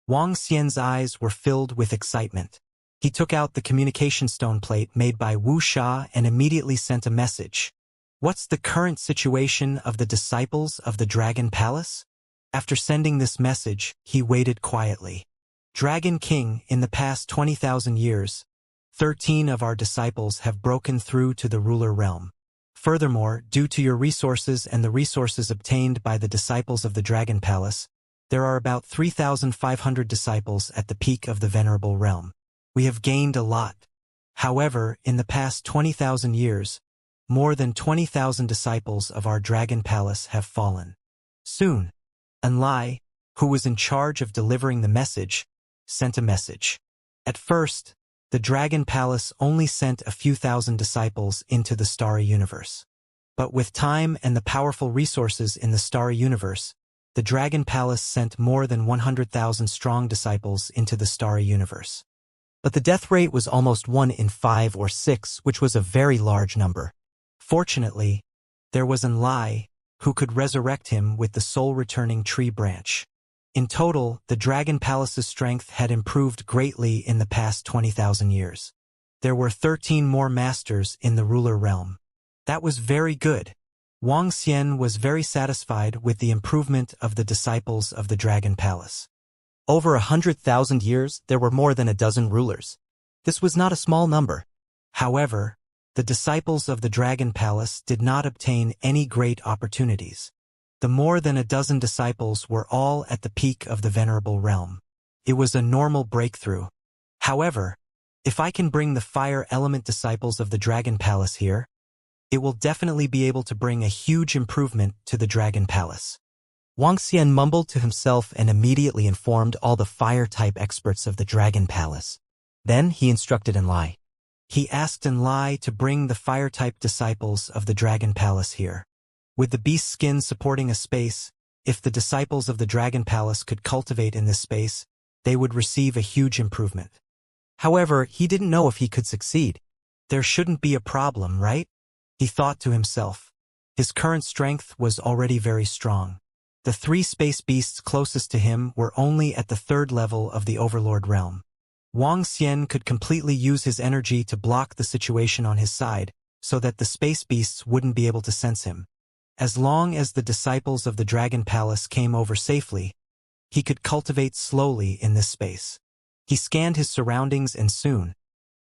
[SPEAKER 1] Wang Xian's eyes were filled with excitement. He took out the communication stone plate made by Wuxia and immediately sent a message. What's the current situation of the disciples of the Dragon Palace? After sending this message, he waited quietly. Dragon King, in the past 20,000 years, 13 of our disciples have broken through to the ruler realm. Furthermore, due to your resources and the resources obtained by the disciples of the Dragon Palace, there are about 3,500 disciples at the peak of the venerable realm. We have gained a lot. However, in the past 20,000 years, more than 20,000 disciples of our Dragon Palace have fallen. Soon, Enlai, who was in charge of delivering the message, sent a message. At first, the Dragon Palace only sent a few thousand disciples into the starry universe. But with time and the powerful resources in the starry universe, the Dragon Palace sent more than 100,000 strong disciples into the starry universe. But the death rate was almost 1 in 5 or 6, which was a very large number. Fortunately, there was Enlai, who could resurrect him with the soul-returning tree branch. In total, the Dragon Palace's strength had improved greatly in the past 20,000 years. There were 13 more masters in the ruler realm. That was very good. Wang Xian was very satisfied with the improvement of the disciples of the Dragon Palace. Over 100,000 years, there were more than a dozen rulers. This was not a small number. However, the disciples of the Dragon Palace did not obtain any great opportunities. The more than a dozen disciples were all at the peak of the venerable realm. It was a normal breakthrough. However, if I can bring the fire element disciples of the Dragon Palace here, it will definitely be able to bring a huge improvement to the Dragon Palace. Wang Xian mumbled to himself and immediately informed all the fire-type experts of the Dragon Palace. Then he instructed Enlai. He asked Enlai to bring the fire-type disciples of the Dragon Palace here. With the beast skin supporting a space, if the disciples of the Dragon Palace could cultivate in this space, they would receive a huge improvement. However, he didn't know if he could succeed. There shouldn't be a problem, right? He thought to himself. His current strength was already very strong. The 3 space beasts closest to him were only at the 3rd level of the Overlord realm. Wang Xian could completely use his energy to block the situation on his side, so that the space beasts wouldn't be able to sense him. As long as the disciples of the Dragon Palace came over safely, he could cultivate slowly in this space. He scanned his surroundings and soon,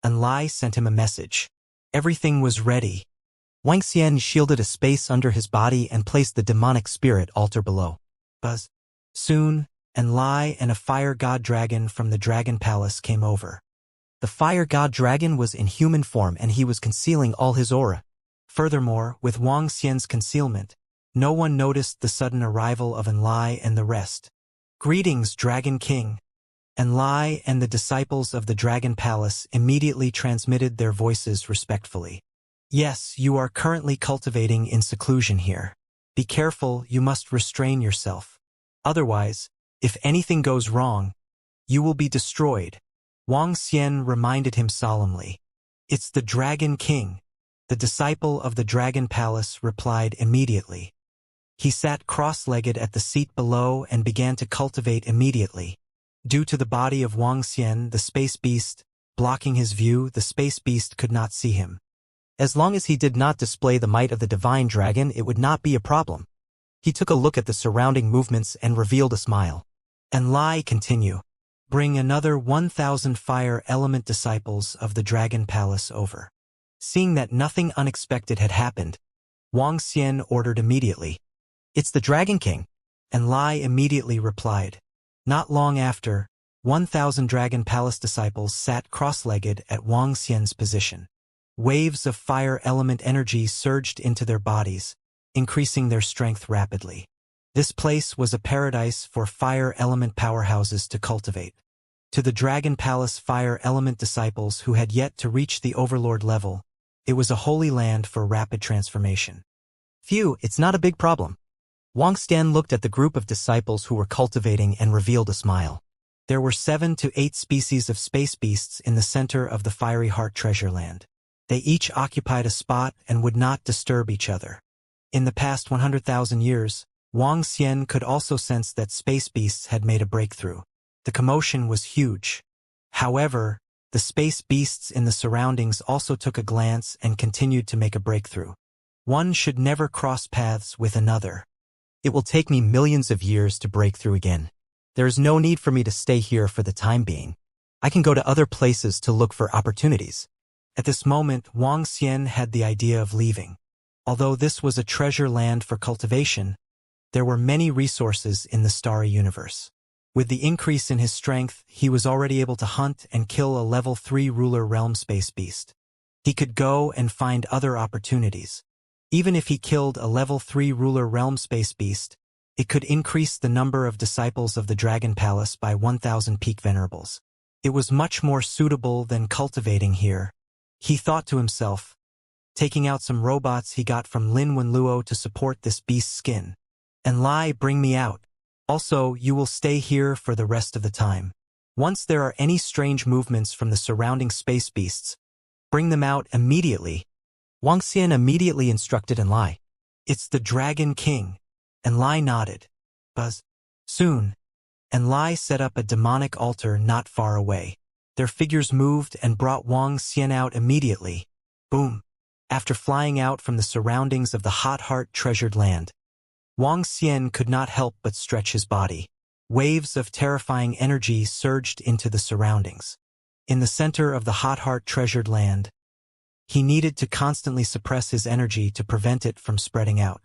[SPEAKER 1] Enlai sent him a message. Everything was ready. Wang Xian shielded a space under his body and placed the demonic spirit altar below. Buzz. Soon, Enlai and a fire god dragon from the Dragon Palace came over. The fire god dragon was in human form and he was concealing all his aura. Furthermore, with Wang Xian's concealment, no one noticed the sudden arrival of Enlai and the rest. Greetings, Dragon King. Enlai and the disciples of the Dragon Palace immediately transmitted their voices respectfully. Yes, you are currently cultivating in seclusion here. Be careful, you must restrain yourself. Otherwise, if anything goes wrong, you will be destroyed. Wang Xian reminded him solemnly. It's the Dragon King. The disciple of the Dragon Palace replied immediately. He sat cross-legged at the seat below and began to cultivate immediately. Due to the body of Wang Xian, the space beast, blocking his view, the space beast could not see him. As long as he did not display the might of the divine dragon, it would not be a problem. He took a look at the surrounding movements and revealed a smile. Enlai continue. Bring another 1,000 fire element disciples of the Dragon Palace over. Seeing that nothing unexpected had happened, Wang Xian ordered immediately. It's the Dragon King. Enlai immediately replied. Not long after, 1,000 Dragon Palace disciples sat cross-legged at Wang Xian's position. Waves of fire element energy surged into their bodies, increasing their strength rapidly. This place was a paradise for fire element powerhouses to cultivate. To the Dragon Palace fire element disciples who had yet to reach the overlord level, it was a holy land for rapid transformation. Phew, it's not a big problem. Wang Xian looked at the group of disciples who were cultivating and revealed a smile. There were 7 to 8 species of space beasts in the center of the Fiery Heart Treasure Land. They each occupied a spot and would not disturb each other. In the past 100,000 years, Wang Xian could also sense that space beasts had made a breakthrough. The commotion was huge. However, the space beasts in the surroundings also took a glance and continued to make a breakthrough. One should never cross paths with another. It will take me millions of years to break through again. There is no need for me to stay here for the time being. I can go to other places to look for opportunities. At this moment, Wang Xian had the idea of leaving. Although this was a treasure land for cultivation, there were many resources in the starry universe. With the increase in his strength, he was already able to hunt and kill a level 3 ruler realm space beast. He could go and find other opportunities. Even if he killed a level 3 ruler realm space beast, it could increase the number of disciples of the Dragon Palace by 1,000 peak venerables. It was much more suitable than cultivating here. He thought to himself, taking out some robots he got from Lin Wenluo to support this beast's skin. Enlai, bring me out. Also, you will stay here for the rest of the time. Once there are any strange movements from the surrounding space beasts, bring them out immediately. Wang Xian immediately instructed Enlai. It's the Dragon King. Enlai nodded. Buzz. Soon, Enlai set up a demonic altar not far away. Their figures moved and brought Wang Xian out immediately. Boom. After flying out from the surroundings of the Hot Heart Treasured Land, Wang Xian could not help but stretch his body. Waves of terrifying energy surged into the surroundings. In the center of the Hot Heart Treasured Land, he needed to constantly suppress his energy to prevent it from spreading out.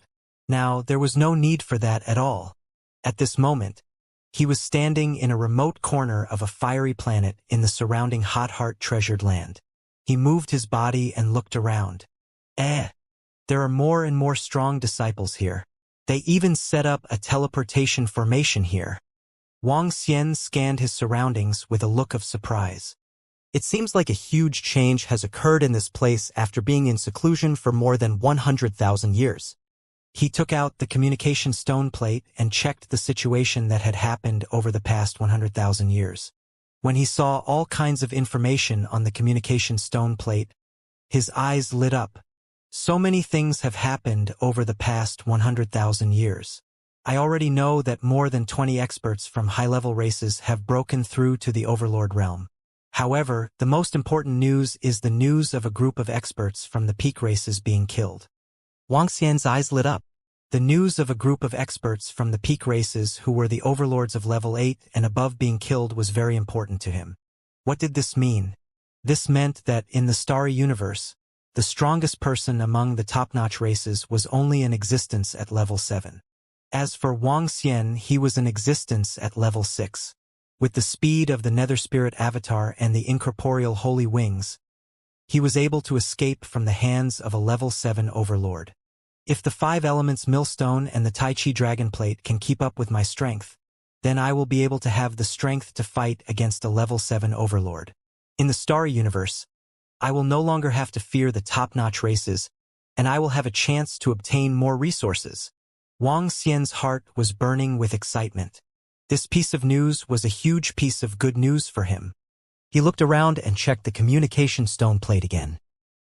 [SPEAKER 1] Now, there was no need for that at all. At this moment, he was standing in a remote corner of a fiery planet in the surrounding Hot Heart Treasured Land. He moved his body and looked around. There are more and more strong disciples here. They even set up a teleportation formation here. Wang Xian scanned his surroundings with a look of surprise. It seems like a huge change has occurred in this place after being in seclusion for more than 100,000 years. He took out the communication stone plate and checked the situation that had happened over the past 100,000 years. When he saw all kinds of information on the communication stone plate, his eyes lit up. So many things have happened over the past 100,000 years. I already know that more than 20 experts from high-level races have broken through to the Overlord realm. However, the most important news is the news of a group of experts from the peak races being killed. Wang Xian's eyes lit up. The news of a group of experts from the peak races who were the overlords of level 8 and above being killed was very important to him. What did this mean? This meant that, in the starry universe, the strongest person among the top-notch races was only in existence at level 7. As for Wang Xian, he was in existence at level 6. With the speed of the Nether Spirit Avatar and the incorporeal Holy Wings, he was able to escape from the hands of a level 7 overlord. If the 5 elements Millstone and the Tai Chi Dragon Plate can keep up with my strength, then I will be able to have the strength to fight against a level 7 overlord. In the starry universe, I will no longer have to fear the top-notch races, and I will have a chance to obtain more resources. Wang Xian's heart was burning with excitement. This piece of news was a huge piece of good news for him. He looked around and checked the communication stone plate again.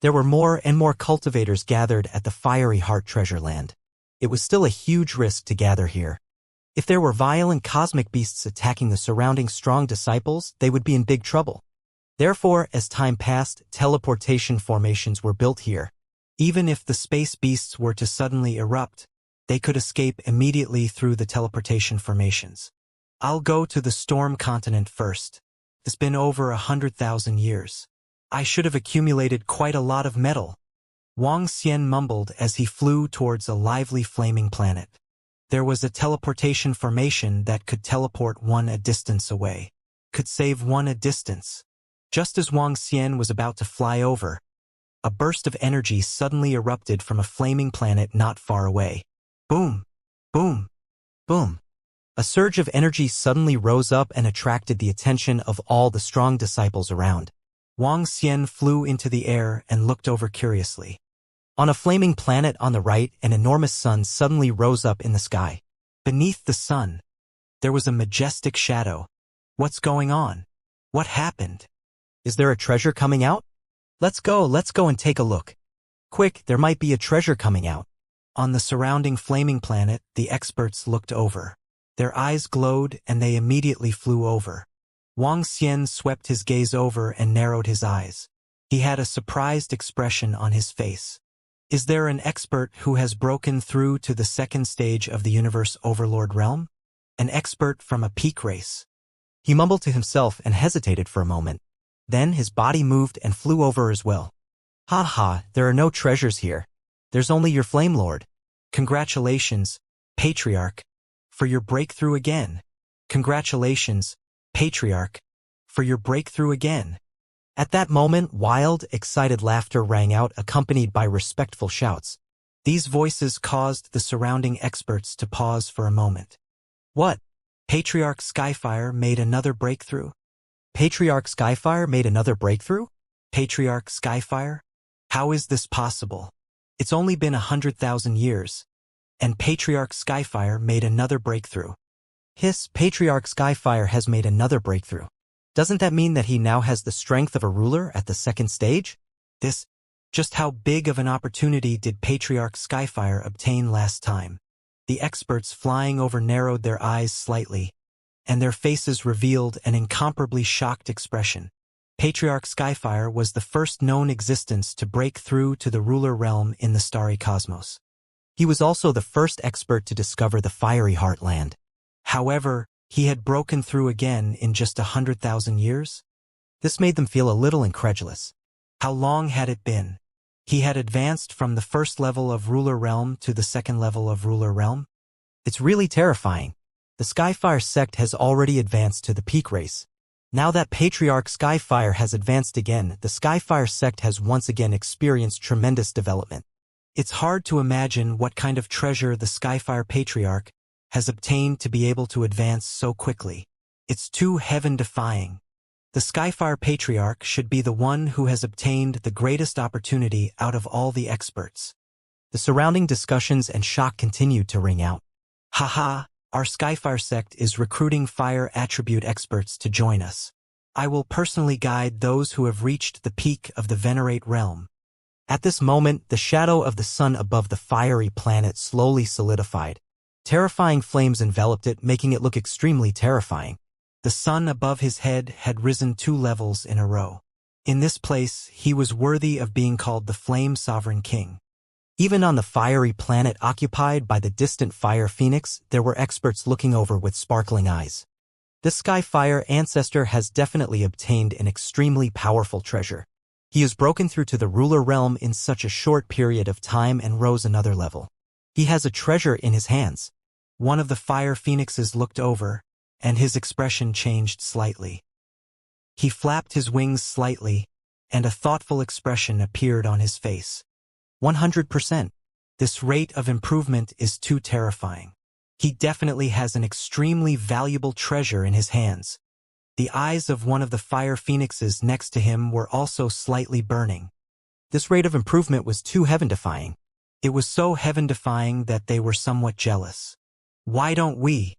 [SPEAKER 1] There were more and more cultivators gathered at the Fiery Heart Treasure Land. It was still a huge risk to gather here. If there were violent cosmic beasts attacking the surrounding strong disciples, they would be in big trouble. Therefore, as time passed, teleportation formations were built here. Even if the space beasts were to suddenly erupt, they could escape immediately through the teleportation formations. I'll go to the storm continent first. It's been over 100,000 years. I should have accumulated quite a lot of metal. Wang Xian mumbled as he flew towards a lively flaming planet. There was a teleportation formation that could teleport one a distance away. Could save one a distance. Just as Wang Xian was about to fly over, a burst of energy suddenly erupted from a flaming planet not far away. Boom! Boom! Boom! A surge of energy suddenly rose up and attracted the attention of all the strong disciples around. Wang Xian flew into the air and looked over curiously. On a flaming planet on the right, an enormous sun suddenly rose up in the sky. Beneath the sun, there was a majestic shadow. What's going on? What happened? Is there a treasure coming out? Let's go and take a look. Quick, there might be a treasure coming out. On the surrounding flaming planet, the experts looked over. Their eyes glowed and they immediately flew over. Wang Xian swept his gaze over and narrowed his eyes. He had a surprised expression on his face. Is there an expert who has broken through to the second stage of the Universe Overlord realm? An expert from a peak race. He mumbled to himself and hesitated for a moment. Then his body moved and flew over as well. Ha ha, there are no treasures here. There's only your Flame Lord. Congratulations, Patriarch, for your breakthrough again. Congratulations, Patriarch, for your breakthrough again. At that moment, wild, excited laughter rang out, accompanied by respectful shouts. These voices caused the surrounding experts to pause for a moment. What? Patriarch Skyfire made another breakthrough? Patriarch Skyfire made another breakthrough? Patriarch Skyfire? How is this possible? It's only been 100,000 years, and Patriarch Skyfire made another breakthrough. Hiss, Patriarch Skyfire has made another breakthrough. Doesn't that mean that he now has the strength of a ruler at the second stage? Just how big of an opportunity did Patriarch Skyfire obtain last time? The experts flying over narrowed their eyes slightly, and their faces revealed an incomparably shocked expression. Patriarch Skyfire was the first known existence to break through to the ruler realm in the starry cosmos. He was also the first expert to discover the Fiery Heartland. However, he had broken through again in just 100,000 years? This made them feel a little incredulous. How long had it been? He had advanced from the first level of ruler realm to the second level of ruler realm? It's really terrifying. The Skyfire sect has already advanced to the peak race. Now that Patriarch Skyfire has advanced again, the Skyfire sect has once again experienced tremendous development. It's hard to imagine what kind of treasure the Skyfire Patriarch has obtained to be able to advance so quickly. It's too heaven-defying. The Skyfire Patriarch should be the one who has obtained the greatest opportunity out of all the experts. The surrounding discussions and shock continued to ring out. Haha, our Skyfire sect is recruiting fire attribute experts to join us. I will personally guide those who have reached the peak of the Venerate realm. At this moment, the shadow of the sun above the fiery planet slowly solidified. Terrifying flames enveloped it, making it look extremely terrifying. The sun above his head had risen 2 levels in a row. In this place, he was worthy of being called the Flame Sovereign King. Even on the fiery planet occupied by the distant Fire Phoenix, there were experts looking over with sparkling eyes. This Sky-Fire ancestor has definitely obtained an extremely powerful treasure. He has broken through to the ruler realm in such a short period of time and rose another level. He has a treasure in his hands. One of the Fire Phoenixes looked over, and his expression changed slightly. He flapped his wings slightly, and a thoughtful expression appeared on his face. 100%. This rate of improvement is too terrifying. He definitely has an extremely valuable treasure in his hands. The eyes of one of the Fire Phoenixes next to him were also slightly burning. This rate of improvement was too heaven-defying. It was so heaven-defying that they were somewhat jealous. Why don't we?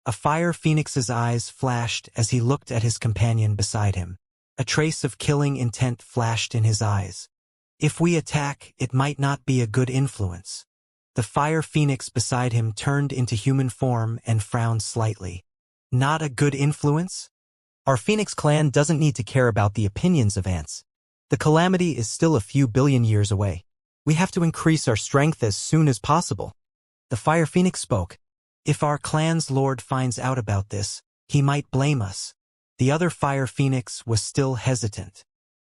[SPEAKER 1] A Fire Phoenix's eyes flashed as he looked at his companion beside him. A trace of killing intent flashed in his eyes. If we attack, it might not be a good influence. The Fire Phoenix beside him turned into human form and frowned slightly. Not a good influence? Our Phoenix clan doesn't need to care about the opinions of ants. The calamity is still a few billion years away. We have to increase our strength as soon as possible. The Fire Phoenix spoke. If our clan's lord finds out about this, he might blame us. The other Fire Phoenix was still hesitant.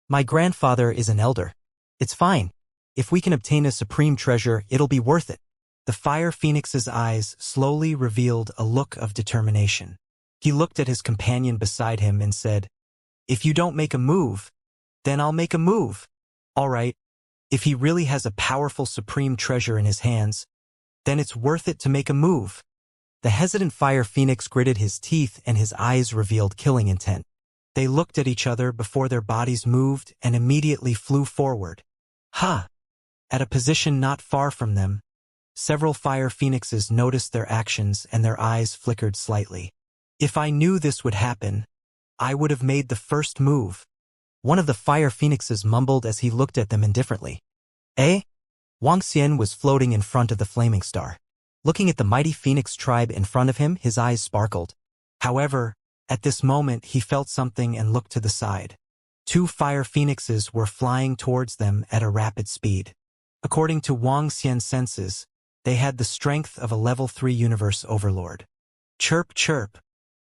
[SPEAKER 1] My grandfather is an elder. It's fine. If we can obtain a supreme treasure, it'll be worth it. The Fire Phoenix's eyes slowly revealed a look of determination. He looked at his companion beside him and said, "If you don't make a move, then I'll make a move. All right. If he really has a powerful supreme treasure in his hands, then it's worth it to make a move." The hesitant Fire Phoenix gritted his teeth and his eyes revealed killing intent. They looked at each other before their bodies moved and immediately flew forward. Ha! At a position not far from them, several Fire Phoenixes noticed their actions and their eyes flickered slightly. If I knew this would happen, I would have made the first move. One of the Fire Phoenixes mumbled as he looked at them indifferently. Eh? Wuxia was floating in front of the flaming star. Looking at the mighty Phoenix tribe in front of him, his eyes sparkled. However, at this moment he felt something and looked to the side. 2 Fire Phoenixes were flying towards them at a rapid speed. According to Wuxia's senses, they had the strength of a level 3 universe overlord. Chirp chirp.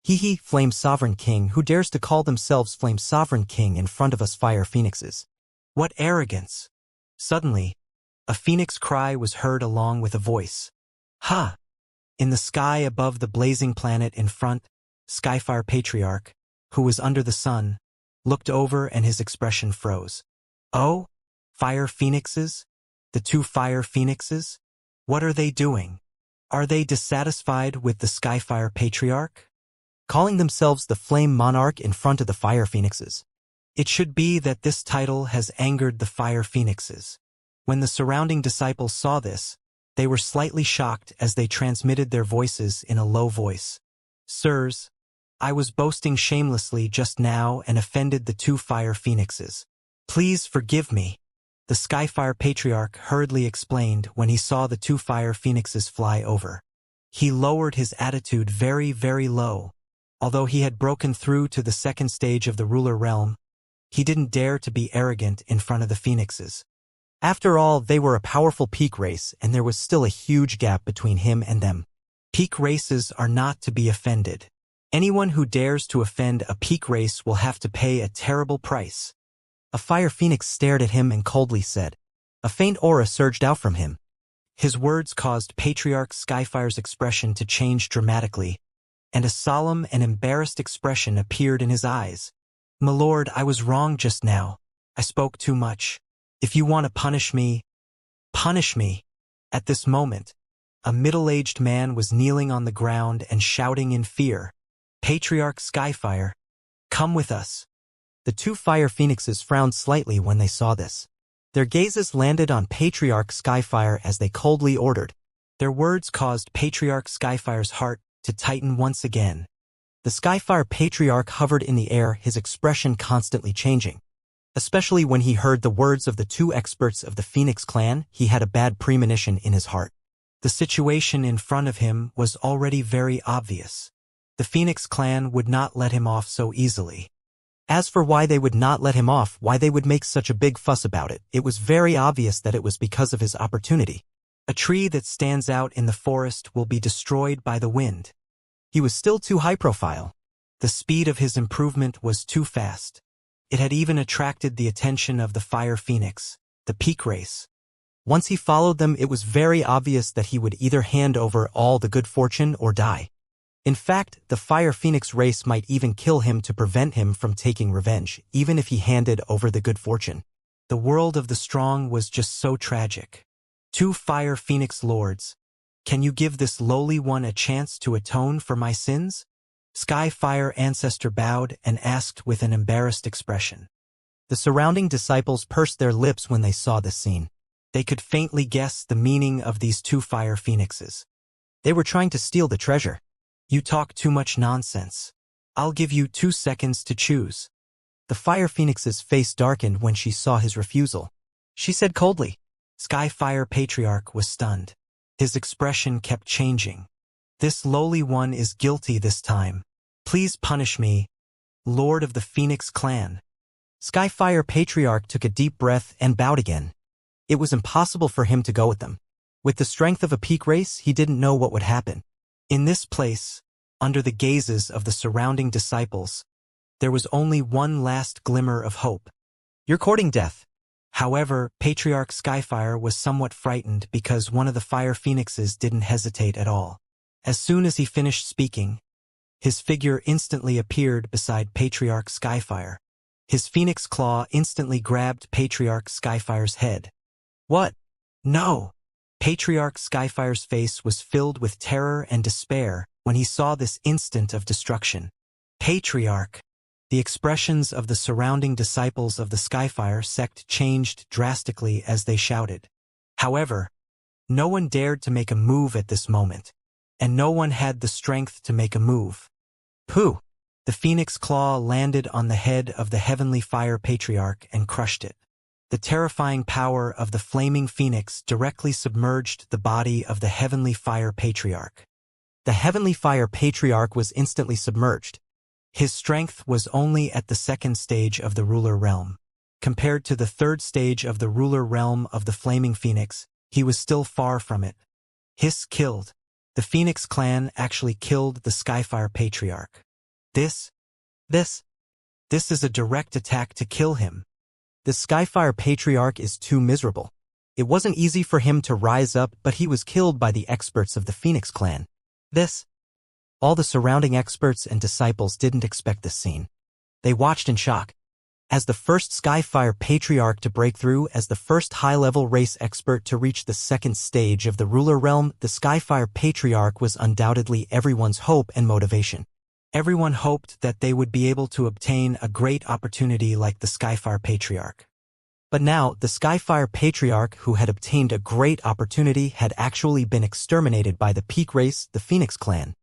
[SPEAKER 1] Hee, Flame Sovereign King, who dares to call themselves Flame Sovereign King in front of us Fire Phoenixes? What arrogance! Suddenly, a phoenix cry was heard along with a voice. Ha! In the sky above the blazing planet in front, Skyfire Patriarch, who was under the sun, looked over and his expression froze. Oh? Fire Phoenixes? The 2 Fire Phoenixes? What are they doing? Are they dissatisfied with the Skyfire Patriarch? Calling themselves the Flame Monarch in front of the Fire Phoenixes. It should be that this title has angered the Fire Phoenixes. When the surrounding disciples saw this, they were slightly shocked as they transmitted their voices in a low voice. Sirs, I was boasting shamelessly just now and offended the 2 Fire Phoenixes. Please forgive me. The Skyfire Patriarch hurriedly explained when he saw the 2 Fire Phoenixes fly over. He lowered his attitude very, very low. Although he had broken through to the 2nd stage of the ruler realm, he didn't dare to be arrogant in front of the Phoenixes. After all, they were a powerful peak race, and there was still a huge gap between him and them. Peak races are not to be offended. Anyone who dares to offend a peak race will have to pay a terrible price. A Fire Phoenix stared at him and coldly said. A faint aura surged out from him. His words caused Patriarch Skyfire's expression to change dramatically, and a solemn and embarrassed expression appeared in his eyes. My lord, I was wrong just now. I spoke too much. If you want to punish me, punish me. At this moment, a middle-aged man was kneeling on the ground and shouting in fear. Patriarch Skyfire, come with us. The 2 Fire Phoenixes frowned slightly when they saw this. Their gazes landed on Patriarch Skyfire as they coldly ordered. Their words caused Patriarch Skyfire's heart to tighten once again. The Skyfire Patriarch hovered in the air, his expression constantly changing. Especially when he heard the words of the 2 experts of the Phoenix clan, he had a bad premonition in his heart. The situation in front of him was already very obvious. The Phoenix clan would not let him off so easily. As for why they would not let him off, why they would make such a big fuss about it, it was very obvious that it was because of his opportunity. A tree that stands out in the forest will be destroyed by the wind. He was still too high profile. The speed of his improvement was too fast. It had even attracted the attention of the Fire Phoenix, the peak race. Once he followed them, it was very obvious that he would either hand over all the good fortune or die. In fact, the Fire Phoenix race might even kill him to prevent him from taking revenge, even if he handed over the good fortune. The world of the strong was just so tragic. Two Fire Phoenix lords. Can you give this lowly one a chance to atone for my sins? Sky-Fire ancestor bowed and asked with an embarrassed expression. The surrounding disciples pursed their lips when they saw this scene. They could faintly guess the meaning of these two Fire Phoenixes. They were trying to steal the treasure. You talk too much nonsense. I'll give you 2 seconds to choose. The Fire Phoenix's face darkened when she saw his refusal. She said coldly. Sky-Fire Patriarch was stunned. His expression kept changing. This lowly one is guilty this time. Please punish me, Lord of the Phoenix clan. Sky-Fire Patriarch took a deep breath and bowed again. It was impossible for him to go with them. With the strength of a peak race, he didn't know what would happen. In this place, under the gazes of the surrounding disciples, there was only one last glimmer of hope. You're courting death. However, Patriarch Skyfire was somewhat frightened because one of the Fire Phoenixes didn't hesitate at all. As soon as he finished speaking, his figure instantly appeared beside Patriarch Skyfire. His phoenix claw instantly grabbed Patriarch Skyfire's head. What? No! Patriarch Skyfire's face was filled with terror and despair when he saw this instant of destruction. Patriarch! The expressions of the surrounding disciples of the Skyfire sect changed drastically as they shouted. However, no one dared to make a move at this moment, and no one had the strength to make a move. Pooh! The phoenix claw landed on the head of the Heavenly Fire Patriarch and crushed it. The terrifying power of the flaming phoenix directly submerged the body of the Heavenly Fire Patriarch. The Heavenly Fire Patriarch was instantly submerged. His strength was only at the second stage of the ruler realm. Compared to the third stage of the ruler realm of the flaming phoenix, he was still far from it. Hiss killed. The Phoenix clan actually killed the Skyfire Patriarch. This is a direct attack to kill him. The Skyfire Patriarch is too miserable. It wasn't easy for him to rise up, but he was killed by the experts of the Phoenix clan. All the surrounding experts and disciples didn't expect this scene. They watched in shock. As the first Skyfire Patriarch to break through, as the first high-level race expert to reach the second stage of the ruler realm, the Skyfire Patriarch was undoubtedly everyone's hope and motivation. Everyone hoped that they would be able to obtain a great opportunity like the Skyfire Patriarch. But now, the Skyfire Patriarch who had obtained a great opportunity had actually been exterminated by the peak race, the Phoenix clan.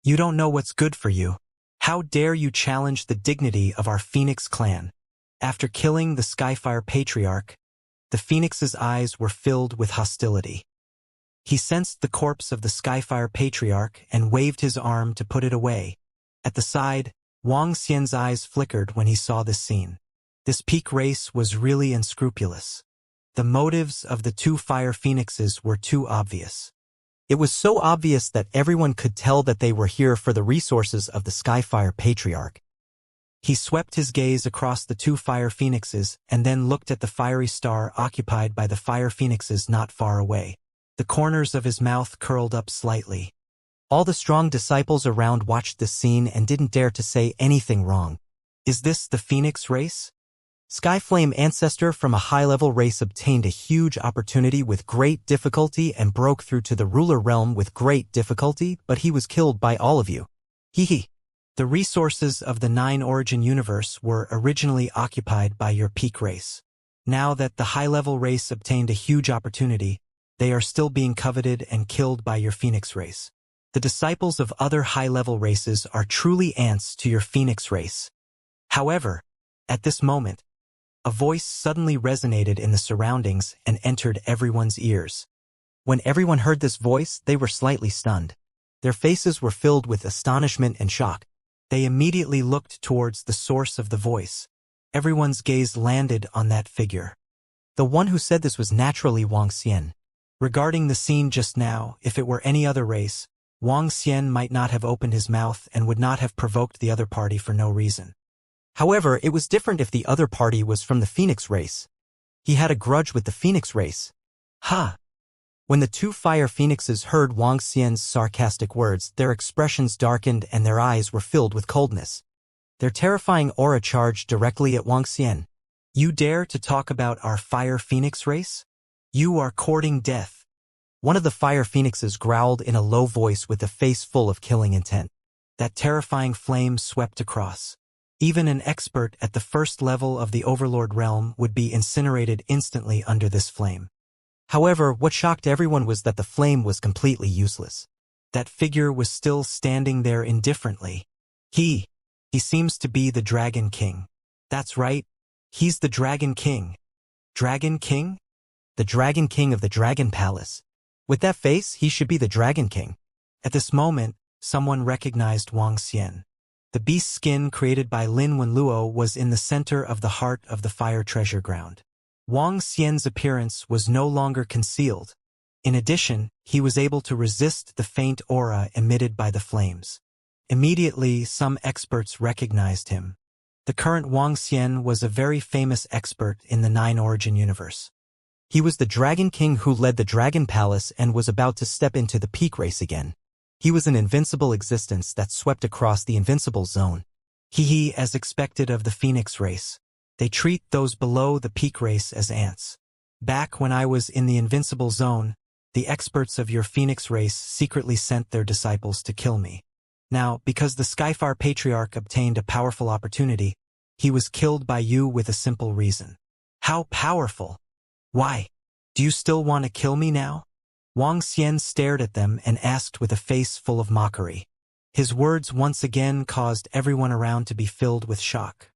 [SPEAKER 1] You don't know what's good for you. How dare you challenge the dignity of our Phoenix clan? After killing the Skyfire Patriarch, the Phoenix's eyes were filled with hostility. He sensed the corpse of the Skyfire Patriarch and waved his arm to put it away. At the side, Wang Xian's eyes flickered when he saw this scene. This peak race was really unscrupulous. The motives of the two Fire Phoenixes were too obvious. It was so obvious that everyone could tell that they were here for the resources of the Skyfire Patriarch. He swept his gaze across the two Fire Phoenixes and then looked at the fiery star occupied by the Fire Phoenixes not far away. The corners of his mouth curled up slightly. All the strong disciples around watched this scene and didn't dare to say anything wrong. Is this the Phoenix race? Skyflame ancestor from a high-level race obtained a huge opportunity with great difficulty and broke through to the ruler realm with great difficulty, but he was killed by all of you. Hee. The resources of the 9 origin universe were originally occupied by your peak race. Now that the high-level race obtained a huge opportunity, they are still being coveted and killed by your Phoenix race. The disciples of other high-level races are truly ants to your Phoenix race. However, at this moment, a voice suddenly resonated in the surroundings and entered everyone's ears. When everyone heard this voice, they were slightly stunned. Their faces were filled with astonishment and shock. They immediately looked towards the source of the voice. Everyone's gaze landed on that figure. The one who said this was naturally Wang Xian. Regarding the scene just now, if it were any other race, Wang Xian might not have opened his mouth and would not have provoked the other party for no reason. However, it was different if the other party was from the Phoenix race. He had a grudge with the Phoenix race. Ha! When the two fire phoenixes heard Wang Xian's sarcastic words, their expressions darkened and their eyes were filled with coldness. Their terrifying aura charged directly at Wang Xian. You dare to talk about our fire phoenix race? You are courting death. One of the fire phoenixes growled in a low voice with a face full of killing intent. That terrifying flame swept across. Even an expert at the first level of the Overlord realm would be incinerated instantly under this flame. However, what shocked everyone was that the flame was completely useless. That figure was still standing there indifferently. He seems to be the Dragon King. That's right, he's the Dragon King. Dragon King? The Dragon King of the Dragon Palace. With that face, he should be the Dragon King. At this moment, someone recognized Wang Xian. The beast skin created by Lin Wenluo was in the center of the heart of the fire treasure ground. Wang Xian's appearance was no longer concealed. In addition, he was able to resist the faint aura emitted by the flames. Immediately, some experts recognized him. The current Wang Xian was a very famous expert in the Nine Origin universe. He was the Dragon King who led the Dragon Palace and was about to step into the peak race again. He was an invincible existence that swept across the invincible zone. He, as expected of the Phoenix race. They treat those below the peak race as ants. Back when I was in the invincible zone, the experts of your Phoenix race secretly sent their disciples to kill me. Now, because the Sci-Fi Patriarch obtained a powerful opportunity, he was killed by you with a simple reason. How powerful! Why? Do you still want to kill me now? Wang Xian stared at them and asked with a face full of mockery. His words once again caused everyone around to be filled with shock.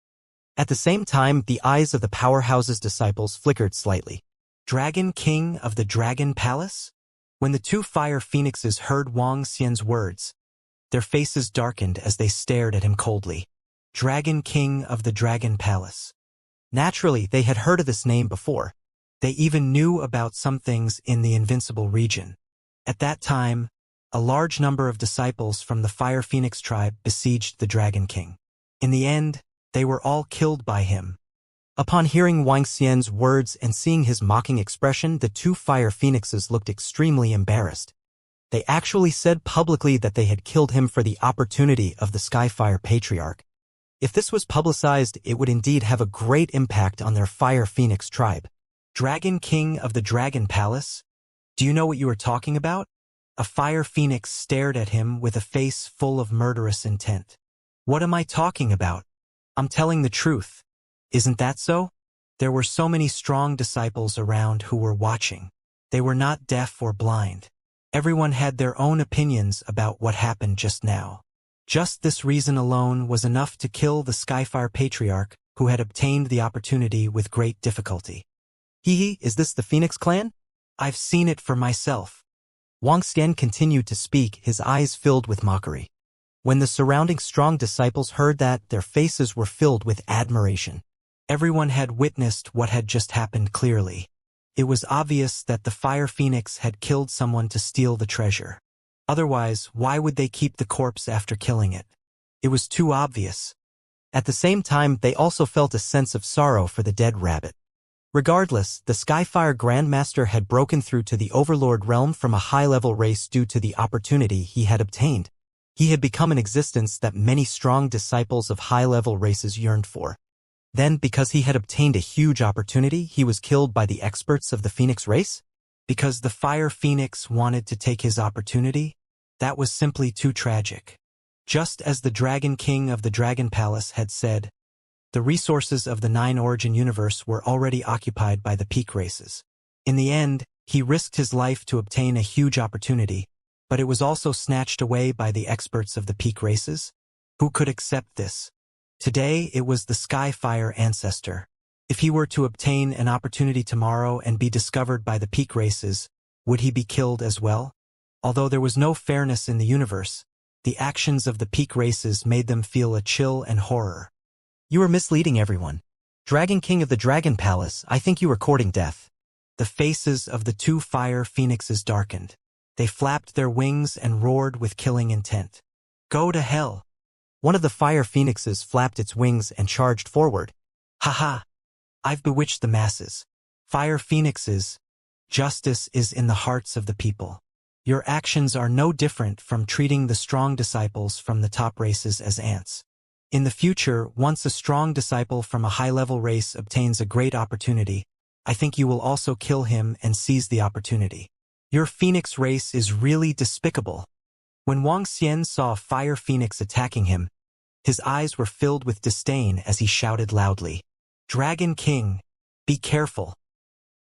[SPEAKER 1] At the same time, the eyes of the powerhouse's disciples flickered slightly. Dragon King of the Dragon Palace? When the two fire phoenixes heard Wang Xian's words, their faces darkened as they stared at him coldly. Dragon King of the Dragon Palace. Naturally, they had heard of this name before. They even knew about some things in the Invincible region. At that time, a large number of disciples from the Fire Phoenix tribe besieged the Dragon King. In the end, they were all killed by him. Upon hearing Wang Xian's words and seeing his mocking expression, the two Fire Phoenixes looked extremely embarrassed. They actually said publicly that they had killed him for the opportunity of the Skyfire Patriarch. If this was publicized, it would indeed have a great impact on their Fire Phoenix tribe. Dragon King of the Dragon Palace? Do you know what you are talking about? A Fire Phoenix stared at him with a face full of murderous intent. What am I talking about? I'm telling the truth. Isn't that so? There were so many strong disciples around who were watching. They were not deaf or blind. Everyone had their own opinions about what happened just now. Just this reason alone was enough to kill the Skyfire Patriarch, who had obtained the opportunity with great difficulty. Is this the Phoenix clan? I've seen it for myself. Wang Xian continued to speak, his eyes filled with mockery. When the surrounding strong disciples heard that, their faces were filled with admiration. Everyone had witnessed what had just happened clearly. It was obvious that the Fire Phoenix had killed someone to steal the treasure. Otherwise, why would they keep the corpse after killing it? It was too obvious. At the same time, they also felt a sense of sorrow for the dead rabbit. Regardless, the Skyfire Grandmaster had broken through to the Overlord realm from a high-level race due to the opportunity he had obtained. He had become an existence that many strong disciples of high-level races yearned for. Then, because he had obtained a huge opportunity, he was killed by the experts of the Phoenix race? Because the Fire Phoenix wanted to take his opportunity? That was simply too tragic. Just as the Dragon King of the Dragon Palace had said, the resources of the Nine Origin universe were already occupied by the peak races. In the end, he risked his life to obtain a huge opportunity, but it was also snatched away by the experts of the peak races. Who could accept this? Today, it was the Skyfire ancestor. If he were to obtain an opportunity tomorrow and be discovered by the peak races, would he be killed as well? Although there was no fairness in the universe, the actions of the peak races made them feel a chill and horror. You are misleading everyone. Dragon King of the Dragon Palace, I think you are courting death. The faces of the two fire phoenixes darkened. They flapped their wings and roared with killing intent. Go to hell. One of the fire phoenixes flapped its wings and charged forward. Haha. I've bewitched the masses. Fire phoenixes, justice is in the hearts of the people. Your actions are no different from treating the strong disciples from the top races as ants. In the future, once a strong disciple from a high-level race obtains a great opportunity, I think you will also kill him and seize the opportunity. Your phoenix race is really despicable. When Wang Xian saw a fire phoenix attacking him, his eyes were filled with disdain as he shouted loudly, "Dragon King, be careful."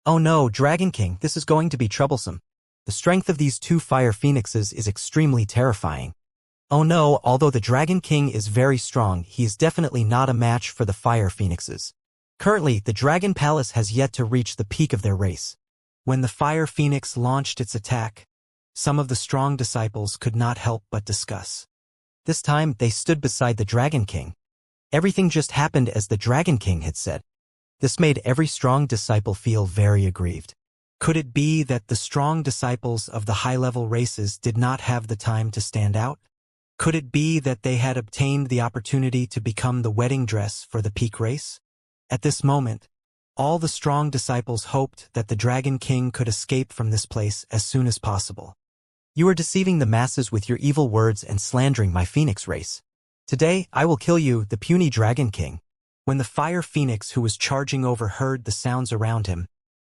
[SPEAKER 1] Oh no, Dragon King, this is going to be troublesome. The strength of these two fire phoenixes is extremely terrifying. Oh no, although the Dragon King is very strong, he is definitely not a match for the fire phoenixes. Currently, the Dragon Palace has yet to reach the peak of their race. When the fire phoenix launched its attack, some of the strong disciples could not help but discuss. This time, they stood beside the Dragon King. Everything just happened as the Dragon King had said. This made every strong disciple feel very aggrieved. Could it be that the strong disciples of the high-level races did not have the time to stand out? Could it be that they had obtained the opportunity to become the wedding dress for the peak race? At this moment, all the strong disciples hoped that the Dragon King could escape from this place as soon as possible. You are deceiving the masses with your evil words and slandering my phoenix race. Today, I will kill you, the puny Dragon King. When the fire phoenix who was charging over heard the sounds around him,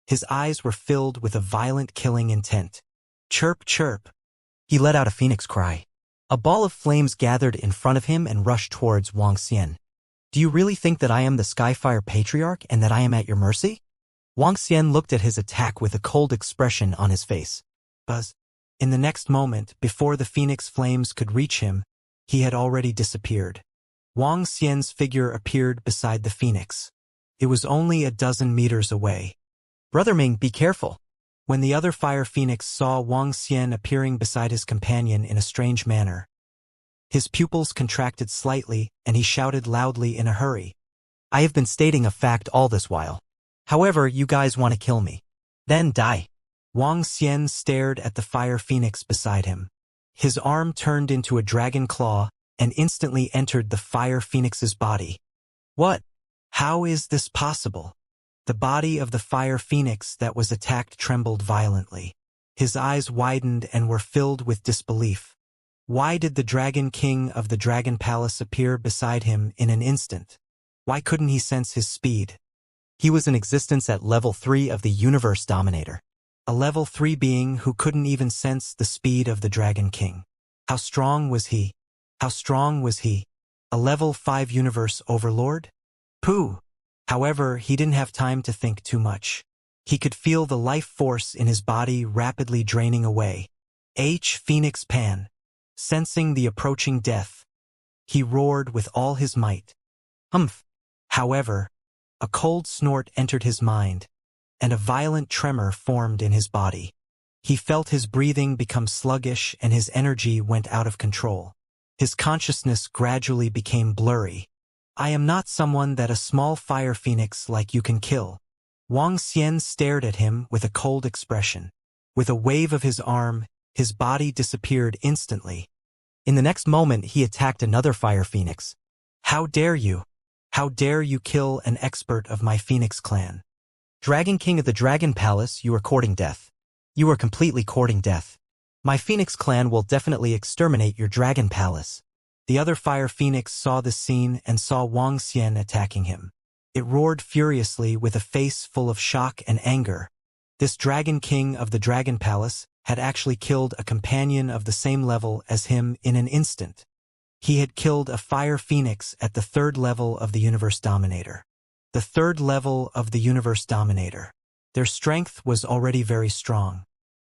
[SPEAKER 1] his eyes were filled with a violent killing intent. Chirp, chirp. He let out a phoenix cry. A ball of flames gathered in front of him and rushed towards Wang Xian. Do you really think that I am the Skyfire Patriarch and that I am at your mercy? Wang Xian looked at his attack with a cold expression on his face. Buzz. In the next moment, before the phoenix flames could reach him, he had already disappeared. Wang Xian's figure appeared beside the phoenix. It was only a dozen meters away. Brother Ming, be careful. When the other fire phoenix saw Wang Xian appearing beside his companion in a strange manner, his pupils contracted slightly and he shouted loudly in a hurry. I have been stating a fact all this while. However, you guys want to kill me. Then die. Wang Xian stared at the fire phoenix beside him. His arm turned into a dragon claw and instantly entered the fire phoenix's body. What? How is this possible? The body of the fire phoenix that was attacked trembled violently. His eyes widened and were filled with disbelief. Why did the Dragon King of the Dragon Palace appear beside him in an instant? Why couldn't he sense his speed? He was in existence at level 3 of the Universe Dominator. A level 3 being who couldn't even sense the speed of the Dragon King. How strong was he? How strong was he? A level 5 Universe Overlord? Pooh! However, he didn't have time to think too much. He could feel the life force in his body rapidly draining away. Phoenix Pan. Sensing the approaching death, he roared with all his might. Humph! However, a cold snort entered his mind, and a violent tremor formed in his body. He felt his breathing become sluggish and his energy went out of control. His consciousness gradually became blurry. I am not someone that a small fire phoenix like you can kill. Wang Xian stared at him with a cold expression. With a wave of his arm, his body disappeared instantly. In the next moment, he attacked another fire phoenix. How dare you? How dare you kill an expert of my phoenix clan? Dragon King of the Dragon Palace, you are courting death. You are completely courting death. My phoenix clan will definitely exterminate your Dragon Palace. The other fire phoenix saw this scene and saw Wang Xian attacking him. It roared furiously with a face full of shock and anger. This Dragon King of the Dragon Palace had actually killed a companion of the same level as him in an instant. He had killed a fire phoenix at the 3rd level of the Universe Dominator. The 3rd level of the Universe Dominator. Their strength was already very strong.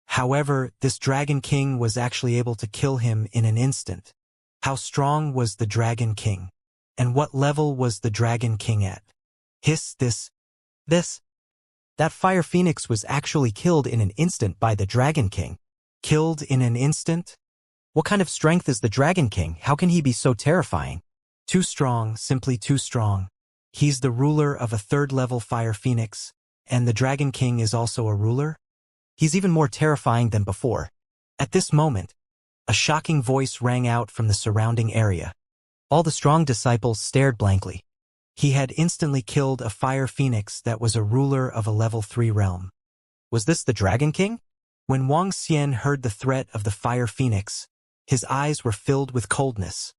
[SPEAKER 1] However, this Dragon King was actually able to kill him in an instant. How strong was the Dragon King? And what level was the Dragon King at? Hiss, this. That fire phoenix was actually killed in an instant by the Dragon King. Killed in an instant? What kind of strength is the Dragon King? How can he be so terrifying? Too strong, simply too strong. He's the ruler of a third-level fire phoenix, and the Dragon King is also a ruler? He's even more terrifying than before. At this moment, a shocking voice rang out from the surrounding area. All the strong disciples stared blankly. He had instantly killed a fire phoenix that was a ruler of a level 3 realm. Was this the Dragon King? When Wang Xian heard the threat of the fire phoenix, his eyes were filled with coldness.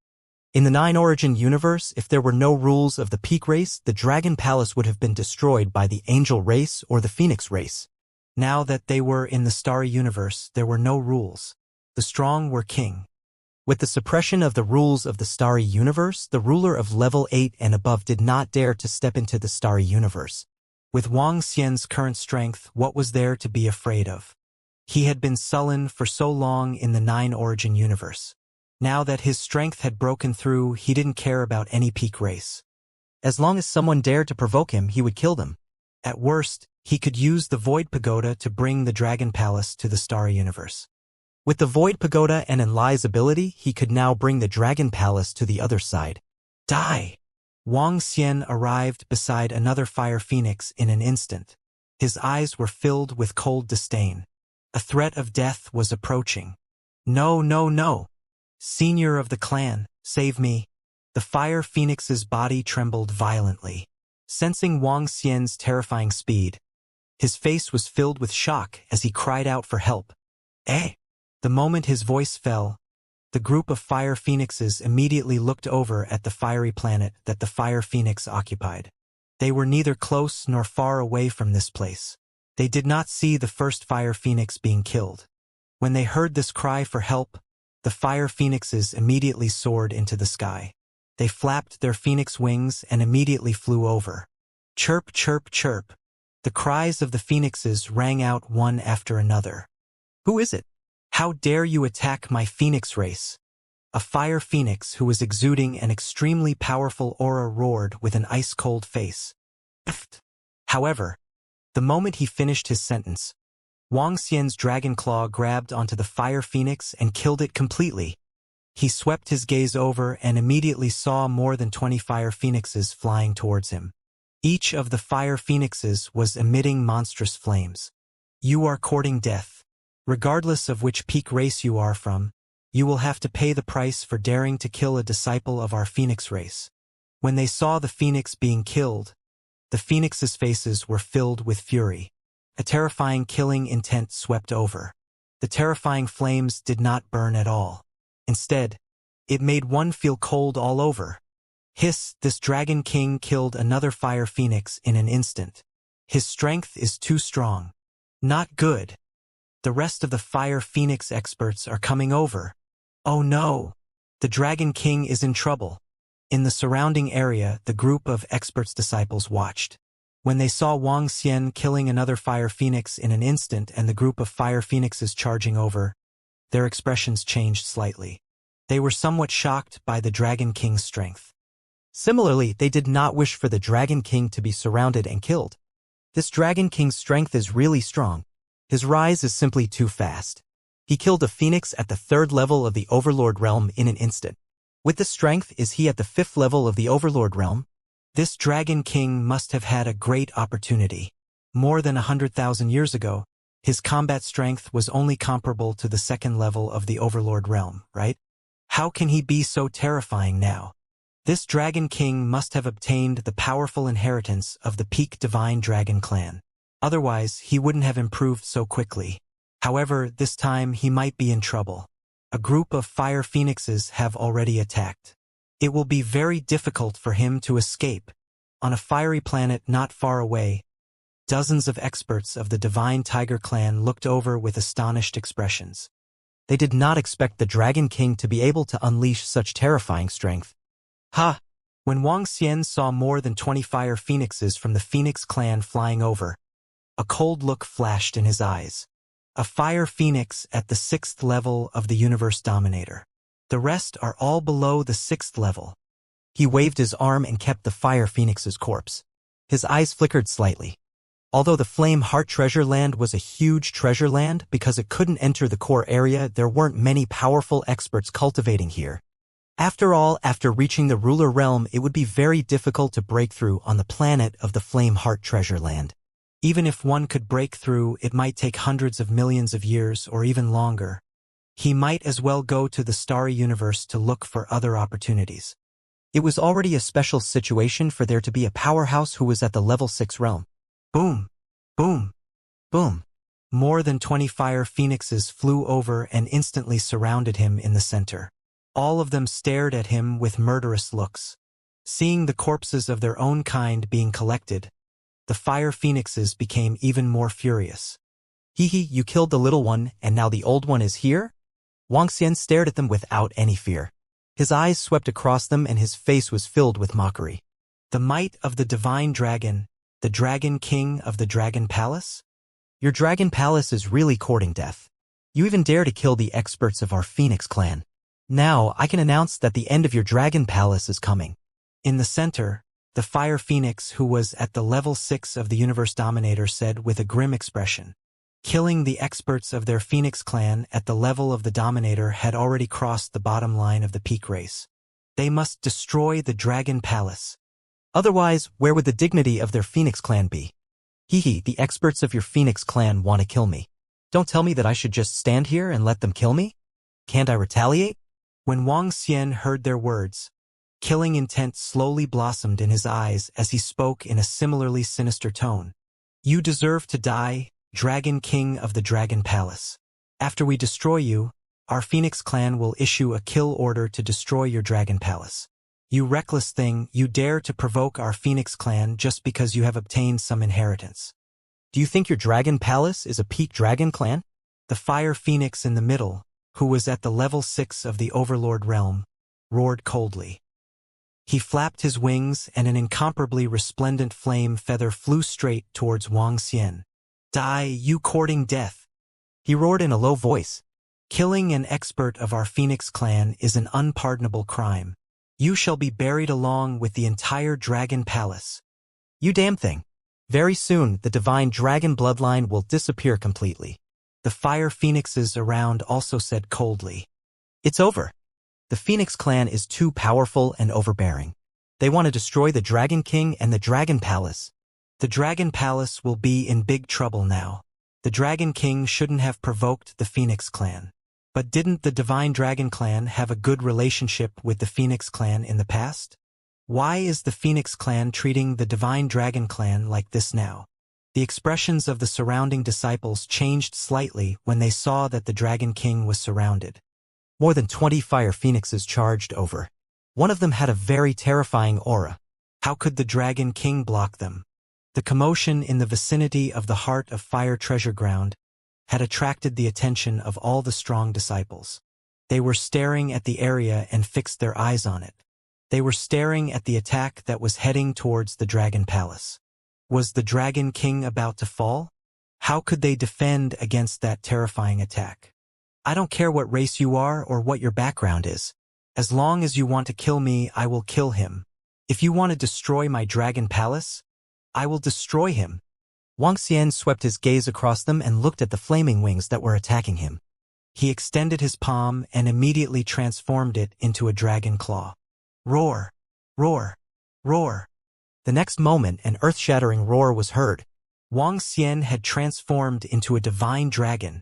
[SPEAKER 1] In the 9 Origin universe, if there were no rules of the Peak race, the Dragon Palace would have been destroyed by the Angel race or the Phoenix race. Now that they were in the Starry universe, there were no rules. The strong were king. With the suppression of the rules of the Starry universe, the ruler of level 8 and above did not dare to step into the Starry universe. With Wang Xian's current strength, what was there to be afraid of? He had been sullen for so long in the 9 Origin universe. Now that his strength had broken through, he didn't care about any Peak race. As long as someone dared to provoke him, he would kill them. At worst, he could use the Void Pagoda to bring the Dragon Palace to the Starry universe. With the Void Pagoda and Enlai's ability, he could now bring the Dragon Palace to the other side. Die! Wang Xian arrived beside another fire phoenix in an instant. His eyes were filled with cold disdain. A threat of death was approaching. No, no, no! Senior of the clan, save me. The fire phoenix's body trembled violently. Sensing Wang Xian's terrifying speed, his face was filled with shock as he cried out for help. Eh! The moment his voice fell, the group of fire phoenixes immediately looked over at the fiery planet that the fire phoenix occupied. They were neither close nor far away from this place. They did not see the first fire phoenix being killed. When they heard this cry for help, the fire phoenixes immediately soared into the sky. They flapped their phoenix wings and immediately flew over. Chirp, chirp, chirp. The cries of the phoenixes rang out one after another. Who is it? How dare you attack my phoenix race? A fire phoenix who was exuding an extremely powerful aura roared with an ice-cold face. However, the moment he finished his sentence, Wang Xian's dragon claw grabbed onto the fire phoenix and killed it completely. He swept his gaze over and immediately saw more than 20 fire phoenixes flying towards him. Each of the fire phoenixes was emitting monstrous flames. You are courting death. Regardless of which peak race you are from, you will have to pay the price for daring to kill a disciple of our phoenix race. When they saw the phoenix being killed, the phoenixes' faces were filled with fury. A terrifying killing intent swept over. The terrifying flames did not burn at all. Instead, it made one feel cold all over. Hiss, this Dragon King killed another fire phoenix in an instant. His strength is too strong. Not good. The rest of the fire phoenix experts are coming over. Oh no! The Dragon King is in trouble. In the surrounding area, the group of experts' disciples watched. When they saw Wang Xian killing another fire phoenix in an instant and the group of fire phoenixes charging over, their expressions changed slightly. They were somewhat shocked by the Dragon King's strength. Similarly, they did not wish for the Dragon King to be surrounded and killed. This Dragon King's strength is really strong. His rise is simply too fast. He killed a phoenix at the 3rd level of the Overlord realm in an instant. With this strength, is he at the 5th level of the Overlord realm? This Dragon King must have had a great opportunity. More than 100,000 years ago, his combat strength was only comparable to the 2nd level of the Overlord realm, right? How can he be so terrifying now? This Dragon King must have obtained the powerful inheritance of the Peak Divine Dragon clan. Otherwise, he wouldn't have improved so quickly. However, this time he might be in trouble. A group of fire phoenixes have already attacked. It will be very difficult for him to escape. On a fiery planet not far away, dozens of experts of the Divine Tiger clan looked over with astonished expressions. They did not expect the Dragon King to be able to unleash such terrifying strength. Ha! When Wang Xian saw more than 20 fire phoenixes from the Phoenix clan flying over, a cold look flashed in his eyes. A fire phoenix at the 6th level of the Universe Dominator. The rest are all below the 6th level. He waved his arm and kept the fire phoenix's corpse. His eyes flickered slightly. Although the Flame Heart Treasure Land was a huge treasure land because it couldn't enter the core area, there weren't many powerful experts cultivating here. After all, after reaching the ruler realm, it would be very difficult to break through on the planet of the Flame Heart Treasure Land. Even if one could break through, it might take hundreds of millions of years or even longer. He might as well go to the starry universe to look for other opportunities. It was already a special situation for there to be a powerhouse who was at the level 6 realm. Boom, boom, boom. More than 20 fire phoenixes flew over and instantly surrounded him in the center. All of them stared at him with murderous looks. Seeing the corpses of their own kind being collected, the fire phoenixes became even more furious. Hee hee, you killed the little one, and now the old one is here? Wuxia stared at them without any fear. His eyes swept across them and his face was filled with mockery. The might of the divine dragon, the dragon king of the dragon palace? Your dragon palace is really courting death. You even dare to kill the experts of our Phoenix clan. Now, I can announce that the end of your dragon palace is coming. In the center, the fire phoenix who was at the level 6 of the universe dominator said with a grim expression. Killing the experts of their Phoenix clan at the level of the Dominator had already crossed the bottom line of the peak race. They must destroy the Dragon Palace. Otherwise, where would the dignity of their Phoenix clan be? Hee hee, the experts of your Phoenix clan want to kill me. Don't tell me that I should just stand here and let them kill me? Can't I retaliate? When Wuxia heard their words, killing intent slowly blossomed in his eyes as he spoke in a similarly sinister tone. You deserve to die, Dragon King of the Dragon Palace. After we destroy you, our Phoenix clan will issue a kill order to destroy your Dragon Palace. You reckless thing, you dare to provoke our Phoenix clan just because you have obtained some inheritance. Do you think your Dragon Palace is a peak dragon clan? The Fire Phoenix in the middle, who was at the level 6 of the Overlord realm, roared coldly. He flapped his wings and an incomparably resplendent flame feather flew straight towards Wuxia. Die, you courting death! He roared in a low voice. Killing an expert of our Phoenix clan is an unpardonable crime. You shall be buried along with the entire Dragon Palace. You damn thing! Very soon, the divine dragon bloodline will disappear completely. The fire phoenixes around also said coldly. It's over. The Phoenix clan is too powerful and overbearing. They want to destroy the Dragon King and the Dragon Palace. The Dragon Palace will be in big trouble now. The Dragon King shouldn't have provoked the Phoenix clan. But didn't the Divine Dragon clan have a good relationship with the Phoenix clan in the past? Why is the Phoenix clan treating the Divine Dragon clan like this now? The expressions of the surrounding disciples changed slightly when they saw that the Dragon King was surrounded. More than 20 fire phoenixes charged over. One of them had a very terrifying aura. How could the Dragon King block them? The commotion in the vicinity of the Heart of Fire treasure ground had attracted the attention of all the strong disciples. They were staring at the area and fixed their eyes on it. They were staring at the attack that was heading towards the Dragon Palace. Was the Dragon King about to fall? How could they defend against that terrifying attack? I don't care what race you are or what your background is. As long as you want to kill me, I will kill him. If you want to destroy my Dragon Palace, I will destroy him. Wuxia swept his gaze across them and looked at the flaming wings that were attacking him. He extended his palm and immediately transformed it into a dragon claw. Roar! Roar! Roar! The next moment, an earth-shattering roar was heard. Wuxia had transformed into a divine dragon.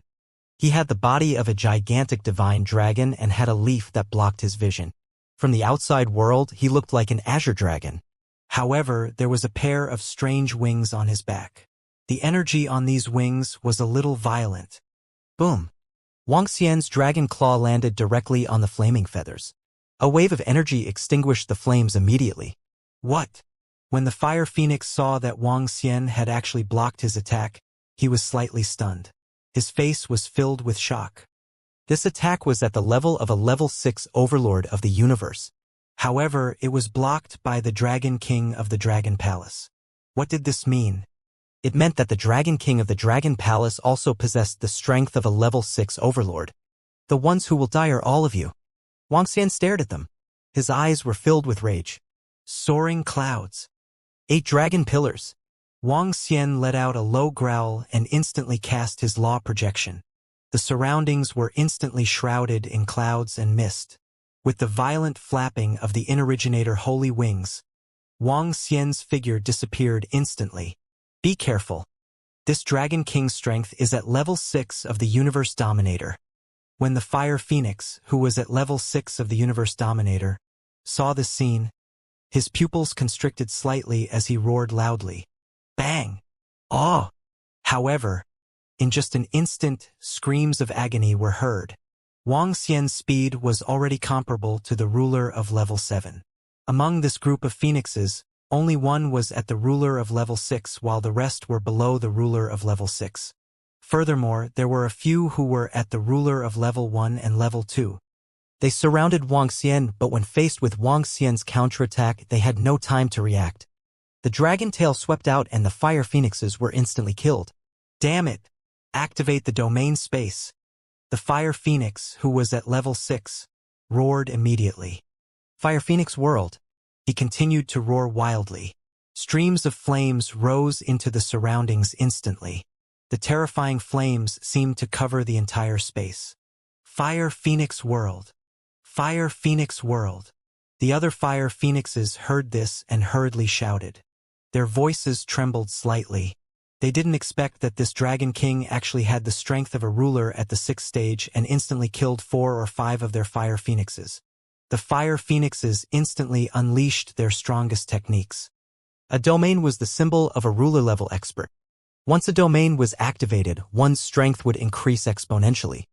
[SPEAKER 1] He had the body of a gigantic divine dragon and had a leaf that blocked his vision. From the outside world, he looked like an azure dragon. However, there was a pair of strange wings on his back. The energy on these wings was a little violent. Boom! Wuxia's dragon claw landed directly on the flaming feathers. A wave of energy extinguished the flames immediately. What? When the fire phoenix saw that Wuxia had actually blocked his attack, he was slightly stunned. His face was filled with shock. This attack was at the level of a level 6 overlord of the universe. However, it was blocked by the Dragon King of the Dragon Palace. What did this mean? It meant that the Dragon King of the Dragon Palace also possessed the strength of a level 6 overlord. The ones who will die are all of you. Wuxia stared at them. His eyes were filled with rage. Soaring clouds. 8 dragon pillars. Wang Xian let out a low growl and instantly cast his law projection. The surroundings were instantly shrouded in clouds and mist. With the violent flapping of the inoriginator holy wings, Wang Xian's figure disappeared instantly. Be careful. This Dragon King's strength is at level 6 of the Universe Dominator. When the Fire Phoenix, who was at level 6 of the Universe Dominator, saw this scene, his pupils constricted slightly as he roared loudly. Bang! Oh! However, in just an instant, screams of agony were heard. Wang Xian's speed was already comparable to the ruler of level 7. Among this group of phoenixes, only one was at the ruler of level 6 while the rest were below the ruler of level 6. Furthermore, there were a few who were at the ruler of level 1 and level 2. They surrounded Wang Xian, but when faced with Wang Xian's counterattack, they had no time to react. The dragon tail swept out and the fire phoenixes were instantly killed. Damn it! Activate the domain space. The fire phoenix, who was at level 6, roared immediately. Fire Phoenix World. He continued to roar wildly. Streams of flames rose into the surroundings instantly. The terrifying flames seemed to cover the entire space. Fire Phoenix World. Fire Phoenix World. The other fire phoenixes heard this and hurriedly shouted. Their voices trembled slightly. They didn't expect that this Dragon King actually had the strength of a ruler at the 6th stage and instantly killed 4 or 5 of their fire phoenixes. The fire phoenixes instantly unleashed their strongest techniques. A domain was the symbol of a ruler-level expert. Once a domain was activated, one's strength would increase exponentially.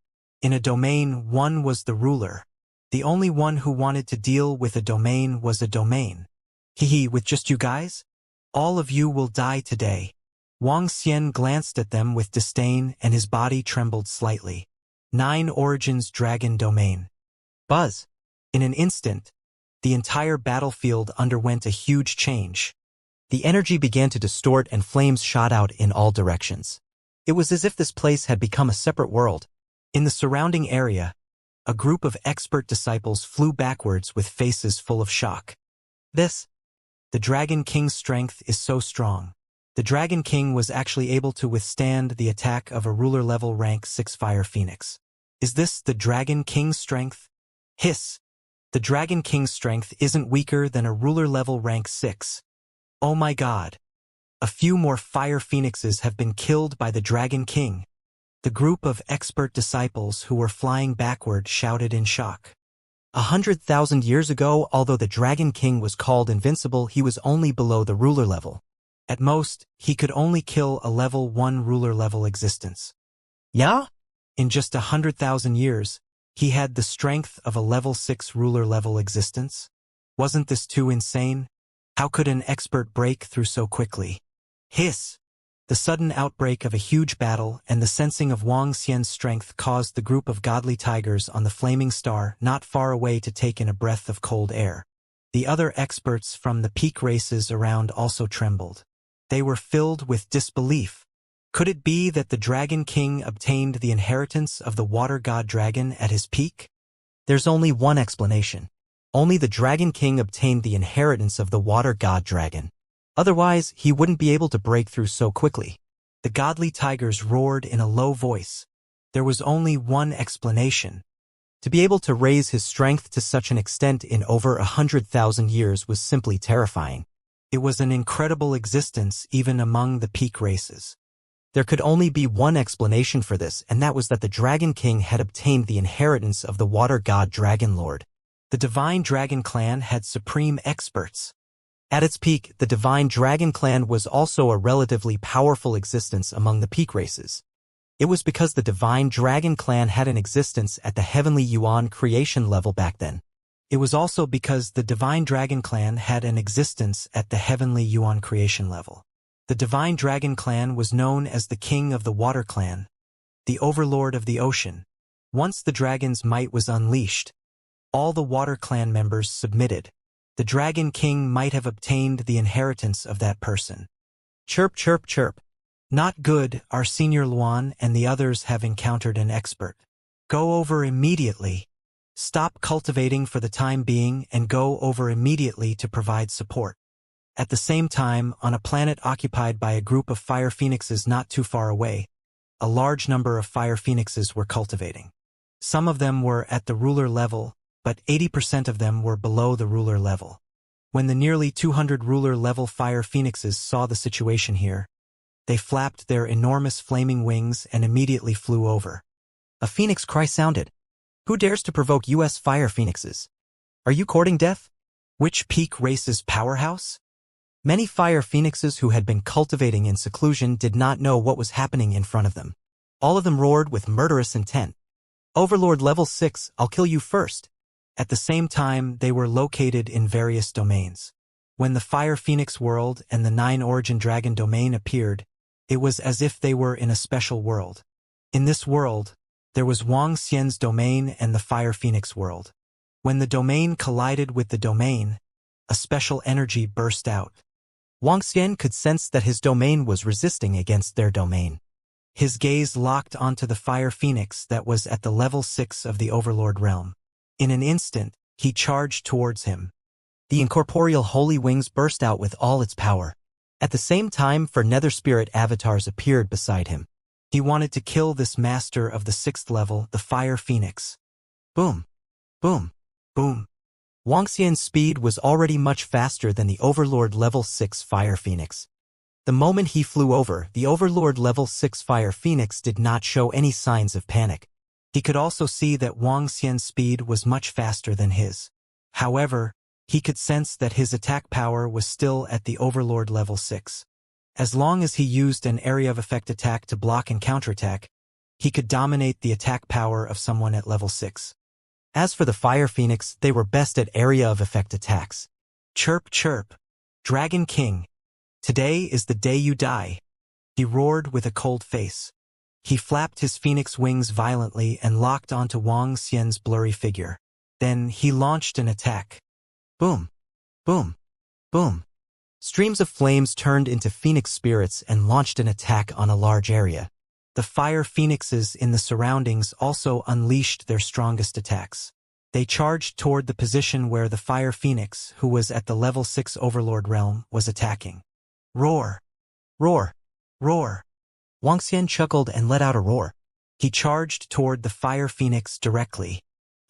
[SPEAKER 1] In a domain, one was the ruler. The only one who wanted to deal with a domain was a domain. Hee, with just you guys? All of you will die today. Wang Xian glanced at them with disdain and his body trembled slightly. 9 Origins Dragon Domain. Buzz. In an instant, the entire battlefield underwent a huge change. The energy began to distort and flames shot out in all directions. It was as if this place had become a separate world. In the surrounding area, a group of expert disciples flew backwards with faces full of shock. The Dragon King's strength is so strong. The Dragon King was actually able to withstand the attack of a ruler-level rank 6 Fire Phoenix. Is this the Dragon King's strength? Hiss! The Dragon King's strength isn't weaker than a ruler-level rank 6. Oh my god. A few more fire phoenixes have been killed by the Dragon King. The group of expert disciples who were flying backward shouted in shock. 100,000 years ago, although the Dragon King was called invincible, he was only below the ruler level. At most, he could only kill a level 1 ruler-level existence. Yeah? In just 100,000 years, he had the strength of a level 6 ruler-level existence? Wasn't this too insane? How could an expert break through so quickly? Hiss! The sudden outbreak of a huge battle and the sensing of Wang Xian's strength caused the group of godly tigers on the flaming star not far away to take in a breath of cold air. The other experts from the peak races around also trembled. They were filled with disbelief. Could it be that the Dragon King obtained the inheritance of the water god dragon at his peak? There's only one explanation. Only the Dragon King obtained the inheritance of the water god dragon. Otherwise, he wouldn't be able to break through so quickly. The godly tigers roared in a low voice. There was only one explanation. To be able to raise his strength to such an extent in over 100,000 years was simply terrifying. It was an incredible existence even among the peak races. There could only be one explanation for this, and that was that the Dragon King had obtained the inheritance of the water god Dragon Lord. The Divine Dragon Clan had supreme experts. At its peak, the Divine Dragon Clan was also a relatively powerful existence among the peak races. It was because the Divine Dragon Clan had an existence at the Heavenly Yuan creation level back then. It was also because the Divine Dragon Clan had an existence at the Heavenly Yuan creation level. The Divine Dragon Clan was known as the King of the Water Clan, the Overlord of the Ocean. Once the dragon's might was unleashed, all the Water Clan members submitted. The Dragon King might have obtained the inheritance of that person. Chirp, chirp, chirp. Not good, our senior Luan and the others have encountered an expert. Go over immediately. Stop cultivating for the time being and go over immediately to provide support. At the same time, on a planet occupied by a group of fire phoenixes not too far away, a large number of fire phoenixes were cultivating. Some of them were at the ruler level, but 80% of them were below the ruler level. When the nearly 200 ruler-level fire phoenixes saw the situation here, they flapped their enormous flaming wings and immediately flew over. A phoenix cry sounded. Who dares to provoke U.S. fire phoenixes? Are you courting death? Which peak race's powerhouse? Many fire phoenixes who had been cultivating in seclusion did not know what was happening in front of them. All of them roared with murderous intent. Overlord level 6, I'll kill you first. At the same time, they were located in various domains. When the Fire Phoenix world and the 9 Origin Dragon domain appeared, it was as if they were in a special world. In this world, there was Wang Xian's domain and the Fire Phoenix world. When the domain collided with the domain, a special energy burst out. Wang Xian could sense that his domain was resisting against their domain. His gaze locked onto the Fire Phoenix that was at the level 6 of the Overlord realm. In an instant, he charged towards him. The incorporeal holy wings burst out with all its power. At the same time, 4 nether spirit avatars appeared beside him. He wanted to kill this master of the 6th level, the Fire Phoenix. Boom. Boom. Boom. Wang Xian's speed was already much faster than the Overlord level 6 Fire Phoenix. The moment he flew over, the Overlord level 6 Fire Phoenix did not show any signs of panic. He could also see that Wang Xian's speed was much faster than his. However, he could sense that his attack power was still at the Overlord level 6. As long as he used an area of effect attack to block and counterattack, he could dominate the attack power of someone at level 6. As for the Fire Phoenix, they were best at area of effect attacks. Chirp, chirp. Dragon King. Today is the day you die. He roared with a cold face. He flapped his phoenix wings violently and locked onto Wang Xian's blurry figure. Then he launched an attack. Boom. Boom. Boom. Streams of flames turned into phoenix spirits and launched an attack on a large area. The fire phoenixes in the surroundings also unleashed their strongest attacks. They charged toward the position where the fire phoenix, who was at the level 6 Overlord realm, was attacking. Roar. Roar. Roar. Wang Xian chuckled and let out a roar. He charged toward the Fire Phoenix directly.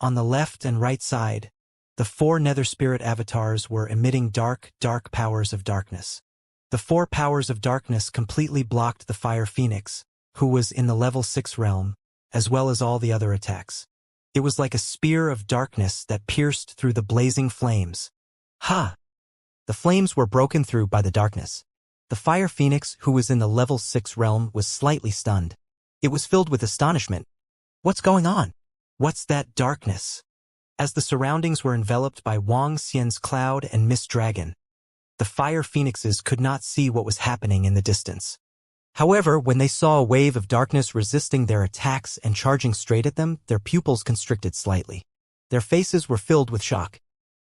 [SPEAKER 1] On the left and right side, the 4 nether spirit avatars were emitting dark powers of darkness. The 4 powers of darkness completely blocked the Fire Phoenix, who was in the level 6 realm, as well as all the other attacks. It was like a spear of darkness that pierced through the blazing flames. Ha! The flames were broken through by the darkness. The Fire Phoenix, who was in the level 6 realm, was slightly stunned. It was filled with astonishment. What's going on? What's that darkness? As the surroundings were enveloped by Wang Xian's cloud and mist dragon, the Fire Phoenixes could not see what was happening in the distance. However, when they saw a wave of darkness resisting their attacks and charging straight at them, their pupils constricted slightly. Their faces were filled with shock.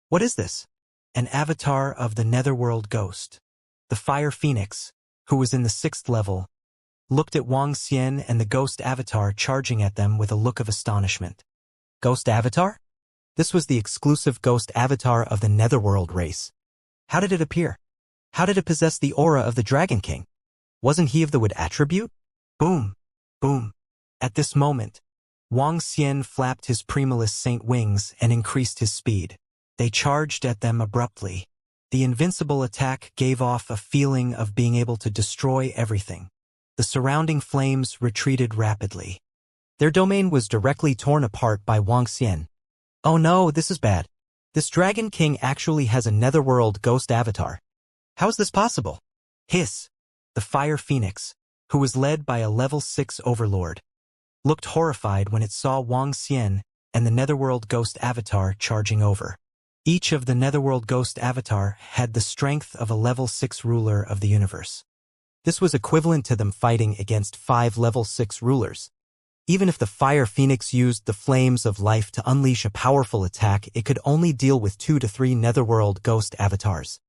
[SPEAKER 1] What is this? An avatar of the Netherworld ghost. The Fire Phoenix, who was in the 6th level, looked at Wang Xian and the ghost avatar charging at them with a look of astonishment. Ghost avatar? This was the exclusive ghost avatar of the Netherworld race. How did it appear? How did it possess the aura of the Dragon King? Wasn't he of the wood attribute? Boom. Boom. At this moment, Wang Xian flapped his Primulus Saint wings and increased his speed. They charged at them abruptly. The invincible attack gave off a feeling of being able to destroy everything. The surrounding flames retreated rapidly. Their domain was directly torn apart by Wang Xian. Oh no, this is bad. This Dragon King actually has a Netherworld ghost avatar. How is this possible? Hiss. The Fire Phoenix, who was led by a level 6 Overlord, looked horrified when it saw Wang Xian and the Netherworld ghost avatar charging over. Each of the Netherworld ghost avatar had the strength of a level 6 ruler of the universe. This was equivalent to them fighting against 5 level 6 rulers. Even if the Fire Phoenix used the flames of life to unleash a powerful attack, it could only deal with 2 to 3 Netherworld ghost avatars.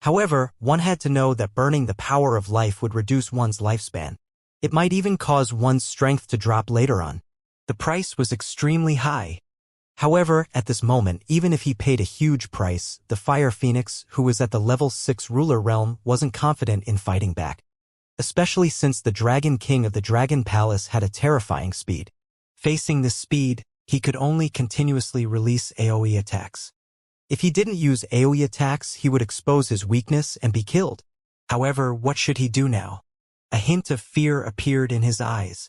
[SPEAKER 1] However, one had to know that burning the power of life would reduce one's lifespan. It might even cause one's strength to drop later on. The price was extremely high. However, at this moment, even if he paid a huge price, the Fire Phoenix, who was at the level 6 ruler realm, wasn't confident in fighting back. Especially since the Dragon King of the Dragon Palace had a terrifying speed. Facing this speed, he could only continuously release AoE attacks. If he didn't use AoE attacks, he would expose his weakness and be killed. However, what should he do now? A hint of fear appeared in his eyes.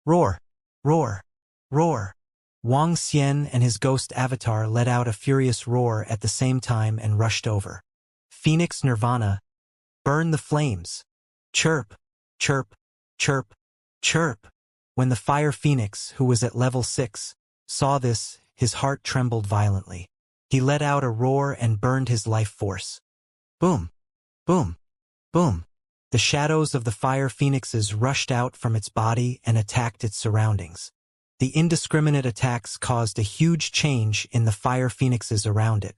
[SPEAKER 1] Roar! Roar! Roar! Wang Xian and his ghost avatar let out a furious roar at the same time and rushed over. Phoenix Nirvana, burn the flames. Chirp, chirp, chirp, chirp. When the Fire Phoenix, who was at level 6, saw this, his heart trembled violently. He let out a roar and burned his life force. Boom, boom, boom. The shadows of the Fire Phoenixes rushed out from its body and attacked its surroundings. The indiscriminate attacks caused a huge change in the Fire Phoenixes around it.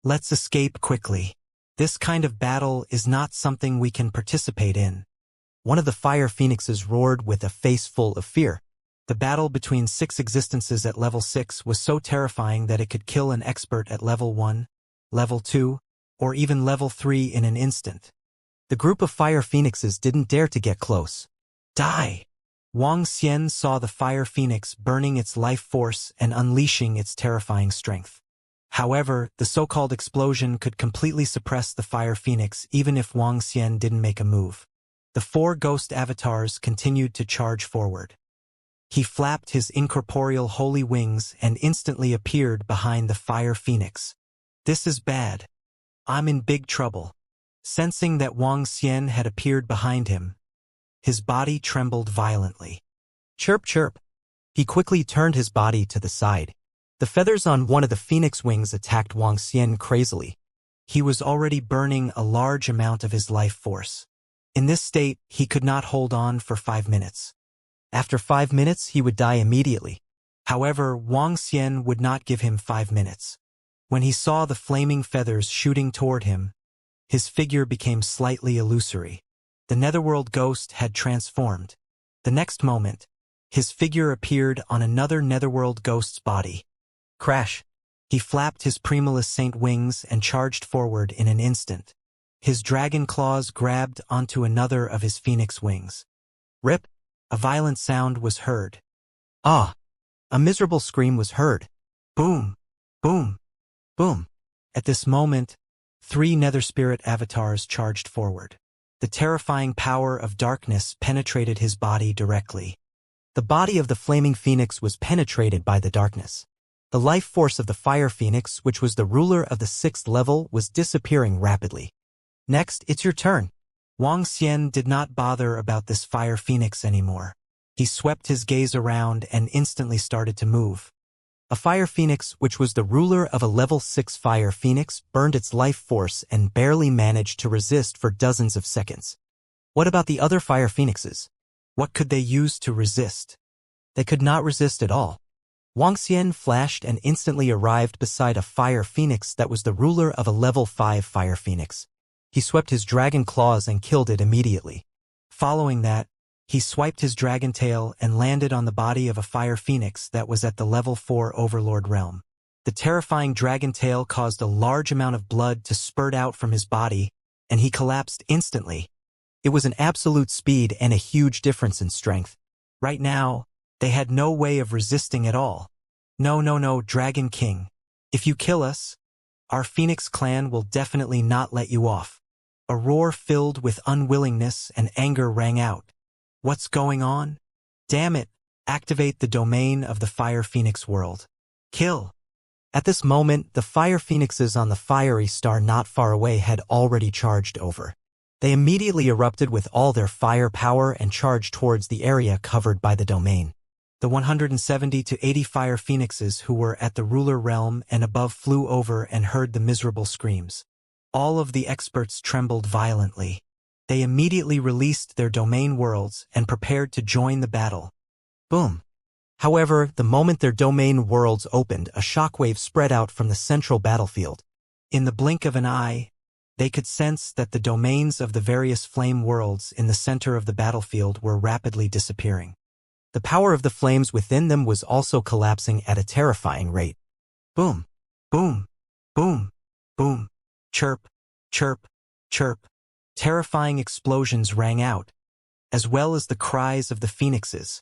[SPEAKER 1] Let's escape quickly. This kind of battle is not something we can participate in. One of the Fire Phoenixes roared with a face full of fear. The battle between 6 existences at level 6 was so terrifying that it could kill an expert at level 1, level 2, or even level 3 in an instant. The group of Fire Phoenixes didn't dare to get close. Die! Wang Xian saw the Fire Phoenix burning its life force and unleashing its terrifying strength. However, the so-called explosion could completely suppress the Fire Phoenix even if Wang Xian didn't make a move. The 4 ghost avatars continued to charge forward. He flapped his incorporeal holy wings and instantly appeared behind the Fire Phoenix. This is bad. I'm in big trouble. Sensing that Wang Xian had appeared behind him, his body trembled violently. Chirp, chirp. He quickly turned his body to the side. The feathers on one of the phoenix wings attacked Wang Xian crazily. He was already burning a large amount of his life force. In this state, he could not hold on for 5 minutes. After 5 minutes, he would die immediately. However, Wang Xian would not give him 5 minutes. When he saw the flaming feathers shooting toward him, his figure became slightly illusory. The netherworld ghost had transformed. The next moment, his figure appeared on another netherworld ghost's body. Crash! He flapped his Primulus Saint wings and charged forward in an instant. His dragon claws grabbed onto another of his phoenix wings. Rip! A violent sound was heard. Ah! A miserable scream was heard. Boom! Boom! Boom! At this moment, 3 nether spirit avatars charged forward. The terrifying power of darkness penetrated his body directly. The body of the flaming phoenix was penetrated by the darkness. The life force of the Fire Phoenix, which was the ruler of the 6th level, was disappearing rapidly. Next, it's your turn. Wang Xian did not bother about this Fire Phoenix anymore. He swept his gaze around and instantly started to move. A Fire Phoenix, which was the ruler of a level 6 Fire Phoenix, burned its life force and barely managed to resist for dozens of seconds. What about the other Fire Phoenixes? What could they use to resist? They could not resist at all. Wang Xian flashed and instantly arrived beside a Fire Phoenix that was the ruler of a level 5 Fire Phoenix. He swept his dragon claws and killed it immediately. Following that, he swiped his dragon tail and landed on the body of a Fire Phoenix that was at the level 4 Overlord realm. The terrifying dragon tail caused a large amount of blood to spurt out from his body, and he collapsed instantly. It was an absolute speed and a huge difference in strength. Right now, they had no way of resisting at all. No, Dragon King. If you kill us, our Phoenix clan will definitely not let you off. A roar filled with unwillingness and anger rang out. What's going on? Damn it! Activate the domain of the Fire Phoenix world. Kill! At this moment, the Fire Phoenixes on the fiery star not far away had already charged over. They immediately erupted with all their fire power and charged towards the area covered by the domain. The 170 to 80 Fire Phoenixes who were at the ruler realm and above flew over and heard the miserable screams. All of the experts trembled violently. They immediately released their domain worlds and prepared to join the battle. Boom! However, the moment their domain worlds opened, a shockwave spread out from the central battlefield. In the blink of an eye, they could sense that the domains of the various flame worlds in the center of the battlefield were rapidly disappearing. The power of the flames within them was also collapsing at a terrifying rate. Boom, boom, boom, boom, chirp, chirp, chirp. Terrifying explosions rang out, as well as the cries of the phoenixes.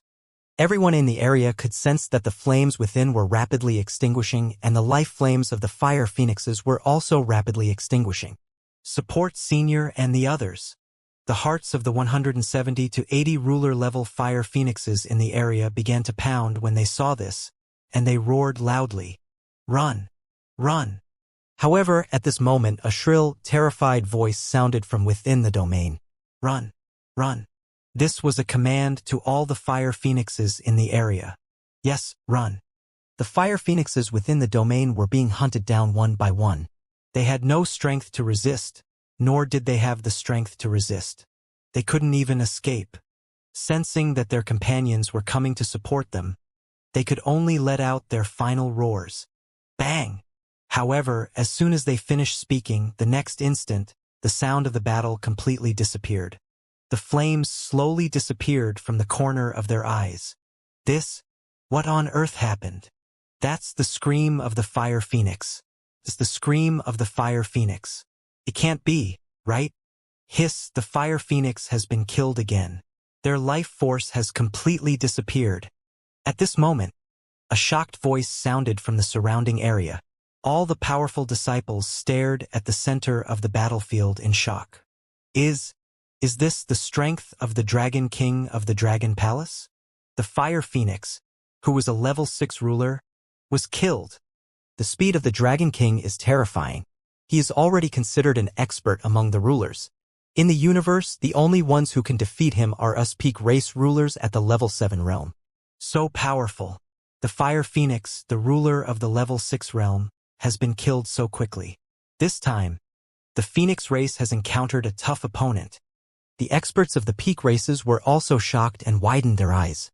[SPEAKER 1] Everyone in the area could sense that the flames within were rapidly extinguishing, and the life flames of the fire phoenixes were also rapidly extinguishing. Support Senior and the others. The hearts of the 170 to 80 ruler-level fire phoenixes in the area began to pound when they saw this, and they roared loudly, "Run! Run!" However, at this moment, a shrill, terrified voice sounded from within the domain. "Run! Run!" This was a command to all the fire phoenixes in the area. Yes, run. The fire phoenixes within the domain were being hunted down one by one. They had no strength to resist, nor did they have the strength to resist. They couldn't even escape. Sensing that their companions were coming to support them, they could only let out their final roars. Bang! However, as soon as they finished speaking, the next instant, the sound of the battle completely disappeared. The flames slowly disappeared from the corner of their eyes. What on earth happened? That's the scream of the fire phoenix. It's the scream of the fire phoenix. It can't be, right? Hiss, the fire phoenix has been killed again. Their life force has completely disappeared. At this moment, a shocked voice sounded from the surrounding area. All the powerful disciples stared at the center of the battlefield in shock. Is this the strength of the Dragon King of the Dragon Palace? The Fire Phoenix, who was a level 6 ruler, was killed. The speed of the Dragon King is terrifying. He is already considered an expert among the rulers. In the universe, the only ones who can defeat him are us peak race rulers at the level 7 realm. So powerful. The Fire Phoenix, the ruler of the level 6 realm, has been killed so quickly. This time, the Phoenix race has encountered a tough opponent. The experts of the peak races were also shocked and widened their eyes.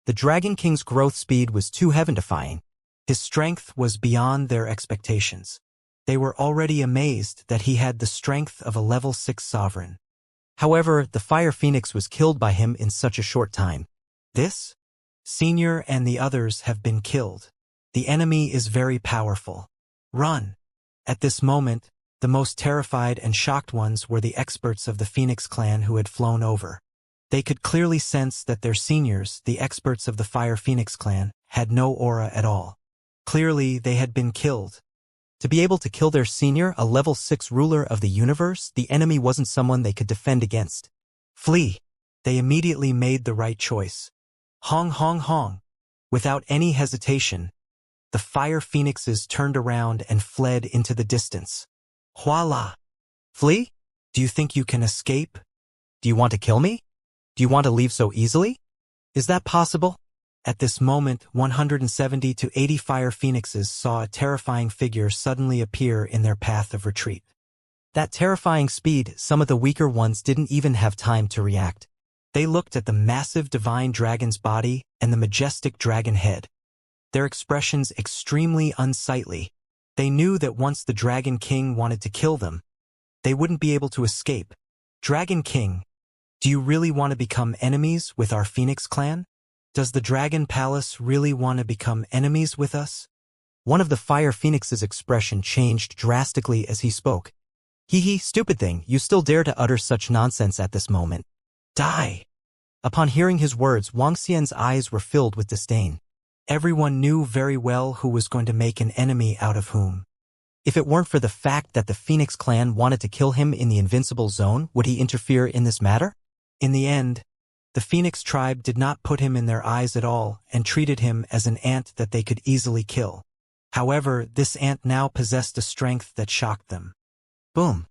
[SPEAKER 1] The Dragon King's growth speed was too heaven-defying. His strength was beyond their expectations. They were already amazed that he had the strength of a level 6 sovereign. However, the Fire Phoenix was killed by him in such a short time. Senior and the others have been killed. The enemy is very powerful. Run! At this moment, the most terrified and shocked ones were the experts of the Phoenix clan who had flown over. They could clearly sense that their seniors, the experts of the Fire Phoenix clan, had no aura at all. Clearly, they had been killed. To be able to kill their senior, a level 6 ruler of the universe, the enemy wasn't someone they could defend against. Flee! They immediately made the right choice. Hong hong hong! Without any hesitation, the Fire Phoenixes turned around and fled into the distance. Voila! Flee? Do you think you can escape? Do you want to kill me? Do you want to leave so easily? Is that possible? At this moment, 170 to 80 Fire Phoenixes saw a terrifying figure suddenly appear in their path of retreat. That terrifying speed, some of the weaker ones didn't even have time to react. They looked at the massive divine dragon's body and the majestic dragon head. Their expressions extremely unsightly. They knew that once the Dragon King wanted to kill them, they wouldn't be able to escape. Dragon King, do you really want to become enemies with our Phoenix clan? Does the Dragon Palace really want to become enemies with us? One of the Fire Phoenix's expression changed drastically as he spoke. Hee, stupid thing, you still dare to utter such nonsense at this moment. Die! Upon hearing his words, Wuxia's eyes were filled with disdain. Everyone knew very well who was going to make an enemy out of whom. If it weren't for the fact that the Phoenix clan wanted to kill him in the invincible zone, would he interfere in this matter? In the end, the Phoenix tribe did not put him in their eyes at all and treated him as an ant that they could easily kill. However, this ant now possessed a strength that shocked them. Boom!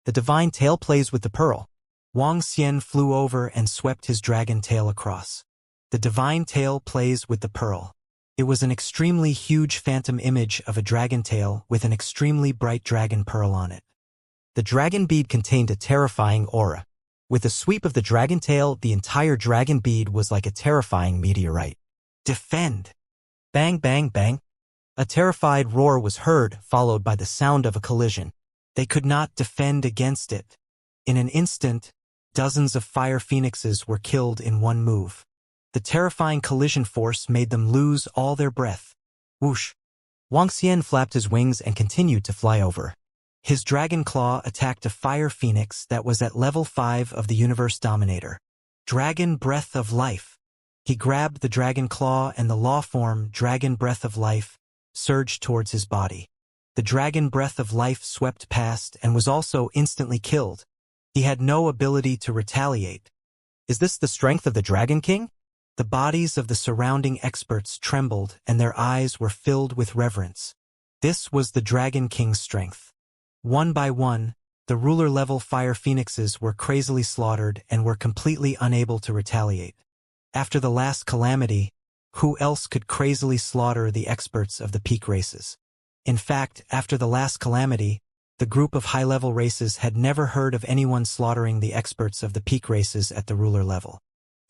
[SPEAKER 1] The divine tail plays with the pearl. Wuxia flew over and swept his dragon tail across. The divine tail plays with the pearl. It was an extremely huge phantom image of a dragon tail with an extremely bright dragon pearl on it. The dragon bead contained a terrifying aura. With a sweep of the dragon tail, the entire dragon bead was like a terrifying meteorite. Defend! Bang, bang, bang. A terrified roar was heard, followed by the sound of a collision. They could not defend against it. In an instant, dozens of Fire Phoenixes were killed in one move. The terrifying collision force made them lose all their breath. Whoosh! Wang Xian flapped his wings and continued to fly over. His dragon claw attacked a fire phoenix that was at level 5 of the universe dominator. Dragon Breath of Life. He grabbed the dragon claw and the law form Dragon Breath of Life surged towards his body. The Dragon Breath of Life swept past and was also instantly killed. He had no ability to retaliate. Is this the strength of the Dragon King? The bodies of the surrounding experts trembled and their eyes were filled with reverence. This was the Dragon King's strength. One by one, the ruler-level fire phoenixes were crazily slaughtered and were completely unable to retaliate. After the last calamity, who else could crazily slaughter the experts of the peak races? In fact, after the last calamity, the group of high-level races had never heard of anyone slaughtering the experts of the peak races at the ruler level.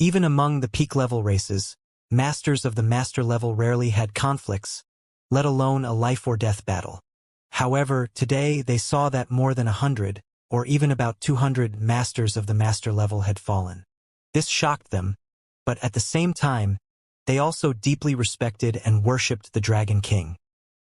[SPEAKER 1] Even among the peak-level races, masters of the master level rarely had conflicts, let alone a life-or-death battle. However, today they saw that more than 100, or even about 200 masters of the master level had fallen. This shocked them, but at the same time, they also deeply respected and worshipped the Dragon King.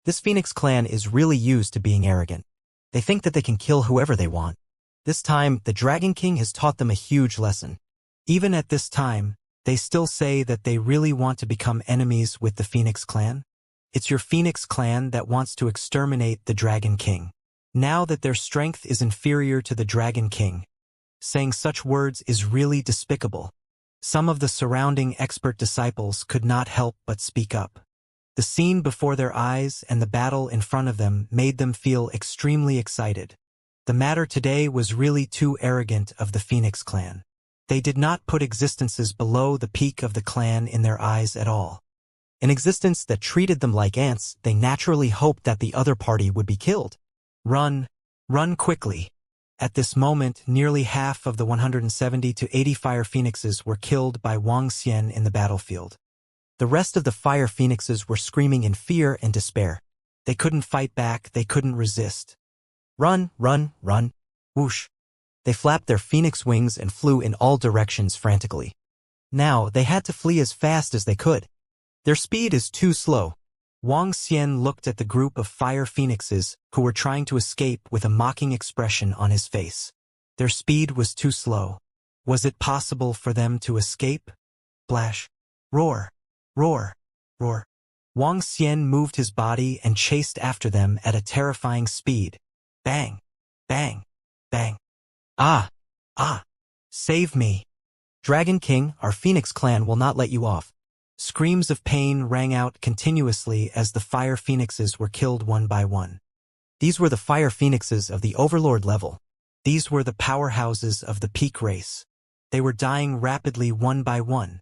[SPEAKER 1] This Phoenix clan is really used to being arrogant. They think that they can kill whoever they want. This time, the Dragon King has taught them a huge lesson. Even at this time, they still say that they really want to become enemies with the Phoenix clan. It's your Phoenix clan that wants to exterminate the Dragon King. Now that their strength is inferior to the Dragon King, saying such words is really despicable. Some of the surrounding expert disciples could not help but speak up. The scene before their eyes and the battle in front of them made them feel extremely excited. The matter today was really too arrogant of the Phoenix clan. They did not put existences below the peak of the clan in their eyes at all. An existence that treated them like ants, they naturally hoped that the other party would be killed. Run, run quickly. At this moment, nearly half of the 170 to 80 fire phoenixes were killed by Wang Xian in the battlefield. The rest of the fire phoenixes were screaming in fear and despair. They couldn't fight back, they couldn't resist. Run, run, run. Whoosh. They flapped their phoenix wings and flew in all directions frantically. Now, they had to flee as fast as they could. Their speed is too slow. Wang Xian looked at the group of fire phoenixes who were trying to escape with a mocking expression on his face. Their speed was too slow. Was it possible for them to escape? Splash. Roar. Roar. Roar. Wang Xian moved his body and chased after them at a terrifying speed. Bang. Bang. Bang. Ah! Ah! Save me! Dragon King, our Phoenix clan will not let you off. Screams of pain rang out continuously as the fire phoenixes were killed one by one. These were the fire phoenixes of the overlord level. These were the powerhouses of the peak race. They were dying rapidly one by one.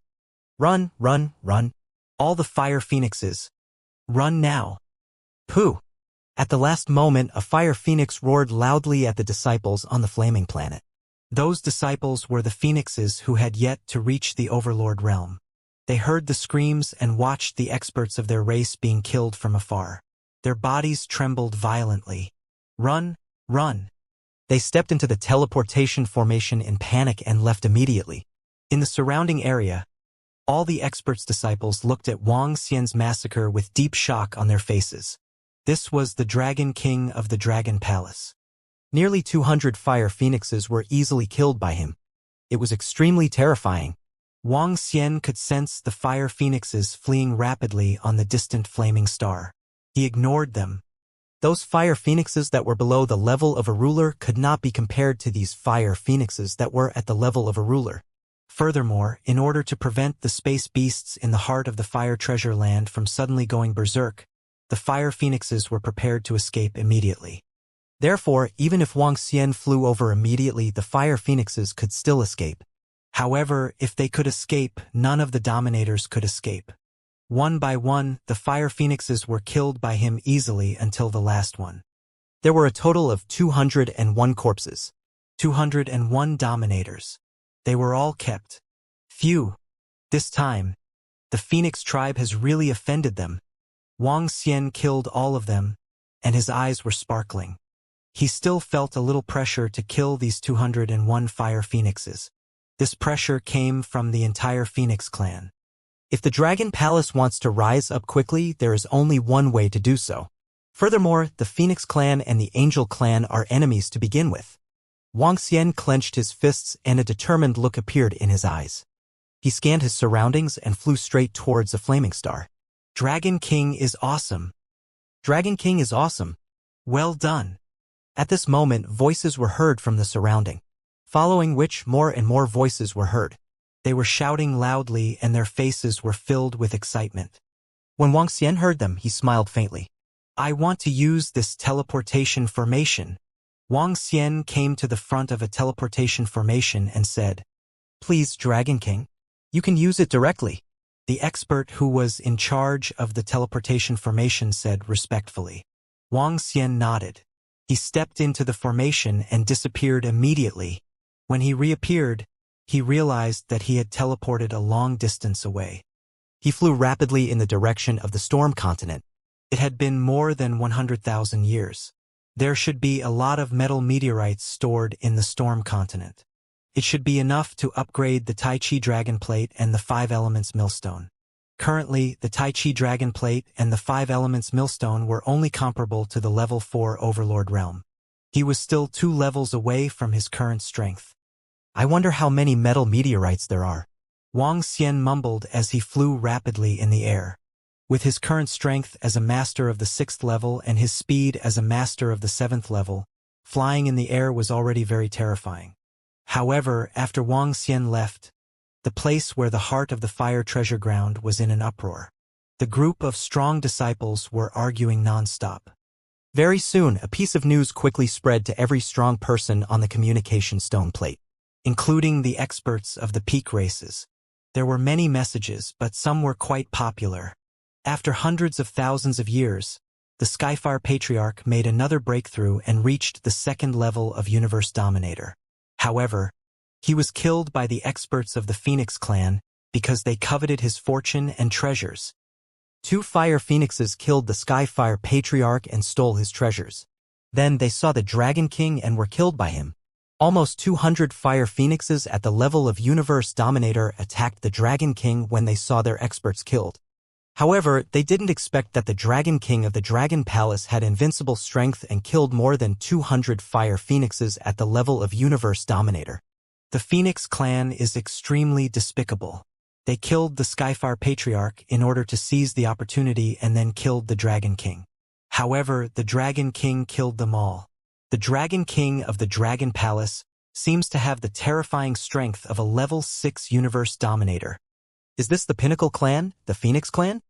[SPEAKER 1] Run, run, run. All the fire phoenixes. Run now. Pooh! At the last moment, a fire phoenix roared loudly at the disciples on the flaming planet. Those disciples were the phoenixes who had yet to reach the overlord realm. They heard the screams and watched the experts of their race being killed from afar. Their bodies trembled violently. Run, run. They stepped into the teleportation formation in panic and left immediately. In the surrounding area, all the experts' disciples looked at Wang Xian's massacre with deep shock on their faces. This was the Dragon King of the Dragon Palace. Nearly 200 fire phoenixes were easily killed by him. It was extremely terrifying. Wang Xian could sense the fire phoenixes fleeing rapidly on the distant flaming star. He ignored them. Those fire phoenixes that were below the level of a ruler could not be compared to these fire phoenixes that were at the level of a ruler. Furthermore, in order to prevent the space beasts in the heart of the fire treasure land from suddenly going berserk, the fire phoenixes were prepared to escape immediately. Therefore, even if Wang Xian flew over immediately, the fire phoenixes could still escape. However, if they could escape, none of the dominators could escape. One by one, the fire phoenixes were killed by him easily until the last one. There were a total of 201 corpses. 201 dominators. They were all kept. Phew! This time, the Phoenix tribe has really offended them. Wang Xian killed all of them, and his eyes were sparkling. He still felt a little pressure to kill these 201 fire phoenixes. This pressure came from the entire Phoenix clan. If the Dragon Palace wants to rise up quickly, there is only one way to do so. Furthermore, the Phoenix Clan and the Angel Clan are enemies to begin with. Wuxia clenched his fists and a determined look appeared in his eyes. He scanned his surroundings and flew straight towards the flaming star. Dragon King is awesome. Dragon King is awesome. Well done. At this moment, voices were heard from the surrounding, following which more and more voices were heard. They were shouting loudly and their faces were filled with excitement. When Wuxia heard them, he smiled faintly. I want to use this teleportation formation. Wuxia came to the front of a teleportation formation and said, Please, Dragon King, you can use it directly. The expert who was in charge of the teleportation formation said respectfully. Wuxia nodded. He stepped into the formation and disappeared immediately. When he reappeared, he realized that he had teleported a long distance away. He flew rapidly in the direction of the storm continent. It had been more than 100,000 years. There should be a lot of metal meteorites stored in the storm continent. It should be enough to upgrade the Tai Chi Dragon Plate and the 5 Elements Millstone. Currently, the Tai Chi Dragon Plate and the 5 Elements Millstone were only comparable to the level 4 Overlord realm. He was still 2 levels away from his current strength. I wonder how many metal meteorites there are. Wuxia mumbled as he flew rapidly in the air. With his current strength as a master of the 6th level and his speed as a master of the 7th level, flying in the air was already very terrifying. However, after Wuxia left, the place where the heart of the fire treasure ground was in an uproar. The group of strong disciples were arguing non-stop. Very soon, a piece of news quickly spread to every strong person on the communication stone plate, including the experts of the peak races. There were many messages, but some were quite popular. After hundreds of thousands of years, the Sci-Fi Patriarch made another breakthrough and reached the 2nd level of Universe Dominator. However, he was killed by the experts of the Phoenix Clan because they coveted his fortune and treasures. 2 fire phoenixes killed the Sci-Fi Patriarch and stole his treasures. Then they saw the Dragon King and were killed by him. Almost 200 fire phoenixes at the level of Universe Dominator attacked the Dragon King when they saw their experts killed. However, they didn't expect that the Dragon King of the Dragon Palace had invincible strength and killed more than 200 fire phoenixes at the level of Universe Dominator. The Phoenix Clan is extremely despicable. They killed the Sci-Fi Patriarch in order to seize the opportunity and then killed the Dragon King. However, the Dragon King killed them all. The Dragon King of the Dragon Palace seems to have the terrifying strength of a level 6 Universe Dominator. Is this the Pinnacle Clan, the Phoenix Clan?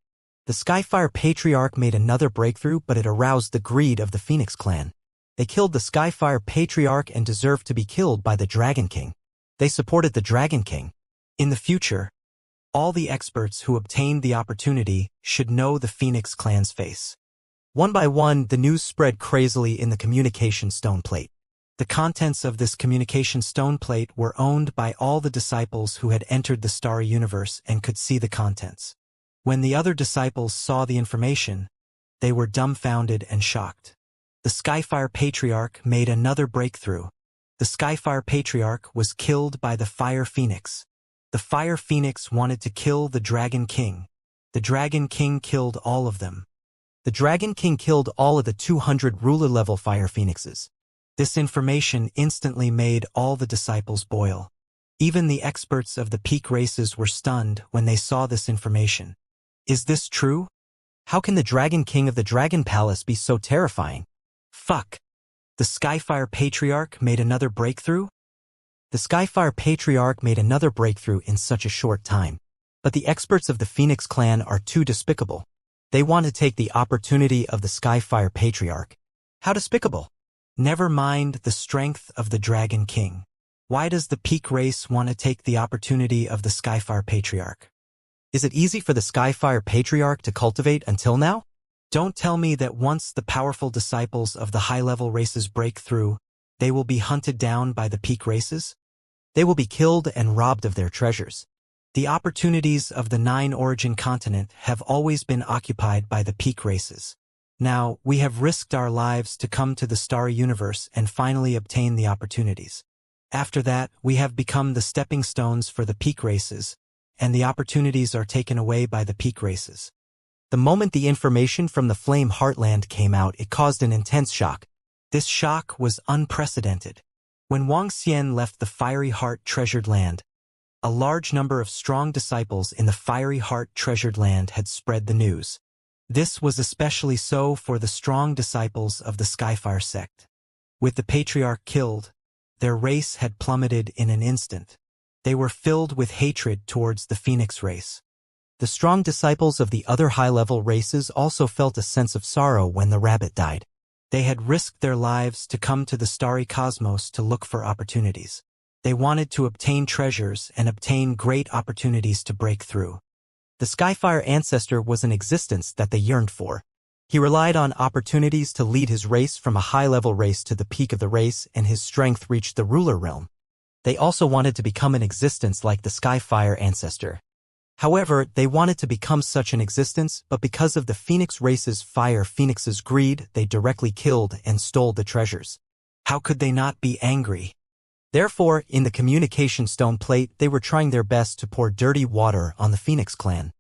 [SPEAKER 1] The Sci-Fi Patriarch made another breakthrough, but it aroused the greed of the Phoenix Clan. They killed the Sci-Fi Patriarch and deserved to be killed by the Dragon King. They supported the Dragon King. In the future, all the experts who obtained the opportunity should know the Phoenix Clan's face. One by one, the news spread crazily in the communication stone plate. The contents of this communication stone plate were owned by all the disciples who had entered the starry universe and could see the contents. When the other disciples saw the information, they were dumbfounded and shocked. The Sci-Fi Patriarch made another breakthrough. The Sci-Fi Patriarch was killed by the Fire Phoenix. The Fire Phoenix wanted to kill the Dragon King. The Dragon King killed all of them. The Dragon King killed all of the 200 ruler-level Fire Phoenixes. This information instantly made all the disciples boil. Even the experts of the peak races were stunned when they saw this information. Is this true? How can the Dragon King of the Dragon Palace be so terrifying? Fuck. The Sci-Fi Patriarch made another breakthrough? The Sci-Fi Patriarch made another breakthrough in such a short time. But the experts of the Phoenix Clan are too despicable. They want to take the opportunity of the Sci-Fi Patriarch. How despicable! Never mind the strength of the Dragon King. Why does the peak race want to take the opportunity of the Sci-Fi Patriarch? Is it easy for the Sci-Fi Patriarch to cultivate until now? Don't tell me that once the powerful disciples of the high-level races break through, they will be hunted down by the peak races? They will be killed and robbed of their treasures. The opportunities of the 9 origin continent have always been occupied by the peak races. Now, we have risked our lives to come to the starry universe and finally obtain the opportunities. After that, we have become the stepping stones for the peak races, and the opportunities are taken away by the peak races. The moment the information from the Flame Heartland came out, it caused an intense shock. This shock was unprecedented. When Wang Xian left the Fiery Heart Treasured Land, a large number of strong disciples in the Fiery Heart Treasured Land had spread the news. This was especially so for the strong disciples of the Skyfire sect. With the patriarch killed, their race had plummeted in an instant. They were filled with hatred towards the Phoenix race. The strong disciples of the other high-level races also felt a sense of sorrow when the rabbit died. They had risked their lives to come to the starry cosmos to look for opportunities. They wanted to obtain treasures and obtain great opportunities to break through. The Skyfire ancestor was an existence that they yearned for. He relied on opportunities to lead his race from a high-level race to the peak of the race, and his strength reached the ruler realm. They also wanted to become an existence like the Skyfire ancestor. However, they wanted to become such an existence, but because of the Phoenix race's Fire Phoenix's greed, they directly killed and stole the treasures. How could they not be angry? Therefore, in the communication stone plate, they were trying their best to pour dirty water on the Phoenix clan.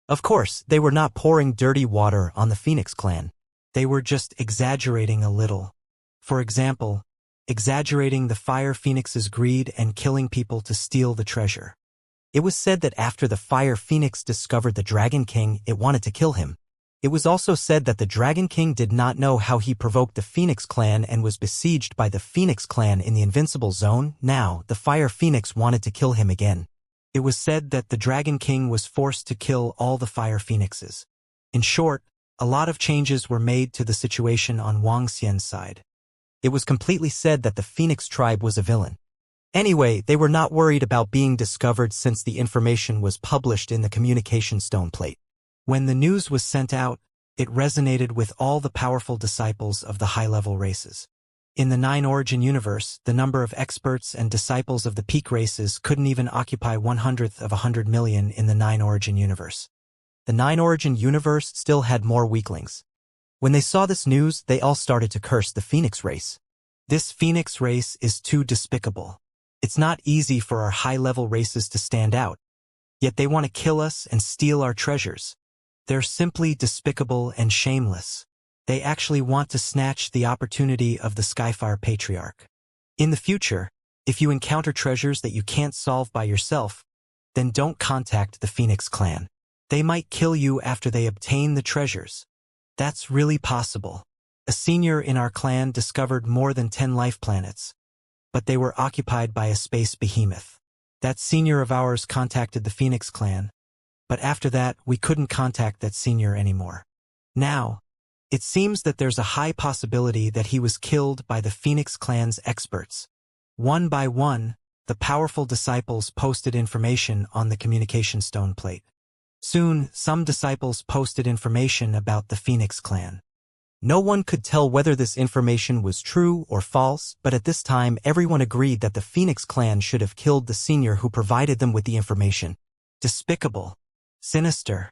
[SPEAKER 1] Of course, they were not pouring dirty water on the Phoenix clan. They were just exaggerating a little. For example, exaggerating the Fire Phoenix's greed and killing people to steal the treasure. It was said that after the Fire Phoenix discovered the Dragon King, it wanted to kill him. It was also said that the Dragon King did not know how he provoked the Phoenix clan and was besieged by the Phoenix clan in the Invincible Zone. Now, the Fire Phoenix wanted to kill him again. It was said that the Dragon King was forced to kill all the Fire Phoenixes. In short, a lot of changes were made to the situation on Wang Xian's side. It was completely said that the Phoenix tribe was a villain. Anyway, they were not worried about being discovered since the information was published in the communication stone plate. When the news was sent out, it resonated with all the powerful disciples of the high-level races. In the 9 Origin universe, the number of experts and disciples of the peak races couldn't even occupy 1/100th of 100 million in the 9 Origin universe. The 9 Origin universe still had more weaklings. When they saw this news, they all started to curse the Phoenix race. This Phoenix race is too despicable. It's not easy for our high-level races to stand out. Yet they want to kill us and steal our treasures. They're simply despicable and shameless. They actually want to snatch the opportunity of the Skyfire Patriarch. In the future, if you encounter treasures that you can't solve by yourself, then don't contact the Phoenix clan. They might kill you after they obtain the treasures. That's really possible. A senior in our clan discovered more than 10 life planets, but they were occupied by a space behemoth. That senior of ours contacted the Phoenix clan, but after that, we couldn't contact that senior anymore. Now, it seems that there's a high possibility that he was killed by the Phoenix clan's experts. One by one, the powerful disciples posted information on the communication stone plate. Soon, some disciples posted information about the Phoenix clan. No one could tell whether this information was true or false, but at this time everyone agreed that the Phoenix clan should have killed the senior who provided them with the information. Despicable. Sinister.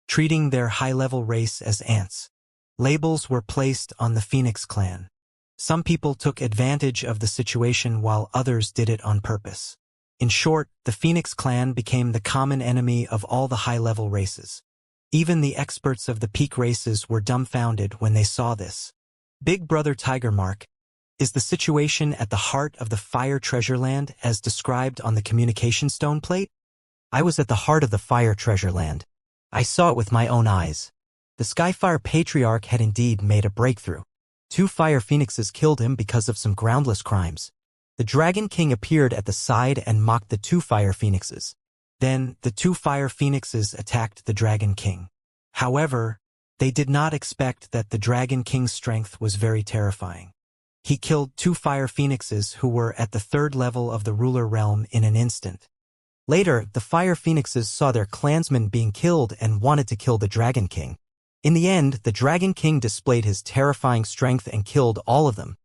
[SPEAKER 1] Treating their high-level race as ants. Labels were placed on the Phoenix clan. Some people took advantage of the situation while others did it on purpose. In short, the Phoenix clan became the common enemy of all the high-level races. Even the experts of the peak races were dumbfounded when they saw this. Big Brother Tiger Mark, is the situation at the heart of the Fire Treasure Land as described on the communication stone plate? I was at the heart of the Fire Treasure Land. I saw it with my own eyes. The Skyfire Patriarch had indeed made a breakthrough. 2 Fire Phoenixes killed him because of some groundless crimes. The Dragon King appeared at the side and mocked the 2 Fire Phoenixes. Then, the 2 Fire Phoenixes attacked the Dragon King. However, they did not expect that the Dragon King's strength was very terrifying. He killed 2 Fire Phoenixes who were at the 3rd level of the ruler realm in an instant. Later, the Fire Phoenixes saw their clansmen being killed and wanted to kill the Dragon King. In the end, the Dragon King displayed his terrifying strength and killed all of them.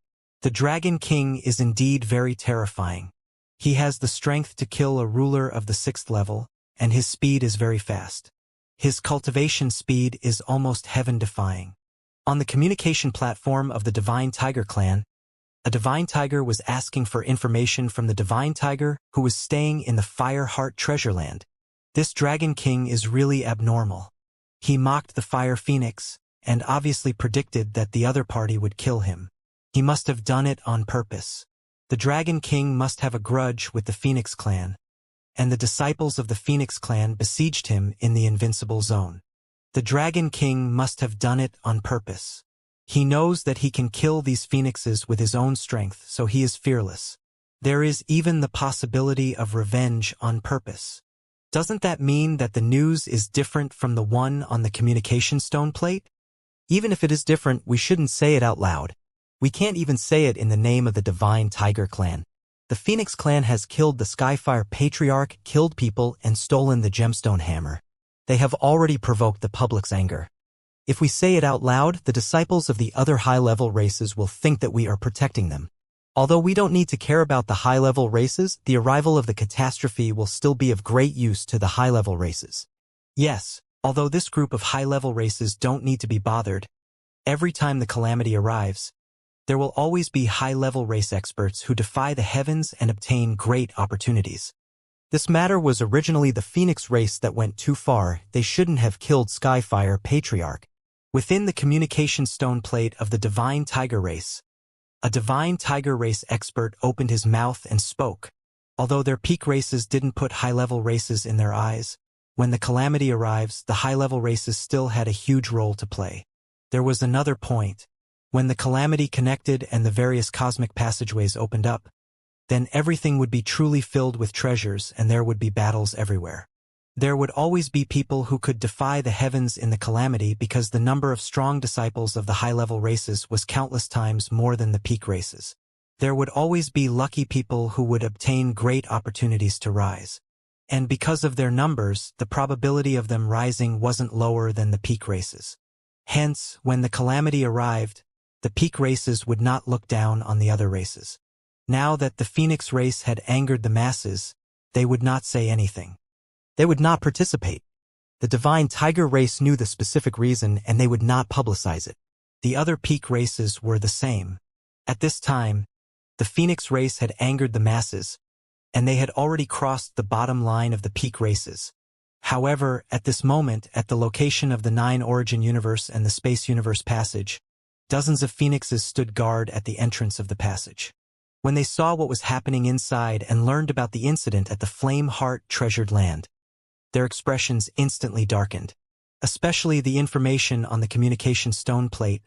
[SPEAKER 1] The Dragon King is indeed very terrifying. He has the strength to kill a ruler of the 6th level, and his speed is very fast. His cultivation speed is almost heaven-defying. On the communication platform of the Divine Tiger clan, a Divine Tiger was asking for information from the Divine Tiger who was staying in the Fire Heart Treasure Land. This Dragon King is really abnormal. He mocked the Fire Phoenix, and obviously predicted that the other party would kill him. He must have done it on purpose. The Dragon King must have a grudge with the Phoenix clan, and the disciples of the Phoenix clan besieged him in the Invincible Zone. The Dragon King must have done it on purpose. He knows that he can kill these phoenixes with his own strength, so he is fearless. There is even the possibility of revenge on purpose. Doesn't that mean that the news is different from the one on the communication stone plate? Even if it is different, we shouldn't say it out loud. We can't even say it in the name of the Divine Tiger Clan. The Phoenix Clan has killed the Skyfire Patriarch, killed people, and stolen the Gemstone Hammer. They have already provoked the public's anger. If we say it out loud, the disciples of the other high-level races will think that we are protecting them. Although we don't need to care about the high-level races, the arrival of the catastrophe will still be of great use to the high-level races. Yes, although this group of high-level races don't need to be bothered, every time the calamity arrives, there will always be high-level race experts who defy the heavens and obtain great opportunities. This matter was originally the Phoenix race that went too far. They shouldn't have killed Skyfire Patriarch. Within the communication stone plate of the Divine Tiger race, a Divine Tiger race expert opened his mouth and spoke. Although their peak races didn't put high-level races in their eyes, when the calamity arrives, the high-level races still had a huge role to play. There was another point. When the calamity connected and the various cosmic passageways opened up, then everything would be truly filled with treasures and there would be battles everywhere. There would always be people who could defy the heavens in the calamity because the number of strong disciples of the high-level races was countless times more than the peak races. There would always be lucky people who would obtain great opportunities to rise. And because of their numbers, the probability of them rising wasn't lower than the peak races. Hence, when the calamity arrived, the peak races would not look down on the other races. Now that the Phoenix race had angered the masses, they would not say anything. They would not participate. The Divine Tiger race knew the specific reason and they would not publicize it. The other peak races were the same. At this time, the Phoenix race had angered the masses, and they had already crossed the bottom line of the peak races. However, at this moment, at the location of the 9 Origin Universe and the Space Universe passage, dozens of phoenixes stood guard at the entrance of the passage. When they saw what was happening inside and learned about the incident at the Flame Heart Treasured Land, their expressions instantly darkened, especially the information on the communication stone plate.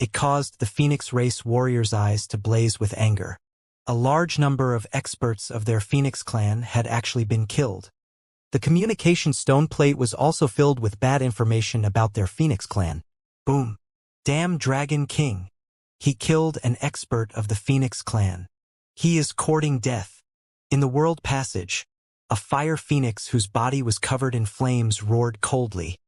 [SPEAKER 1] It caused the Phoenix race warriors' eyes to blaze with anger. A large number of experts of their Phoenix clan had actually been killed. The communication stone plate was also filled with bad information about their Phoenix clan. Boom. Damn Dragon King. He killed an expert of the Phoenix clan. He is courting death. In the world passage, a fire phoenix whose body was covered in flames roared coldly.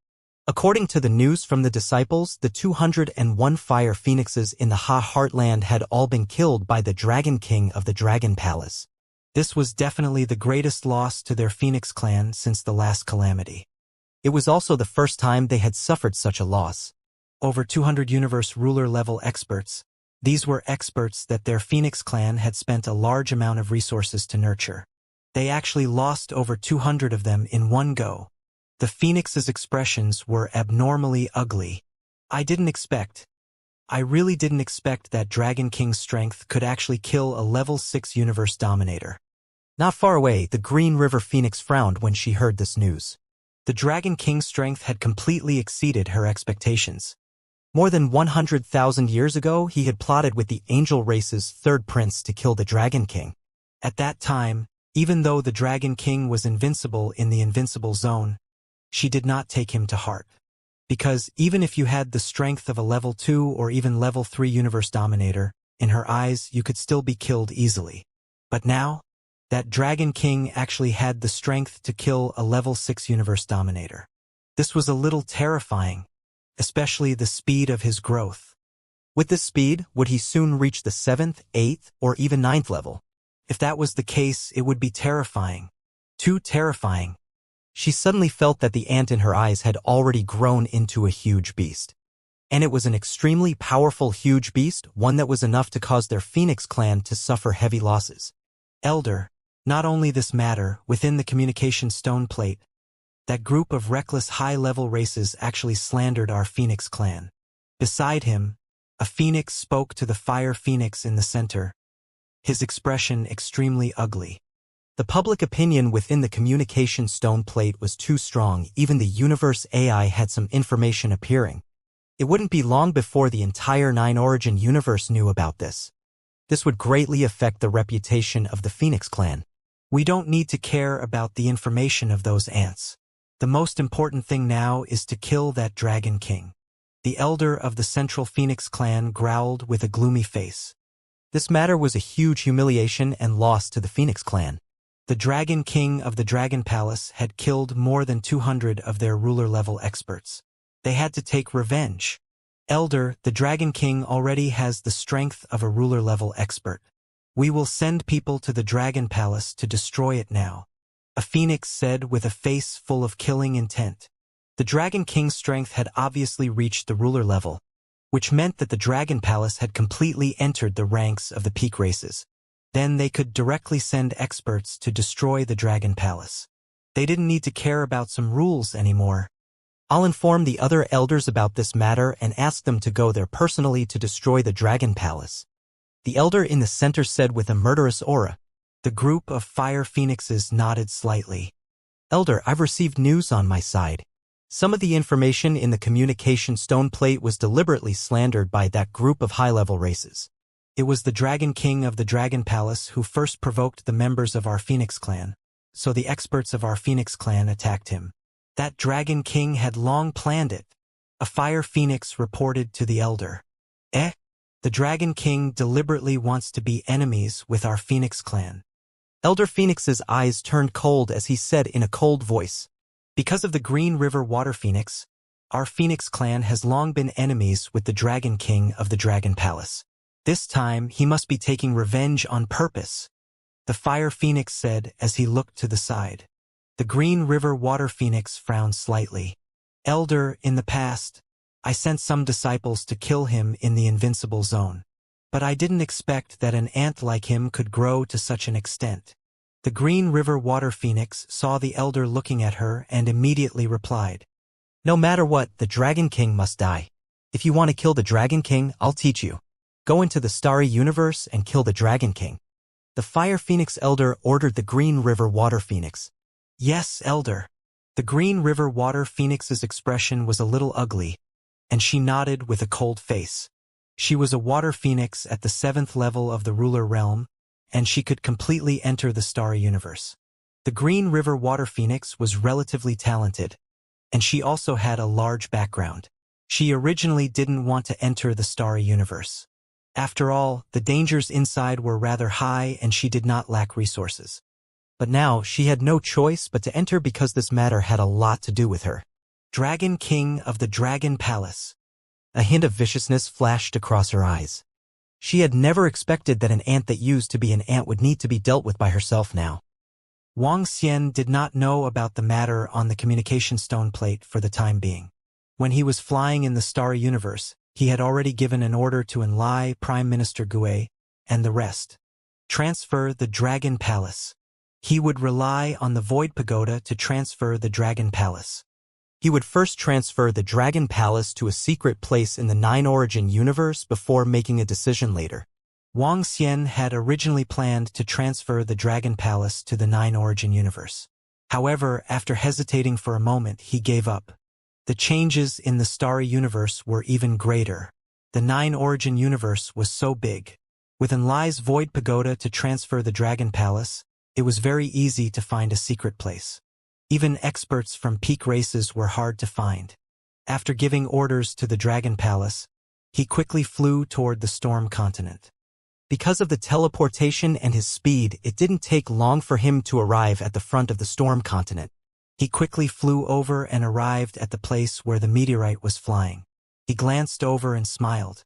[SPEAKER 1] According to the news from the disciples, the 201 fire phoenixes in the Heartland had all been killed by the Dragon King of the Dragon Palace. This was definitely the greatest loss to their Phoenix clan since the last calamity. It was also the first time they had suffered such a loss. Over 200 universe ruler-level experts. These were experts that their Phoenix clan had spent a large amount of resources to nurture. They actually lost over 200 of them in one go. The Phoenix's expressions were abnormally ugly. I really didn't expect that Dragon King's strength could actually kill a level 6 universe dominator. Not far away, the Green River Phoenix frowned when she heard this news. The Dragon King's strength had completely exceeded her expectations. More than 100,000 years ago, he had plotted with the angel race's third prince to kill the Dragon King. At that time, even though the Dragon King was invincible in the Invincible Zone, she did not take him to heart. Because even if you had the strength of a level 2 or even level 3 universe dominator, in her eyes you could still be killed easily. But now, that Dragon King actually had the strength to kill a level 6 universe dominator. This was a little terrifying, especially the speed of his growth. With this speed, would he soon reach the 7th, 8th, or even 9th level? If that was the case, it would be terrifying. Too terrifying. She suddenly felt that the ant in her eyes had already grown into a huge beast. And it was an extremely powerful huge beast, one that was enough to cause their Phoenix clan to suffer heavy losses. Elder, not only this matter, within the communication stone plate, That group of reckless high-level races actually slandered our Phoenix clan. Beside him, a phoenix spoke to the fire phoenix in the center, his expression extremely ugly. The public opinion within the communication stone plate was too strong. Even the universe AI had some information appearing. It wouldn't be long before the entire Nine Origin universe knew about this. This would greatly affect the reputation of the Phoenix clan. We don't need to care about the information of those ants. The most important thing now is to kill that Dragon King. The elder of the Central Phoenix clan growled with a gloomy face. This matter was a huge humiliation and loss to the Phoenix clan. The Dragon King of the Dragon Palace had killed more than 200 of their ruler-level experts. They had to take revenge. Elder, the Dragon King already has the strength of a ruler-level expert. We will send people to the Dragon Palace to destroy it now, a phoenix said with a face full of killing intent. The Dragon King's strength had obviously reached the ruler level, which meant that the Dragon Palace had completely entered the ranks of the peak races. Then they could directly send experts to destroy the Dragon Palace. They didn't need to care about some rules anymore. I'll inform the other elders about this matter and ask them to go there personally to destroy the Dragon Palace. The elder in the center said with a murderous aura. The group of fire phoenixes nodded slightly. Elder, I've received news on my side. Some of the information in the communication stone plate was deliberately slandered by that group of high-level races. It was the Dragon King of the Dragon Palace who first provoked the members of our Phoenix clan, so the experts of our Phoenix clan attacked him. That Dragon King had long planned it. A fire phoenix reported to the elder. The Dragon King deliberately wants to be enemies with our Phoenix clan. Elder Phoenix's eyes turned cold as he said in a cold voice, because of the Green River Water Phoenix, our Phoenix clan has long been enemies with the Dragon King of the Dragon Palace. This time, he must be taking revenge on purpose, the Fire Phoenix said as he looked to the side. The Green River Water Phoenix frowned slightly. Elder, in the past, I sent some disciples to kill him in the invincible zone. But I didn't expect that an ant like him could grow to such an extent. The Green River Water Phoenix saw the elder looking at her and immediately replied. No matter what, the Dragon King must die. If you want to kill the Dragon King, I'll teach you. Go into the starry universe and kill the Dragon King. The Fire Phoenix elder ordered the Green River Water Phoenix. Yes, elder. The Green River Water Phoenix's expression was a little ugly, and she nodded with a cold face. She was a water phoenix at the 7th level of the ruler realm, and she could completely enter the starry universe. The Green River Water Phoenix was relatively talented, and she also had a large background. She originally didn't want to enter the starry universe. After all, the dangers inside were rather high and she did not lack resources. But now she had no choice but to enter because this matter had a lot to do with her. Dragon King of the Dragon Palace. A hint of viciousness flashed across her eyes. She had never expected that an ant that used to be an ant would need to be dealt with by herself now. Wang Xian did not know about the matter on the communication stone plate for the time being. When he was flying in the starry universe, he had already given an order to Enlai, Prime Minister Gue, and the rest. Transfer the Dragon Palace. He would rely on the Void Pagoda to transfer the Dragon Palace. He would first transfer the Dragon Palace to a secret place in the Nine Origin universe before making a decision later. Wang Xian had originally planned to transfer the Dragon Palace to the Nine Origin universe. However, after hesitating for a moment, he gave up. The changes in the starry universe were even greater. The Nine Origin universe was so big. With Enlai's Void Pagoda to transfer the Dragon Palace, it was very easy to find a secret place. Even experts from peak races were hard to find. After giving orders to the Dragon Palace, he quickly flew toward the Storm Continent. Because of the teleportation and his speed, it didn't take long for him to arrive at the front of the Storm Continent. He quickly flew over and arrived at the place where the meteorite was flying. He glanced over and smiled.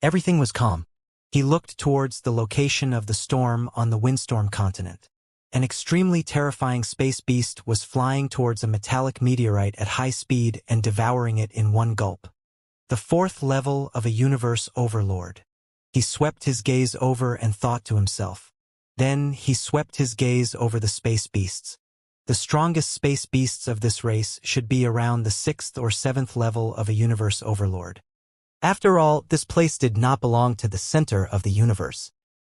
[SPEAKER 1] Everything was calm. He looked towards the location of the storm on the Windstorm Continent. An extremely terrifying space beast was flying towards a metallic meteorite at high speed and devouring it in one gulp. The 4th level of a universe overlord. He swept his gaze over and thought to himself. Then he swept his gaze over the space beasts. The strongest space beasts of this race should be around the 6th or 7th level of a universe overlord. After all, this place did not belong to the center of the universe.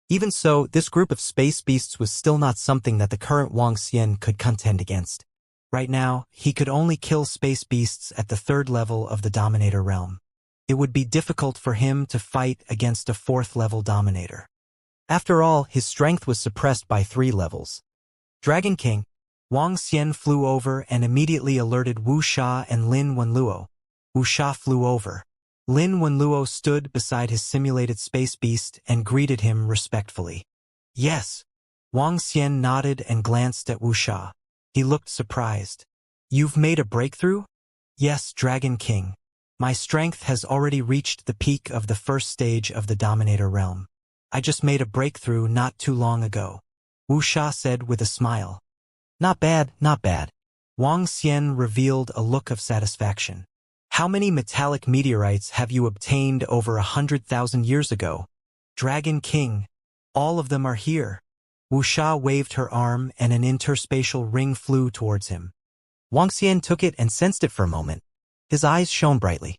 [SPEAKER 1] Even so, this group of space beasts was still not something that the current Wuxia could contend against. Right now, he could only kill space beasts at the 3rd level of the Dominator realm. It would be difficult for him to fight against a 4th level Dominator. After all, his strength was suppressed by 3 levels. Dragon King, Wuxia flew over and immediately alerted Wuxia and Lin Wenluo. Wuxia flew over. Lin Wenluo stood beside his simulated space beast and greeted him respectfully. Yes. Wuxia nodded and glanced at Wuxia. He looked surprised. You've made a breakthrough? Yes, Dragon King. My strength has already reached the peak of the 1st stage of the Dominator realm. I just made a breakthrough not too long ago. Wuxia said with a smile. Not bad, not bad. Wuxia revealed a look of satisfaction. How many metallic meteorites have you obtained over 100,000 years ago? Dragon King. All of them are here. Wuxia waved her arm and an interspatial ring flew towards him. Wuxia took it and sensed it for a moment. His eyes shone brightly.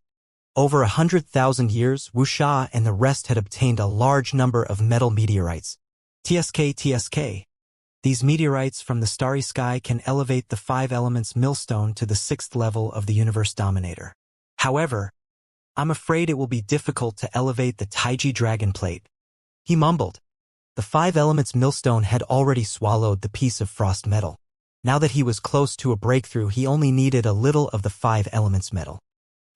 [SPEAKER 1] Over 100,000 years, Wuxia and the rest had obtained a large number of metal meteorites. TSK. These meteorites from the starry sky can elevate the 5 elements millstone to the 6th level of the universe Dominator. However, I'm afraid it will be difficult to elevate the Taiji dragon plate. He mumbled. The 5 elements millstone had already swallowed the piece of frost metal. Now that he was close to a breakthrough, he only needed a little of the 5 elements metal.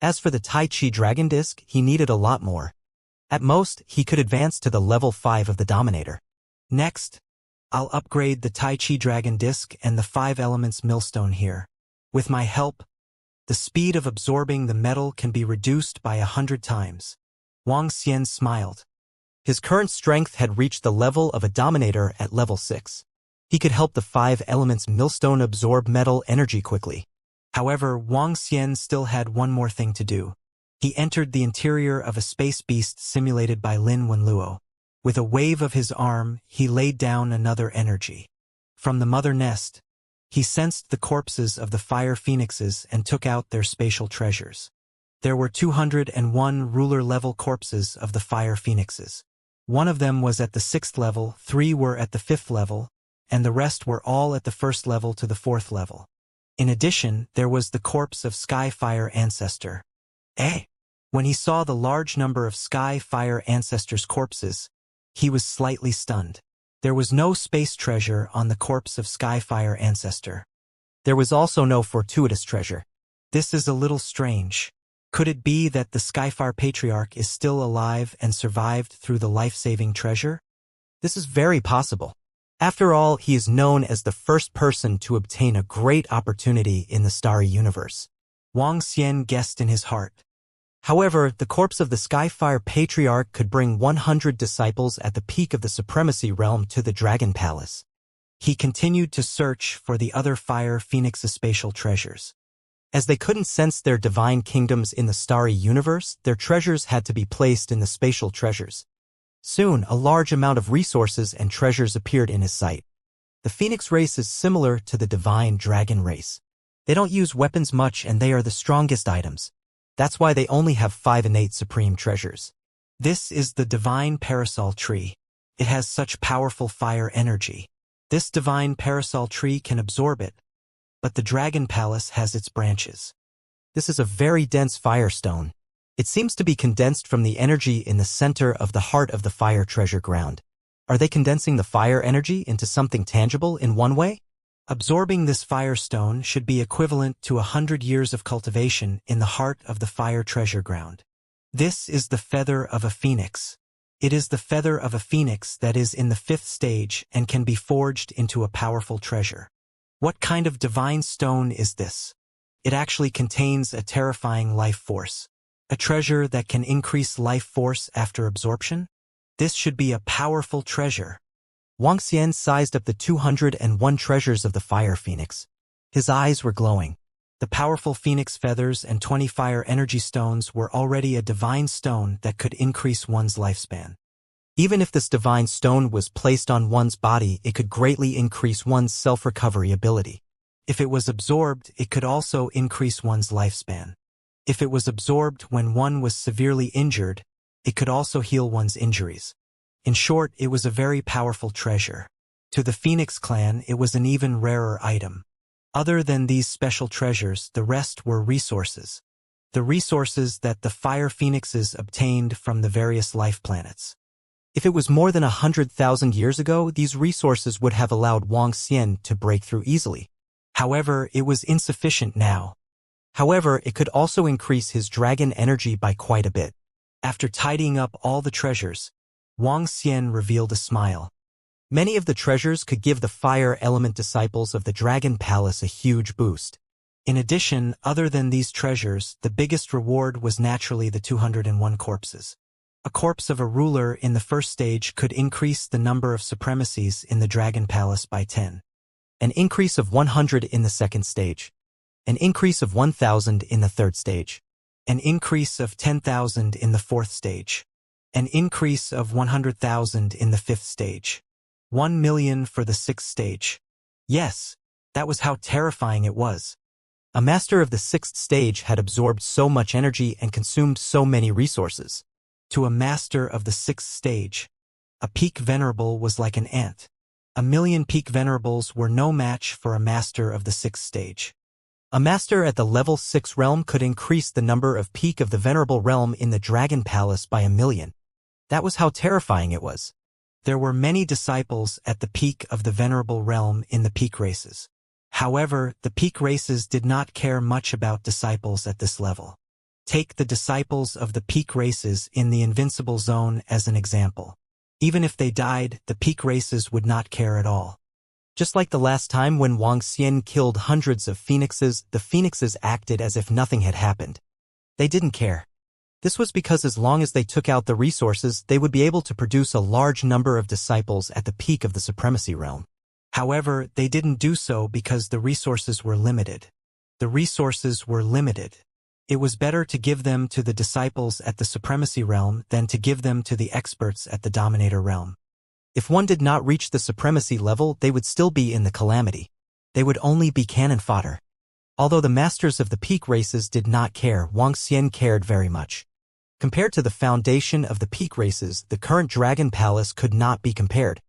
[SPEAKER 1] As for the Tai Chi dragon disc, he needed a lot more. At most, he could advance to the level 5 of the Dominator. Next, I'll upgrade the Tai Chi dragon disc and the 5 elements millstone here. With my help, the speed of absorbing the metal can be reduced by 100 times. Wuxia smiled. His current strength had reached the level of a Dominator at level 6. He could help the 5 elements millstone absorb metal energy quickly. However, Wuxia still had one more thing to do. He entered the interior of a space beast simulated by Lin Wenluo. With a wave of his arm, he laid down another energy. From the mother nest, he sensed the corpses of the fire phoenixes and took out their spatial treasures. There were 201 ruler-level corpses of the fire phoenixes. One of them was at the 6th level, 3 were at the 5th level, and the rest were all at the 1st level to the 4th level. In addition, there was the corpse of Sky-Fire Ancestor. When he saw the large number of Sky-Fire Ancestor's corpses, he was slightly stunned. There was no space treasure on the corpse of Sky-Fire Ancestor. There was also no fortuitous treasure. This is a little strange. Could it be that the Sky-Fire Patriarch is still alive and survived through the life-saving treasure? This is very possible. After all, he is known as the first person to obtain a great opportunity in the starry universe. Wuxia guessed in his heart. However, the corpse of the Sky-Fire Patriarch could bring 100 disciples at the peak of the Supremacy Realm to the Dragon Palace. He continued to search for the other Fire Phoenix's spatial treasures. As they couldn't sense their divine kingdoms in the starry universe, their treasures had to be placed in the spatial treasures. Soon, a large amount of resources and treasures appeared in his sight. The Phoenix race is similar to the divine dragon race. They don't use weapons much and they are the strongest items. That's why they only have 5 innate supreme treasures. This is the divine parasol tree. It has such powerful fire energy. This divine parasol tree can absorb it, but the Dragon Palace has its branches. This is a very dense firestone. It seems to be condensed from the energy in the center of the heart of the fire treasure ground. Are they condensing the fire energy into something tangible in one way? Absorbing this firestone should be equivalent to 100 years of cultivation in the heart of the fire treasure ground. This is the feather of a phoenix. It is the feather of a phoenix that is in the 5th stage and can be forged into a powerful treasure. What kind of divine stone is this? It actually contains a terrifying life force. A treasure that can increase life force after absorption? This should be a powerful treasure. Wuxia sized up the 201 treasures of the fire phoenix. His eyes were glowing. The powerful phoenix feathers and 20 fire energy stones were already a divine stone that could increase one's lifespan. Even if this divine stone was placed on one's body, it could greatly increase one's self-recovery ability. If it was absorbed, it could also increase one's lifespan. If it was absorbed when one was severely injured, it could also heal one's injuries. In short, it was a very powerful treasure. To the Phoenix clan, it was an even rarer item. Other than these special treasures, the rest were resources. The resources that the fire phoenixes obtained from the various life planets. If it was more than 100,000 years ago, these resources would have allowed Wang Xian to break through easily. However, it was insufficient now. However, it could also increase his dragon energy by quite a bit. After tidying up all the treasures, Wang Xian revealed a smile. Many of the treasures could give the fire element disciples of the Dragon Palace a huge boost. In addition, other than these treasures, the biggest reward was naturally the 201 corpses. A corpse of a ruler in the first stage could increase the number of supremacies in the Dragon Palace by 10. An increase of 100 in the second stage. An increase of 1,000 in the third stage. An increase of 10,000 in the fourth stage. An increase of 100,000 in the fifth stage. 1 million for the sixth stage. Yes, that was how terrifying it was. A master of the sixth stage had absorbed so much energy and consumed so many resources. To a master of the sixth stage, a peak venerable was like an ant. 1 million peak venerables were no match for a master of the sixth stage. A master at the level 6 realm could increase the number of peak of the venerable realm in the Dragon Palace by 1 million. That was how terrifying it was. There were many disciples at the peak of the venerable realm in the peak races. However, the peak races did not care much about disciples at this level. Take the disciples of the peak races in the invincible zone as an example. Even if they died, the peak races would not care at all. Just like the last time when Wang Xian killed hundreds of phoenixes, the phoenixes acted as if nothing had happened. They didn't care. This was because as long as they took out the resources, they would be able to produce a large number of disciples at the peak of the supremacy realm. However, they didn't do so because the resources were limited. The resources were limited. It was better to give them to the disciples at the supremacy realm than to give them to the experts at the dominator realm. If one did not reach the supremacy level, they would still be in the calamity. They would only be cannon fodder. Although the masters of the peak races did not care, Wang Xian cared very much. Compared to the foundation of the peak races, the current Dragon Palace could not be compared.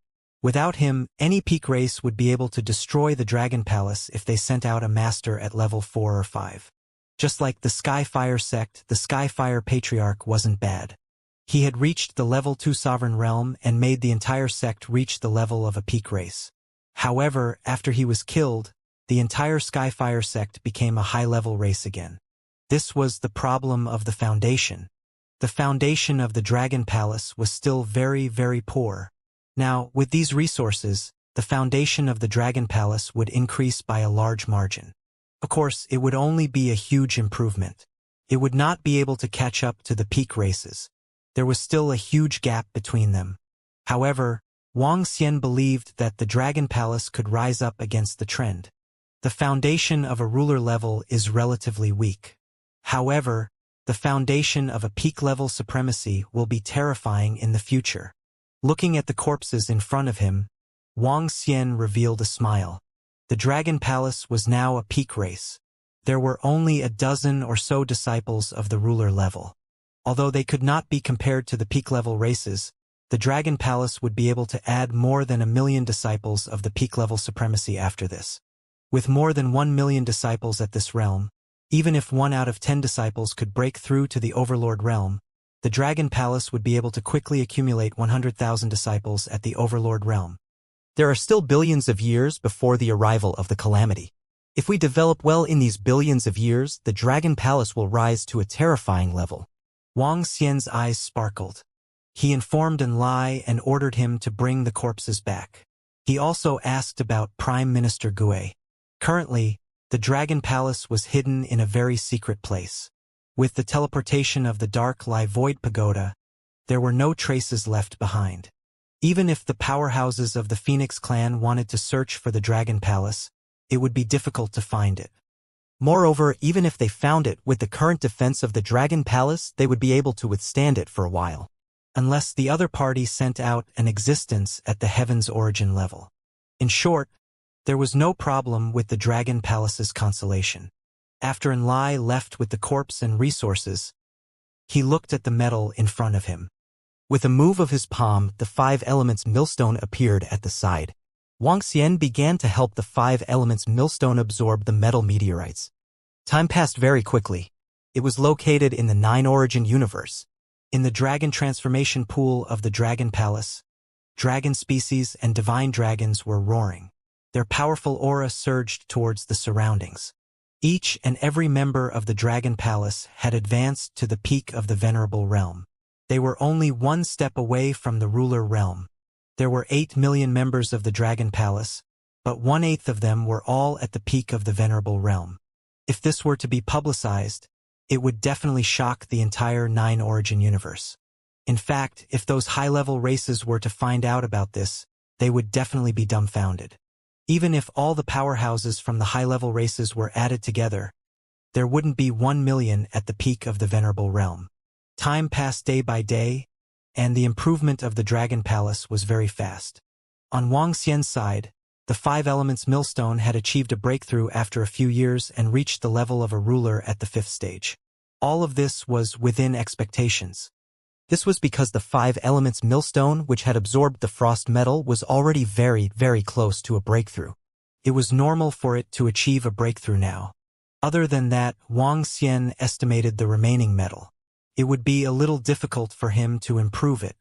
[SPEAKER 1] Without him, any peak race would be able to destroy the Dragon Palace if they sent out a master at level 4 or 5. Just like the Sky-Fire sect, the Sky-Fire Patriarch wasn't bad. He had reached the level 2 sovereign realm and made the entire sect reach the level of a peak race. However, after he was killed, the entire Sky-Fire sect became a high-level race again. This was the problem of the foundation. The foundation of the Dragon Palace was still very, very poor. Now, with these resources, the foundation of the Dragon Palace would increase by a large margin. Of course, it would only be a huge improvement. It would not be able to catch up to the peak races. There was still a huge gap between them. However, Wang Xian believed that the Dragon Palace could rise up against the trend. The foundation of a ruler level is relatively weak. However, the foundation of a peak-level supremacy will be terrifying in the future. Looking at the corpses in front of him, Wang Xian revealed a smile. The Dragon Palace was now a peak race. There were only a dozen or so disciples of the ruler level. Although they could not be compared to the peak-level races, the Dragon Palace would be able to add more than 1 million disciples of the peak-level supremacy after this. With more than 1 million disciples at this realm, even if 1 out of 10 disciples could break through to the Overlord realm, the Dragon Palace would be able to quickly accumulate 100,000 disciples at the Overlord realm. There are still billions of years before the arrival of the calamity. If we develop well in these billions of years, the Dragon Palace will rise to a terrifying level. Wang Xian's eyes sparkled. He informed Enlai and ordered him to bring the corpses back. He also asked about Prime Minister Gue. Currently, the Dragon Palace was hidden in a very secret place. With the teleportation of the Dark Lie Void Pagoda, there were no traces left behind. Even if the powerhouses of the Phoenix clan wanted to search for the Dragon Palace, it would be difficult to find it. Moreover, even if they found it, with the current defense of the Dragon Palace, they would be able to withstand it for a while. Unless the other party sent out an existence at the Heaven's Origin level. In short, There was no problem with the Dragon Palace's consolation. After Enlai left with the corpse and resources, he looked at the metal in front of him. With a move of his palm, the 5 elements millstone appeared at the side. Wang Xian began to help the 5 elements millstone absorb the metal meteorites. Time passed very quickly. It was located in the 9 Origin universe. In the dragon transformation pool of the Dragon Palace, dragon species and divine dragons were roaring. Their powerful aura surged towards the surroundings. Each and every member of the Dragon Palace had advanced to the peak of the Venerable Realm. They were only 1 step away from the ruler realm. There were 8 million members of the Dragon Palace, but 1/8 of them were all at the peak of the Venerable Realm. If this were to be publicized, it would definitely shock the entire 9 Origin universe. In fact, if those high-level races were to find out about this, they would definitely be dumbfounded. Even if all the powerhouses from the high-level races were added together, there wouldn't be 1 million at the peak of the Venerable Realm. Time passed day by day, and the improvement of the Dragon Palace was very fast. On Wang Xian's side, the 5 elements millstone had achieved a breakthrough after a few years and reached the level of a ruler at the 5th stage. All of this was within expectations. This was because the 5 elements millstone, which had absorbed the frost metal, was already very, very close to a breakthrough. It was normal for it to achieve a breakthrough now. Other than that, Wang Xian estimated the remaining metal. It would be a little difficult for him to improve it.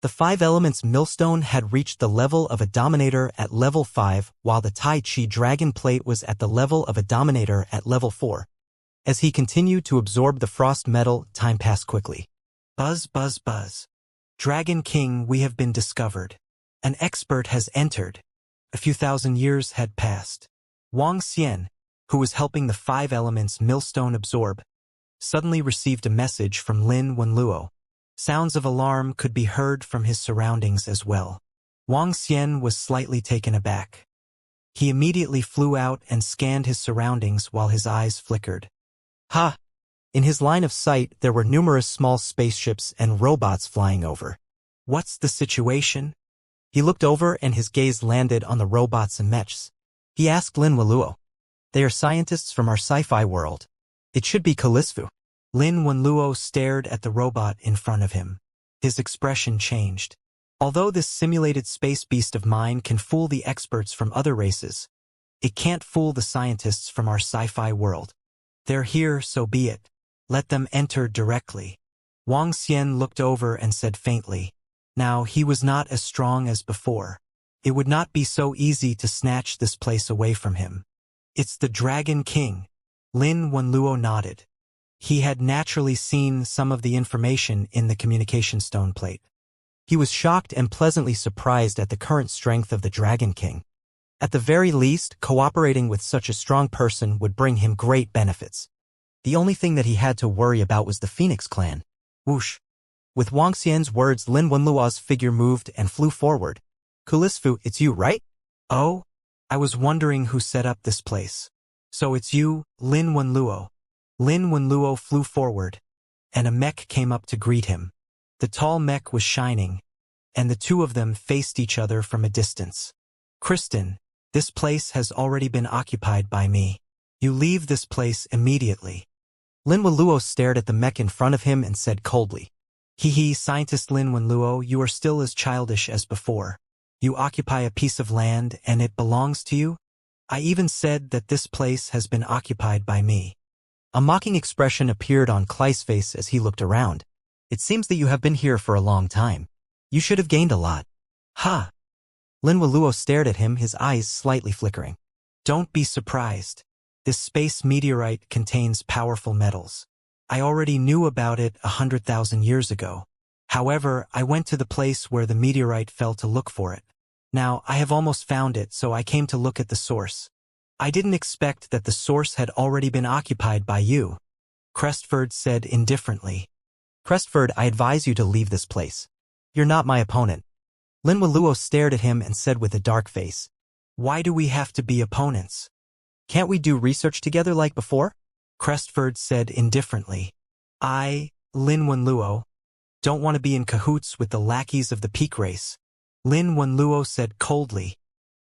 [SPEAKER 1] The 5 elements millstone had reached the level of a dominator at level 5, while the Tai Chi dragon plate was at the level of a dominator at level 4. As he continued to absorb the frost metal, time passed quickly. Buzz, buzz, buzz. Dragon King, we have been discovered. An expert has entered. A few thousand years had passed. Wang Xian, who was helping the 5 elements millstone absorb, suddenly received a message from Lin Wenluo. Sounds of alarm could be heard from his surroundings as well. Wang Xian was slightly taken aback. He immediately flew out and scanned his surroundings while his eyes flickered. Ha! In his line of sight, there were numerous small spaceships and robots flying over. What's the situation? He looked over and his gaze landed on the robots and mechs. He asked Lin Wenluo. They are scientists from our Sci-Fi world. It should be Kalisfu. Lin Wenluo stared at the robot in front of him. His expression changed. Although this simulated space beast of mine can fool the experts from other races, it can't fool the scientists from our Sci-Fi world. They're here, so be it. Let them enter directly. Wang Xian looked over and said faintly. Now he was not as strong as before. It would not be so easy to snatch this place away from him. It's the Dragon King. Lin Wenluo nodded. He had naturally seen some of the information in the communication stone plate. He was shocked and pleasantly surprised at the current strength of the Dragon King. At the very least, cooperating with such a strong person would bring him great benefits. The only thing that he had to worry about was the Phoenix clan. Whoosh! With Wang Xian's words, Lin Wenluo's figure moved and flew forward. Kulisfu, it's you, right? Oh? I was wondering who set up this place. So it's you, Lin Wenluo. Lin Wenluo flew forward, and a mech came up to greet him. The tall mech was shining, and the two of them faced each other from a distance. Kristen, this place has already been occupied by me. You leave this place immediately. Lin Wenluo stared at the mech in front of him and said coldly. Hee, Scientist Lin Wenluo, you are still as childish as before. You occupy a piece of land and it belongs to you? I even said that this place has been occupied by me. A mocking expression appeared on Klei's face as he looked around. It seems that you have been here for a long time. You should have gained a lot. Ha! Lin Wenluo stared at him, his eyes slightly flickering. Don't be surprised. This space meteorite contains powerful metals. I already knew about it 100,000 years ago. However, I went to the place where the meteorite fell to look for it. Now, I have almost found it, so I came to look at the source. I didn't expect that the source had already been occupied by you, Crestford said indifferently. Crestford, I advise you to leave this place. You're not my opponent. Lin Wenluo stared at him and said with a dark face. Why do we have to be opponents? Can't we do research together like before? Crestford said indifferently. I, Lin Wenluo, don't want to be in cahoots with the lackeys of the peak race. Lin Wenluo said coldly.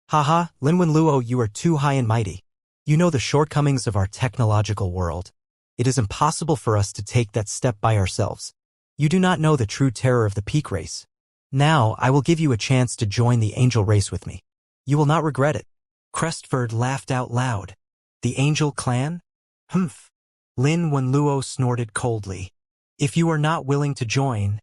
[SPEAKER 1] Haha, Lin Wenluo, you are too high and mighty. You know the shortcomings of our technological world. It is impossible for us to take that step by ourselves. You do not know the true terror of the peak race. Now, I will give you a chance to join the angel race with me. You will not regret it. Crestford laughed out loud. The angel clan? Humph. Lin Wenluo snorted coldly. If you are not willing to join,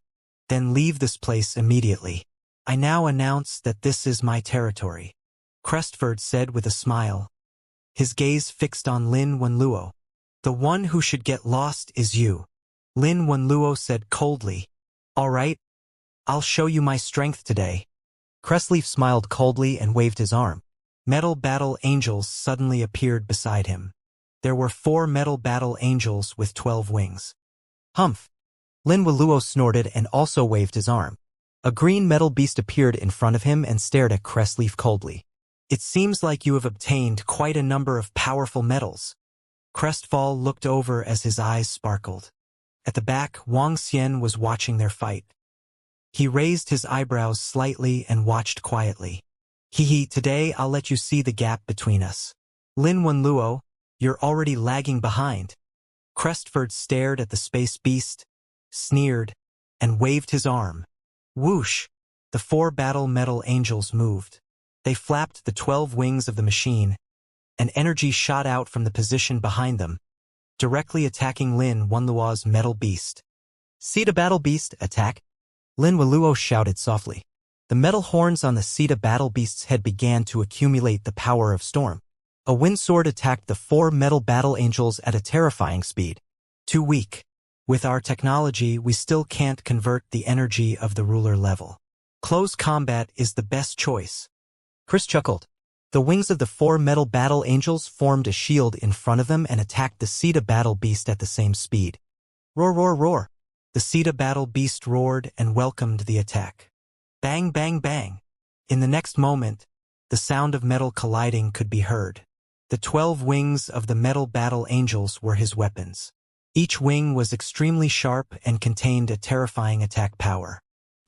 [SPEAKER 1] then leave this place immediately. I now announce that this is my territory. Crestford said with a smile, his gaze fixed on Lin Wenluo. The one who should get lost is you. Lin Wenluo said coldly. All right, I'll show you my strength today. Crestleaf smiled coldly and waved his arm. Metal battle angels suddenly appeared beside him. There were 4 metal battle angels with 12 wings. Humph! Lin Wenluo snorted and also waved his arm. A green metal beast appeared in front of him and stared at Crestleaf coldly. It seems like you have obtained quite a number of powerful metals. Crestfall looked over as his eyes sparkled. At the back, Wang Xian was watching their fight. He raised his eyebrows slightly and watched quietly. Hee, today I'll let you see the gap between us. Lin Wenluo, you're already lagging behind. Crestford stared at the space beast, sneered, and waved his arm. Whoosh! The 4 battle metal angels moved. They flapped the 12 wings of the machine, and energy shot out from the position behind them, directly attacking Lin Wenluo's metal beast. Sita battle beast, attack! Lin Wenluo shouted softly. The metal horns on the Sita battle beast's head began to accumulate the power of storm. A wind sword attacked the 4 metal battle angels at a terrifying speed. Too weak. With our technology, we still can't convert the energy of the ruler level. Close combat is the best choice. Chris chuckled. The wings of the 4 metal battle angels formed a shield in front of them and attacked the Sita battle beast at the same speed. Roar, roar, roar. The Sita battle beast roared and welcomed the attack. Bang, bang, bang. In the next moment, the sound of metal colliding could be heard. The 12 wings of the metal battle angels were his weapons. Each wing was extremely sharp and contained a terrifying attack power.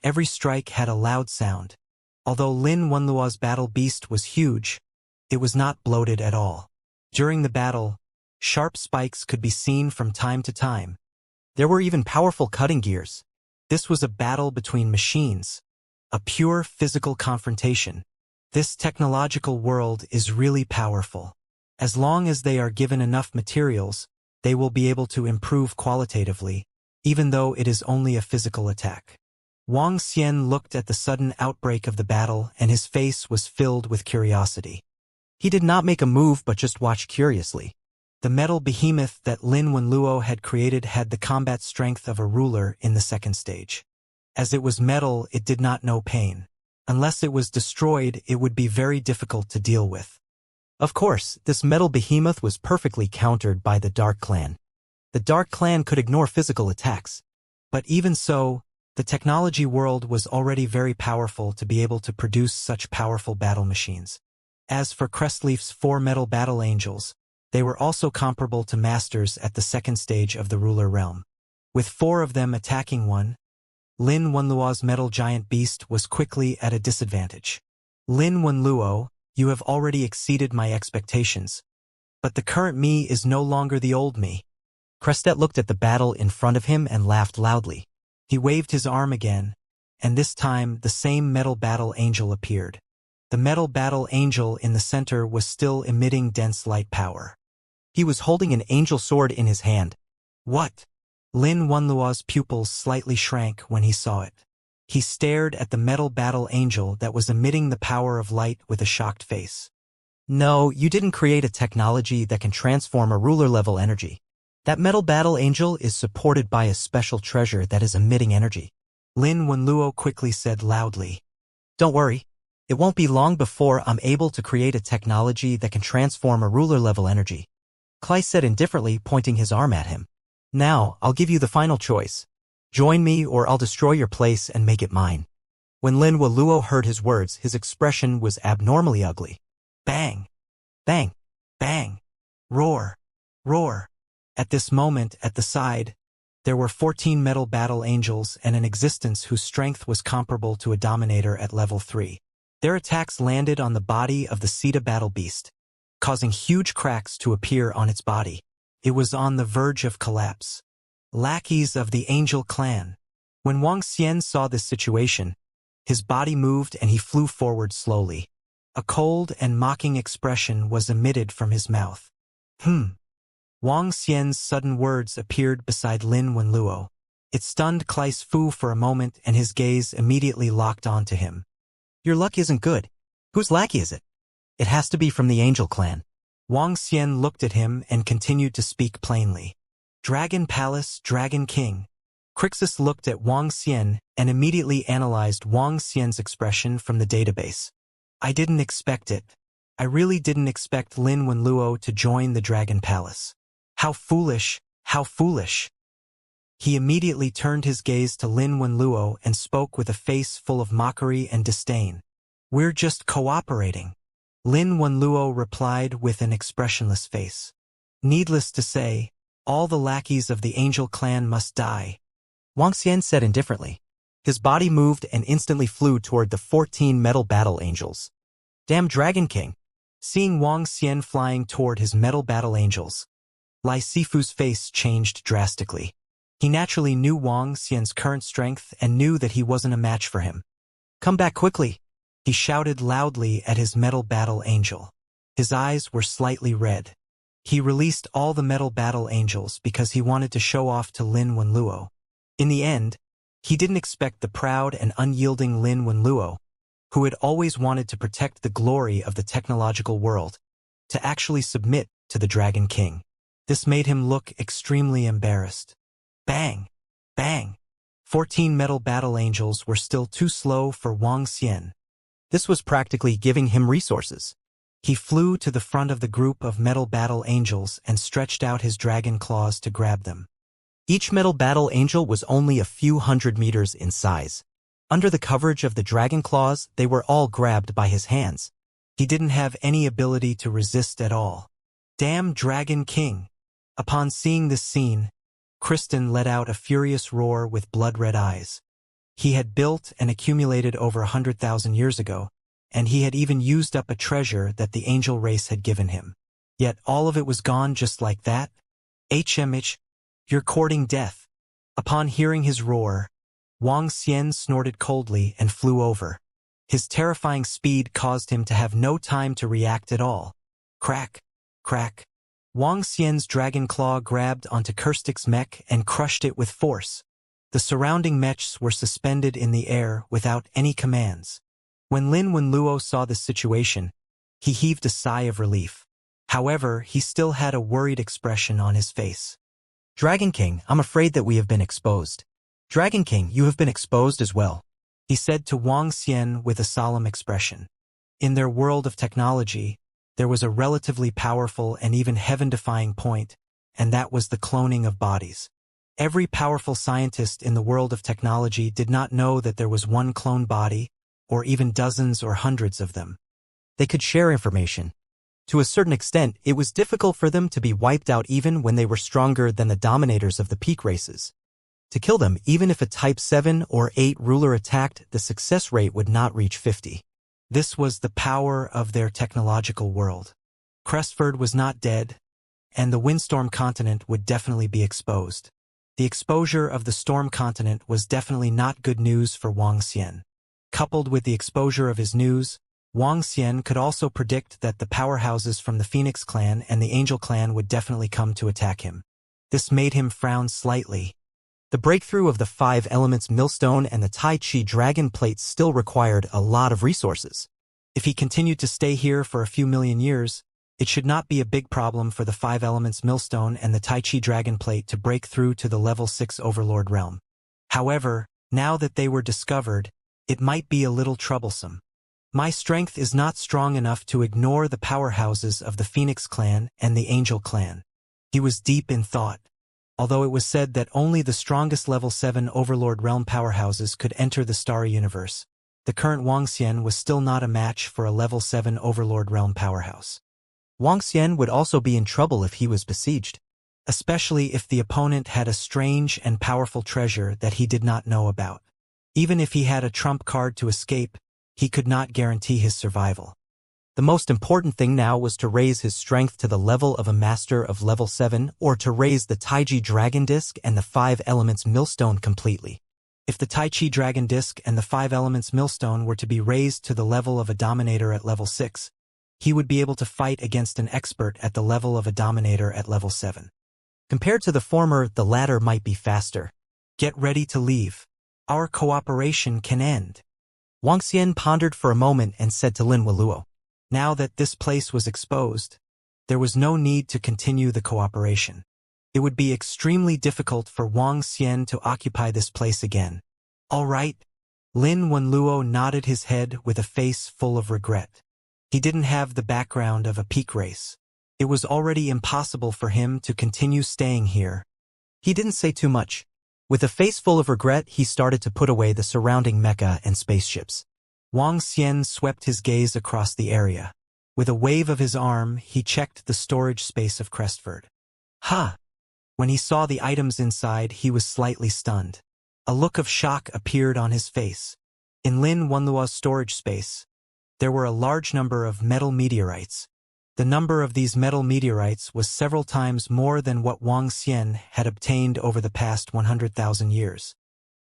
[SPEAKER 1] Every strike had a loud sound. Although Lin Wenluo's battle beast was huge, it was not bloated at all. During the battle, sharp spikes could be seen from time to time. There were even powerful cutting gears. This was a battle between machines, a pure physical confrontation. This technological world is really powerful. As long as they are given enough materials, they will be able to improve qualitatively, even though it is only a physical attack. Wang Xian looked at the sudden outbreak of the battle and his face was filled with curiosity. He did not make a move but just watched curiously. The metal behemoth that Lin Wenluo had created had the combat strength of a ruler in the second stage. As it was metal, it did not know pain. Unless it was destroyed, it would be very difficult to deal with. Of course, this metal behemoth was perfectly countered by the Dark Clan. The Dark Clan could ignore physical attacks. But even so, the technology world was already very powerful to be able to produce such powerful battle machines. As for Crestleaf's 4 metal battle angels, they were also comparable to masters at the second stage of the ruler realm. With 4 of them attacking one, Lin Wenluo's metal giant beast was quickly at a disadvantage. Lin Wenluo, you have already exceeded my expectations. But the current me is no longer the old me. Crestet looked at the battle in front of him and laughed loudly. He waved his arm again, and this time the same metal battle angel appeared. The metal battle angel in the center was still emitting dense light power. He was holding an angel sword in his hand. What? Lin Wenluo's pupils slightly shrank when he saw it. He stared at the metal battle angel that was emitting the power of light with a shocked face. No, you didn't create a technology that can transform a ruler-level energy. That metal battle angel is supported by a special treasure that is emitting energy. Lin Wenluo quickly said loudly. Don't worry. It won't be long before I'm able to create a technology that can transform a ruler-level energy. Clay said indifferently, pointing his arm at him. Now, I'll give you the final choice. Join me or I'll destroy your place and make it mine. When Lin Wenluo heard his words, his expression was abnormally ugly. Bang! Bang! Bang! Roar! Roar! At this moment, at the side, there were 14 metal battle angels and an existence whose strength was comparable to a dominator at level 3. Their attacks landed on the body of the Sita battle beast, causing huge cracks to appear on its body. It was on the verge of collapse. Lackeys of the Angel clan. When Wang Xian saw this situation, his body moved and he flew forward slowly. A cold and mocking expression was emitted from his mouth. Wang Xian's sudden words appeared beside Lin Wenluo. It stunned Kleis Fu for a moment and his gaze immediately locked onto him. Your luck isn't good. Whose lackey is it? It has to be from the Angel clan. Wang Xian looked at him and continued to speak plainly. Dragon Palace, Dragon King. Crixus looked at Wang Xian and immediately analyzed Wang Xian's expression from the database. I didn't expect it. I really didn't expect Lin Wenluo to join the Dragon Palace. How foolish, how foolish. He immediately turned his gaze to Lin Wenluo and spoke with a face full of mockery and disdain. We're just cooperating. Lin Wenluo replied with an expressionless face. Needless to say, all the lackeys of the Angel clan must die. Wang Xian said indifferently. His body moved and instantly flew toward the 14 metal battle angels. Damn Dragon King! Seeing Wang Xian flying toward his metal battle angels, Lai Sifu's face changed drastically. He naturally knew Wang Xian's current strength and knew that he wasn't a match for him. Come back quickly! He shouted loudly at his metal battle angel. His eyes were slightly red. He released all the metal battle angels because he wanted to show off to Lin Wenluo. In the end, he didn't expect the proud and unyielding Lin Wenluo, who had always wanted to protect the glory of the technological world, to actually submit to the Dragon King. This made him look extremely embarrassed. Bang! Bang! 14 metal battle angels were still too slow for Wang Xian. This was practically giving him resources. He flew to the front of the group of metal battle angels and stretched out his dragon claws to grab them. Each metal battle angel was only a few hundred meters in size. Under the coverage of the dragon claws, they were all grabbed by his hands. He didn't have any ability to resist at all. Damn Dragon King! Upon seeing this scene, Kristen let out a furious roar with blood-red eyes. He had built and accumulated over 100,000 years ago, and he had even used up a treasure that the angel race had given him. Yet all of it was gone just like that? HMH, you're courting death. Upon hearing his roar, Wang Xian snorted coldly and flew over. His terrifying speed caused him to have no time to react at all. Crack, crack. Wang Xian's dragon claw grabbed onto Kirstik's mech and crushed it with force. The surrounding mechs were suspended in the air without any commands. When Lin Wenluo saw this situation, he heaved a sigh of relief. However, he still had a worried expression on his face. Dragon King, I'm afraid that we have been exposed. Dragon King, you have been exposed as well, he said to Wang Xian with a solemn expression. In their world of technology, there was a relatively powerful and even heaven-defying point, and that was the cloning of bodies. Every powerful scientist in the world of technology did not know that there was one clone body, or even dozens or hundreds of them. They could share information. To a certain extent, it was difficult for them to be wiped out even when they were stronger than the dominators of the peak races. To kill them, even if a Type 7 or 8 ruler attacked, the success rate would not reach 50. This was the power of their technological world. Crestford was not dead, and the Windstorm continent would definitely be exposed. The exposure of the Storm continent was definitely not good news for Wang Xian. Coupled with the exposure of his news, Wang Xian could also predict that the powerhouses from the Phoenix clan and the Angel clan would definitely come to attack him. This made him frown slightly. The breakthrough of the 5 elements millstone and the Tai Chi dragon plates still required a lot of resources. If he continued to stay here for a few million years, it should not be a big problem for the 5 elements millstone and the Tai Chi dragon plate to break through to the level 6 overlord realm. However, now that they were discovered, it might be a little troublesome. My strength is not strong enough to ignore the powerhouses of the Phoenix clan and the Angel clan. He was deep in thought. Although it was said that only the strongest level 7 overlord realm powerhouses could enter the starry universe, the current Wang Xian was still not a match for a level 7 overlord realm powerhouse. Wang Xian would also be in trouble if he was besieged, especially if the opponent had a strange and powerful treasure that he did not know about. Even if he had a trump card to escape, he could not guarantee his survival. The most important thing now was to raise his strength to the level of a master of level 7 or to raise the Taiji Dragon Disc and the 5 Elements Millstone completely. If the Taiji Dragon Disc and the 5 Elements Millstone were to be raised to the level of a Dominator at level 6, he would be able to fight against an expert at the level of a Dominator at level 7. Compared to the former, the latter might be faster. Get ready to leave. Our cooperation can end. Wuxia pondered for a moment and said to Lin Waluo, now that this place was exposed, there was no need to continue the cooperation. It would be extremely difficult for Wuxia to occupy this place again. All right. Lin Wenluo nodded his head with a face full of regret. He didn't have the background of a peak race. It was already impossible for him to continue staying here. He didn't say too much. With a face full of regret, he started to put away the surrounding mecha and spaceships. Wuxia swept his gaze across the area. With a wave of his arm, he checked the storage space of Crestford. Ha! When he saw the items inside, he was slightly stunned. A look of shock appeared on his face. In Lin Wenluo's storage space, there were a large number of metal meteorites. The number of these metal meteorites was several times more than what Wuxia had obtained over the past 100,000 years.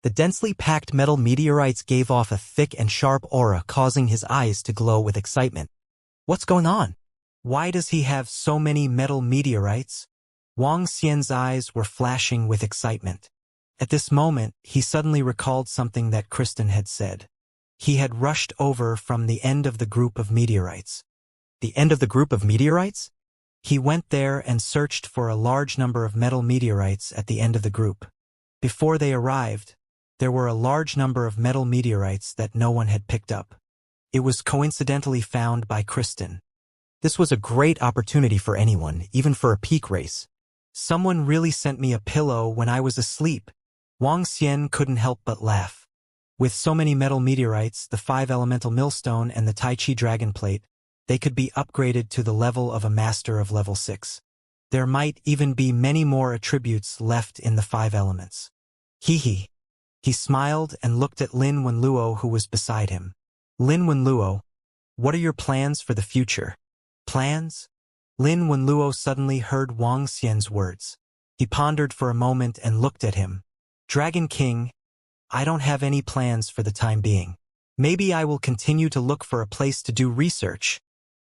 [SPEAKER 1] The densely packed metal meteorites gave off a thick and sharp aura, causing his eyes to glow with excitement. What's going on? Why does he have so many metal meteorites? Wuxia's eyes were flashing with excitement. At this moment, he suddenly recalled something that Kristen had said. He had rushed over from the end of the group of meteorites. The end of the group of meteorites? He went there and searched for a large number of metal meteorites at the end of the group. Before they arrived, there were a large number of metal meteorites that no one had picked up. It was coincidentally found by Kristen. This was a great opportunity for anyone, even for a peak race. Someone really sent me a pillow when I was asleep. Wuxia couldn't help but laugh. With so many metal meteorites, the 5 elemental millstone and the Taiji dragon plate, they could be upgraded to the level of a master of level 6. There might even be many more attributes left in the 5 elements. Hee. He smiled and looked at Lin Wenluo, who was beside him. Lin Wenluo, what are your plans for the future? Plans? Lin Wenluo suddenly heard Wuxia's words. He pondered for a moment and looked at him. Dragon King, I don't have any plans for the time being. Maybe I will continue to look for a place to do research.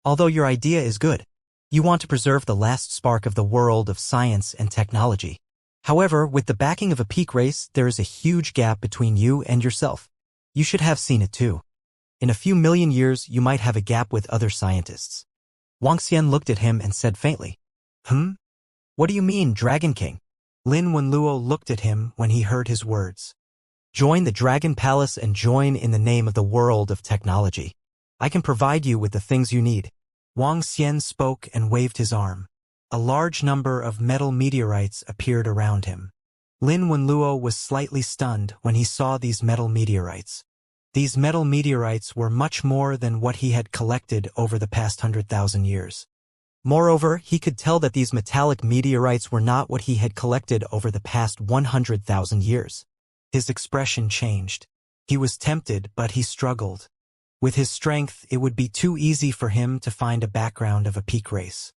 [SPEAKER 1] Although your idea is good, you want to preserve the last spark of the world of science and technology. However, with the backing of a peak race, there is a huge gap between you and yourself. You should have seen it too. In a few million years, you might have a gap with other scientists. Wuxia looked at him and said faintly, What do you mean, Dragon King? Lin Wenluo looked at him when he heard his words. Join the Dragon Palace and join in the name of the world of technology. I can provide you with the things you need. Wuxia spoke and waved his arm. A large number of metal meteorites appeared around him. Lin Wenluo was slightly stunned when he saw these metal meteorites. These metal meteorites were much more than what he had collected over the past 100,000 years. Moreover, he could tell that these metallic meteorites were not what he had collected over the past 100,000 years. His expression changed. He was tempted, but he struggled. With his strength, it would be too easy for him to find a background of a peak race.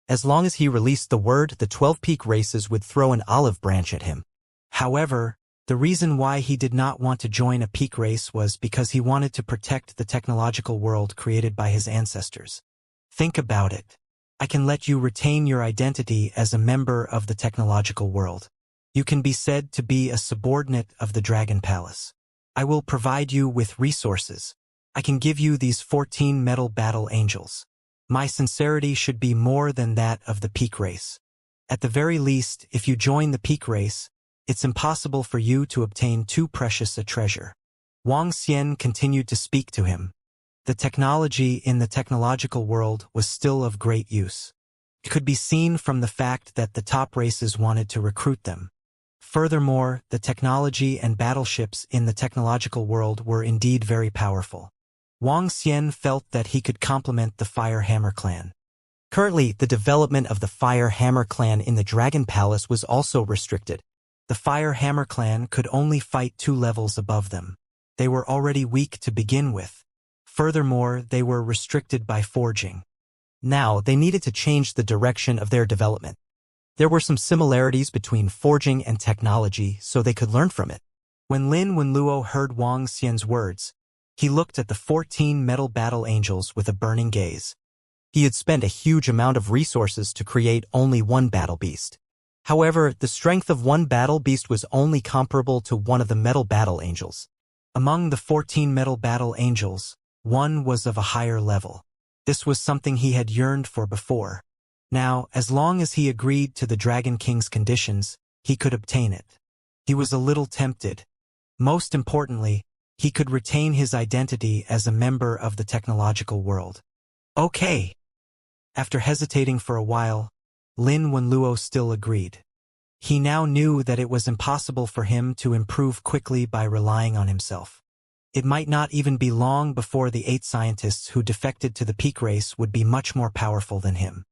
[SPEAKER 1] As long as he released the word, the 12 peak races would throw an olive branch at him. However, the reason why he did not want to join a peak race was because he wanted to protect the technological world created by his ancestors. Think about it. I can let you retain your identity as a member of the technological world. You can be said to be a subordinate of the Dragon Palace. I will provide you with resources. I can give you these 14 metal battle angels. My sincerity should be more than that of the peak race. At the very least, if you join the peak race, it's impossible for you to obtain too precious a treasure. Wuxia continued to speak to him. The technology in the technological world was still of great use. It could be seen from the fact that the top races wanted to recruit them. Furthermore, the technology and battleships in the technological world were indeed very powerful. Wuxia felt that he could complement the Fire Hammer clan. Currently, the development of the Fire Hammer clan in the Dragon Palace was also restricted. The Fire Hammer clan could only fight 2 levels above them. They were already weak to begin with. Furthermore, they were restricted by forging. Now, they needed to change the direction of their development. There were some similarities between forging and technology, so they could learn from it. When Lin Wenluo heard Wang Xian's words, he looked at the 14 metal battle angels with a burning gaze. He had spent a huge amount of resources to create only one battle beast. However, the strength of one battle beast was only comparable to one of the metal battle angels. Among the 14 metal battle angels, one was of a higher level. This was something he had yearned for before. Now, as long as he agreed to the Dragon King's conditions, he could obtain it. He was a little tempted. Most importantly, he could retain his identity as a member of the technological world. Okay. After hesitating for a while, Lin Wenluo still agreed. He now knew that it was impossible for him to improve quickly by relying on himself. It might not even be long before the 8 scientists who defected to the peak race would be much more powerful than him.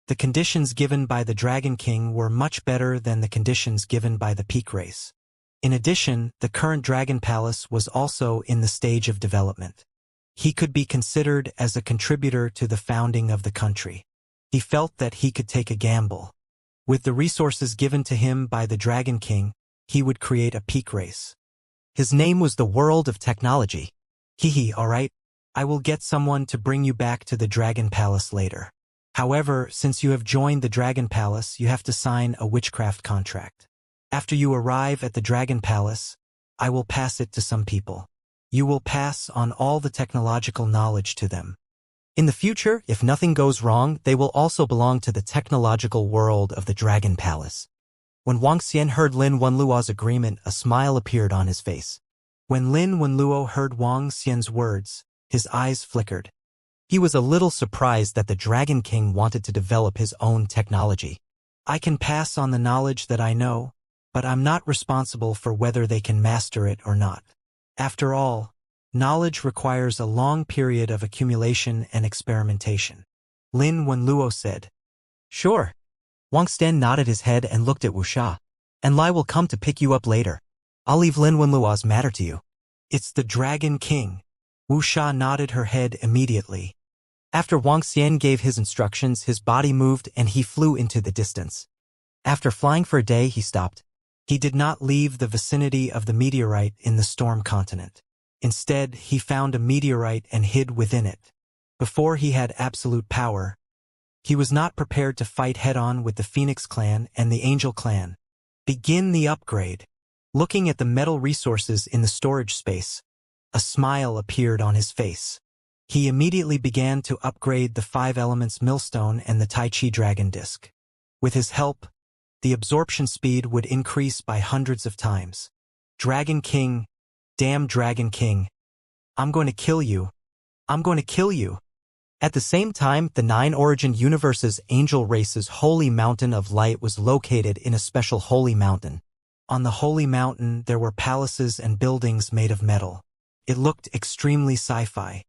[SPEAKER 1] The conditions given by the Dragon King were much better than the conditions given by the peak race. In addition, the current Dragon Palace was also in the stage of development. He could be considered as a contributor to the founding of the country. He felt that he could take a gamble. With the resources given to him by the Dragon King, he would create a peak race. His name was the World of Technology. Alright, I will get someone to bring you back to the Dragon Palace later. However, since you have joined the Dragon Palace, you have to sign a witchcraft contract. After you arrive at the Dragon Palace, I will pass it to some people. You will pass on all the technological knowledge to them. In the future, if nothing goes wrong, they will also belong to the technological world of the Dragon Palace. When Wang Xian heard Lin Wenluo's agreement, a smile appeared on his face. When Lin Wenluo heard Wang Xian's words, his eyes flickered. He was a little surprised that the Dragon King wanted to develop his own technology. I can pass on the knowledge that I know, but I'm not responsible for whether they can master it or not. After all, knowledge requires a long period of accumulation and experimentation. Lin Wenluo said. Sure. Wang Xian nodded his head and looked at Wuxia. And Lai will come to pick you up later. I'll leave Lin Wenluo's matter to you. It's the Dragon King. Wuxia nodded her head immediately. After Wang Xian gave his instructions, his body moved and he flew into the distance. After flying for a day, he stopped. He did not leave the vicinity of the meteorite in the storm continent. Instead, he found a meteorite and hid within it. Before he had absolute power, he was not prepared to fight head-on with the Phoenix clan and the Angel clan. Begin the upgrade. Looking at the metal resources in the storage space, a smile appeared on his face. He immediately began to upgrade the 5 elements millstone and the Tai Chi dragon disc. With his help, the absorption speed would increase by hundreds of times. Dragon King, damn Dragon King. I'm going to kill you. I'm going to kill you. At the same time, the 9 Origin Universe's Angel Race's Holy Mountain of Light was located in a special Holy Mountain. On the Holy Mountain, there were palaces and buildings made of metal. It looked extremely sci-fi.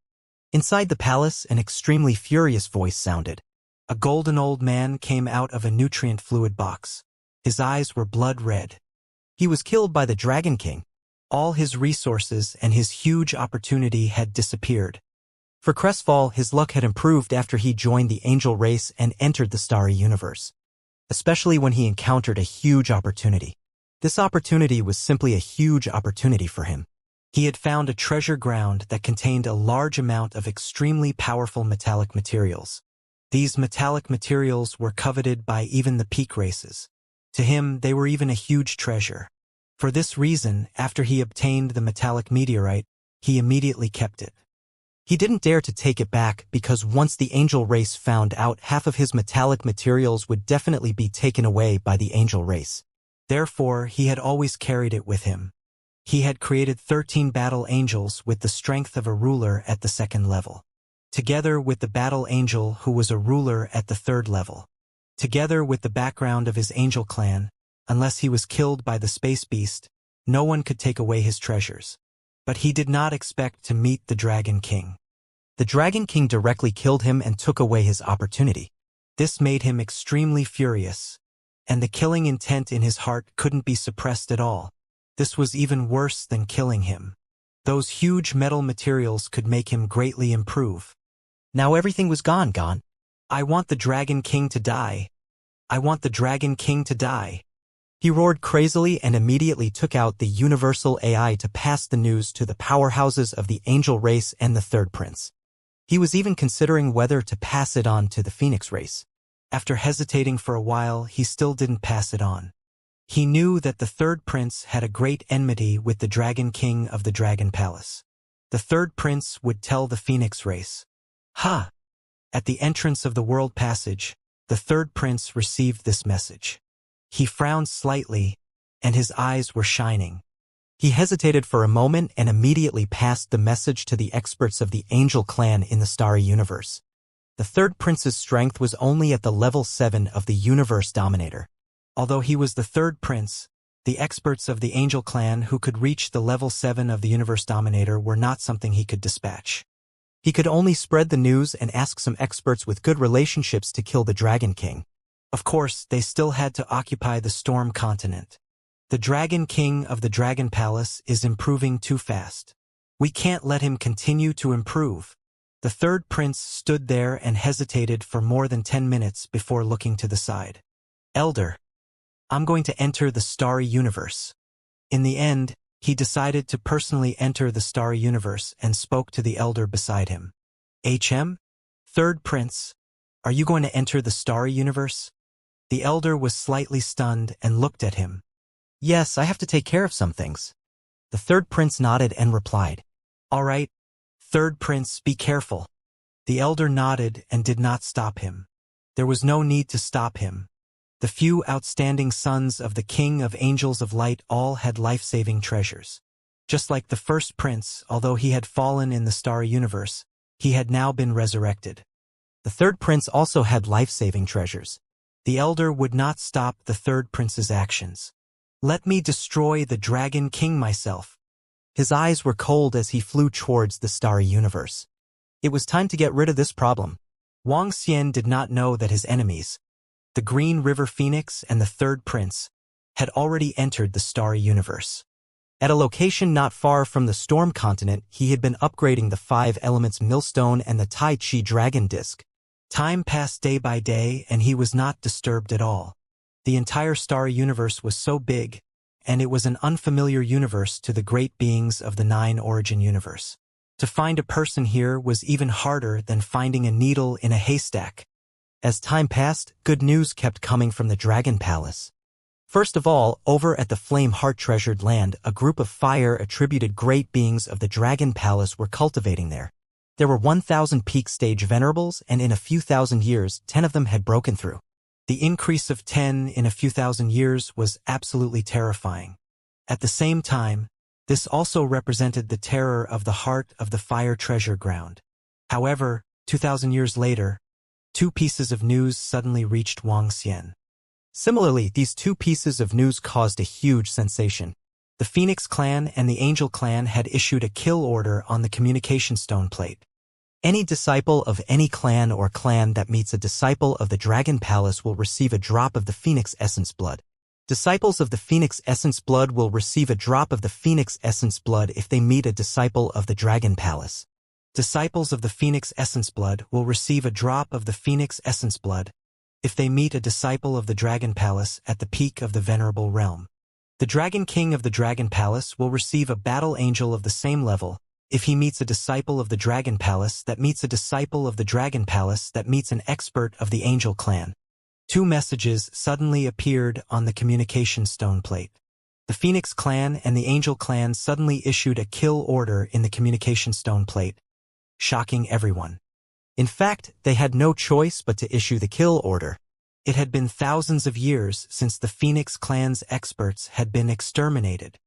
[SPEAKER 1] Inside the palace, an extremely furious voice sounded. A golden old man came out of a nutrient fluid box. His eyes were blood red. He was killed by the Dragon King. All his resources and his huge opportunity had disappeared. For Crestfall, his luck had improved after he joined the Angel Race and entered the Starry Universe. Especially when he encountered a huge opportunity. This opportunity was simply a huge opportunity for him. He had found a treasure ground that contained a large amount of extremely powerful metallic materials. These metallic materials were coveted by even the peak races. To him, they were even a huge treasure. For this reason, after he obtained the metallic meteorite, he immediately kept it. He didn't dare to take it back because once the Angel Race found out, half of his metallic materials would definitely be taken away by the Angel Race. Therefore, he had always carried it with him. He had created 13 battle angels with the strength of a ruler at the 2nd level. Together with the battle angel who was a ruler at the 3rd level. Together with the background of his angel clan, unless he was killed by the space beast, no one could take away his treasures. But he did not expect to meet the Dragon King. The Dragon King directly killed him and took away his opportunity. This made him extremely furious, and the killing intent in his heart couldn't be suppressed at all. This was even worse than killing him. Those huge metal materials could make him greatly improve. Now everything was gone. I want the Dragon King to die. I want the Dragon King to die. He roared crazily and immediately took out the universal AI to pass the news to the powerhouses of the angel race and the third prince. He was even considering whether to pass it on to the Phoenix race. After hesitating for a while, he still didn't pass it on. He knew that the third prince had a great enmity with the Dragon King of the Dragon Palace. The third prince would tell the Phoenix race. Ha! At the entrance of the World Passage, the third prince received this message. He frowned slightly, and his eyes were shining. He hesitated for a moment and immediately passed the message to the experts of the Angel clan in the Starry Universe. The third prince's strength was only at the level 7 of the Universe Dominator. Although he was the third prince, the experts of the Angel clan who could reach the level 7 of the Universe Dominator were not something he could dispatch. He could only spread the news and ask some experts with good relationships to kill the Dragon King. Of course, they still had to occupy the Storm Continent. The Dragon King of the Dragon Palace is improving too fast. We can't let him continue to improve. The third prince stood there and hesitated for more than 10 minutes before looking to the side. Elder, I'm going to enter the Starry Universe. In the end, he decided to personally enter the Starry Universe and spoke to the elder beside him. HM? Third prince, are you going to enter the Starry Universe? The elder was slightly stunned and looked at him. Yes, I have to take care of some things. The third prince nodded and replied. All right, third prince, be careful. The elder nodded and did not stop him. There was no need to stop him. The few outstanding sons of the King of Angels of Light all had life-saving treasures. Just like the first prince, although he had fallen in the Starry Universe, he had now been resurrected. The third prince also had life-saving treasures. The elder would not stop the third prince's actions. Let me destroy the Dragon King myself. His eyes were cold as he flew towards the Starry Universe. It was time to get rid of this problem. Wang Xian did not know that his enemies, the Green River Phoenix and the third prince, had already entered the Starry Universe. At a location not far from the Storm Continent, he had been upgrading the 5 elements millstone and the Tai Chi Dragon Disc. Time passed day by day and he was not disturbed at all. The entire Starry Universe was so big, and it was an unfamiliar universe to the great beings of the 9 Origin Universe. To find a person here was even harder than finding a needle in a haystack. As time passed, good news kept coming from the Dragon Palace. First of all, over at the Flame Heart Treasured Land, a group of fire-attributed great beings of the Dragon Palace were cultivating there. There were 1,000 peak stage venerables, and in a few thousand years, 10 of them had broken through. The increase of 10 in a few thousand years was absolutely terrifying. At the same time, this also represented the terror of the heart of the fire treasure ground. However, 2,000 years later, 2 pieces of news suddenly reached Wang Xian. Similarly, these 2 pieces of news caused a huge sensation. The Phoenix clan and the Angel clan had issued a kill order on the communication stone plate. Any disciple of any clan or clan that meets a disciple of the Dragon Palace will receive a drop of the Phoenix Essence Blood. Disciples of the Phoenix Essence Blood will receive a drop of the Phoenix Essence Blood if they meet a disciple of the Dragon Palace. Disciples of the Phoenix Essence Blood will receive a drop of the Phoenix Essence Blood if they meet a disciple of the Dragon Palace at the peak of the Venerable Realm. The Dragon King of the Dragon Palace will receive a Battle Angel of the same level if he meets a disciple of the Dragon Palace that meets a disciple of the Dragon Palace that meets an expert of the Angel clan. 2 messages suddenly appeared on the communication stone plate. The Phoenix clan and the Angel clan suddenly issued a kill order in the communication stone plate, shocking everyone. In fact, they had no choice but to issue the kill order. It had been thousands of years since the Phoenix clan's experts had been exterminated.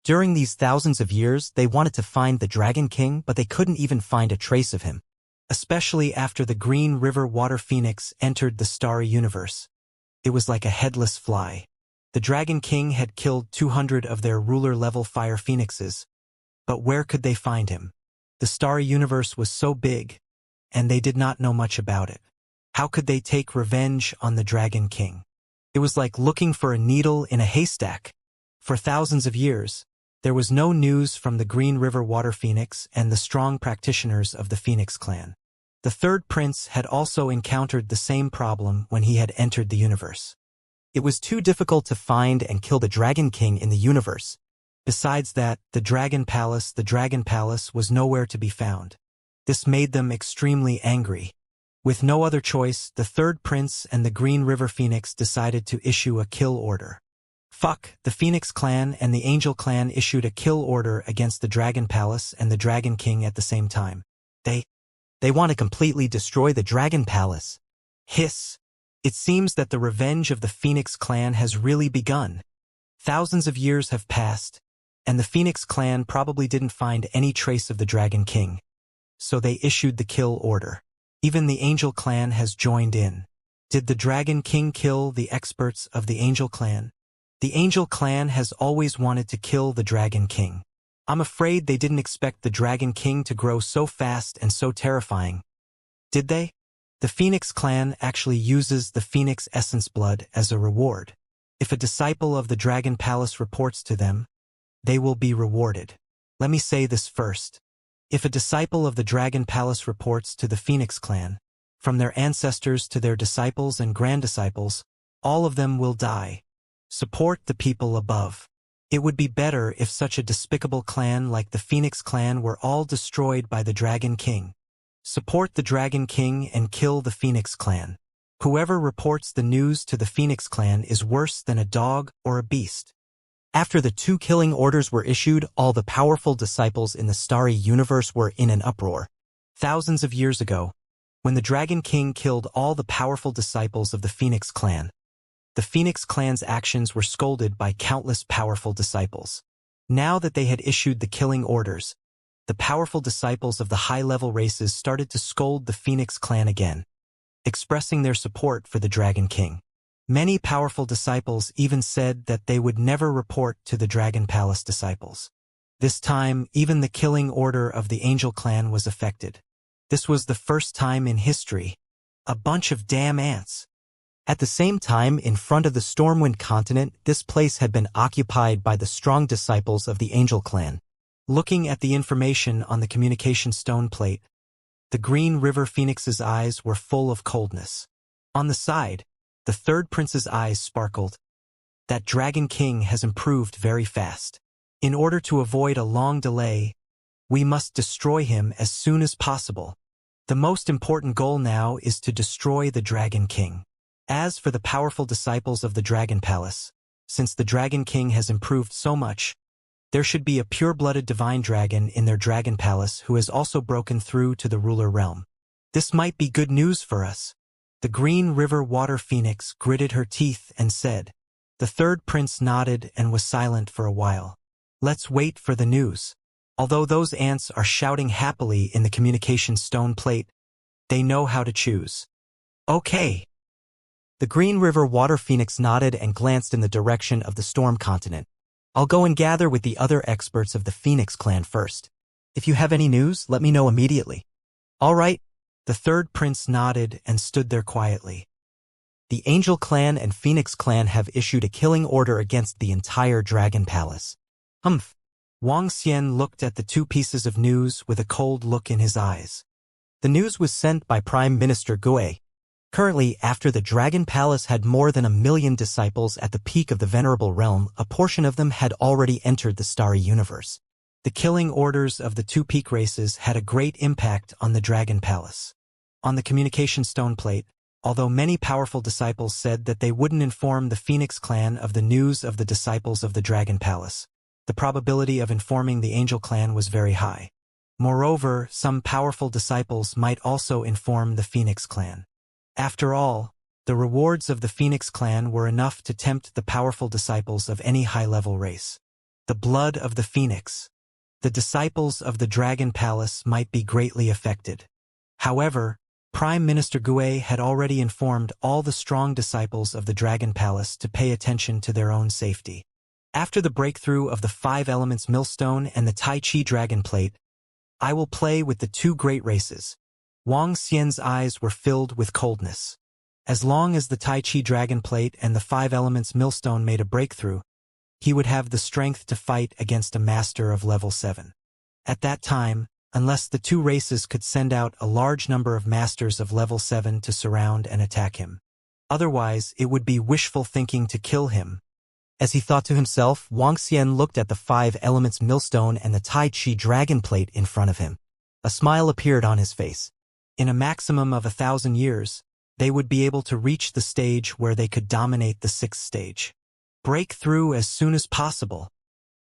[SPEAKER 1] During these thousands of years, they wanted to find the Dragon King, but they couldn't even find a trace of him. Especially after the Green River Water Phoenix entered the Starry Universe. It was like a headless fly. The Dragon King had killed 200 of their ruler-level fire phoenixes. But where could they find him? The Starry Universe was so big, and they did not know much about it. How could they take revenge on the Dragon King? It was like looking for a needle in a haystack. For thousands of years, There was no news from the Green River Water Phoenix and the strong practitioners of the Phoenix clan. The third prince had also encountered the same problem when he had entered the universe. It was too difficult to find and kill the Dragon King in the universe. Besides that, the Dragon Palace was nowhere to be found. This made them extremely angry. With no other choice, the third prince and the Green River Phoenix decided to issue a kill order. The Phoenix clan and the Angel clan issued a kill order against the Dragon Palace and the Dragon King at the same time. They want to completely destroy the Dragon Palace. Hiss. It seems that the revenge of the Phoenix clan has really begun. Thousands of years have passed, and the Phoenix clan probably didn't find any trace of the Dragon King. So they issued the kill order. Even the Angel clan has joined in. Did the Dragon King kill the experts of the Angel clan? The Angel clan has always wanted to kill the Dragon King. I'm afraid they didn't expect the Dragon King to grow so fast and so terrifying. Did they? The Phoenix clan actually uses the Phoenix essence blood as a reward. If a disciple of the Dragon Palace reports to them, they will be rewarded. Let me say this first. If a disciple of the Dragon Palace reports to the Phoenix clan, from their ancestors to their disciples and grand-disciples, all of them will die. Support the people above. It would be better if such a despicable clan like the Phoenix clan were all destroyed by the Dragon King. Support the Dragon King and kill the Phoenix clan. Whoever reports the news to the Phoenix clan is worse than a dog or a beast. After the 2 killing orders were issued, all the powerful disciples in the starry universe were in an uproar. Thousands of years ago, when the Dragon King killed all the powerful disciples of the Phoenix clan, the Phoenix clan's actions were scolded by countless powerful disciples. Now that they had issued the killing orders, the powerful disciples of the high-level races started to scold the Phoenix clan again, expressing their support for the Dragon King. Many powerful disciples even said that they would never report to the Dragon Palace disciples. This time, even the killing order of the Angel clan was affected. This was the first time in history. A bunch of damn ants. At the same time, in front of the Stormwind continent, this place had been occupied by the strong disciples of the Angel clan. Looking at the information on the communication stone plate, the Green River Phoenix's eyes were full of coldness. On the side, the third prince's eyes sparkled. That Dragon King has improved very fast. In order to avoid a long delay, we must destroy him as soon as possible. The most important goal now is to destroy the Dragon King. As for the powerful disciples of the Dragon Palace, since the Dragon King has improved so much, there should be a pure-blooded divine dragon in their Dragon Palace who has also broken through to the ruler realm. This might be good news for us. The Green River Water Phoenix gritted her teeth and said. The third prince nodded and was silent for a while. Let's wait for the news. Although those ants are shouting happily in the communication stone plate, they know how to choose. Okay. The Green River Water Phoenix nodded and glanced in the direction of the Storm Continent. I'll go and gather with the other experts of the Phoenix clan first. If you have any news, let me know immediately. All right. The third prince nodded and stood there quietly. The Angel clan and Phoenix clan have issued a killing order against the entire Dragon Palace. Humph. Wang Xian looked at the 2 pieces of news with a cold look in his eyes. The news was sent by Prime Minister Gui. Currently, after the Dragon Palace had more than 1 million disciples at the peak of the Venerable Realm, a portion of them had already entered the starry universe. The killing orders of the 2 peak races had a great impact on the Dragon Palace. On the communication stone plate, although many powerful disciples said that they wouldn't inform the Phoenix clan of the news of the disciples of the Dragon Palace, the probability of informing the Angel clan was very high. Moreover, some powerful disciples might also inform the Phoenix clan. After all, the rewards of the Phoenix clan were enough to tempt the powerful disciples of any high-level race. The blood of the Phoenix. The disciples of the Dragon Palace might be greatly affected. However, Prime Minister Gui had already informed all the strong disciples of the Dragon Palace to pay attention to their own safety. After the breakthrough of the 5 elements millstone and the Tai Chi dragon plate, I will play with the 2 great races. Wang Xian's eyes were filled with coldness. As long as the Tai Chi dragon plate and the 5 elements millstone made a breakthrough, he would have the strength to fight against a master of level 7. At that time, unless the two races could send out a large number of masters of level 7 to surround and attack him. Otherwise, it would be wishful thinking to kill him. As he thought to himself, Wuxia looked at the 5 elements millstone and the Tai Chi dragon plate in front of him. A smile appeared on his face. In a maximum of 1,000 years, they would be able to reach the stage where they could dominate the 6th stage. Break through as soon as possible.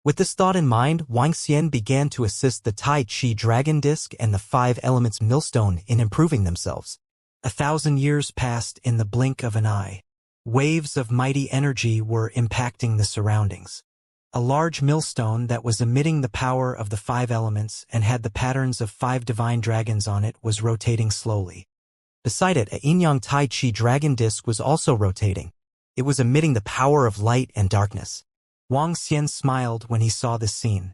[SPEAKER 1] With this thought in mind, Wuxia began to assist the Tai Chi dragon disc and the 5 elements millstone in improving themselves. 1,000 years passed in the blink of an eye. Waves of mighty energy were impacting the surroundings. A large millstone that was emitting the power of the 5 elements and had the patterns of 5 divine dragons on it was rotating slowly. Beside it, a yin-yang Tai Chi dragon disc was also rotating. It was emitting the power of light and darkness. Wuxia smiled when he saw this scene.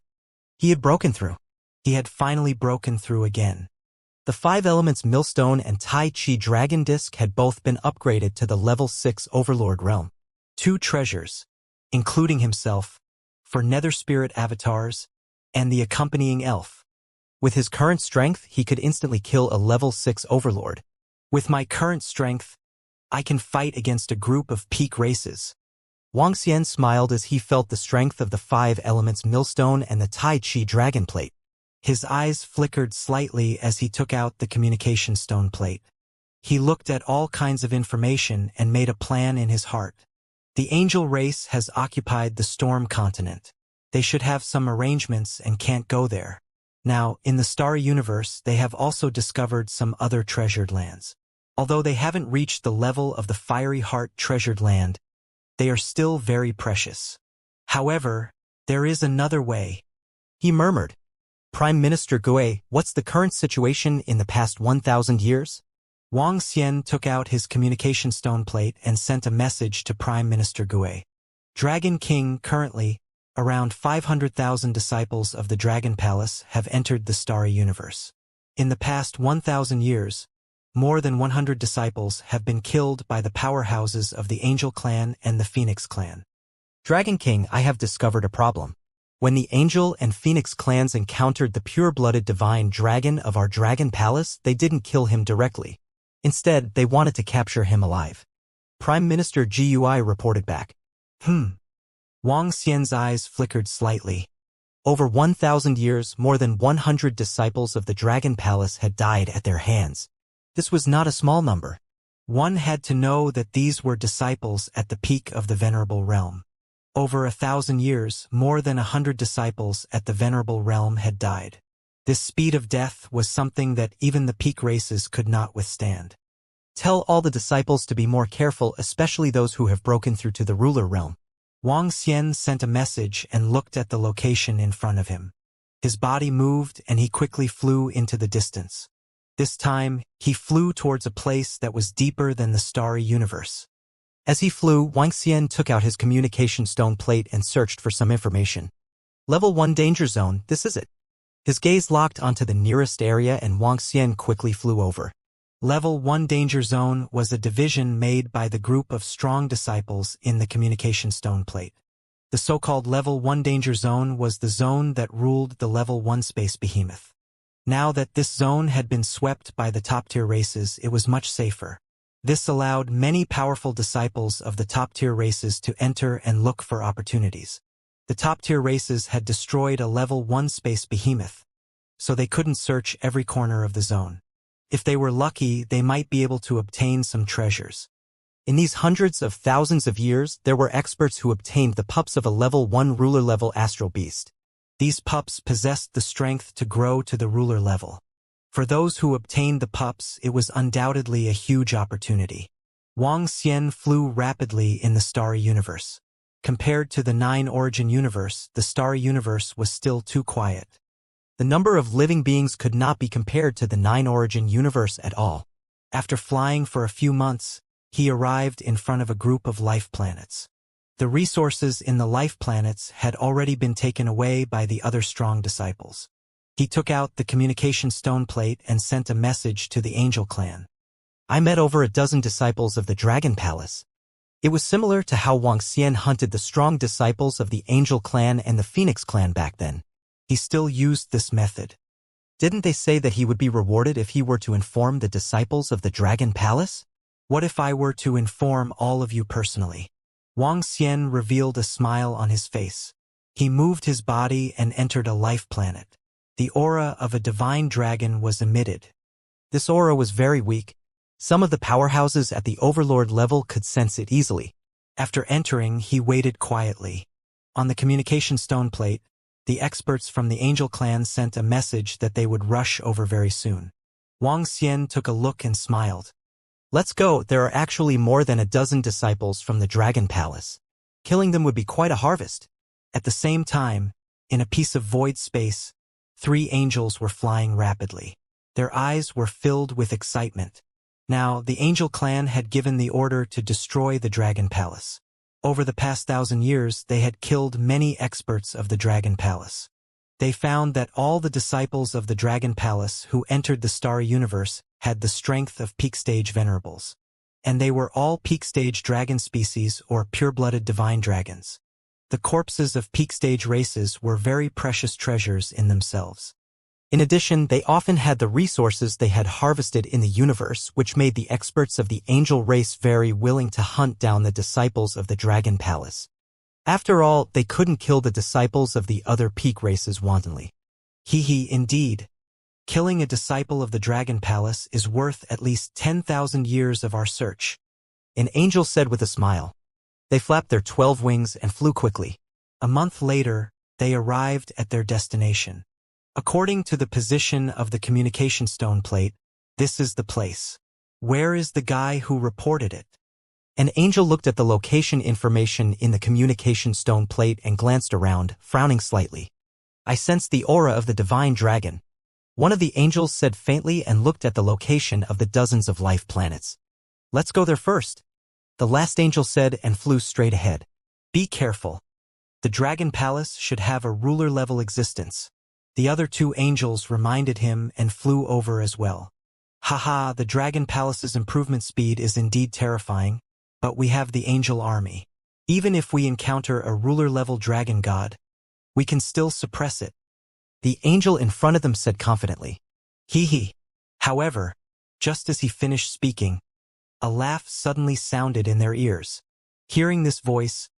[SPEAKER 1] He had broken through. He had finally broken through again. The 5 elements millstone and Tai Chi dragon disc had both been upgraded to the level 6 overlord realm. 2 treasures, including himself, for nether spirit avatars, and the accompanying elf. With his current strength, he could instantly kill a level 6 overlord. With my current strength, I can fight against a group of peak races. Wuxia smiled as he felt the strength of the 5 elements millstone and the Tai Chi dragon plate. His eyes flickered slightly as he took out the communication stone plate. He looked at all kinds of information and made a plan in his heart. The angel race has occupied the storm continent. They should have some arrangements and can't go there. Now, in the starry universe, they have also discovered some other treasured lands. Although they haven't reached the level of the fiery heart treasured land, they are still very precious. However, there is another way. He murmured. Prime Minister Gue, what's the current situation in the past 1,000 years? Wuxia took out his communication stone plate and sent a message to Prime Minister Gue. Dragon King currently, around 500,000 disciples of the Dragon Palace have entered the starry universe. In the past 1,000 years, more than 100 disciples have been killed by the powerhouses of the Angel Clan and the Phoenix Clan. Dragon King, I have discovered a problem. When the Angel and Phoenix clans encountered the pure-blooded divine dragon of our Dragon Palace, they didn't kill him directly. Instead, they wanted to capture him alive. Prime Minister Gui reported back. Wuxia's eyes flickered slightly. Over 1,000 years, more than 100 disciples of the Dragon Palace had died at their hands. This was not a small number. One had to know that these were disciples at the peak of the Venerable Realm. Over 1,000 years, more than 100 disciples at the Venerable Realm had died. This speed of death was something that even the peak races could not withstand. Tell all the disciples to be more careful, especially those who have broken through to the ruler realm. Wuxia sent a message and looked at the location in front of him. His body moved and he quickly flew into the distance. This time, he flew towards a place that was deeper than the starry universe. As he flew, Wuxia took out his communication stone plate and searched for some information. Level 1 danger zone, this is it. His gaze locked onto the nearest area and Wuxia quickly flew over. Level 1 danger zone was a division made by the group of strong disciples in the communication stone plate. The so-called Level 1 danger zone was the zone that ruled the Level 1 space behemoth. Now that this zone had been swept by the top-tier races, it was much safer. This allowed many powerful disciples of the top-tier races to enter and look for opportunities. The top-tier races had destroyed a Level 1 space behemoth, so they couldn't search every corner of the zone. If they were lucky, they might be able to obtain some treasures. In these hundreds of thousands of years, there were experts who obtained the pups of a Level 1 ruler-level astral beast. These pups possessed the strength to grow to the ruler level. For those who obtained the pups, it was undoubtedly a huge opportunity. Wuxia flew rapidly in the starry universe. Compared to the 9 origin universe, the starry universe was still too quiet. The number of living beings could not be compared to the 9 origin universe at all. After flying for a few months, he arrived in front of a group of life planets. The resources in the life planets had already been taken away by the other strong disciples. He took out the communication stone plate and sent a message to the Angel Clan. I met over a dozen disciples of the Dragon Palace. It was similar to how Wuxia hunted the strong disciples of the Angel clan and the Phoenix clan back then. He still used this method. Didn't they say that he would be rewarded if he were to inform the disciples of the Dragon Palace? What if I were to inform all of you personally? Wuxia revealed a smile on his face. He moved his body and entered a life planet. The aura of a divine dragon was emitted. This aura was very weak. Some of the powerhouses at the Overlord level could sense it easily. After entering, he waited quietly. On the communication stone plate, the experts from the Angel clan sent a message that they would rush over very soon. Wuxia took a look and smiled. Let's go, there are actually more than a dozen disciples from the Dragon Palace. Killing them would be quite a harvest. At the same time, in a piece of void space, 3 angels were flying rapidly. Their eyes were filled with excitement. Now, the Angel clan had given the order to destroy the Dragon Palace. Over the past 1,000 years, they had killed many experts of the Dragon Palace. They found that all the disciples of the Dragon Palace who entered the Starry Universe had the strength of peak stage venerables. And they were all peak stage dragon species or pure-blooded divine dragons. The corpses of peak stage races were very precious treasures in themselves. In addition, they often had the resources they had harvested in the universe, which made the experts of the angel race very willing to hunt down the disciples of the Dragon Palace. After all, they couldn't kill the disciples of the other peak races wantonly. Indeed. Killing a disciple of the Dragon Palace is worth at least 10,000 years of our search. An angel said with a smile. They flapped their 12 wings and flew quickly. A month later, they arrived at their destination. According to the position of the communication stone plate, this is the place. Where is the guy who reported it? An angel looked at the location information in the communication stone plate and glanced around, frowning slightly. I sense the aura of the divine dragon. One of the angels said faintly and looked at the location of the dozens of life planets. Let's go there first. The last angel said and flew straight ahead. Be careful. The Dragon Palace should have a ruler-level existence. The other 2 angels reminded him and flew over as well. Haha, the Dragon Palace's improvement speed is indeed terrifying, but we have the angel army. Even if we encounter a ruler-level dragon god, we can still suppress it. The angel in front of them said confidently. However, just as he finished speaking, a laugh suddenly sounded in their ears. Hearing this voice,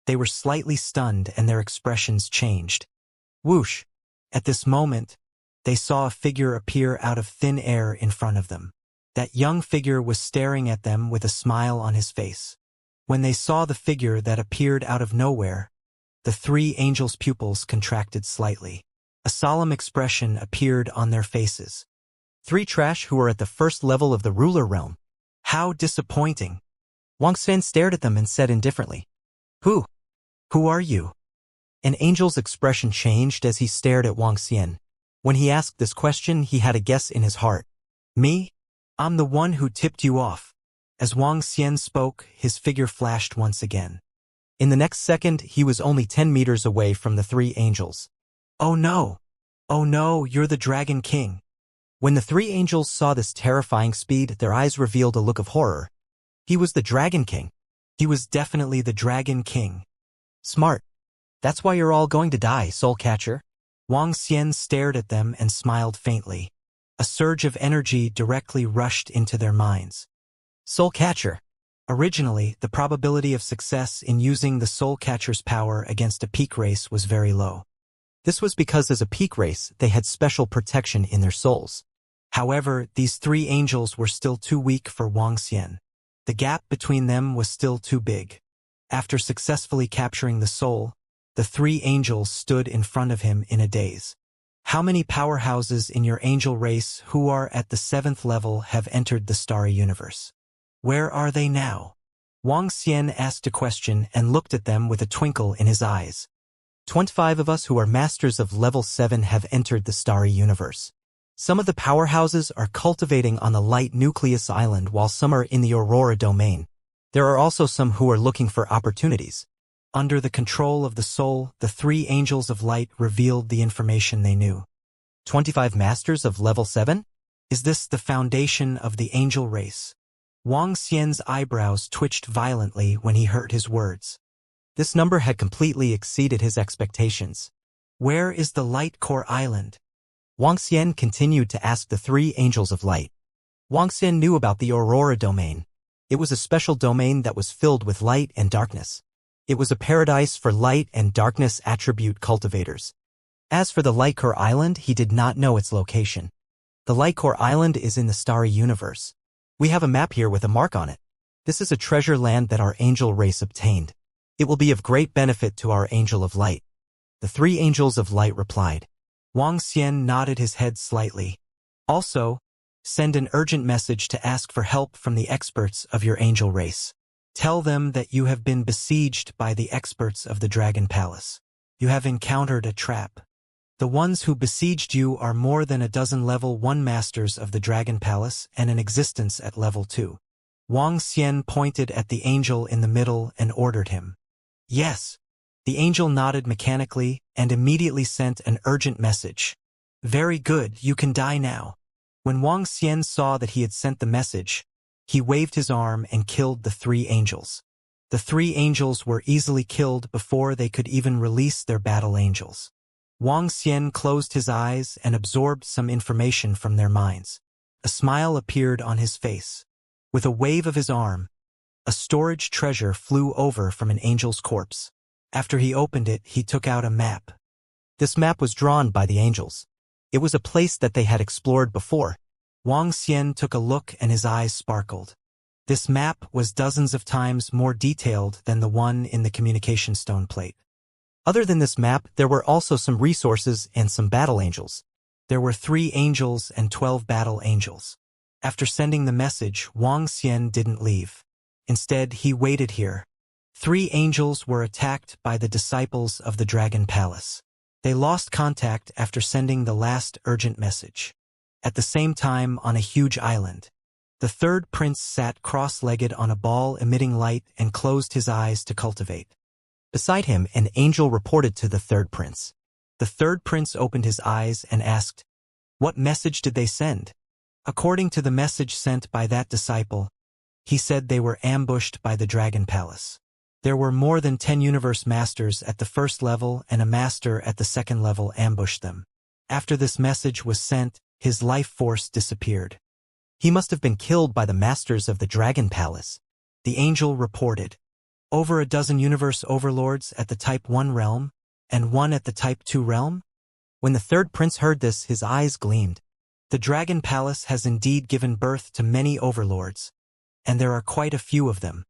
[SPEAKER 1] they were slightly stunned and their expressions changed. Whoosh! At this moment, they saw a figure appear out of thin air in front of them. That young figure was staring at them with a smile on his face. When they saw the figure that appeared out of nowhere, the 3 angels' pupils contracted slightly. A solemn expression appeared on their faces. 3 trash who were at the first level of the ruler realm. How disappointing. Wuxia stared at them and said indifferently, Who are you? An angel's expression changed as he stared at Wuxia. When he asked this question, he had a guess in his heart. Me? I'm the one who tipped you off. As Wuxia spoke, his figure flashed once again. In the next second, he was only 10 meters away from the 3 angels. Oh no! Oh no, you're the Dragon King. When the 3 angels saw this terrifying speed, their eyes revealed a look of horror. He was the Dragon King. He was definitely the Dragon King. Smart. That's why you're all going to die, Soul Catcher. Wuxia stared at them and smiled faintly. A surge of energy directly rushed into their minds. Soul Catcher. Originally, the probability of success in using the Soul Catcher's power against a peak race was very low. This was because as a peak race, they had special protection in their souls. However, these 3 angels were still too weak for Wuxia. The gap between them was still too big. After successfully capturing the soul, the 3 angels stood in front of him in a daze. How many powerhouses in your angel race who are at the 7th level have entered the Starry Universe? Where are they now? Wuxia asked a question and looked at them with a twinkle in his eyes. 25 of us who are masters of level 7 have entered the Starry Universe. Some of the powerhouses are cultivating on the Light Nucleus Island while some are in the Aurora domain. There are also some who are looking for opportunities. Under the control of the soul, the 3 angels of light revealed the information they knew. 25 masters of level 7? Is this the foundation of the angel race? Wang Xian's eyebrows twitched violently when he heard his words. This number had completely exceeded his expectations. Where is the Light Core Island? Wang Xian continued to ask the three angels of light. Wang Xian knew about the Aurora domain. It was a special domain that was filled with light and darkness. It was a paradise for light and darkness attribute cultivators. As for the Light Core Island, he did not know its location. The Light Core Island is in the starry universe. We have a map here with a mark on it. This is a treasure land that our angel race obtained. It will be of great benefit to our angel of light. The three angels of light replied. Wang Xian nodded his head slightly. Also, send an urgent message to ask for help from the experts of your angel race. Tell them that you have been besieged by the experts of the Dragon Palace. You have encountered a trap. The ones who besieged you are more than a dozen level 1 masters of the Dragon Palace and an existence at level 2. Wang Xian pointed at the angel in the middle and ordered him. Yes. The angel nodded mechanically and immediately sent an urgent message. Very good, you can die now. When Wang Xian saw that he had sent the message, he waved his arm and killed the three angels. The three angels were easily killed before they could even release their battle angels. Wang Xian closed his eyes and absorbed some information from their minds. A smile appeared on his face. With a wave of his arm, a storage treasure flew over from an angel's corpse. After he opened it, he took out a map. This map was drawn by the angels. It was a place that they had explored before. Wang Xian took a look and his eyes sparkled. This map was dozens of times more detailed than the one in the communication stone plate. Other than this map, there were also some resources and some battle angels. There were 3 angels and 12 battle angels. After sending the message, Wang Xian didn't leave. Instead, he waited here. 3 angels were attacked by the disciples of the Dragon Palace. They lost contact after sending the last urgent message. At the same time, on a huge island, the third prince sat cross-legged on a ball emitting light and closed his eyes to cultivate. Beside him, an angel reported to the third prince. The third prince opened his eyes and asked, "What message did they send?" According to the message sent by that disciple, he said they were ambushed by the Dragon Palace. There were more than 10 universe masters at the first level and a master at the second level ambushed them. After this message was sent, his life force disappeared. He must have been killed by the masters of the Dragon Palace, the angel reported. Over a dozen universe overlords at the Type 1 realm, and 1 at the Type 2 realm? When the third prince heard this, his eyes gleamed. The Dragon Palace has indeed given birth to many overlords, and there are quite a few of them.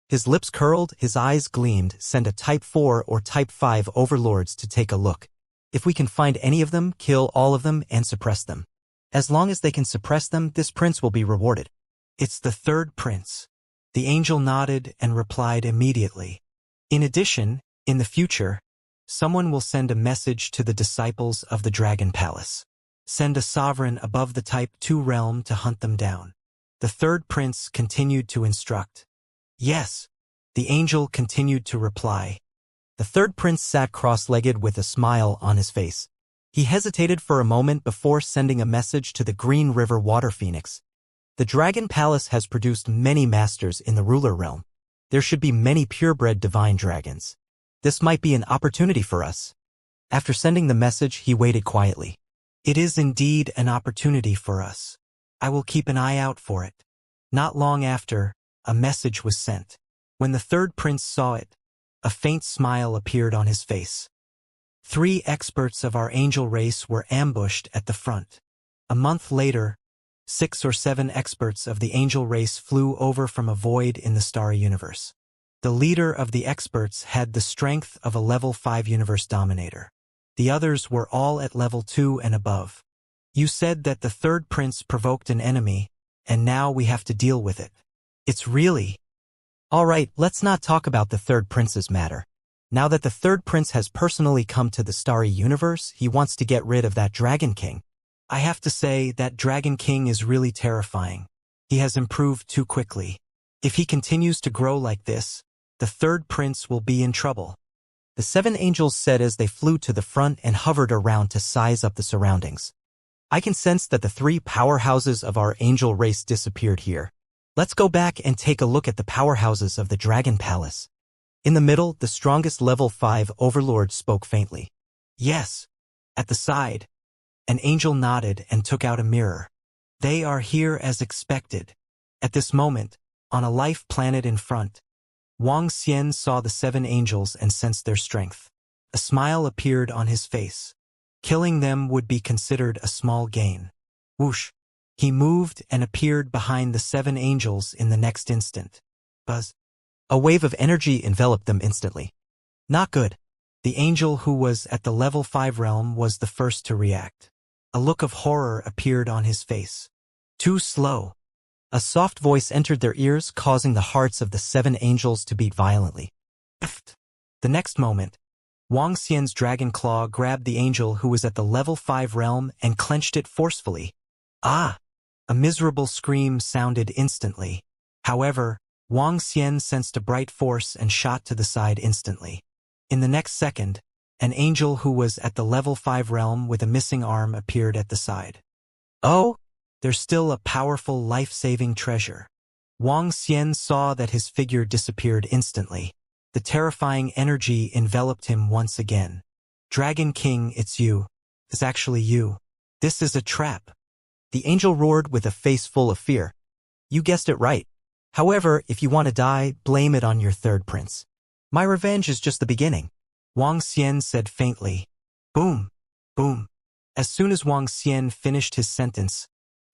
[SPEAKER 1] His lips curled, his eyes gleamed. Send a Type 4 or Type 5 overlords to take a look. If we can find any of them, kill all of them and suppress them. As long as they can suppress them, this prince will be rewarded. It's the third prince. The angel nodded and replied immediately. In addition, in the future, someone will send a message to the disciples of the Dragon Palace. Send a sovereign above the Type 2 realm to hunt them down. The third prince continued to instruct. Yes, the angel continued to reply. The third prince sat cross-legged with a smile on his face. He hesitated for a moment before sending a message to the Green River Water Phoenix. The Dragon Palace has produced many masters in the ruler realm. There should be many purebred divine dragons. This might be an opportunity for us. After sending the message, he waited quietly. It is indeed an opportunity for us. I will keep an eye out for it. Not long after, a message was sent. When the third prince saw it, a faint smile appeared on his face. 3 experts of our angel race were ambushed at the front. A month later, 6 or 7 experts of the angel race flew over from a void in the starry universe. The leader of the experts had the strength of a level 5 universe dominator. The others were all at level 2 and above. You said that the third prince provoked an enemy, and now we have to deal with it. It's really... All right, let's not talk about the third prince's matter. Now that the third prince has personally come to the starry universe, he wants to get rid of that Dragon King. I have to say that Dragon King is really terrifying. He has improved too quickly. If he continues to grow like this, the third prince will be in trouble. The 7 angels said as they flew to the front and hovered around to size up the surroundings. I can sense that the 3 powerhouses of our angel race disappeared here. Let's go back and take a look at the powerhouses of the Dragon Palace. In the middle, the strongest level 5 overlord spoke faintly. Yes. At the side, an angel nodded and took out a mirror. They are here as expected. At this moment, on a life planet in front, Wang Xian saw the 7 angels and sensed their strength. A smile appeared on his face. Killing them would be considered a small gain. Whoosh! He moved and appeared behind the 7 angels in the next instant. Buzz! A wave of energy enveloped them instantly. Not good. The angel who was at the level 5 realm was the first to react. A look of horror appeared on his face. Too slow. A soft voice entered their ears, causing the hearts of the 7 angels to beat violently. The next moment, Wang Xian's dragon claw grabbed the angel who was at the level 5 realm and clenched it forcefully. Ah! A miserable scream sounded instantly. However, Wang Xian sensed a bright force and shot to the side instantly. In the next second, an angel who was at the level 5 realm with a missing arm appeared at the side. Oh! There's still a powerful life-saving treasure. Wang Xian saw that his figure disappeared instantly. The terrifying energy enveloped him once again. Dragon King, it's you. It's actually you. This is a trap. The angel roared with a face full of fear. You guessed it right. However, if you want to die, blame it on your third prince. My revenge is just the beginning. Wang Xian said faintly. Boom! Boom! As soon as Wang Xian finished his sentence,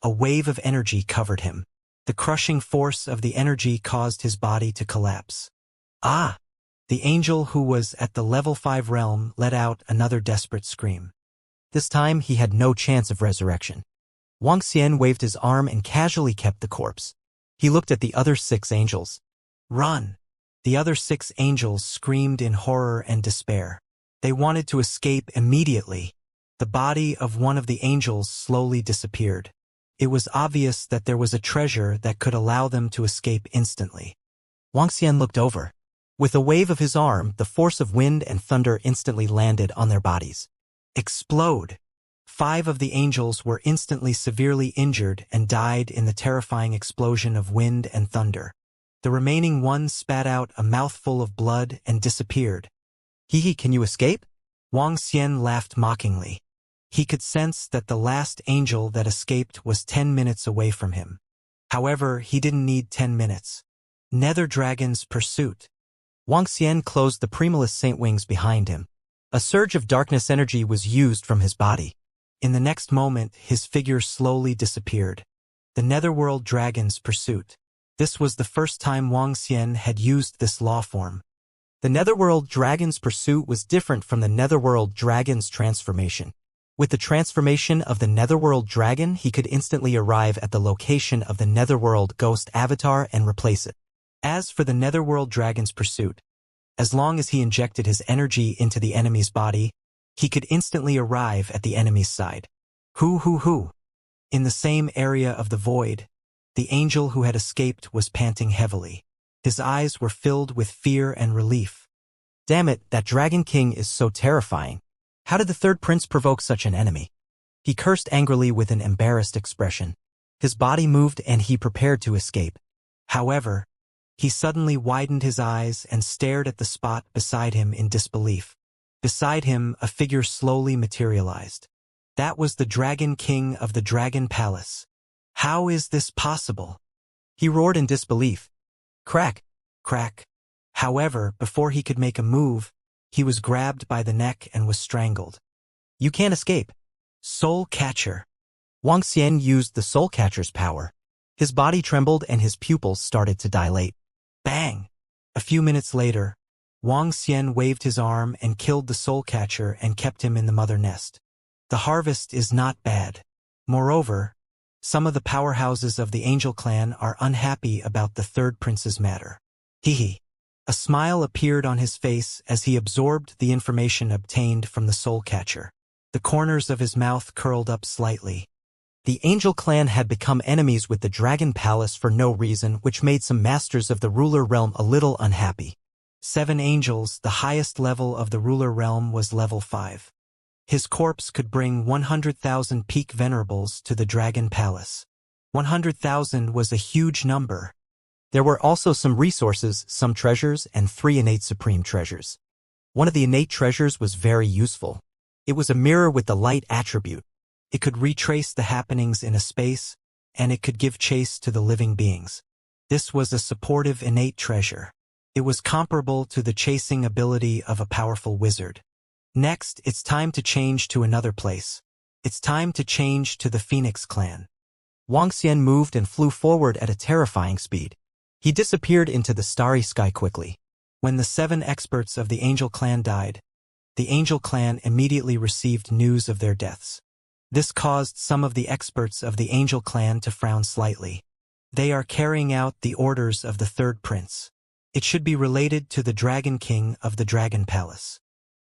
[SPEAKER 1] a wave of energy covered him. The crushing force of the energy caused his body to collapse. Ah! The angel who was at the level 5 realm let out another desperate scream. This time he had no chance of resurrection. Wang Xian waved his arm and casually kept the corpse. He looked at the other 6 angels. Run! The other 6 angels screamed in horror and despair. They wanted to escape immediately. The body of one of the angels slowly disappeared. It was obvious that there was a treasure that could allow them to escape instantly. Wang Xian looked over. With a wave of his arm, the force of wind and thunder instantly landed on their bodies. Explode! 5 of the angels were instantly severely injured and died in the terrifying explosion of wind and thunder. The remaining one spat out a mouthful of blood and disappeared. Hee, can you escape? Wang Xian laughed mockingly. He could sense that the last angel that escaped was 10 minutes away from him. However, he didn't need 10 minutes. Nether Dragon's pursuit. Wang Xian closed the Primulus Saint wings behind him. A surge of darkness energy was used from his body. In the next moment, his figure slowly disappeared. The Netherworld Dragon's pursuit. This was the first time Wang Xian had used this law form. The Netherworld Dragon's pursuit was different from the Netherworld Dragon's transformation. With the transformation of the Netherworld Dragon, he could instantly arrive at the location of the Netherworld Ghost avatar and replace it. As for the Netherworld Dragon's pursuit, as long as he injected his energy into the enemy's body, he could instantly arrive at the enemy's side. Hoo. In the same area of the void, the angel who had escaped was panting heavily. His eyes were filled with fear and relief. Damn it, that Dragon King is so terrifying. How did the third prince provoke such an enemy? He cursed angrily with an embarrassed expression. His body moved and he prepared to escape. However, he suddenly widened his eyes and stared at the spot beside him in disbelief. Beside him, a figure slowly materialized. That was the Dragon King of the Dragon Palace. How is this possible? He roared in disbelief. Crack! Crack! However, before he could make a move, he was grabbed by the neck and was strangled. You can't escape. Soul Catcher. Wang Xian used the Soul Catcher's power. His body trembled and his pupils started to dilate. Bang! A few minutes later, Wang Xian waved his arm and killed the Soul Catcher and kept him in the mother nest. The harvest is not bad. Moreover, some of the powerhouses of the Angel Clan are unhappy about the third prince's matter. Hee. A smile appeared on his face as he absorbed the information obtained from the Soul Catcher. The corners of his mouth curled up slightly. The Angel Clan had become enemies with the Dragon Palace for no reason, which made some masters of the ruler realm a little unhappy. 7 angels, the highest level of the ruler realm, was level 5. His corpse could bring 100,000 peak venerables to the Dragon Palace. 100,000 was a huge number. There were also some resources, some treasures, and 3 innate supreme treasures. One of the innate treasures was very useful. It was a mirror with the light attribute. It could retrace the happenings in a space, and it could give chase to the living beings. This was a supportive innate treasure. It was comparable to the chasing ability of a powerful wizard. Next, it's time to change to another place. It's time to change to the Phoenix clan. Wuxia moved and flew forward at a terrifying speed. He disappeared into the starry sky quickly. When the 7 experts of the Angel clan died, the Angel clan immediately received news of their deaths. This caused some of the experts of the Angel clan to frown slightly. They are carrying out the orders of the 3rd prince. It should be related to the Dragon King of the Dragon Palace.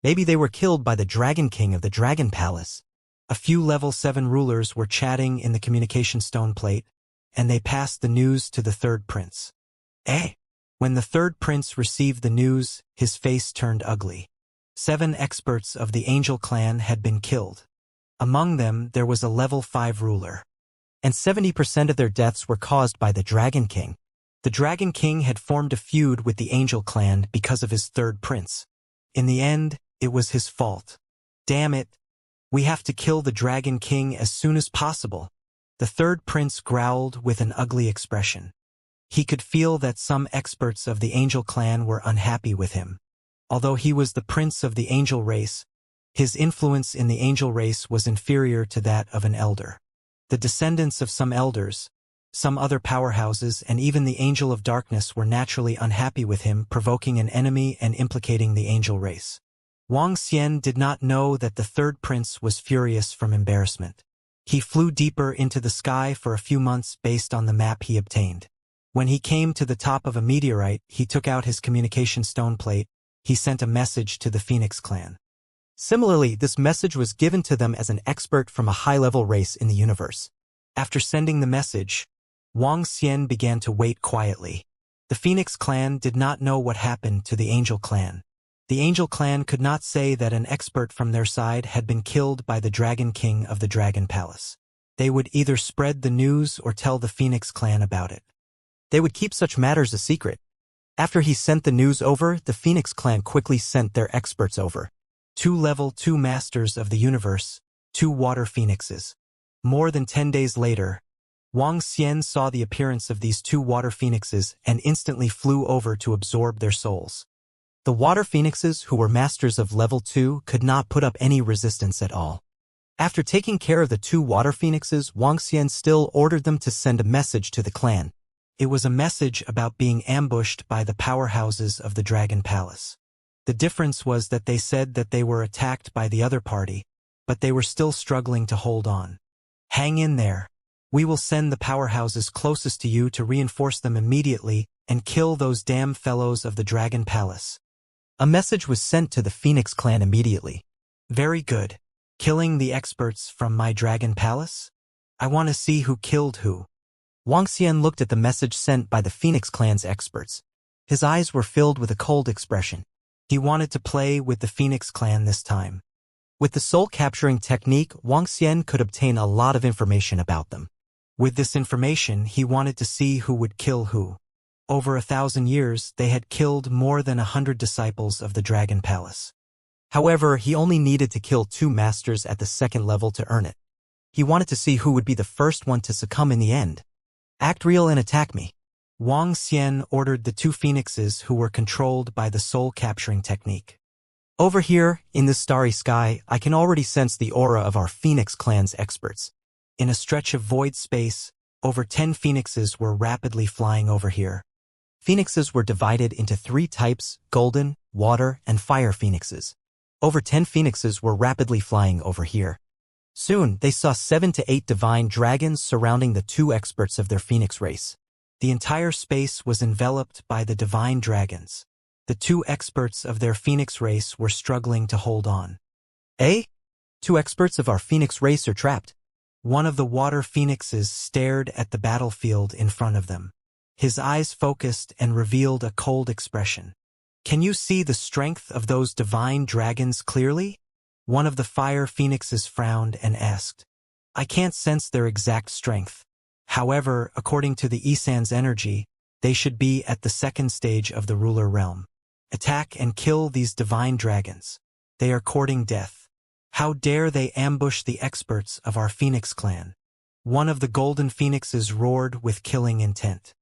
[SPEAKER 1] Maybe they were killed by the Dragon King of the Dragon Palace. A few level 7 rulers were chatting in the communication stone plate, and they passed the news to the 3rd prince. When the 3rd prince received the news, his face turned ugly. 7 experts of the Angel clan had been killed. Among them, there was a level 5 ruler. And 70% of their deaths were caused by the Dragon King. The Dragon King had formed a feud with the Angel clan because of his 3rd prince. In the end, it was his fault. Damn it. We have to kill the Dragon King as soon as possible. The 3rd prince growled with an ugly expression. He could feel that some experts of the Angel clan were unhappy with him. Although he was the prince of the Angel race, his influence in the Angel race was inferior to that of an elder. The descendants of some elders, some other powerhouses, and even the Angel of Darkness were naturally unhappy with him, provoking an enemy and implicating the Angel race. Wuxia did not know that the 3rd prince was furious from embarrassment. He flew deeper into the sky for a few months based on the map he obtained. When he came to the top of a meteorite, he took out his communication stone plate. He sent a message to the Phoenix clan. Similarly, this message was given to them as an expert from a high-level race in the universe. After sending the message, Wuxia began to wait quietly. The Phoenix clan did not know what happened to the Angel clan. The Angel clan could not say that an expert from their side had been killed by the Dragon King of the Dragon Palace. They would either spread the news or tell the Phoenix clan about it. They would keep such matters a secret. After he sent the news over, the Phoenix clan quickly sent their experts over. 2 level 2 masters of the universe, 2 water phoenixes. More than 10 days later, Wuxia saw the appearance of these 2 water phoenixes and instantly flew over to absorb their souls. The water phoenixes, who were masters of level 2, could not put up any resistance at all. After taking care of the 2 water phoenixes, Wuxia still ordered them to send a message to the clan. It was a message about being ambushed by the powerhouses of the Dragon Palace. The difference was that they said that they were attacked by the other party, but they were still struggling to hold on. Hang in there. We will send the powerhouses closest to you to reinforce them immediately and kill those damn fellows of the Dragon Palace. A message was sent to the Phoenix clan immediately. Very good. Killing the experts from my Dragon Palace? I want to see who killed who. Wuxia looked at the message sent by the Phoenix clan's experts. His eyes were filled with a cold expression. He wanted to play with the Phoenix clan this time. With the soul-capturing technique, Wuxia could obtain a lot of information about them. With this information, he wanted to see who would kill who. Over 1,000 years, they had killed more than 100 disciples of the Dragon Palace. However, he only needed to kill 2 masters at the 2nd level to earn it. He wanted to see who would be the first one to succumb in the end. Act real and attack me. Wuxia ordered the 2 phoenixes who were controlled by the soul-capturing technique. Over here, in the starry sky, I can already sense the aura of our Phoenix clan's experts. In a stretch of void space, over 10 phoenixes were rapidly flying over here. Phoenixes were divided into 3 types: golden, water, and fire phoenixes. Over 10 phoenixes were rapidly flying over here. Soon, they saw 7 to 8 divine dragons surrounding the 2 experts of their Phoenix race. The entire space was enveloped by the divine dragons. The 2 experts of their Phoenix race were struggling to hold on. 2 experts of our Phoenix race are trapped. One of the water phoenixes stared at the battlefield in front of them. His eyes focused and revealed a cold expression. Can you see the strength of those divine dragons clearly? One of the fire phoenixes frowned and asked. I can't sense their exact strength. However, according to the Isan's energy, they should be at the second stage of the ruler realm. Attack and kill these divine dragons. They are courting death. How dare they ambush the experts of our Phoenix clan? One of the golden phoenixes roared with killing intent.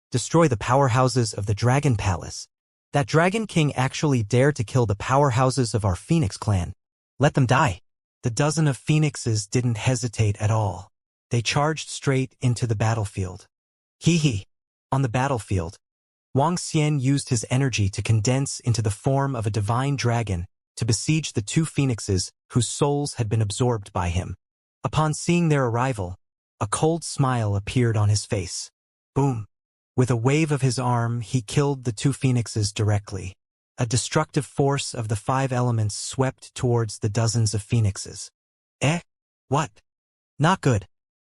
[SPEAKER 1] Destroy the powerhouses of the Dragon Palace. That Dragon King actually dared to kill the powerhouses of our Phoenix clan. Let them die. The dozen of phoenixes didn't hesitate at all. They charged straight into the battlefield. Hee. On the battlefield, Wuxia used his energy to condense into the form of a divine dragon to besiege the two phoenixes whose souls had been absorbed by him. Upon seeing their arrival, a cold smile appeared on his face. Boom! With a wave of his arm, he killed the two phoenixes directly. A destructive force of the 5 elements swept towards the dozens of phoenixes. What? Not good.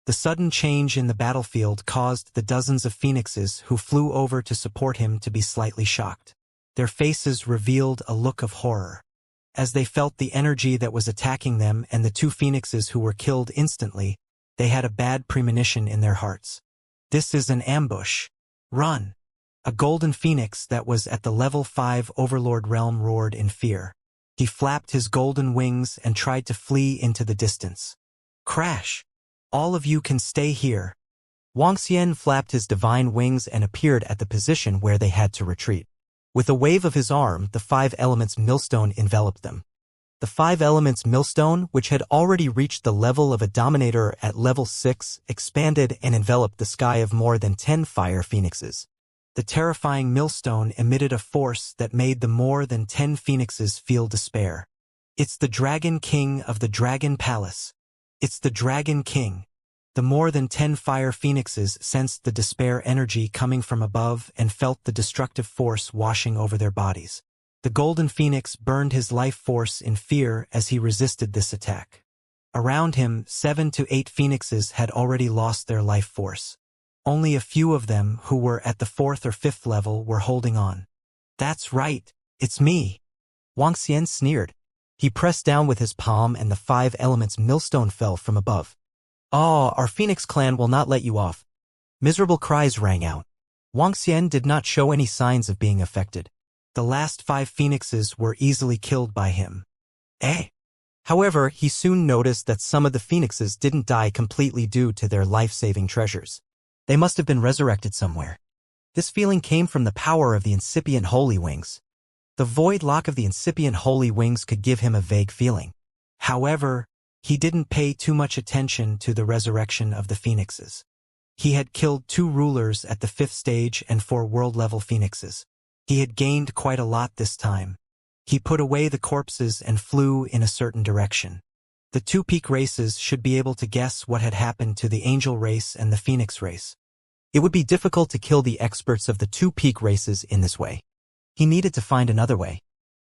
[SPEAKER 1] The sudden change in the battlefield caused the dozens of phoenixes who flew over to support him to be slightly shocked. Their faces revealed a look of horror. As they felt the energy that was attacking them and the two phoenixes who were killed instantly, they had a bad premonition in their hearts. This is an ambush. Run! A golden phoenix that was at the level 5 overlord realm roared in fear. He flapped his golden wings and tried to flee into the distance. Crash! All of you can stay here. Wuxia flapped his divine wings and appeared at the position where they had to retreat. With a wave of his arm, the 5 elements millstone enveloped them. The 5 elements millstone, which had already reached the level of a dominator at level 6, expanded and enveloped the sky of more than 10 fire phoenixes. The terrifying millstone emitted a force that made the more than 10 phoenixes feel despair. It's the Dragon King of the Dragon Palace. It's the Dragon King. The more than 10 fire phoenixes sensed the despair energy coming from above and felt the destructive force washing over their bodies. The golden phoenix burned his life force in fear as he resisted this attack. Around him, 7 to 8 phoenixes had already lost their life force. Only a few of them who were at the 4th or 5th level were holding on. That's right, it's me. Wuxia sneered. He pressed down with his palm and the 5 elements millstone fell from above. Our Phoenix clan will not let you off. Miserable cries rang out. Wuxia did not show any signs of being affected. The last 5 phoenixes were easily killed by him. However, he soon noticed that some of the phoenixes didn't die completely due to their life-saving treasures. They must have been resurrected somewhere. This feeling came from the power of the incipient holy wings. The void lock of the incipient holy wings could give him a vague feeling. However, he didn't pay too much attention to the resurrection of the phoenixes. He had killed 2 rulers at the 5th stage and 4 world-level phoenixes. He had gained quite a lot this time. He put away the corpses and flew in a certain direction. The 2 peak races should be able to guess what had happened to the angel race and the phoenix race. It would be difficult to kill the experts of the 2 peak races in this way. He needed to find another way.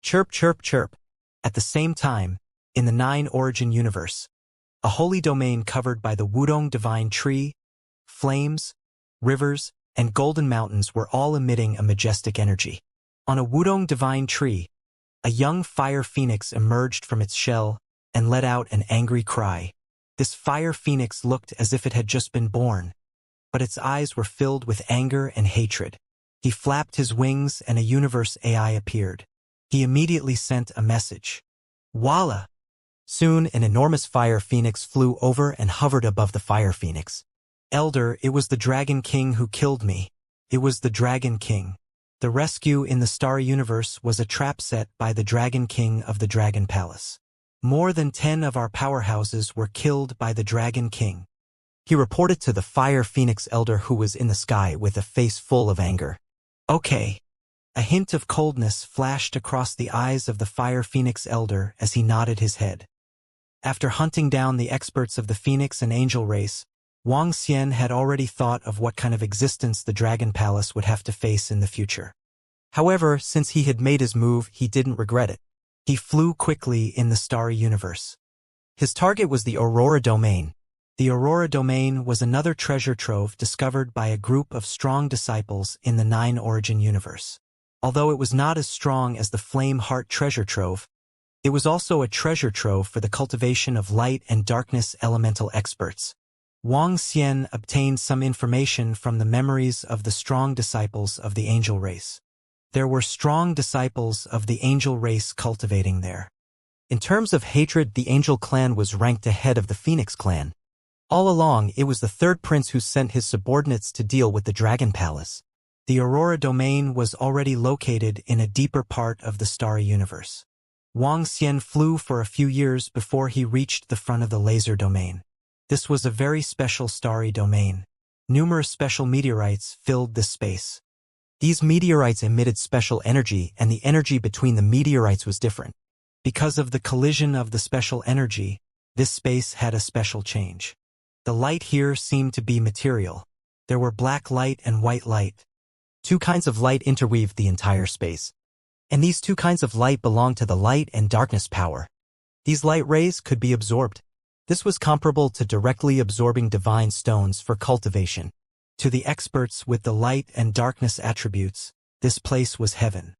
[SPEAKER 1] Chirp, chirp, chirp. At the same time, in the 9 origin universe, a holy domain covered by the Wudong divine tree, flames, rivers, and golden mountains were all emitting a majestic energy. On a Wudong divine tree, a young fire phoenix emerged from its shell and let out an angry cry. This fire phoenix looked as if it had just been born, but its eyes were filled with anger and hatred. He flapped his wings and a universe AI appeared. He immediately sent a message. Voila! Soon, an enormous fire phoenix flew over and hovered above the fire phoenix. Elder, it was the Dragon King who killed me. It was the Dragon King. The rescue in the Starry Universe was a trap set by the Dragon King of the Dragon Palace. More than 10 of our powerhouses were killed by the Dragon King. He reported to the Fire Phoenix Elder who was in the sky with a face full of anger. Okay. A hint of coldness flashed across the eyes of the Fire Phoenix Elder as he nodded his head. After hunting down the experts of the Phoenix and Angel race, Wuxia had already thought of what kind of existence the Dragon Palace would have to face in the future. However, since he had made his move, he didn't regret it. He flew quickly in the Starry Universe. His target was the Aurora Domain. The Aurora Domain was another treasure trove discovered by a group of strong disciples in the 9 origin universe. Although it was not as strong as the Flame Heart treasure trove, it was also a treasure trove for the cultivation of light and darkness elemental experts. Wang Xian obtained some information from the memories of the strong disciples of the angel race. There were strong disciples of the angel race cultivating there. In terms of hatred, the angel clan was ranked ahead of the Phoenix clan. All along, it was the third prince who sent his subordinates to deal with the Dragon Palace. The Aurora domain was already located in a deeper part of the starry universe. Wang Xian flew for a few years before he reached the front of the laser domain. This was a very special starry domain. Numerous special meteorites filled this space. These meteorites emitted special energy, and the energy between the meteorites was different. Because of the collision of the special energy, this space had a special change. The light here seemed to be material. There were black light and white light. Two kinds of light interweaved the entire space. And these two kinds of light belonged to the light and darkness power. These light rays could be absorbed. This was comparable to directly absorbing divine stones for cultivation. To the experts with the light and darkness attributes, this place was heaven.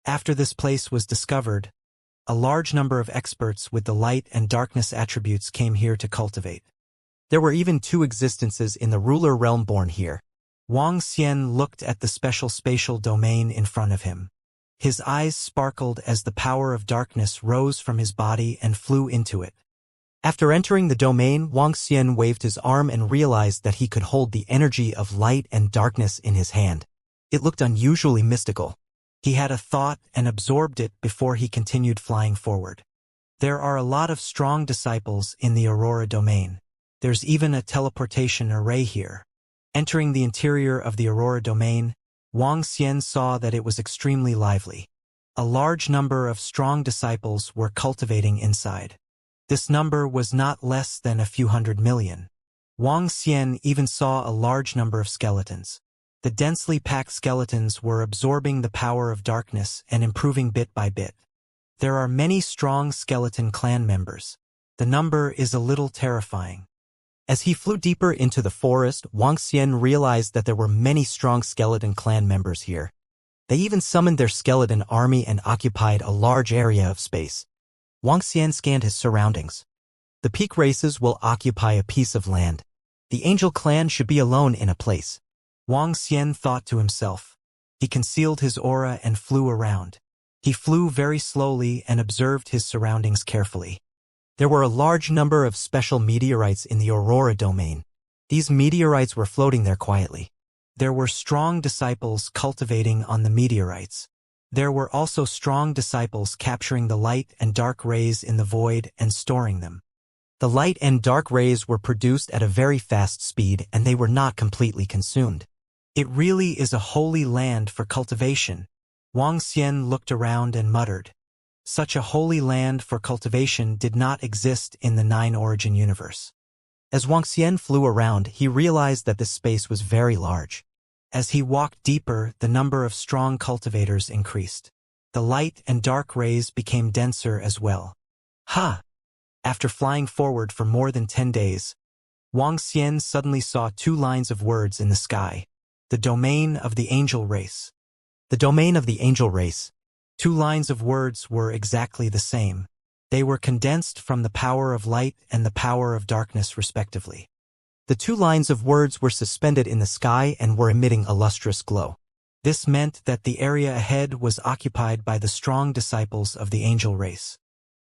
[SPEAKER 1] After this place was discovered, a large number of experts with the light and darkness attributes came here to cultivate. There were even two existences in the ruler realm born here. Wang Xian looked at the special spatial domain in front of him. His eyes sparkled as the power of darkness rose from his body and flew into it. After entering the domain, Wang Xian waved his arm and realized that he could hold the energy of light and darkness in his hand. It looked unusually mystical. He had a thought and absorbed it before he continued flying forward. There are a lot of strong disciples in the Aurora domain. There's even a teleportation array here. Entering the interior of the Aurora domain, Wang Xian saw that it was extremely lively. A large number of strong disciples were cultivating inside. This number was not less than a few 100 million. Wang Xian even saw a large number of skeletons. The densely packed skeletons were absorbing the power of darkness and improving bit by bit. There are many strong skeleton clan members. The number is a little terrifying. As he flew deeper into the forest, Wang Xian realized that there were many strong skeleton clan members here. They even summoned their skeleton army and occupied a large area of space. Wang Xian scanned his surroundings. The peak races will occupy a piece of land. The angel clan should be alone in a place. Wang Xian thought to himself. He concealed his aura and flew around. He flew very slowly and observed his surroundings carefully. There were a large number of special meteorites in the Aurora domain. These meteorites were floating there quietly. There were strong disciples cultivating on the meteorites. There were also strong disciples capturing the light and dark rays in the void and storing them. The light and dark rays were produced at a very fast speed, and they were not completely consumed. It really is a holy land for cultivation. Wang Xian looked around and muttered. Such a holy land for cultivation did not exist in the 9 origin universe. As Wang Xian flew around, he realized that this space was very large. As he walked deeper, the number of strong cultivators increased. The light and dark rays became denser as well. Ha! After flying forward for more than 10 days, Wang Xian suddenly saw 2 lines of words in the sky. The domain of the angel race. The domain of the angel race. 2 lines of words were exactly the same. They were condensed from the power of light and the power of darkness respectively. The 2 lines of words were suspended in the sky and were emitting a lustrous glow. This meant that the area ahead was occupied by the strong disciples of the angel race.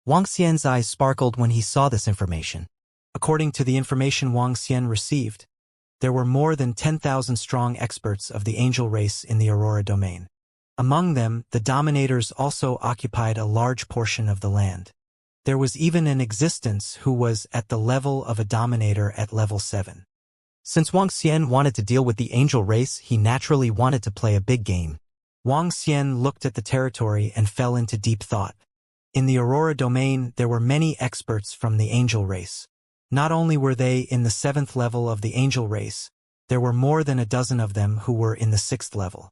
[SPEAKER 1] Wang Xian's eyes sparkled when he saw this information. According to the information Wang Xian received, there were more than 10,000 strong experts of the angel race in the Aurora domain. Among them, the dominators also occupied a large portion of the land. There was even an existence who was at the level of a dominator at level 7. Since Wang Xian wanted to deal with the angel race, he naturally wanted to play a big game. Wang Xian looked at the territory and fell into deep thought. In the Aurora domain, there were many experts from the angel race. Not only were they in the 7th level of the angel race, there were more than a dozen of them who were in the 6th level.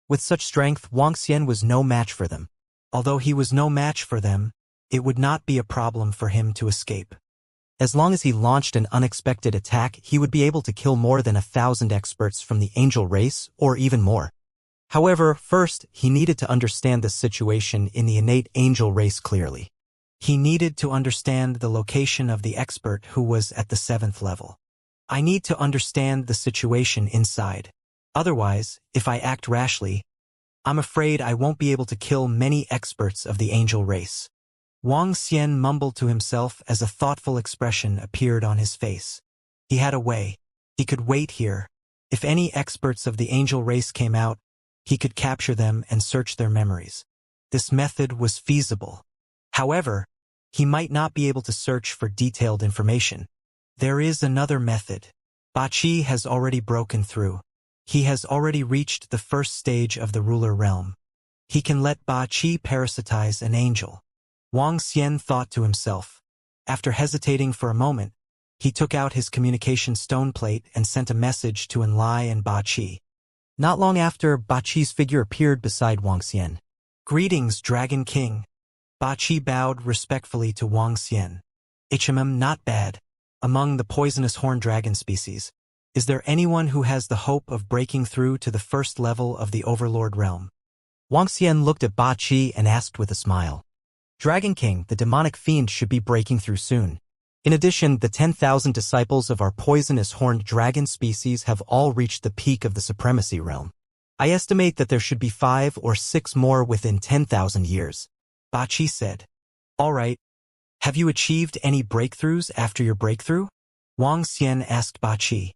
[SPEAKER 1] With such strength, Wang Xian was no match for them. Although he was no match for them, it would not be a problem for him to escape. As long as he launched an unexpected attack, he would be able to kill more than 1,000 experts from the angel race, or even more. However, first, he needed to understand the situation in the innate angel race clearly. He needed to understand the location of the expert who was at the 7th level. I need to understand the situation inside. Otherwise, if I act rashly, I'm afraid I won't be able to kill many experts of the angel race. Wang Xian mumbled to himself as a thoughtful expression appeared on his face. He had a way. He could wait here. If any experts of the angel race came out, he could capture them and search their memories. This method was feasible. However, he might not be able to search for detailed information. There is another method. Ba Qi has already broken through. He has already reached the first stage of the ruler realm. He can let Ba Qi parasitize an angel. Wang Xian thought to himself. After hesitating for a moment, he took out his communication stone plate and sent a message to Enlai and Ba Qi. Not long after, Ba Qi's figure appeared beside Wang Xian. "Greetings, Dragon King." Ba Qi bowed respectfully to Wang Xian. Not bad. Among the poisonous horned dragon species, is there anyone who has the hope of breaking through to the first level of the Overlord realm? Wang Xian looked at Ba Qi and asked with a smile. Dragon King, the demonic fiend should be breaking through soon. In addition, the 10,000 disciples of our poisonous horned dragon species have all reached the peak of the supremacy realm. I estimate that there should be 5 or 6 more within 10,000 years. Ba Qi said. All right. Have you achieved any breakthroughs after your breakthrough? Wang Xian asked Ba Qi.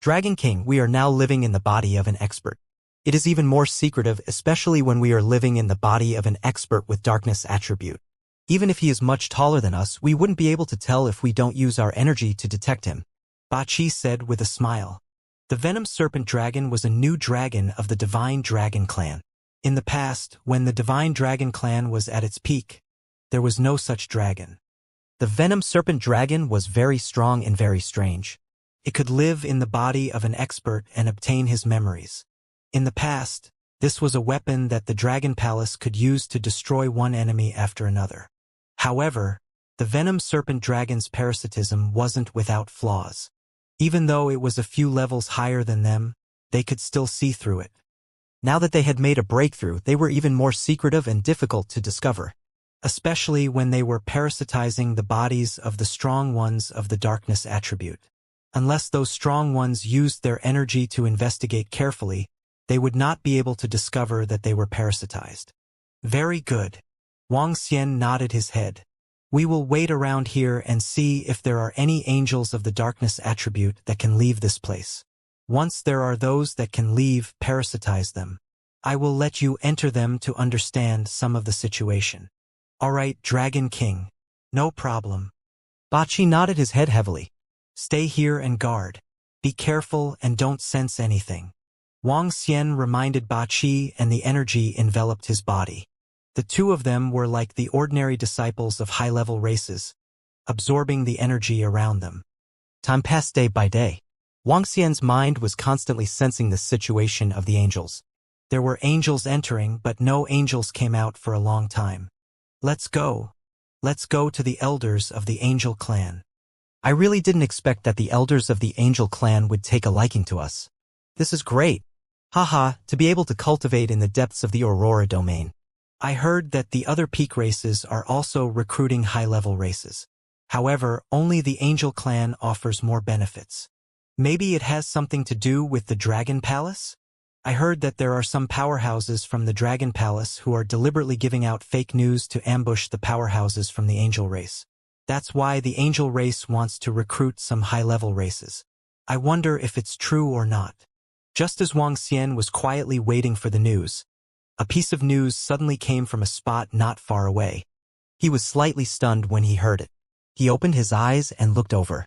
[SPEAKER 1] Dragon King, we are now living in the body of an expert. It is even more secretive, especially when we are living in the body of an expert with darkness attribute. Even if he is much taller than us, we wouldn't be able to tell if we don't use our energy to detect him. Ba Qi said with a smile. The Venom Serpent Dragon was a new dragon of the Divine Dragon Clan. In the past, when the Divine Dragon Clan was at its peak, there was no such dragon. The Venom Serpent Dragon was very strong and very strange. It could live in the body of an expert and obtain his memories. In the past, this was a weapon that the Dragon Palace could use to destroy one enemy after another. However, the Venom Serpent Dragon's parasitism wasn't without flaws. Even though it was a few levels higher than them, they could still see through it. Now that they had made a breakthrough, they were even more secretive and difficult to discover, especially when they were parasitizing the bodies of the strong ones of the darkness attribute. Unless those strong ones used their energy to investigate carefully, they would not be able to discover that they were parasitized. Very good. Wang Xian nodded his head. We will wait around here and see if there are any angels of the darkness attribute that can leave this place. Once there are those that can leave, parasitize them. I will let you enter them to understand some of the situation. All right, Dragon King. No problem. Ba Qi nodded his head heavily. Stay here and guard. Be careful and don't sense anything. Wang Xian reminded Ba Qi, and the energy enveloped his body. The two of them were like the ordinary disciples of high-level races, absorbing the energy around them. Time passed day by day. Wang Xian's mind was constantly sensing the situation of the angels. There were angels entering, but no angels came out for a long time. Let's go. Let's go to the elders of the angel clan. I really didn't expect that the elders of the angel clan would take a liking to us. This is great. Haha, to be able to cultivate in the depths of the Aurora domain. I heard that the other peak races are also recruiting high-level races. However, only the angel clan offers more benefits. Maybe it has something to do with the Dragon Palace? I heard that there are some powerhouses from the Dragon Palace who are deliberately giving out fake news to ambush the powerhouses from the angel race. That's why the angel race wants to recruit some high-level races. I wonder if it's true or not. Just as Wang Xian was quietly waiting for the news, a piece of news suddenly came from a spot not far away. He was slightly stunned when he heard it. He opened his eyes and looked over.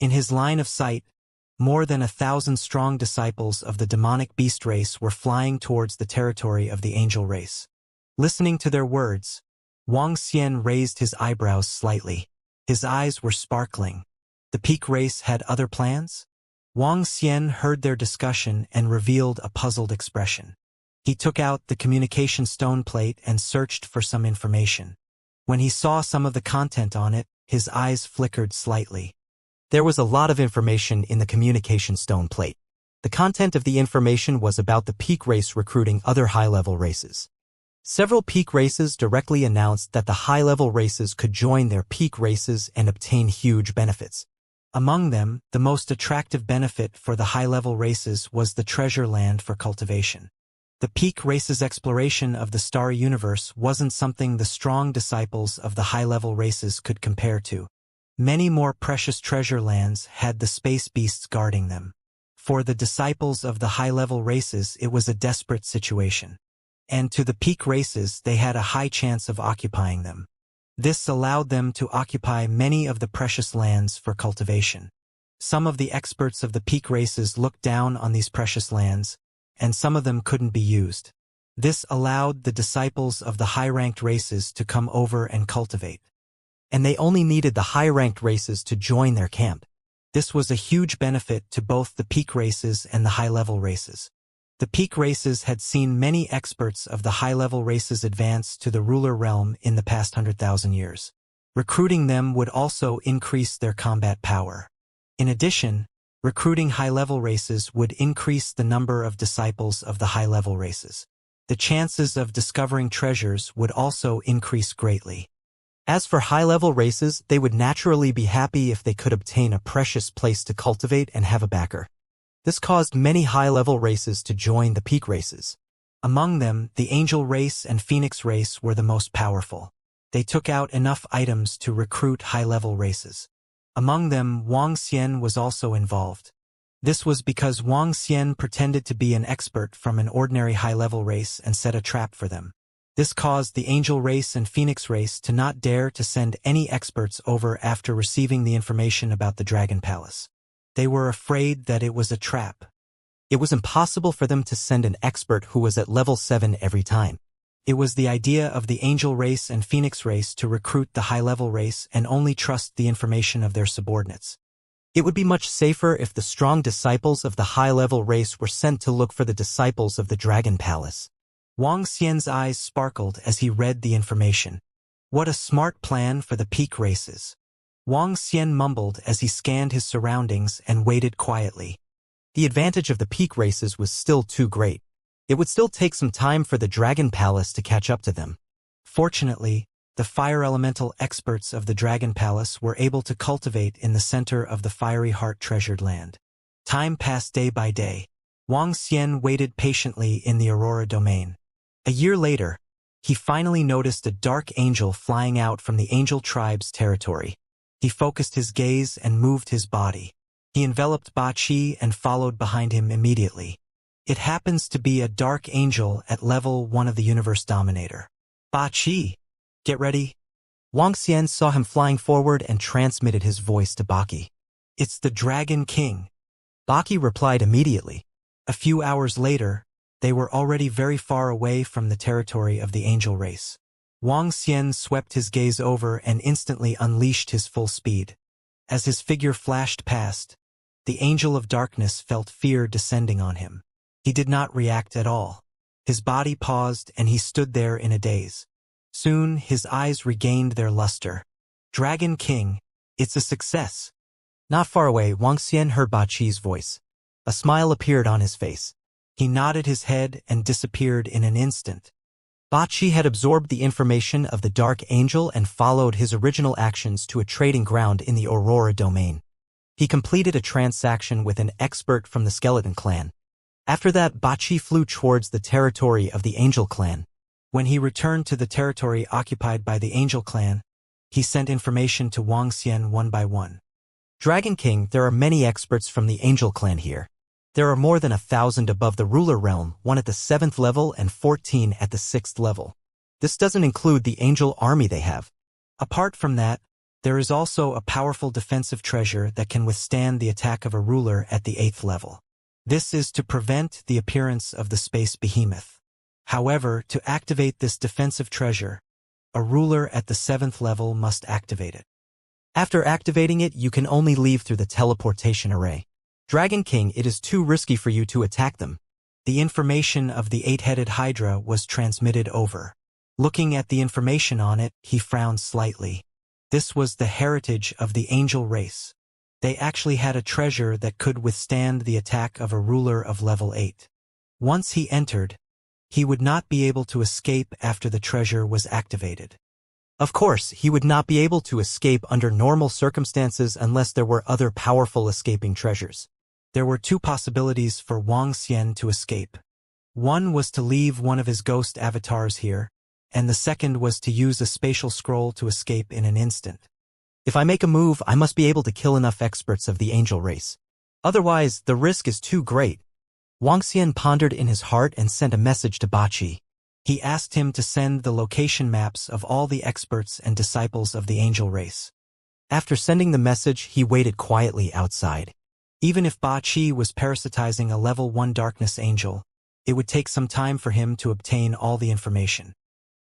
[SPEAKER 1] In his line of sight, more than 1,000 strong disciples of the demonic beast race were flying towards the territory of the angel race. Listening to their words, Wang Xian raised his eyebrows slightly. His eyes were sparkling. The peak race had other plans? Wang Xian heard their discussion and revealed a puzzled expression. He took out the communication stone plate and searched for some information. When he saw some of the content on it, his eyes flickered slightly. There was a lot of information in the communication stone plate. The content of the information was about the peak race recruiting other high-level races. Several peak races directly announced that the high-level races could join their peak races and obtain huge benefits. Among them, the most attractive benefit for the high-level races was the treasure land for cultivation. The peak races' exploration of the starry universe wasn't something the strong disciples of the high-level races could compare to. Many more precious treasure lands had the space beasts guarding them. For the disciples of the high-level races, it was a desperate situation. And to the peak races, they had a high chance of occupying them. This allowed them to occupy many of the precious lands for cultivation. Some of the experts of the peak races looked down on these precious lands, and some of them couldn't be used. This allowed the disciples of the high-ranked races to come over and cultivate. And they only needed the high-ranked races to join their camp. This was a huge benefit to both the peak races and the high-level races. The peak races had seen many experts of the high-level races advance to the ruler realm in the past 100,000 years. Recruiting them would also increase their combat power. In addition, recruiting high-level races would increase the number of disciples of the high-level races. The chances of discovering treasures would also increase greatly. As for high-level races, they would naturally be happy if they could obtain a precious place to cultivate and have a backer. This caused many high-level races to join the peak races. Among them, the Angel race and Phoenix race were the most powerful. They took out enough items to recruit high-level races. Among them, Wang Xian was also involved. This was because Wang Xian pretended to be an expert from an ordinary high-level race and set a trap for them. This caused the Angel race and Phoenix race to not dare to send any experts over after receiving the information about the Dragon Palace. They were afraid that it was a trap. It was impossible for them to send an expert who was at level 7 every time. It was the idea of the Angel race and Phoenix race to recruit the high-level race and only trust the information of their subordinates. It would be much safer if the strong disciples of the high-level race were sent to look for the disciples of the Dragon Palace. Wang Xian's eyes sparkled as he read the information. What a smart plan for the peak races. Wang Xian mumbled as he scanned his surroundings and waited quietly. The advantage of the peak races was still too great. It would still take some time for the Dragon Palace to catch up to them. Fortunately, the fire elemental experts of the Dragon Palace were able to cultivate in the center of the fiery heart treasured land. Time passed day by day. Wang Xian waited patiently in the Aurora domain. A year later, he finally noticed a dark angel flying out from the Angel tribe's territory. He focused his gaze and moved his body. He enveloped Ba Qi and followed behind him immediately. It happens to be a dark angel at level 1 of the Universe Dominator. Ba Qi, get ready. Wang Xian saw him flying forward and transmitted his voice to Baki. It's the Dragon King. Baki replied immediately. A few hours later, they were already very far away from the territory of the Angel race. Wang Xian swept his gaze over and instantly unleashed his full speed. As his figure flashed past, the Angel of Darkness felt fear descending on him. He did not react at all. His body paused and he stood there in a daze. Soon, his eyes regained their luster. Dragon King, it's a success. Not far away, Wang Xian heard Ba Qi's voice. A smile appeared on his face. He nodded his head and disappeared in an instant. Ba Qi had absorbed the information of the Dark Angel and followed his original actions to a trading ground in the Aurora domain. He completed a transaction with an expert from the Skeleton clan. After that, Ba Qi flew towards the territory of the Angel clan. When he returned to the territory occupied by the Angel clan, he sent information to Wang Xian one by one. Dragon King, there are many experts from the Angel clan here. There are more than 1,000 above the ruler realm, 1 at the 7th level and 14 at the 6th level. This doesn't include the Angel army they have. Apart from that, there is also a powerful defensive treasure that can withstand the attack of a ruler at the 8th level. This is to prevent the appearance of the space behemoth. However, to activate this defensive treasure, a ruler at the 7th level must activate it. After activating it, you can only leave through the teleportation array. Dragon King, it is too risky for you to attack them. The information of the 8-headed Hydra was transmitted over. Looking at the information on it, he frowned slightly. This was the heritage of the Angel race. They actually had a treasure that could withstand the attack of a ruler of level 8. Once he entered, he would not be able to escape after the treasure was activated. Of course, he would not be able to escape under normal circumstances unless there were other powerful escaping treasures. There were two possibilities for Wang Xian to escape. One was to leave one of his ghost avatars here, and the second was to use a spatial scroll to escape in an instant. If I make a move, I must be able to kill enough experts of the angel race. Otherwise, the risk is too great. Wang Xian pondered in his heart and sent a message to Bachi. He asked him to send the location maps of all the experts and disciples of the angel race. After sending the message, he waited quietly outside. Even if Bachi was parasitizing a level 1 darkness angel, it would take some time for him to obtain all the information.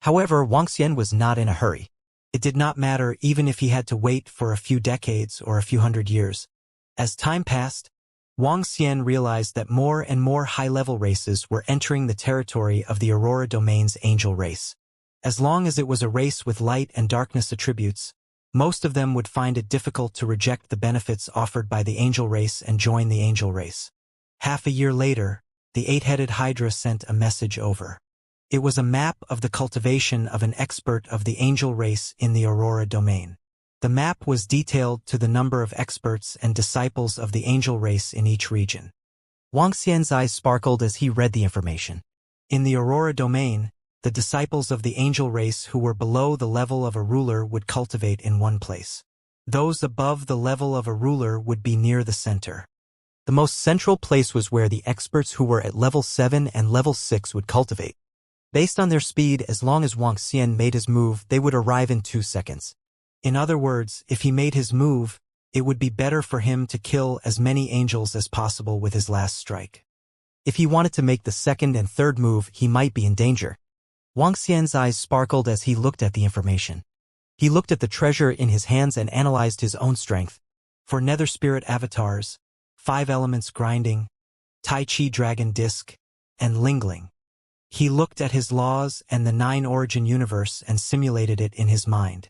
[SPEAKER 1] However, Wang Xian was not in a hurry. It did not matter even if he had to wait for a few decades or a few hundred years. As time passed, Wang Xian realized that more and more high-level races were entering the territory of the Aurora Domain's angel race. As long as it was a race with light and darkness attributes, most of them would find it difficult to reject the benefits offered by the angel race and join the angel race. Half a year later, the 8-headed Hydra sent a message over. It was a map of the cultivation of an expert of the angel race in the Aurora Domain. The map was detailed to the number of experts and disciples of the angel race in each region. Wang Xian's eyes sparkled as he read the information. In the Aurora Domain, the disciples of the angel race who were below the level of a ruler would cultivate in one place. Those above the level of a ruler would be near the center. The most central place was where the experts who were at level 7 and level 6 would cultivate. Based on their speed, as long as Wang Xian made his move, they would arrive in 2 seconds. In other words, if he made his move, it would be better for him to kill as many angels as possible with his last strike. If he wanted to make the second and third move, he might be in danger. Wang Xian's eyes sparkled as he looked at the information. He looked at the treasure in his hands and analyzed his own strength. For Nether Spirit avatars, 5 elements grinding, Tai Chi Dragon Disc, and Lingling. He looked at his laws and the 9 origin universe and simulated it in his mind.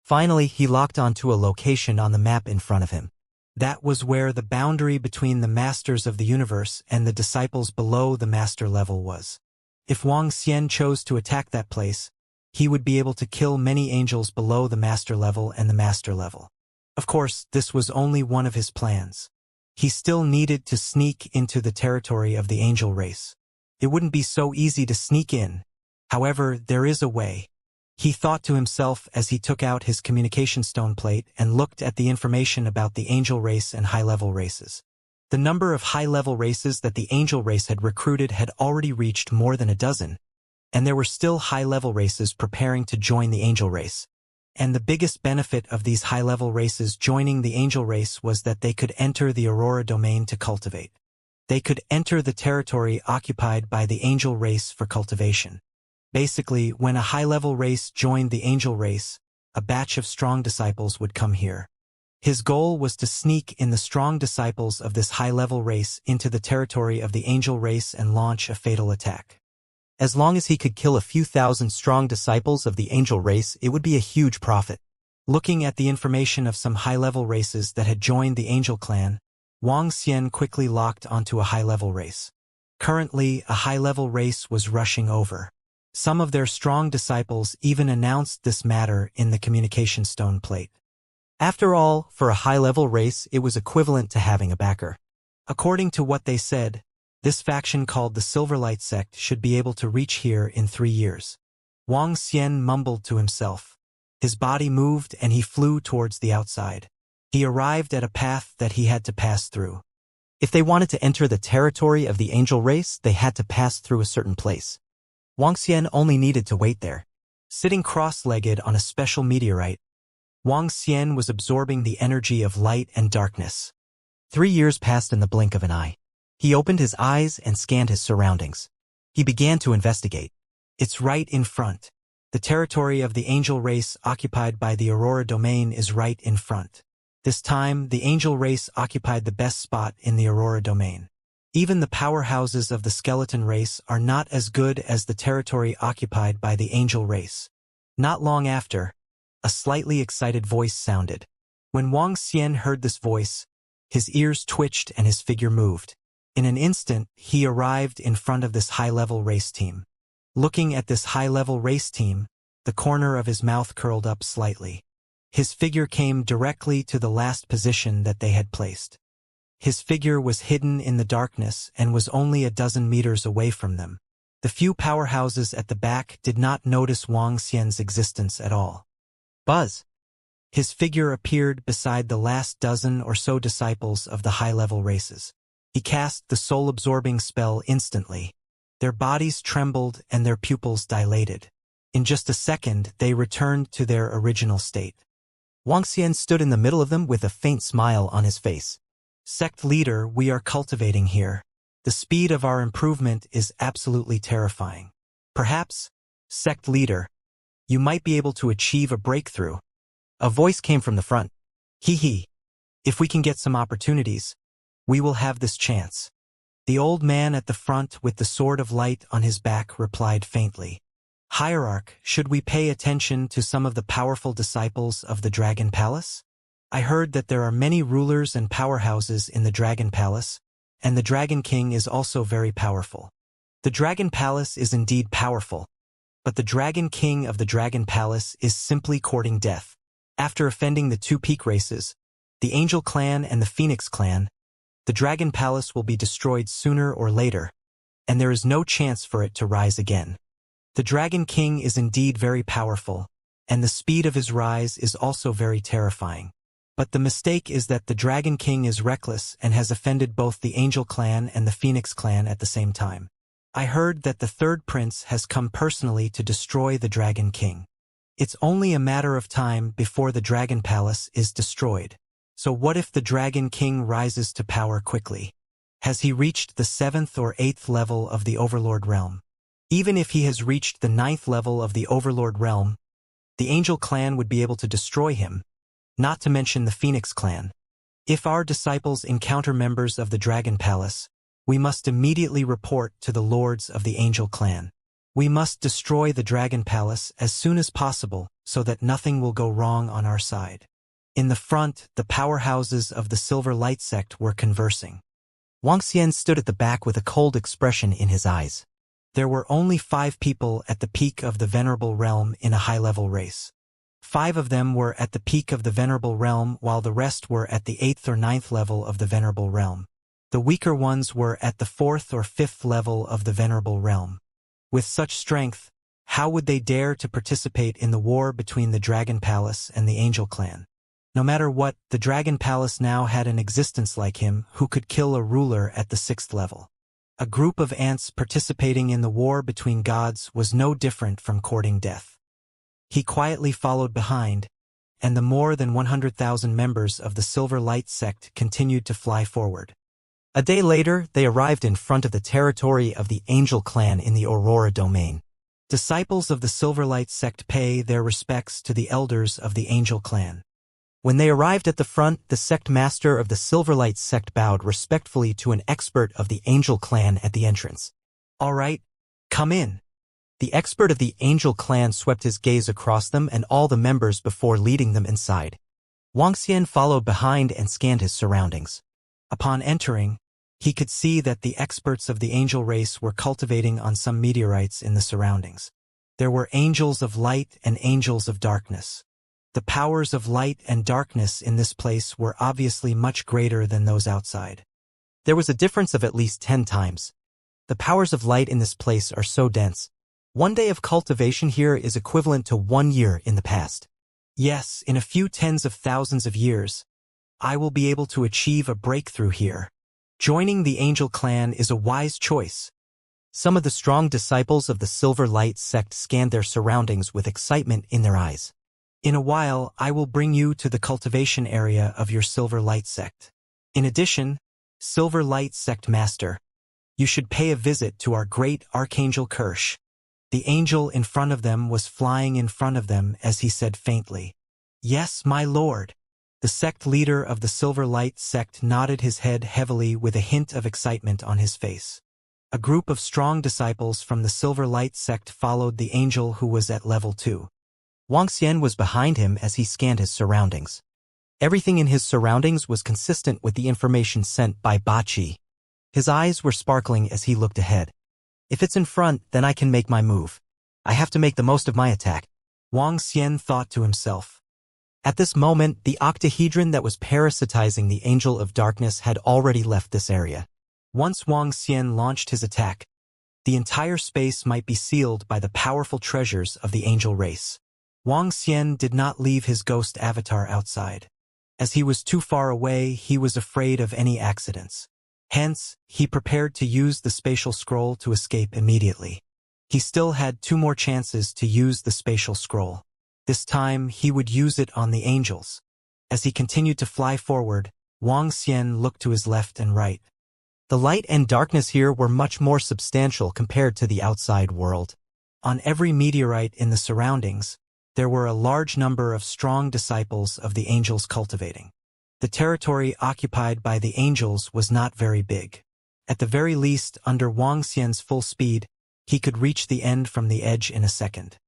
[SPEAKER 1] Finally, he locked onto a location on the map in front of him. That was where the boundary between the masters of the universe and the disciples below the master level was. If Wang Xian chose to attack that place, he would be able to kill many angels below the master level and the master level. Of course, this was only one of his plans. He still needed to sneak into the territory of the angel race. It wouldn't be so easy to sneak in. However, there is a way. He thought to himself as he took out his communication stone plate and looked at the information about the angel race and high-level races. The number of high-level races that the angel race had recruited had already reached more than a dozen, and there were still high-level races preparing to join the angel race. And the biggest benefit of these high-level races joining the angel race was that they could enter the Aurora Domain to cultivate. They could enter the territory occupied by the angel race for cultivation. Basically, when a high-level race joined the angel race, a batch of strong disciples would come here. His goal was to sneak in the strong disciples of this high-level race into the territory of the angel race and launch a fatal attack. As long as he could kill a few thousand strong disciples of the angel race, it would be a huge profit. Looking at the information of some high-level races that had joined the angel clan, Wang Xian quickly locked onto a high-level race. Currently, a high-level race was rushing over. Some of their strong disciples even announced this matter in the communication stone plate. After all, for a high-level race, it was equivalent to having a backer. According to what they said, this faction called the Silverlight Sect should be able to reach here in 3 years. Wang Xian mumbled to himself. His body moved and he flew towards the outside. He arrived at a path that he had to pass through. If they wanted to enter the territory of the angel race, they had to pass through a certain place. Wang Xian only needed to wait there. Sitting cross-legged on a special meteorite, Wang Xian was absorbing the energy of light and darkness. 3 years passed in the blink of an eye. He opened his eyes and scanned his surroundings. He began to investigate. It's right in front. The territory of the angel race occupied by the Aurora Domain is right in front. This time, the angel race occupied the best spot in the Aurora Domain. Even the powerhouses of the skeleton race are not as good as the territory occupied by the angel race. Not long after, a slightly excited voice sounded. When Wang Xian heard this voice, his ears twitched and his figure moved. In an instant, he arrived in front of this high-level race team. Looking at this high-level race team, the corner of his mouth curled up slightly. His figure came directly to the last position that they had placed. His figure was hidden in the darkness and was only a dozen meters away from them. The few powerhouses at the back did not notice Wang Xian's existence at all. Buzz! His figure appeared beside the last dozen or so disciples of the high-level races. He cast the soul-absorbing spell instantly. Their bodies trembled and their pupils dilated. In just a second, they returned to their original state. Wang Xian stood in the middle of them with a faint smile on his face. Sect leader, we are cultivating here. The speed of our improvement is absolutely terrifying. Perhaps, sect leader, you might be able to achieve a breakthrough. A voice came from the front. Hee. If we can get some opportunities, we will have this chance. The old man at the front with the sword of light on his back replied faintly. Hierarch, should we pay attention to some of the powerful disciples of the Dragon Palace? I heard that there are many rulers and powerhouses in the Dragon Palace, and the Dragon King is also very powerful. The Dragon Palace is indeed powerful, but the Dragon King of the Dragon Palace is simply courting death. After offending the two peak races, the Angel Clan and the Phoenix Clan, the Dragon Palace will be destroyed sooner or later, and there is no chance for it to rise again. The Dragon King is indeed very powerful, and the speed of his rise is also very terrifying. But the mistake is that the Dragon King is reckless and has offended both the Angel Clan and the Phoenix Clan at the same time. I heard that the third prince has come personally to destroy the Dragon King. It's only a matter of time before the Dragon Palace is destroyed. So what if the Dragon King rises to power quickly? Has he reached the 7th or 8th level of the Overlord realm? Even if he has reached the 9th level of the Overlord realm, the Angel Clan would be able to destroy him, not to mention the Phoenix Clan. If our disciples encounter members of the Dragon Palace, we must immediately report to the lords of the Angel Clan. We must destroy the Dragon Palace as soon as possible so that nothing will go wrong on our side. In the front, the powerhouses of the Silver Light sect were conversing. Wang Xian stood at the back with a cold expression in his eyes. There were only 5 people at the peak of the Venerable Realm in a high-level race. 5 of them were at the peak of the Venerable Realm while the rest were at the 8th or 9th level of the Venerable Realm. The weaker ones were at the 4th or 5th level of the Venerable Realm. With such strength, how would they dare to participate in the war between the Dragon Palace and the Angel Clan? No matter what, the Dragon Palace now had an existence like him who could kill a ruler at the 6th level. A group of ants participating in the war between gods was no different from courting death. He quietly followed behind, and the more than 100,000 members of the Silver Light sect continued to fly forward. A day later, they arrived in front of the territory of the Angel Clan in the Aurora domain. Disciples of the Silverlight sect pay their respects to the elders of the Angel Clan. When they arrived at the front, the sect master of the Silverlight sect bowed respectfully to an expert of the Angel Clan at the entrance. All right, come in. The expert of the Angel Clan swept his gaze across them and all the members before leading them inside. Wang Xian followed behind and scanned his surroundings. Upon entering, he could see that the experts of the angel race were cultivating on some meteorites in the surroundings. There were angels of light and angels of darkness. The powers of light and darkness in this place were obviously much greater than those outside. There was a difference of at least 10 times. The powers of light in this place are so dense. One day of cultivation here is equivalent to 1 year in the past. Yes, in a few tens of thousands of years, I will be able to achieve a breakthrough here. Joining the Angel Clan is a wise choice. Some of the strong disciples of the Silver Light sect scanned their surroundings with excitement in their eyes. In a while, I will bring you to the cultivation area of your Silver Light sect. In addition, Silver Light sect master, you should pay a visit to our great Archangel Kirsch. The angel in front of them was flying in front of them as he said faintly, "Yes, my lord." The sect leader of the Silver Light sect nodded his head heavily with a hint of excitement on his face. A group of strong disciples from the Silver Light sect followed the angel who was at level 2. Wang Xian was behind him as he scanned his surroundings. Everything in his surroundings was consistent with the information sent by Bachi. His eyes were sparkling as he looked ahead. If it's in front, then I can make my move. I have to make the most of my attack. Wang Xian thought to himself. At this moment, the octahedron that was parasitizing the Angel of Darkness had already left this area. Once Wang Xian launched his attack, the entire space might be sealed by the powerful treasures of the angel race. Wang Xian did not leave his ghost avatar outside. As he was too far away, he was afraid of any accidents. Hence, he prepared to use the spatial scroll to escape immediately. He still had 2 more chances to use the spatial scroll. This time, he would use it on the angels. As he continued to fly forward, Wang Xian looked to his left and right. The light and darkness here were much more substantial compared to the outside world. On every meteorite in the surroundings, there were a large number of strong disciples of the angels cultivating. The territory occupied by the angels was not very big. At the very least, under Wang Xian's full speed, he could reach the end from the edge in a second.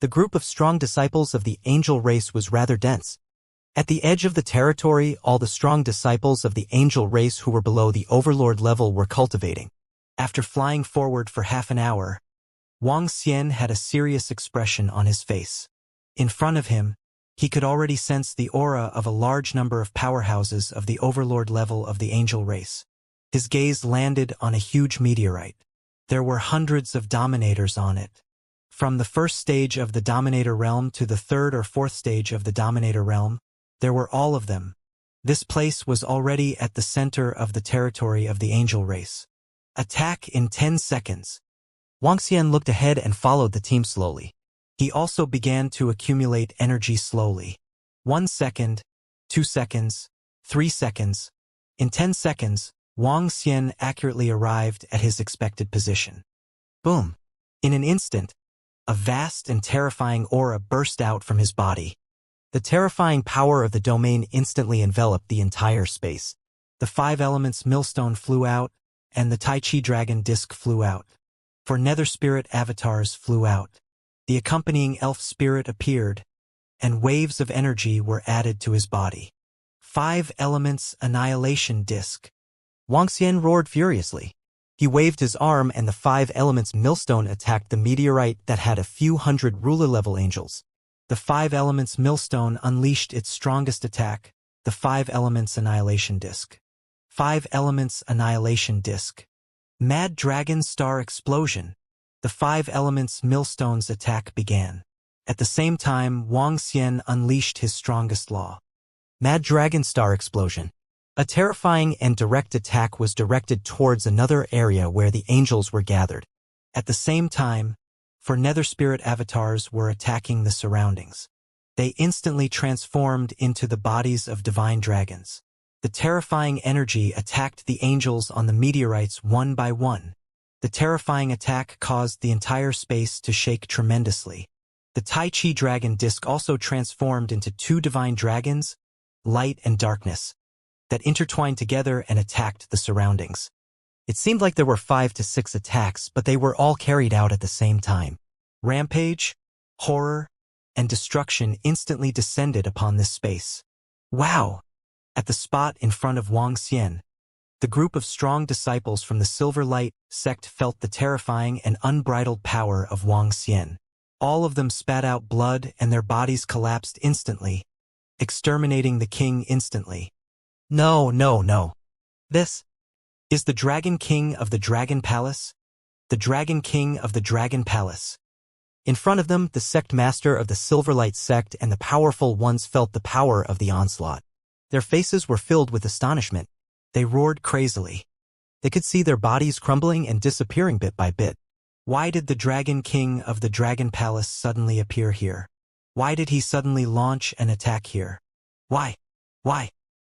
[SPEAKER 1] The group of strong disciples of the angel race was rather dense. At the edge of the territory, all the strong disciples of the angel race who were below the overlord level were cultivating. After flying forward for half an hour, Wang Xian had a serious expression on his face. In front of him, he could already sense the aura of a large number of powerhouses of the overlord level of the angel race. His gaze landed on a huge meteorite. There were hundreds of dominators on it. From the first stage of the Dominator realm to the 3rd or 4th stage of the Dominator realm, there were all of them. This place was already at the center of the territory of the angel race. Attack in 10 seconds. Wang Xian looked ahead and followed the team slowly. He also began to accumulate energy slowly. 1 second, 2 seconds, 3 seconds. In 10 seconds, Wang Xian accurately arrived at his expected position. Boom! In an instant, a vast and terrifying aura burst out from his body. The terrifying power of the domain instantly enveloped the entire space. The 5 elements millstone flew out, and the Tai Chi dragon disc flew out. 4 nether spirit avatars flew out. The accompanying elf spirit appeared, and waves of energy were added to his body. 5 elements annihilation disc. Wang Xian roared furiously. He waved his arm and the 5 elements millstone attacked the meteorite that had a few hundred ruler-level angels. The 5 elements millstone unleashed its strongest attack, the 5 elements annihilation disc. 5 elements annihilation disc. Mad Dragon Star Explosion. The 5 elements millstone's attack began. At the same time, Wang Xian unleashed his strongest law. Mad Dragon Star Explosion. A terrifying and direct attack was directed towards another area where the angels were gathered. At the same time, 4 nether spirit avatars were attacking the surroundings. They instantly transformed into the bodies of divine dragons. The terrifying energy attacked the angels on the meteorites one by one. The terrifying attack caused the entire space to shake tremendously. The Tai Chi dragon disc also transformed into 2 divine dragons, light and darkness, that intertwined together and attacked the surroundings. It seemed like there were 5 to 6 attacks, but they were all carried out at the same time. Rampage, horror, and destruction instantly descended upon this space. Wow! At the spot in front of Wang Xian, the group of strong disciples from the Silver Light sect felt the terrifying and unbridled power of Wang Xian. All of them spat out blood and their bodies collapsed instantly, exterminating the king instantly. No, no, no. This is the Dragon King of the Dragon Palace? The Dragon King of the Dragon Palace. In front of them, the sect master of the Silverlight sect and the powerful ones felt the power of the onslaught. Their faces were filled with astonishment. They roared crazily. They could see their bodies crumbling and disappearing bit by bit. Why did the Dragon King of the Dragon Palace suddenly appear here? Why did he suddenly launch an attack here? Why? Why?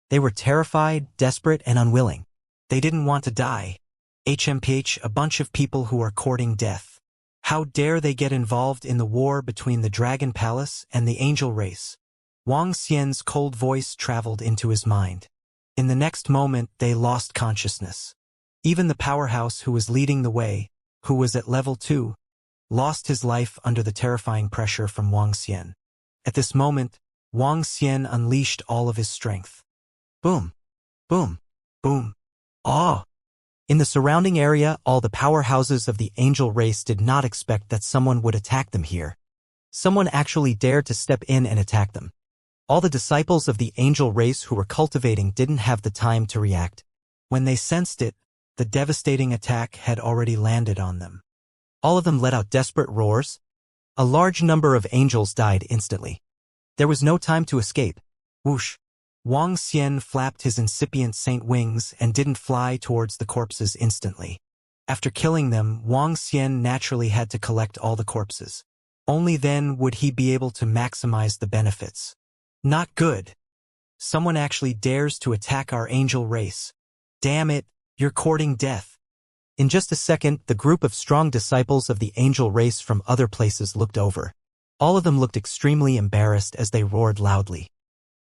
[SPEAKER 1] They were terrified, desperate, and unwilling. They didn't want to die. HMPH, a bunch of people who are courting death. How dare they get involved in the war between the Dragon Palace and the Angel race? Wang Xian's cold voice traveled into his mind. In the next moment, they lost consciousness. Even the powerhouse who was leading the way, who was at level 2, lost his life under the terrifying pressure from Wang Xian. At this moment, Wang Xian unleashed all of his strength. Boom, boom, boom. Ah! In the surrounding area, all the powerhouses of the angel race did not expect that someone would attack them here. Someone actually dared to step in and attack them. All the disciples of the angel race who were cultivating didn't have the time to react. When they sensed it, the devastating attack had already landed on them. All of them let out desperate roars. A large number of angels died instantly. There was no time to escape. Whoosh! Wang Xian flapped his incipient saint wings and didn't fly towards the corpses instantly. After killing them, Wang Xian naturally had to collect all the corpses. Only then would he be able to maximize the benefits. Not good. Someone actually dares to attack our angel race. Damn it, you're courting death. In just a second, the group of strong disciples of the angel race from other places looked over. All of them looked extremely embarrassed as they roared loudly.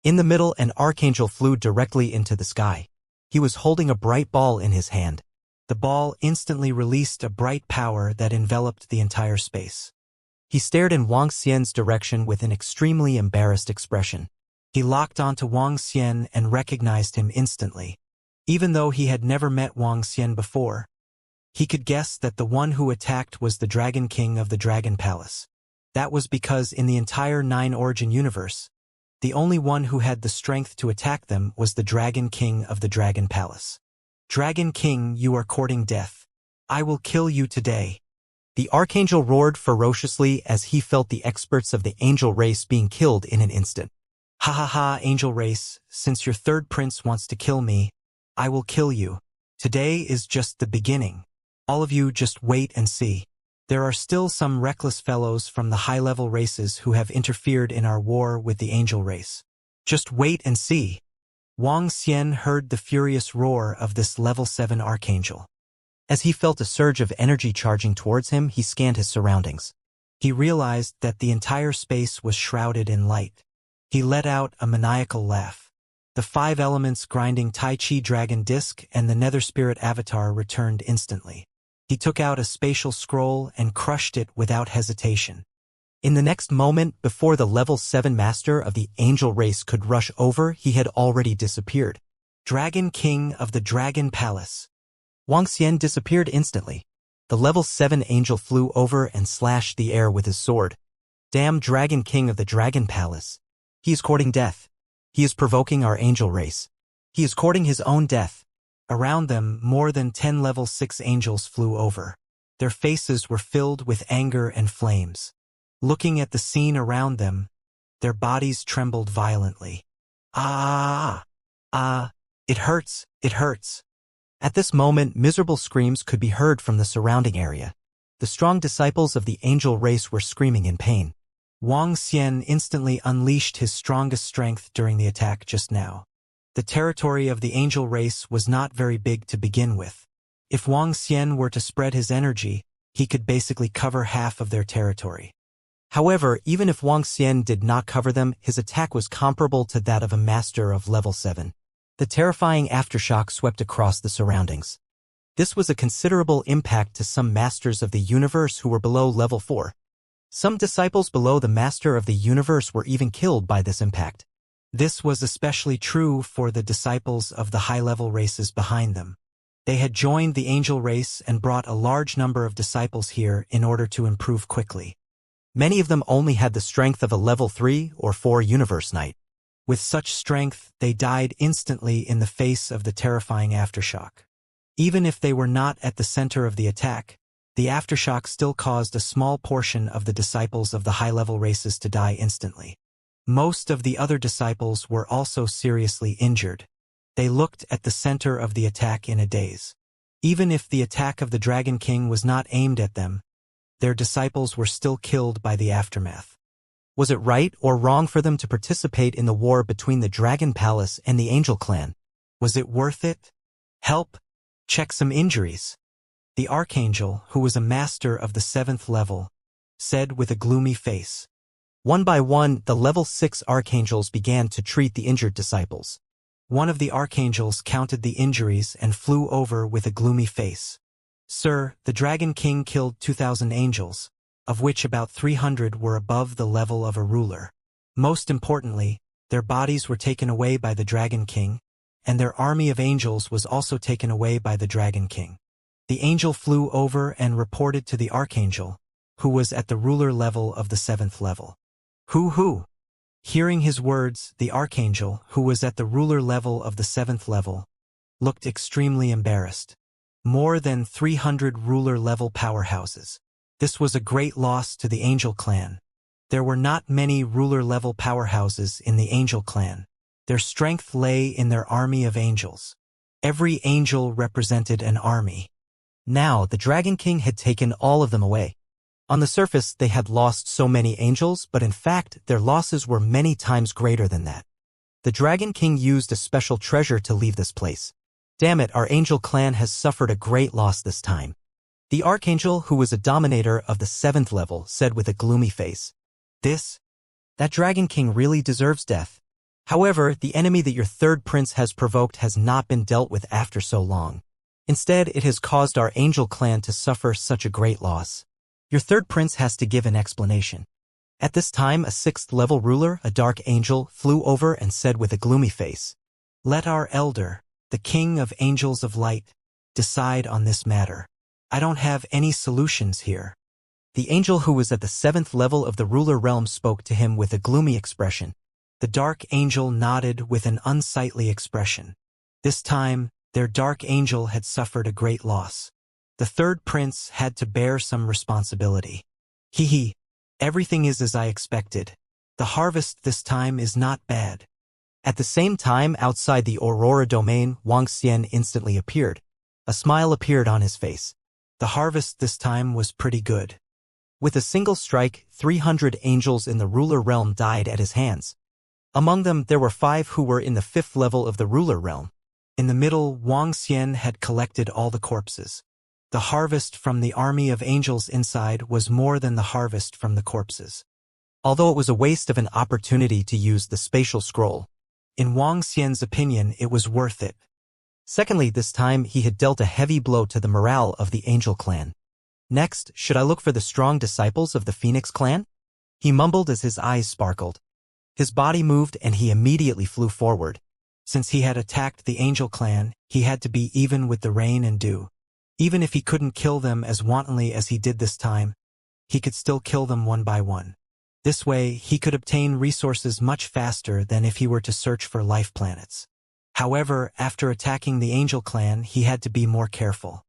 [SPEAKER 1] In the middle, an archangel flew directly into the sky. He was holding a bright ball in his hand. The ball instantly released a bright power that enveloped the entire space. He stared in Wang Xian's direction with an extremely embarrassed expression. He locked onto Wang Xian and recognized him instantly. Even though he had never met Wang Xian before, he could guess that the one who attacked was the Dragon King of the Dragon Palace. That was because in the entire 9 Origin universe, the only one who had the strength to attack them was the Dragon King of the Dragon Palace. Dragon King, you are courting death. I will kill you today. The archangel roared ferociously as he felt the experts of the angel race being killed in an instant. Ha ha ha, angel race, since your third prince wants to kill me, I will kill you. Today is just the beginning. All of you just wait and see. There are still some reckless fellows from the high-level races who have interfered in our war with the angel race. Just wait and see. Wang Xian heard the furious roar of this level 7 archangel. As he felt a surge of energy charging towards him, he scanned his surroundings. He realized that the entire space was shrouded in light. He let out a maniacal laugh. The 5 elements grinding Tai Chi dragon disc and the nether spirit avatar returned instantly. He took out a spatial scroll and crushed it without hesitation. In the next moment, before the level 7 master of the angel race could rush over, he had already disappeared. Dragon King of the Dragon Palace. Wang Xian disappeared instantly. The level 7 angel flew over and slashed the air with his sword. Damn Dragon King of the Dragon Palace. He is courting death. He is provoking our angel race. He is courting his own death. Around them, more than 10 level 6 angels flew over. Their faces were filled with anger and flames. Looking at the scene around them, their bodies trembled violently. It hurts, it hurts. At this moment, miserable screams could be heard from the surrounding area. The strong disciples of the angel race were screaming in pain. Wang Xian instantly unleashed his strongest strength during the attack just now. The territory of the angel race was not very big to begin with. If Wang Xian were to spread his energy, he could basically cover half of their territory. However, even if Wang Xian did not cover them, his attack was comparable to that of a master of level 7. The terrifying aftershock swept across the surroundings. This was a considerable impact to some masters of the universe who were below level 4. Some disciples below the master of the universe were even killed by this impact. This was especially true for the disciples of the high-level races behind them. They had joined the angel race and brought a large number of disciples here in order to improve quickly. Many of them only had the strength of a level 3 or 4 universe knight. With such strength, they died instantly in the face of the terrifying aftershock. Even if they were not at the center of the attack, the aftershock still caused a small portion of the disciples of the high-level races to die instantly. Most of the other disciples were also seriously injured. They looked at the center of the attack in a daze. Even if the attack of the Dragon King was not aimed at them, their disciples were still killed by the aftermath. Was it right or wrong for them to participate in the war between the Dragon Palace and the Angel Clan? Was it worth it? Help! Check some injuries. The Archangel, who was a master of the 7th level, said with a gloomy face. One by one, the level 6 archangels began to treat the injured disciples. One of the archangels counted the injuries and flew over with a gloomy face. Sir, the Dragon King killed 2,000 angels, of which about 300 were above the level of a ruler. Most importantly, their bodies were taken away by the Dragon King, and their army of angels was also taken away by the Dragon King. The angel flew over and reported to the Archangel, who was at the ruler level of the 7th level. Who? Hearing his words, the Archangel, who was at the ruler level of the 7th level, looked extremely embarrassed. More than 300 ruler-level powerhouses. This was a great loss to the Angel clan. There were not many ruler-level powerhouses in the Angel clan. Their strength lay in their army of angels. Every angel represented an army. Now, the Dragon King had taken all of them away. On the surface, they had lost so many angels, but in fact, their losses were many times greater than that. The Dragon King used a special treasure to leave this place. Damn it, our angel clan has suffered a great loss this time. The Archangel, who was a dominator of the 7th level, said with a gloomy face. That Dragon King really deserves death. However, the enemy that your third prince has provoked has not been dealt with after so long. Instead, it has caused our angel clan to suffer such a great loss. Your third prince has to give an explanation. At this time, a 6th level ruler, a dark angel, flew over and said with a gloomy face, "Let our elder, the king of angels of light, decide on this matter. I don't have any solutions here." The angel who was at the 7th level of the ruler realm spoke to him with a gloomy expression. The dark angel nodded with an unsightly expression. This time, their dark angel had suffered a great loss. The third prince had to bear some responsibility. Everything is as I expected. The harvest this time is not bad. At the same time, outside the Aurora domain, Wuxia instantly appeared. A smile appeared on his face. The harvest this time was pretty good. With a single strike, 300 angels in the ruler realm died at his hands. Among them, there were 5 who were in the 5th level of the ruler realm. In the middle, Wuxia had collected all the corpses. The harvest from the army of angels inside was more than the harvest from the corpses. Although it was a waste of an opportunity to use the spatial scroll, in Wuxia's opinion, it was worth it. Secondly, this time he had dealt a heavy blow to the morale of the Angel clan. Next, should I look for the strong disciples of the Phoenix clan? He mumbled as his eyes sparkled. His body moved and he immediately flew forward. Since he had attacked the Angel clan, he had to be even with the rain and dew. Even if he couldn't kill them as wantonly as he did this time, he could still kill them one by one. This way, he could obtain resources much faster than if he were to search for life planets. However, after attacking the Angel clan, he had to be more careful.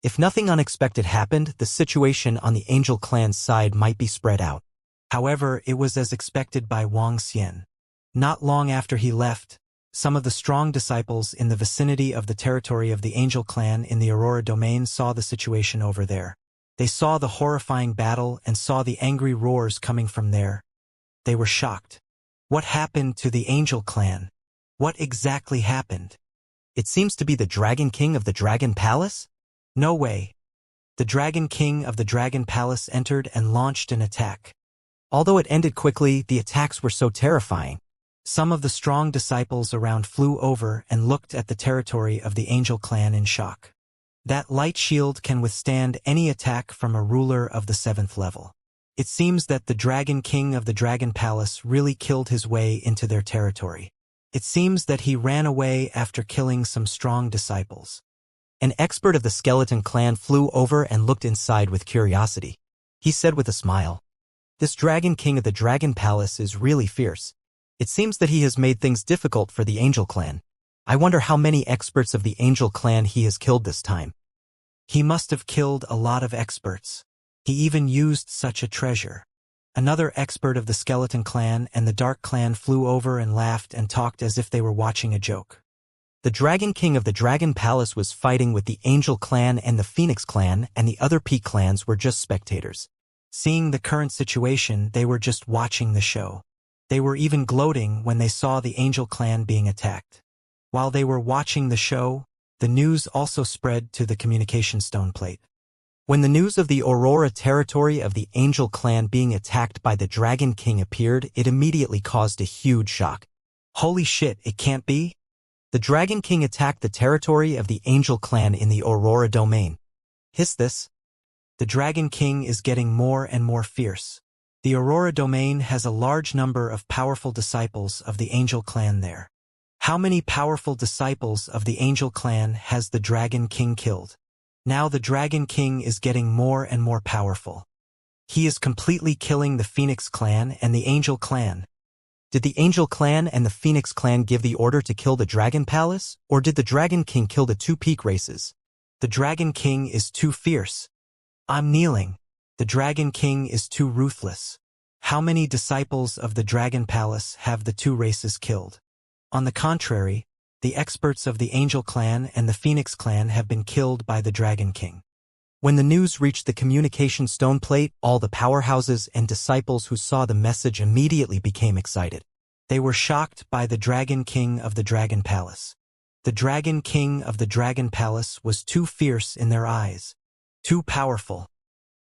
[SPEAKER 1] If nothing unexpected happened, the situation on the Angel clan's side might be spread out. However, it was as expected by Wuxia. Not long after he left, some of the strong disciples in the vicinity of the territory of the Angel clan in the Aurora domain saw the situation over there. They saw the horrifying battle and saw the angry roars coming from there. They were shocked. What happened to the Angel clan? What exactly happened? It seems to be the Dragon King of the Dragon Palace? No way. The Dragon King of the Dragon Palace entered and launched an attack. Although it ended quickly, the attacks were so terrifying. Some of the strong disciples around flew over and looked at the territory of the Angel clan in shock. That light shield can withstand any attack from a ruler of the 7th level. It seems that the Dragon King of the Dragon Palace really killed his way into their territory. It seems that he ran away after killing some strong disciples. An expert of the Skeleton clan flew over and looked inside with curiosity. He said with a smile, "This Dragon King of the Dragon Palace is really fierce. It seems that he has made things difficult for the Angel clan. I wonder how many experts of the Angel clan he has killed this time." He must have killed a lot of experts. He even used such a treasure. Another expert of the Skeleton clan and the Dark clan flew over and laughed and talked as if they were watching a joke. The Dragon King of the Dragon Palace was fighting with the Angel clan and the Phoenix clan, and the other P clans were just spectators. Seeing the current situation, they were just watching the show. They were even gloating when they saw the Angel clan being attacked. While they were watching the show, the news also spread to the communication stone plate. When the news of the Aurora territory of the Angel clan being attacked by the Dragon King appeared, it immediately caused a huge shock. Holy shit, it can't be? The Dragon King attacked the territory of the Angel clan in the Aurora domain. Hiss this. The Dragon King is getting more and more fierce. The Aurora domain has a large number of powerful disciples of the Angel clan there. How many powerful disciples of the Angel clan has the Dragon King killed? Now the Dragon King is getting more and more powerful. He is completely killing the Phoenix clan and the Angel clan. Did the Angel clan and the Phoenix clan give the order to kill the Dragon Palace, or did the Dragon King kill the two peak races? The Dragon King is too fierce. I'm kneeling. The Dragon King is too ruthless. How many disciples of the Dragon Palace have the two races killed? On the contrary, the experts of the Angel clan and the Phoenix clan have been killed by the Dragon King. When the news reached the communication stone plate, all the powerhouses and disciples who saw the message immediately became excited. They were shocked by the Dragon King of the Dragon Palace. The Dragon King of the Dragon Palace was too fierce in their eyes, too powerful,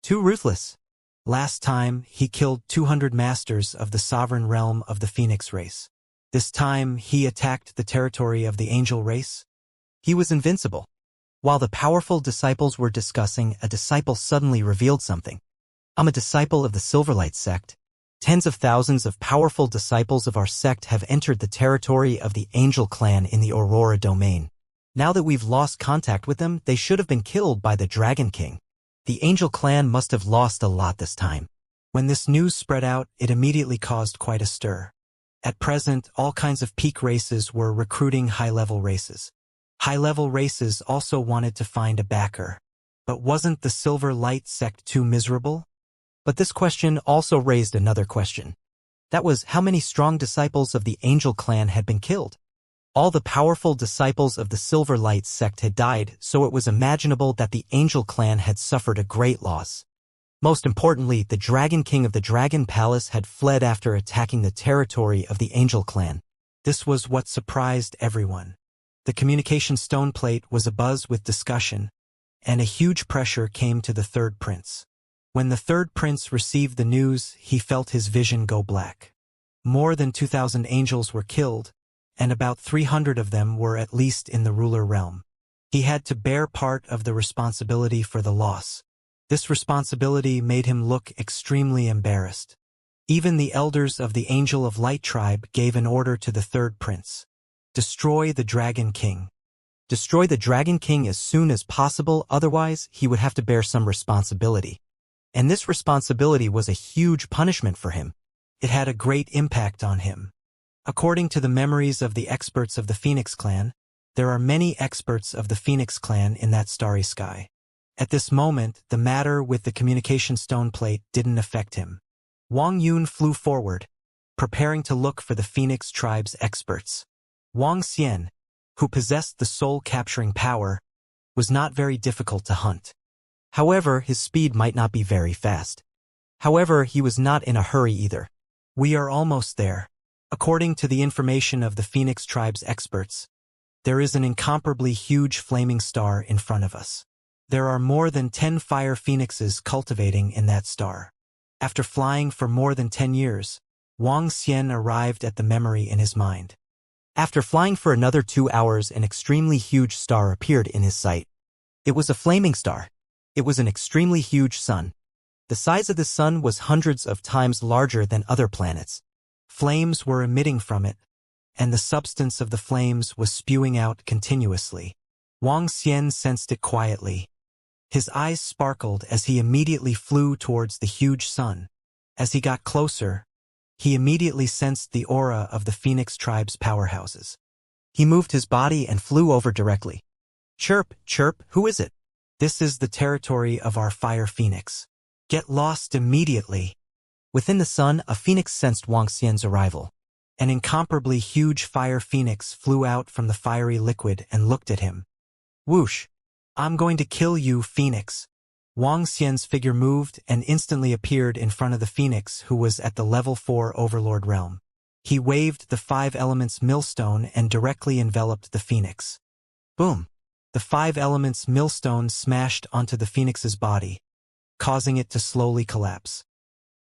[SPEAKER 1] too ruthless. Last time, he killed 200 masters of the sovereign realm of the Phoenix race. This time, he attacked the territory of the Angel race. He was invincible. While the powerful disciples were discussing, a disciple suddenly revealed something. I'm a disciple of the Silverlight sect. Tens of thousands of powerful disciples of our sect have entered the territory of the Angel clan in the Aurora domain. Now that we've lost contact with them, they should have been killed by the Dragon King. The Angel clan must have lost a lot this time. When this news spread out, it immediately caused quite a stir. At present, all kinds of peak races were recruiting high-level races. High-level races also wanted to find a backer. But wasn't the Silver Light sect too miserable? But this question also raised another question. That was how many strong disciples of the Angel clan had been killed. All the powerful disciples of the Silver Light sect had died, so it was imaginable that the Angel clan had suffered a great loss. Most importantly, the Dragon King of the Dragon Palace had fled after attacking the territory of the Angel clan. This was what surprised everyone. The communication stone plate was abuzz with discussion, and a huge pressure came to the third prince. When the third prince received the news, he felt his vision go black. More than 2,000 angels were killed, and about 300 of them were at least in the ruler realm. He had to bear part of the responsibility for the loss. This responsibility made him look extremely embarrassed. Even the elders of the Angel of Light tribe gave an order to the third prince. Destroy the Dragon King. Destroy the Dragon King as soon as possible, otherwise he would have to bear some responsibility. And this responsibility was a huge punishment for him. It had a great impact on him. According to the memories of the experts of the Phoenix clan, there are many experts of the Phoenix clan in that starry sky. At this moment, the matter with the communication stone plate didn't affect him. Wang Yun flew forward, preparing to look for the Phoenix tribe's experts. Wang Xian, who possessed the soul-capturing power, was not very difficult to hunt. However, his speed might not be very fast. However, he was not in a hurry either. We are almost there. According to the information of the Phoenix tribe's experts, there is an incomparably huge flaming star in front of us. There are more than 10 fire phoenixes cultivating in that star. After flying for more than 10 years, Wang Xian arrived at the memory in his mind. After flying for another 2 hours, an extremely huge star appeared in his sight. It was a flaming star. It was an extremely huge sun. The size of the sun was hundreds of times larger than other planets. Flames were emitting from it, and the substance of the flames was spewing out continuously. Wang Xian sensed it quietly. His eyes sparkled as he immediately flew towards the huge sun. As he got closer, he immediately sensed the aura of the Phoenix tribe's powerhouses. He moved his body and flew over directly. Chirp, chirp, who is it? This is the territory of our fire phoenix. Get lost immediately. Within the sun, a phoenix sensed Wang Xian's arrival. An incomparably huge fire phoenix flew out from the fiery liquid and looked at him. Whoosh! I'm going to kill you, Phoenix. Wang Xian's figure moved and instantly appeared in front of the Phoenix, who was at the level 4 Overlord realm. He waved the 5 elements millstone and directly enveloped the Phoenix. Boom! The 5 elements millstone smashed onto the Phoenix's body, causing it to slowly collapse.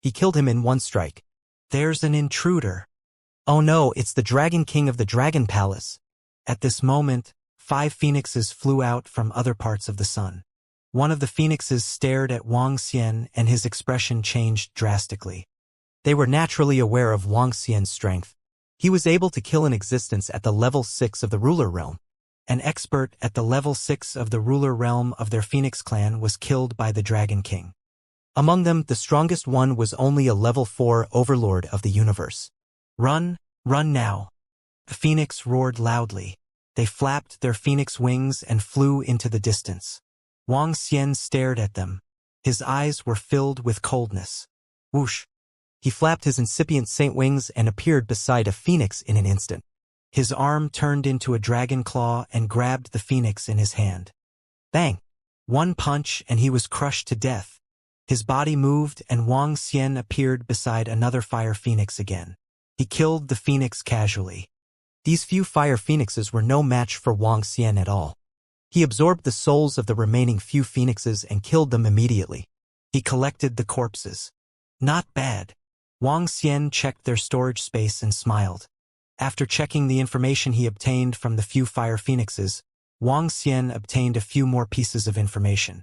[SPEAKER 1] He killed him in one strike. There's an intruder. Oh no, it's the Dragon King of the Dragon Palace. At this moment, 5 phoenixes flew out from other parts of the sun. One of the phoenixes stared at Wang Xian and his expression changed drastically. They were naturally aware of Wang Xian's strength. He was able to kill an existence at the level 6 of the ruler realm. An expert at the level 6 of the ruler realm of their Phoenix clan was killed by the Dragon King. Among them, the strongest one was only a level 4 overlord of the universe. Run, run now. The phoenix roared loudly. They flapped their phoenix wings and flew into the distance. Wang Xian stared at them. His eyes were filled with coldness. Whoosh! He flapped his incipient saint wings and appeared beside a phoenix in an instant. His arm turned into a dragon claw and grabbed the phoenix in his hand. Bang! One punch and he was crushed to death. His body moved and Wang Xian appeared beside another fire phoenix again. He killed the phoenix casually. These few fire phoenixes were no match for Wang Xian at all. He absorbed the souls of the remaining few phoenixes and killed them immediately. He collected the corpses. Not bad. Wang Xian checked their storage space and smiled. After checking the information he obtained from the few fire phoenixes, Wang Xian obtained a few more pieces of information.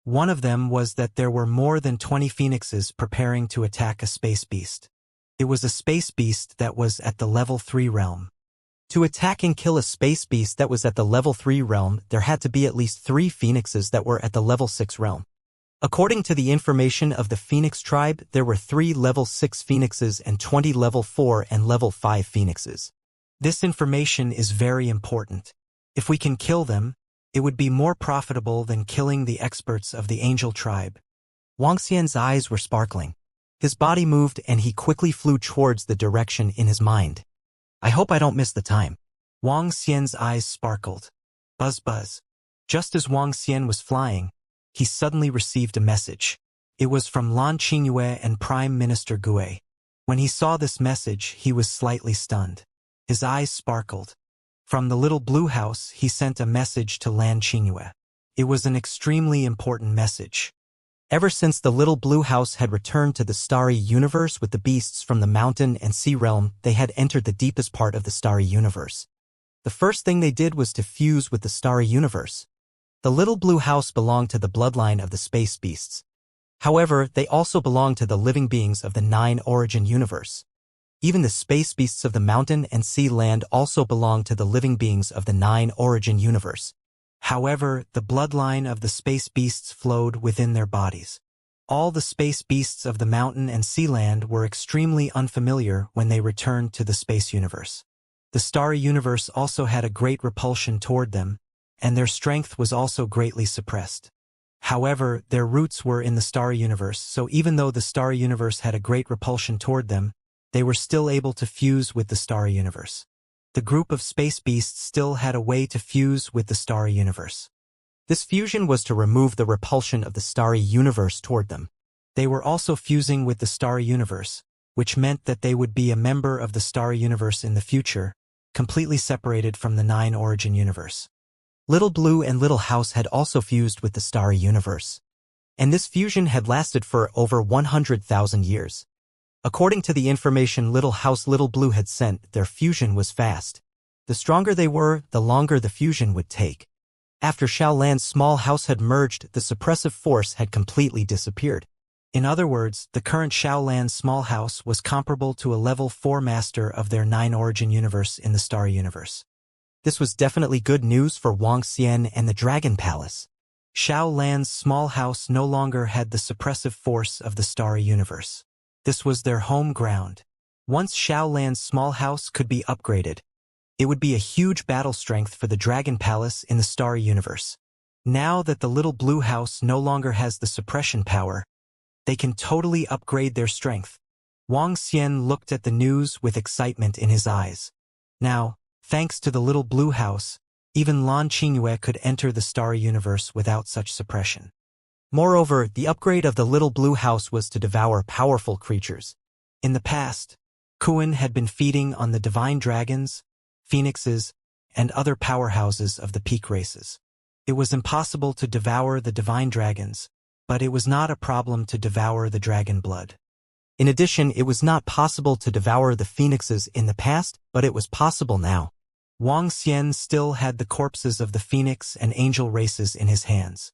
[SPEAKER 1] One of them was that there were more than 20 phoenixes preparing to attack a space beast. It was a space beast that was at the level 3 realm. To attack and kill a space beast that was at the level 3 realm, there had to be at least 3 phoenixes that were at the level 6 realm. According to the information of the Phoenix tribe, there were 3 level 6 phoenixes and 20 level 4 and level 5 phoenixes. This information is very important. If we can kill them, it would be more profitable than killing the experts of the Angel tribe. Wang Xian's eyes were sparkling. His body moved and he quickly flew towards the direction in his mind. I hope I don't miss the time. Wang Xian's eyes sparkled. Buzz buzz. Just as Wang Xian was flying, he suddenly received a message. It was from Lan Qingyue and Prime Minister Gue. When he saw this message, he was slightly stunned. His eyes sparkled. From the little blue house, he sent a message to Lan Qingyue. It was an extremely important message. Ever since the little blue house had returned to the starry universe with the beasts from the mountain and sea realm, they had entered the deepest part of the starry universe. The first thing they did was to fuse with the starry universe. The little blue house belonged to the bloodline of the space beasts. However, they also belonged to the living beings of the 9 origin universe. Even the space beasts of the mountain and sea land also belonged to the living beings of the 9 origin universe. However, the bloodline of the space beasts flowed within their bodies. All the space beasts of the mountain and sea land were extremely unfamiliar when they returned to the space universe. The starry universe also had a great repulsion toward them, and their strength was also greatly suppressed. However, their roots were in the starry universe, so even though the starry universe had a great repulsion toward them, they were still able to fuse with the starry universe. The group of space beasts still had a way to fuse with the starry universe. This fusion was to remove the repulsion of the starry universe toward them. They were also fusing with the starry universe, which meant that they would be a member of the starry universe in the future, completely separated from the 9 origin universe. Little Blue and Little House had also fused with the starry universe. And this fusion had lasted for over 100,000 years. According to the information Little House Little Blue had sent, their fusion was fast. The stronger they were, the longer the fusion would take. After Xiaolan's small house had merged, the suppressive force had completely disappeared. In other words, the current Xiaolan's small house was comparable to a level 4 master of their 9 origin universe in the starry universe. This was definitely good news for Wang Xian and the Dragon Palace. Xiaolan's small house no longer had the suppressive force of the starry universe. This was their home ground. Once Xiaolan's small house could be upgraded, it would be a huge battle strength for the Dragon Palace in the starry universe. Now that the little blue house no longer has the suppression power, they can totally upgrade their strength. Wang Xian looked at the news with excitement in his eyes. Now, thanks to the little blue house, even Lan Qingyue could enter the starry universe without such suppression. Moreover, the upgrade of the little blue house was to devour powerful creatures. In the past, Kuan had been feeding on the divine dragons, phoenixes, and other powerhouses of the peak races. It was impossible to devour the divine dragons, but it was not a problem to devour the dragon blood. In addition, it was not possible to devour the phoenixes in the past, but it was possible now. Wang Xian still had the corpses of the phoenix and angel races in his hands.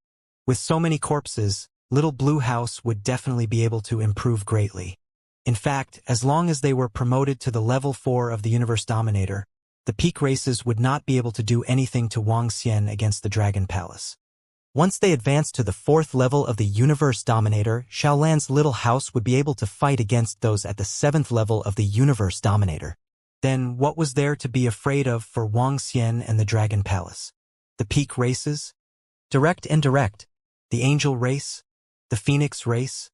[SPEAKER 1] With so many corpses, Little Blue House would definitely be able to improve greatly. In fact, as long as they were promoted to the level 4 of the Universe Dominator, the peak races would not be able to do anything to Wang Xian against the Dragon Palace. Once they advanced to the 4th level of the Universe Dominator, Xiaolan's little house would be able to fight against those at the 7th level of the Universe Dominator. Then what was there to be afraid of for Wang Xian and the Dragon Palace? The peak races? Direct and indirect. The Angel Race? The Phoenix Race?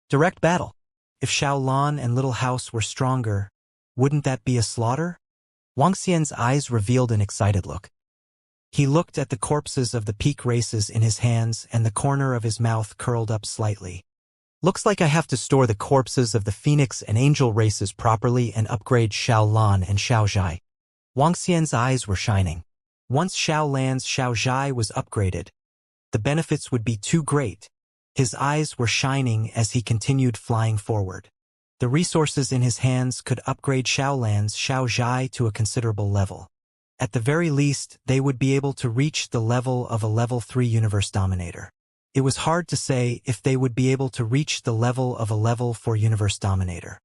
[SPEAKER 1] Direct battle. If Xiaolan and Little House were stronger, wouldn't that be a slaughter? Wang Xian's eyes revealed an excited look. He looked at the corpses of the peak races in his hands, and the corner of his mouth curled up slightly. Looks like I have to store the corpses of the Phoenix and Angel races properly and upgrade Xiaolan and Xiaozhai. Wang Xian's eyes were shining. Once Xiaolan's Xiaozhai was upgraded, the benefits would be too great. His eyes were shining as he continued flying forward. The resources in his hands could upgrade Xiaolan's Xiaozhai to a considerable level. At the very least, they would be able to reach the level of a level 3 Universe Dominator. It was hard to say if they would be able to reach the level of a level 4 Universe Dominator.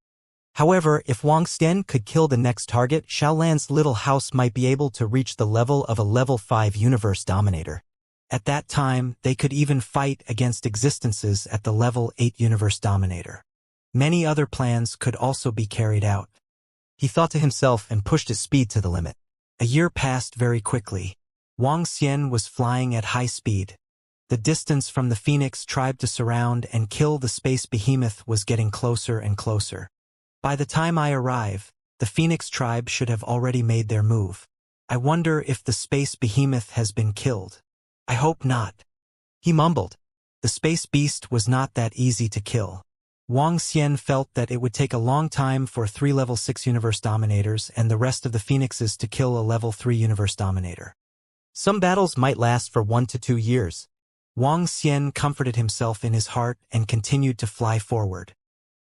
[SPEAKER 1] However, if Wang Xian could kill the next target, Xiaolan's little house might be able to reach the level of a level 5 Universe Dominator. At that time, they could even fight against existences at the level 8 Universe Dominator. Many other plans could also be carried out. He thought to himself and pushed his speed to the limit. A year passed very quickly. Wang Xian was flying at high speed. The distance from the Phoenix tribe to surround and kill the space behemoth was getting closer and closer. By the time I arrive, the Phoenix tribe should have already made their move. I wonder if the space behemoth has been killed. I hope not. He mumbled. The space beast was not that easy to kill. Wang Xian felt that it would take a long time for 3 level 6 Universe Dominators and the rest of the Phoenixes to kill a level 3 Universe Dominator. Some battles might last for 1 to 2 years. Wang Xian comforted himself in his heart and continued to fly forward.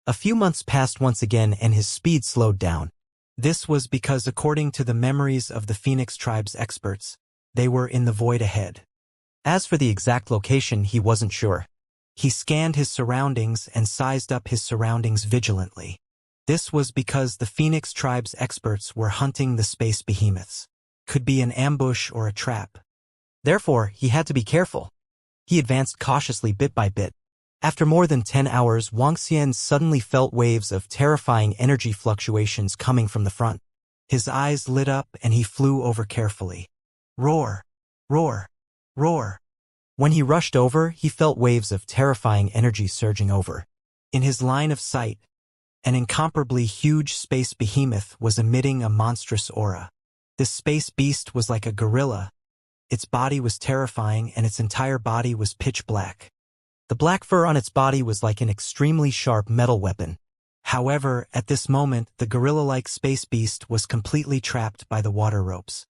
[SPEAKER 1] A few months passed once again and his speed slowed down. This was because, according to the memories of the Phoenix tribe's experts, they were in the void ahead. As for the exact location, he wasn't sure. He scanned his surroundings and sized up his surroundings vigilantly. This was because the Phoenix tribe's experts were hunting the space behemoths. Could be an ambush or a trap. Therefore, he had to be careful. He advanced cautiously bit by bit. After more than 10 hours, Wang Xian suddenly felt waves of terrifying energy fluctuations coming from the front. His eyes lit up and he flew over carefully. Roar! Roar! Roar! When he rushed over, he felt waves of terrifying energy surging over. In his line of sight, an incomparably huge space behemoth was emitting a monstrous aura. This space beast was like a gorilla. Its body was terrifying and its entire body was pitch black. The black fur on its body was like an extremely sharp metal weapon. However, at this moment, the gorilla-like space beast was completely trapped by the water ropes.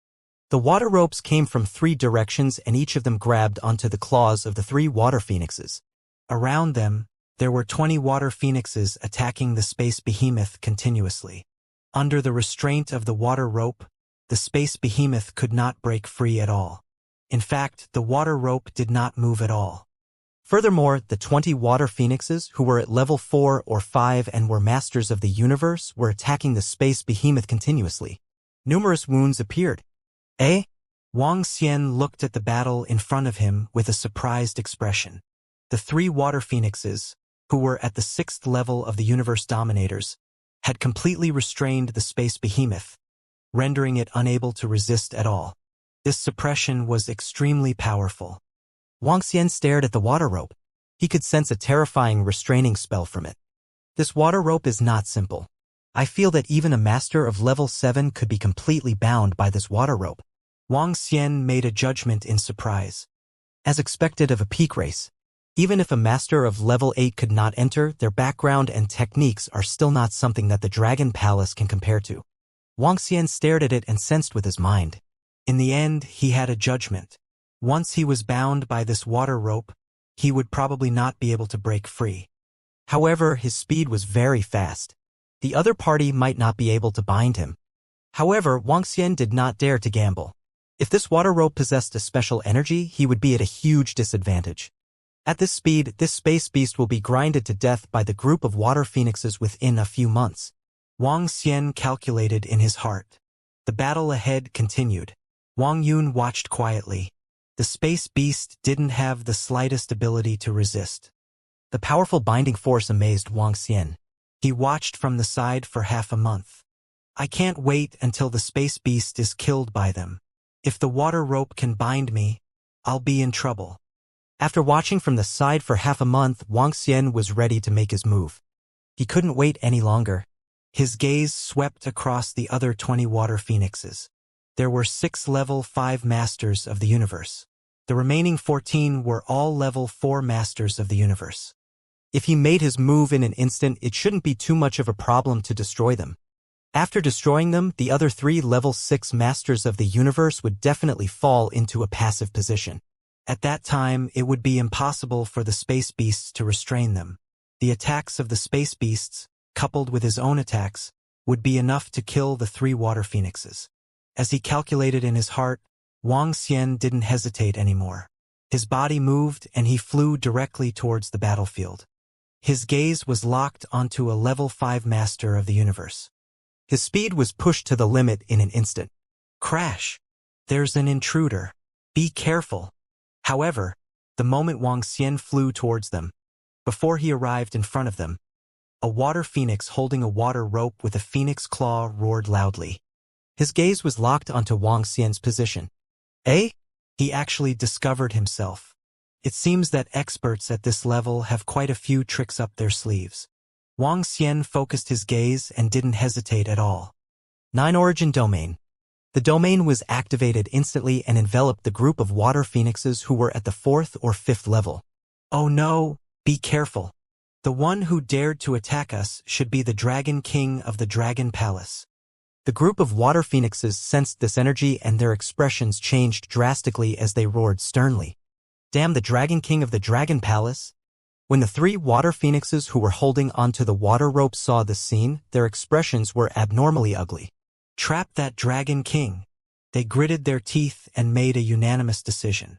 [SPEAKER 1] The water ropes came from 3 directions and each of them grabbed onto the claws of the 3 water phoenixes. Around them, there were 20 water phoenixes attacking the space behemoth continuously. Under the restraint of the water rope, the space behemoth could not break free at all. In fact, the water rope did not move at all. Furthermore, the 20 water phoenixes, who were at level 4 or 5 and were masters of the universe, were attacking the space behemoth continuously. Numerous wounds appeared. Wang Xian looked at the battle in front of him with a surprised expression. The 3 water phoenixes, who were at the 6th level of the Universe Dominators, had completely restrained the space behemoth, rendering it unable to resist at all. This suppression was extremely powerful. Wang Xian stared at the water rope. He could sense a terrifying restraining spell from it. This water rope is not simple. I feel that even a master of level 7 could be completely bound by this water rope. Wang Xian made a judgment in surprise. As expected of a peak race, even if a master of level 8 could not enter, their background and techniques are still not something that the Dragon Palace can compare to. Wang Xian stared at it and sensed with his mind. In the end, he had a judgment. Once he was bound by this water rope, he would probably not be able to break free. However, his speed was very fast. The other party might not be able to bind him. However, Wang Xian did not dare to gamble. If this water rope possessed a special energy, he would be at a huge disadvantage. At this speed, this space beast will be grinded to death by the group of water phoenixes within a few months. Wang Xian calculated in his heart. The battle ahead continued. Wang Yun watched quietly. The space beast didn't have the slightest ability to resist. The powerful binding force amazed Wuxia. He watched from the side for half a month. I can't wait until the space beast is killed by them. If the water rope can bind me, I'll be in trouble. After watching from the side for half a month, Wuxia was ready to make his move. He couldn't wait any longer. His gaze swept across the other 20 water phoenixes. There were 6 level 5 masters of the universe. The remaining 14 were all level 4 masters of the universe. If he made his move in an instant, it shouldn't be too much of a problem to destroy them. After destroying them, the other 3 level 6 masters of the universe would definitely fall into a passive position. At that time, it would be impossible for the space beasts to restrain them. The attacks of the space beasts, coupled with his own attacks, would be enough to kill the 3 water phoenixes. As he calculated in his heart, Wuxia didn't hesitate anymore. His body moved and he flew directly towards the battlefield. His gaze was locked onto a level 5 master of the universe. His speed was pushed to the limit in an instant. Crash! There's an intruder. Be careful. However, the moment Wuxia flew towards them, before he arrived in front of them, a water phoenix holding a water rope with a phoenix claw roared loudly. His gaze was locked onto Wuxia's position. Eh? He actually discovered himself. It seems that experts at this level have quite a few tricks up their sleeves. Wuxia focused his gaze and didn't hesitate at all. 9 Origin Domain. The domain was activated instantly and enveloped the group of water phoenixes who were at the 4th or 5th level. Oh no, be careful. The one who dared to attack us should be the Dragon King of the Dragon Palace. The group of water phoenixes sensed this energy and their expressions changed drastically as they roared sternly. Damn, the Dragon King of the Dragon Palace? When the 3 water phoenixes who were holding onto the water rope saw this scene, their expressions were abnormally ugly. Trap that Dragon King. They gritted their teeth and made a unanimous decision.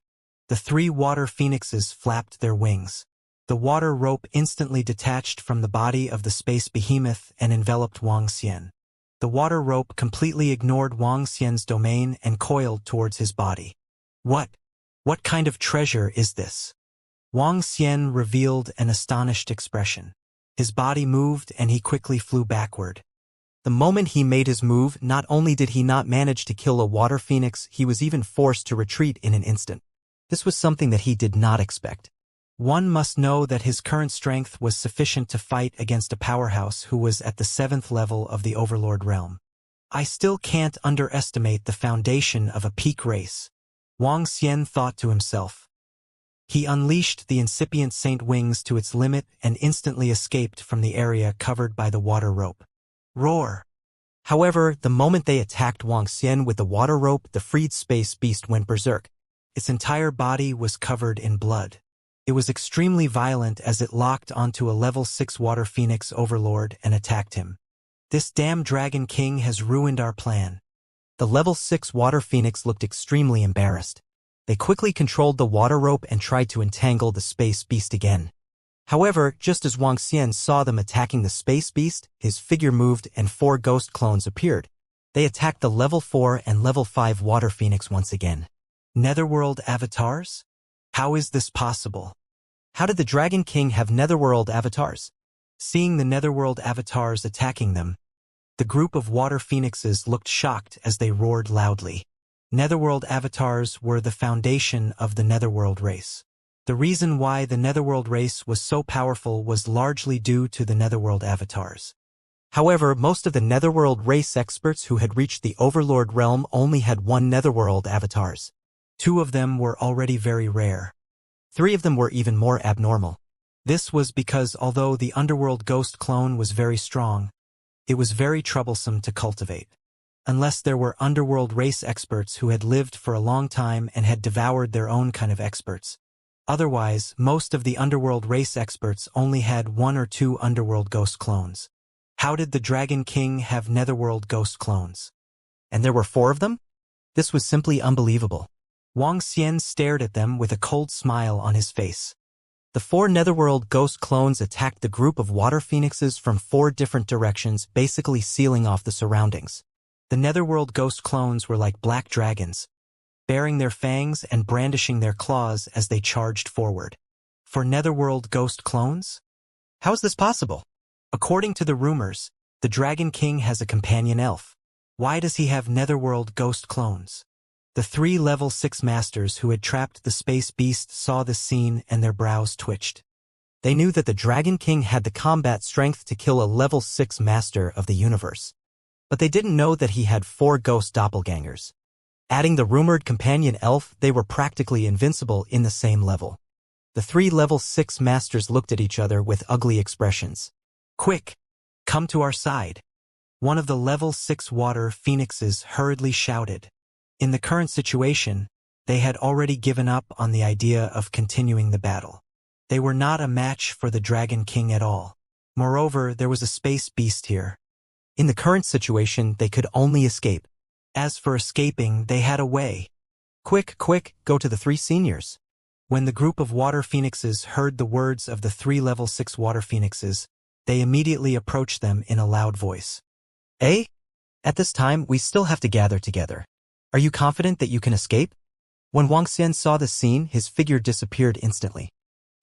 [SPEAKER 1] The 3 water phoenixes flapped their wings. The water rope instantly detached from the body of the space behemoth and enveloped Wuxia. The water rope completely ignored Wuxia's domain and coiled towards his body. What kind of treasure is this? Wuxia revealed an astonished expression. His body moved and he quickly flew backward. The moment he made his move, not only did he not manage to kill a water phoenix, he was even forced to retreat in an instant. This was something that he did not expect. One must know that his current strength was sufficient to fight against a powerhouse who was at the 7th level of the Overlord realm. I still can't underestimate the foundation of a peak race, Wuxia thought to himself. He unleashed the incipient Saint Wings to its limit and instantly escaped from the area covered by the water rope. Roar! However, the moment they attacked Wuxia with the water rope, the freed space beast went berserk. Its entire body was covered in blood. It was extremely violent as it locked onto a level 6 water phoenix overlord and attacked him. This damn Dragon King has ruined our plan. The level 6 water phoenix looked extremely embarrassed. They quickly controlled the water rope and tried to entangle the space beast again. However, just as Wuxia saw them attacking the space beast, his figure moved and 4 ghost clones appeared. They attacked the level 4 and level 5 water phoenix once again. Netherworld avatars? How is this possible? How did the Dragon King have Netherworld avatars? Seeing the Netherworld avatars attacking them, the group of water phoenixes looked shocked as they roared loudly. Netherworld avatars were the foundation of the Netherworld race. The reason why the Netherworld race was so powerful was largely due to the Netherworld avatars. However, most of the Netherworld race experts who had reached the Overlord realm only had 1 Netherworld avatars. 2 of them were already very rare. 3 of them were even more abnormal. This was because although the Underworld Ghost clone was very strong, it was very troublesome to cultivate. Unless there were Underworld race experts who had lived for a long time and had devoured their own kind of experts. Otherwise, most of the Underworld race experts only had 1 or 2 Underworld Ghost clones. How did the Dragon King have Netherworld Ghost clones? And there were 4 of them? This was simply unbelievable. Wuxia stared at them with a cold smile on his face. The 4 Netherworld Ghost clones attacked the group of water phoenixes from 4 different directions, basically sealing off the surroundings. The Netherworld Ghost clones were like black dragons. baring their fangs and brandishing their claws as they charged forward. For Netherworld ghost clones? How is this possible? According to the rumors, the Dragon King has a companion elf. Why does he have Netherworld ghost clones? The 3 level 6 masters who had trapped the space beast saw this scene and their brows twitched. They knew that the Dragon King had the combat strength to kill a level 6 master of the universe. But they didn't know that he had 4 ghost doppelgangers. Adding the rumored companion elf, they were practically invincible in the same level. The 3 level 6 masters looked at each other with ugly expressions. Quick! Come to our side! One of the level 6 water phoenixes hurriedly shouted. In the current situation, they had already given up on the idea of continuing the battle. They were not a match for the Dragon King at all. Moreover, there was a space beast here. In the current situation, they could only escape. As for escaping, they had a way. Quick, go to the 3 seniors. When the group of water phoenixes heard the words of the 3 level 6 water phoenixes, they immediately approached them in a loud voice. Eh? At this time, we still have to gather together. Are you confident that you can escape? When Wuxia saw the scene, his figure disappeared instantly.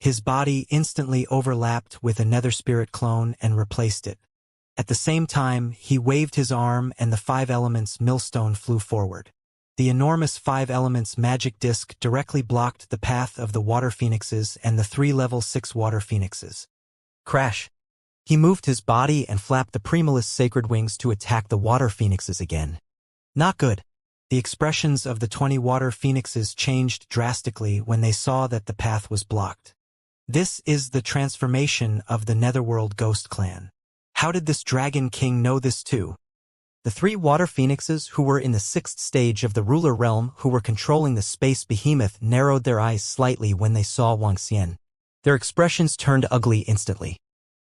[SPEAKER 1] His body instantly overlapped with a nether spirit clone and replaced it. At the same time, he waved his arm and the 5 elements millstone flew forward. The enormous 5 elements magic disc directly blocked the path of the water phoenixes and the 3 level 6 water phoenixes. Crash! He moved his body and flapped the Primalist sacred wings to attack the water phoenixes again. Not good. The expressions of the 20 water phoenixes changed drastically when they saw that the path was blocked. This is the transformation of the Netherworld Ghost Clan. How did this Dragon King know this too? The 3 water phoenixes who were in the 6th stage of the ruler realm who were controlling the space behemoth narrowed their eyes slightly when they saw Wuxia. Their expressions turned ugly instantly.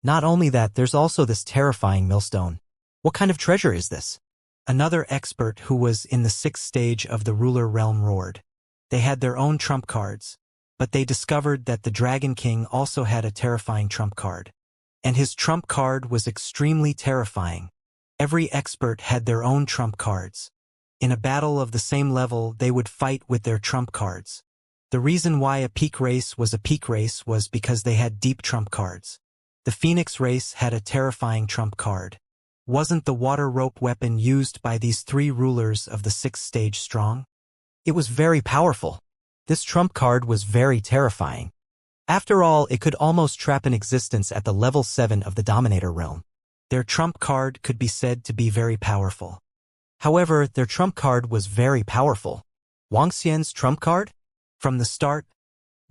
[SPEAKER 1] Not only that, there's also this terrifying millstone. What kind of treasure is this? Another expert who was in the 6th stage of the ruler realm roared. They had their own trump cards, but they discovered that the Dragon King also had a terrifying trump card. And his trump card was extremely terrifying. Every expert had their own trump cards. In a battle of the same level, they would fight with their trump cards. The reason why a peak race was a peak race was because they had deep trump cards. The Phoenix race had a terrifying trump card. Wasn't the water rope weapon used by these 3 rulers of the 6th stage strong? It was very powerful. This trump card was very terrifying. After all, it could almost trap an existence at the level 7 of the Dominator realm. Their trump card could be said to be very powerful. However, their trump card was very powerful. Wuxia's trump card? From the start,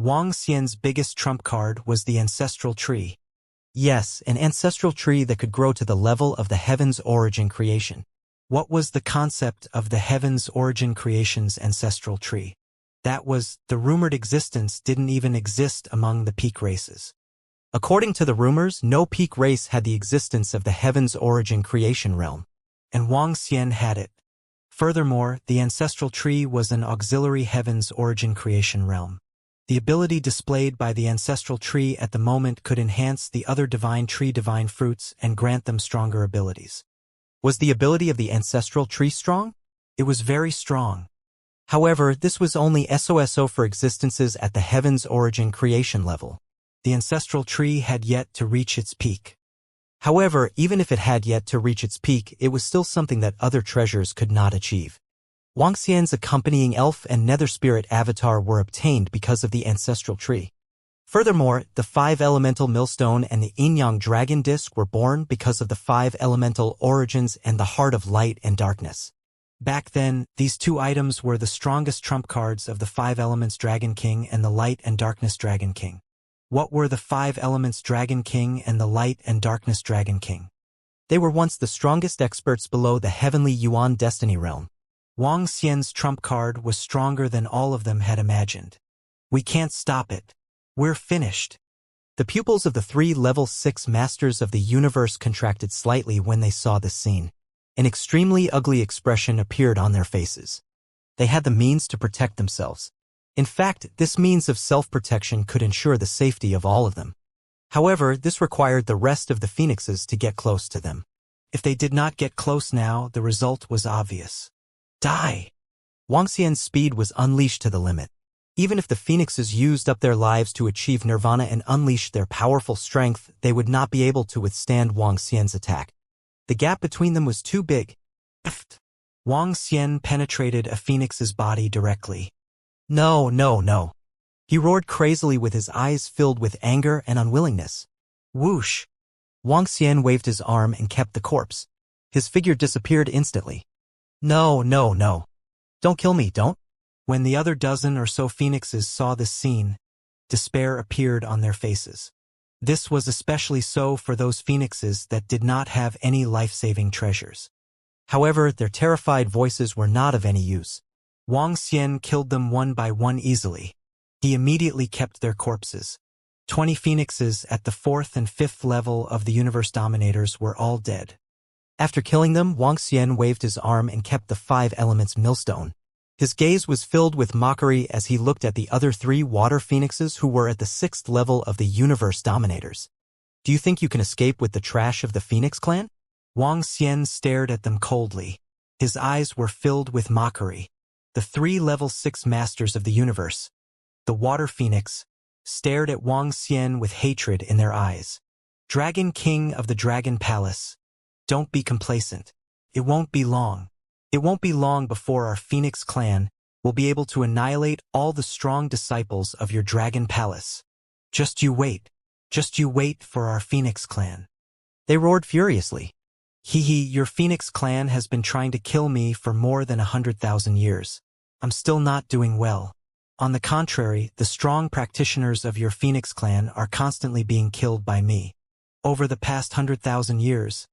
[SPEAKER 1] Wuxia's biggest trump card was the ancestral tree. Yes, an ancestral tree that could grow to the level of the Heaven's Origin creation. What was the concept of the Heaven's Origin creation's ancestral tree? That was, the rumored existence didn't even exist among the peak races. According to the rumors, no peak race had the existence of the Heaven's Origin creation realm, and Wuxia had it. Furthermore, the ancestral tree was an auxiliary Heaven's Origin creation realm. The ability displayed by the ancestral tree at the moment could enhance the other divine tree divine fruits and grant them stronger abilities. Was the ability of the ancestral tree strong? It was very strong. However, this was only SOSO for existences at the Heaven's Origin creation level. The ancestral tree had yet to reach its peak. However, even if it had yet to reach its peak, it was still something that other treasures could not achieve. Wuxia's accompanying elf and nether spirit avatar were obtained because of the ancestral tree. Furthermore, the 5 elemental millstone and the yin-yang dragon disc were born because of the 5 elemental origins and the heart of light and darkness. Back then, these 2 items were the strongest trump cards of the 5 elements Dragon King and the Light and Darkness Dragon King. What were the 5 elements Dragon King and the Light and Darkness Dragon King? They were once the strongest experts below the Heavenly Yuan Destiny realm. Wuxia's trump card was stronger than all of them had imagined. We can't stop it. We're finished. The pupils of the 3 level 6 masters of the universe contracted slightly when they saw this scene. An extremely ugly expression appeared on their faces. They had the means to protect themselves. In fact, this means of self-protection could ensure the safety of all of them. However, this required the rest of the phoenixes to get close to them. If they did not get close now, the result was obvious. Die! Wang Xian's speed was unleashed to the limit. Even if the phoenixes used up their lives to achieve nirvana and unleash their powerful strength, they would not be able to withstand Wang Xian's attack. The gap between them was too big. Wang Xian penetrated a phoenix's body directly. No, no, no. He roared crazily with his eyes filled with anger and unwillingness. Whoosh! Wang Xian waved his arm and kept the corpse. His figure disappeared instantly. No, no, no. Don't kill me, don't. When the other dozen or so phoenixes saw this scene, despair appeared on their faces. This was especially so for those phoenixes that did not have any life-saving treasures. However, their terrified voices were not of any use. Wang Xian killed them one by one easily. He immediately kept their corpses. 20 phoenixes at the 4th and 5th level of the Universe Dominators were all dead. After killing them, Wang Xian waved his arm and kept the 5 elements millstone. His gaze was filled with mockery as he looked at the other 3 water phoenixes who were at the 6th level of the Universe Dominators. Do you think you can escape with the trash of the Phoenix clan? Wang Xian stared at them coldly. His eyes were filled with mockery. The 3 level 6 masters of the universe, the water phoenix, stared at Wang Xian with hatred in their eyes. Dragon King of the Dragon Palace, don't be complacent. It won't be long. It won't be long before our Phoenix clan will be able to annihilate all the strong disciples of your Dragon Palace. Just you wait. Just you wait for our Phoenix clan. They roared furiously. Hee, your Phoenix clan has been trying to kill me for more than 100,000 years. I'm still not doing well. On the contrary, the strong practitioners of your Phoenix clan are constantly being killed by me. Over the past 100,000 years,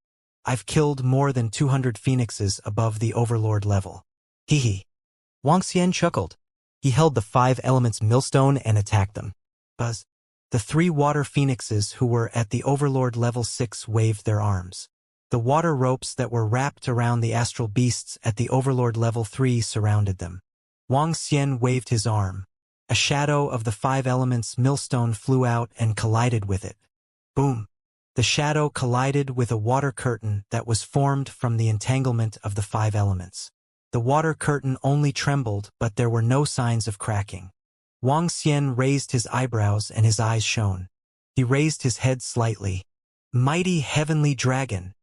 [SPEAKER 1] I've killed more than 200 phoenixes above the overlord level. Hee. Wang Xian chuckled. He held the 5 elements millstone and attacked them. Buzz. The 3 water phoenixes who were at the overlord level 6 waved their arms. The water ropes that were wrapped around the astral beasts at the overlord level 3 surrounded them. Wang Xian waved his arm. A shadow of the 5 elements millstone flew out and collided with it. Boom! The shadow collided with a water curtain that was formed from the entanglement of the 5 elements. The water curtain only trembled, but there were no signs of cracking. Wang Xian raised his eyebrows and his eyes shone. He raised his head slightly. Mighty heavenly dragon!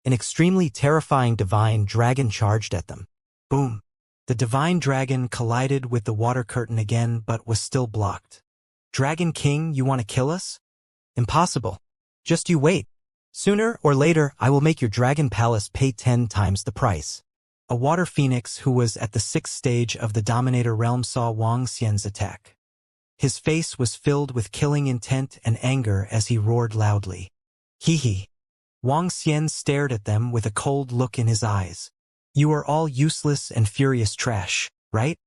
[SPEAKER 1] An extremely terrifying divine dragon charged at them. Boom! The divine dragon collided with the water curtain again but was still blocked. Dragon King, you want to kill us? Impossible. Just you wait. Sooner or later, I will make your dragon palace pay 10 times the price. A water phoenix who was at the 6th stage of the Dominator realm saw Wang Xian's attack. His face was filled with killing intent and anger as he roared loudly. Hee. Wang Xian stared at them with a cold look in his eyes. You are all useless and furious trash, right?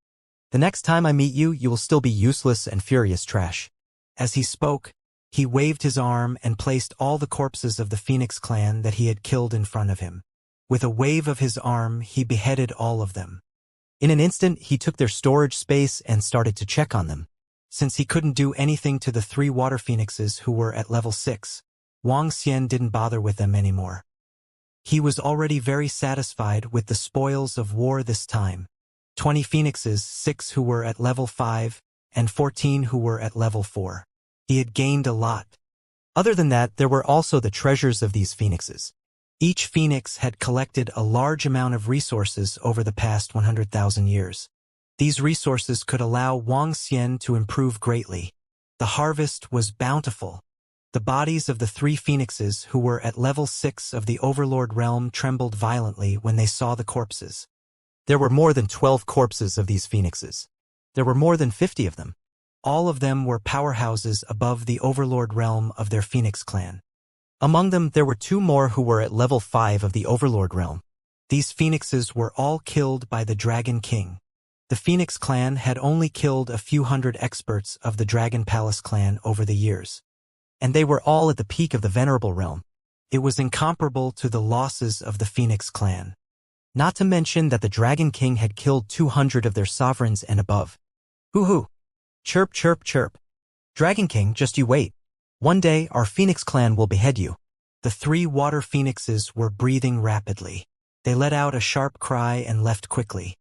[SPEAKER 1] The next time I meet you, you will still be useless and furious trash. As he spoke, he waved his arm and placed all the corpses of the Phoenix clan that he had killed in front of him. With a wave of his arm, he beheaded all of them. In an instant, he took their storage space and started to check on them. Since he couldn't do anything to the 3 water phoenixes who were at level 6, Wang Xian didn't bother with them anymore. He was already very satisfied with the spoils of war this time. 20 phoenixes, 6 who were at level 5, and 14 who were at level 4. He had gained a lot. Other than that, there were also the treasures of these phoenixes. Each phoenix had collected a large amount of resources over the past 100,000 years. These resources could allow Wang Xian to improve greatly. The harvest was bountiful. The bodies of the 3 phoenixes who were at level 6 of the Overlord realm trembled violently when they saw the corpses. There were more than 12 corpses of these phoenixes. There were more than 50 of them. All of them were powerhouses above the Overlord realm of their Phoenix clan. Among them, there were 2 more who were at level 5 of the Overlord realm. These phoenixes were all killed by the Dragon King. The Phoenix clan had only killed a few hundred experts of the Dragon Palace clan over the years. And they were all at the peak of the Venerable realm. It was incomparable to the losses of the Phoenix clan. Not to mention that the Dragon King had killed 200 of their sovereigns and above. Hoo-hoo! Chirp, chirp, chirp. Dragon King, just you wait. One day, our Phoenix clan will behead you. The 3 water phoenixes were breathing rapidly. They let out a sharp cry and left quickly.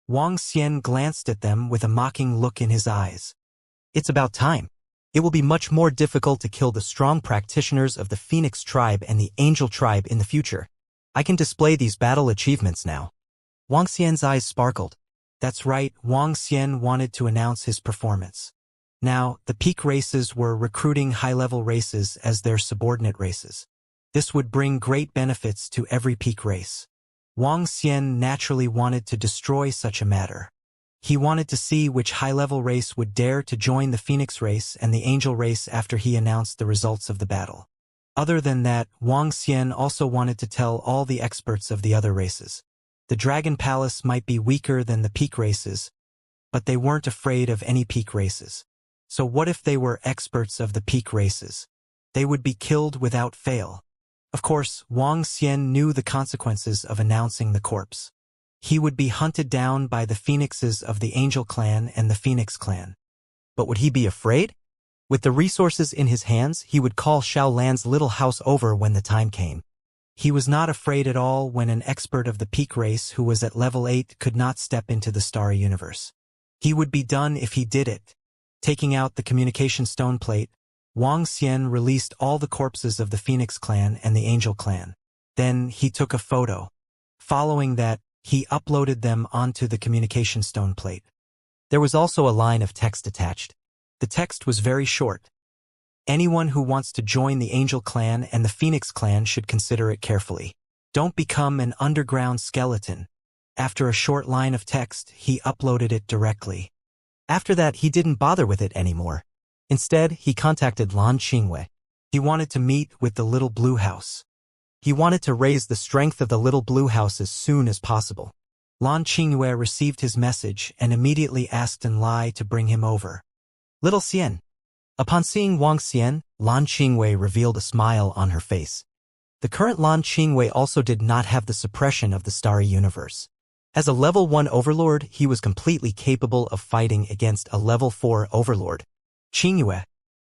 [SPEAKER 1] Wang Xian glanced at them with a mocking look in his eyes. It's about time. It will be much more difficult to kill the strong practitioners of the Phoenix tribe and the Angel tribe in the future. I can display these battle achievements now. Wang Xian's eyes sparkled. That's right, Wang Xian wanted to announce his performance. Now, the peak races were recruiting high-level races as their subordinate races. This would bring great benefits to every peak race. Wang Xian naturally wanted to destroy such a matter. He wanted to see which high-level race would dare to join the Phoenix race and the Angel race after he announced the results of the battle. Other than that, Wang Xian also wanted to tell all the experts of the other races. The Dragon Palace might be weaker than the peak races, but they weren't afraid of any peak races. So what if they were experts of the peak races? They would be killed without fail. Of course, Wang Xian knew the consequences of announcing the corpse. He would be hunted down by the Phoenixes of the Angel clan and the Phoenix clan. But would he be afraid? With the resources in his hands, he would call Xiaolan's little house over when the time came. He was not afraid at all when an expert of the peak race who was at level 8 could not step into the starry universe. He would be done if he did it. Taking out the communication stone plate, Wang Xian released all the corpses of the Phoenix clan and the Angel clan. Then he took a photo. Following that, he uploaded them onto the communication stone plate. There was also a line of text attached. The text was very short. Anyone who wants to join the Angel clan and the Phoenix clan should consider it carefully. Don't become an underground skeleton. After a short line of text, he uploaded it directly. After that, he didn't bother with it anymore. Instead, he contacted Lan Qingwei. He wanted to meet with the little blue house. He wanted to raise the strength of the little blue house as soon as possible. Lan Qingwei received his message and immediately asked Enlai to bring him over. Little Xian. Upon seeing Wang Xian, Lan Qingwei revealed a smile on her face. The current Lan Qingwei also did not have the suppression of the starry universe. As a level 1 overlord, he was completely capable of fighting against a level 4 overlord. Qingwei,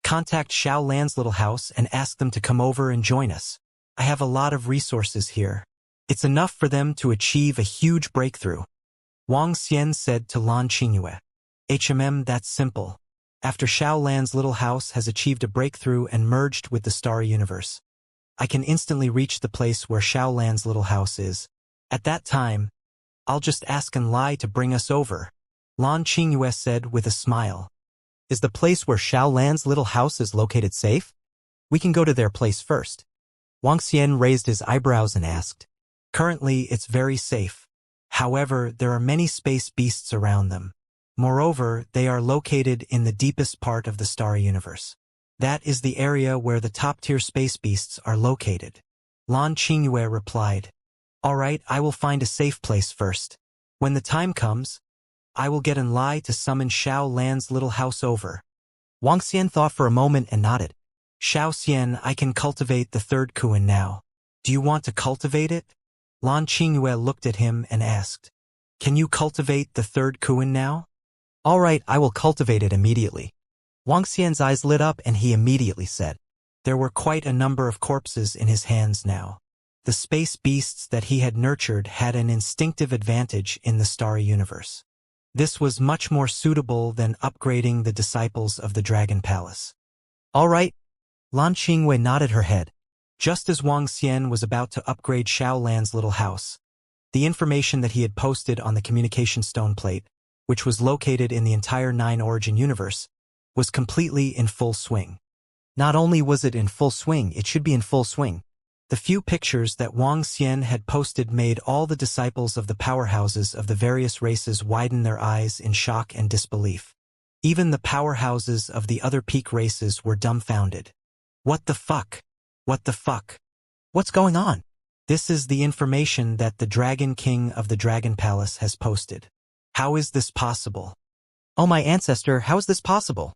[SPEAKER 1] contact Xiaolan's little house and ask them to come over and join us. I have a lot of resources here. It's enough for them to achieve a huge breakthrough. Wang Xian said to Lan Qingwei. That's simple. After Xiaolan's little house has achieved a breakthrough and merged with the starry universe, I can instantly reach the place where Xiaolan's little house is. At that time, I'll just ask Enlai to bring us over. Lan Qingwei said with a smile. Is the place where Xiaolan's little house is located safe? We can go to their place first. Wang Xian raised his eyebrows and asked. Currently, it's very safe. However, there are many space beasts around them. Moreover, they are located in the deepest part of the starry universe. That is the area where the top-tier space beasts are located. Lan Qingwei replied. All right, I will find a safe place first. When the time comes, I will get Enlai to summon Xiaolan's little house over. Wang Xian thought for a moment and nodded. Xiao Xian, I can cultivate the third Kuan now. Do you want to cultivate it? Lan Qingwei looked at him and asked. Can you cultivate the third Kuan now? All right, I will cultivate it immediately. Wang Xian's eyes lit up and he immediately said. There were quite a number of corpses in his hands now. The space beasts that he had nurtured had an instinctive advantage in the starry universe. This was much more suitable than upgrading the disciples of the Dragon Palace. All right. Lan Qingwei nodded her head. Just as Wang Xian was about to upgrade Xiaolan's little house, the information that he had posted on the communication stone plate, which was located in the entire 9 origin universe, was completely in full swing. Not only was it in full swing, it should be in full swing. The few pictures that Wang Xian had posted made all the disciples of the powerhouses of the various races widen their eyes in shock and disbelief. Even the powerhouses of the other peak races were dumbfounded. What the fuck? What the fuck? What's going on? This is the information that the Dragon King of the Dragon Palace has posted. How is this possible? Oh my ancestor, how is this possible?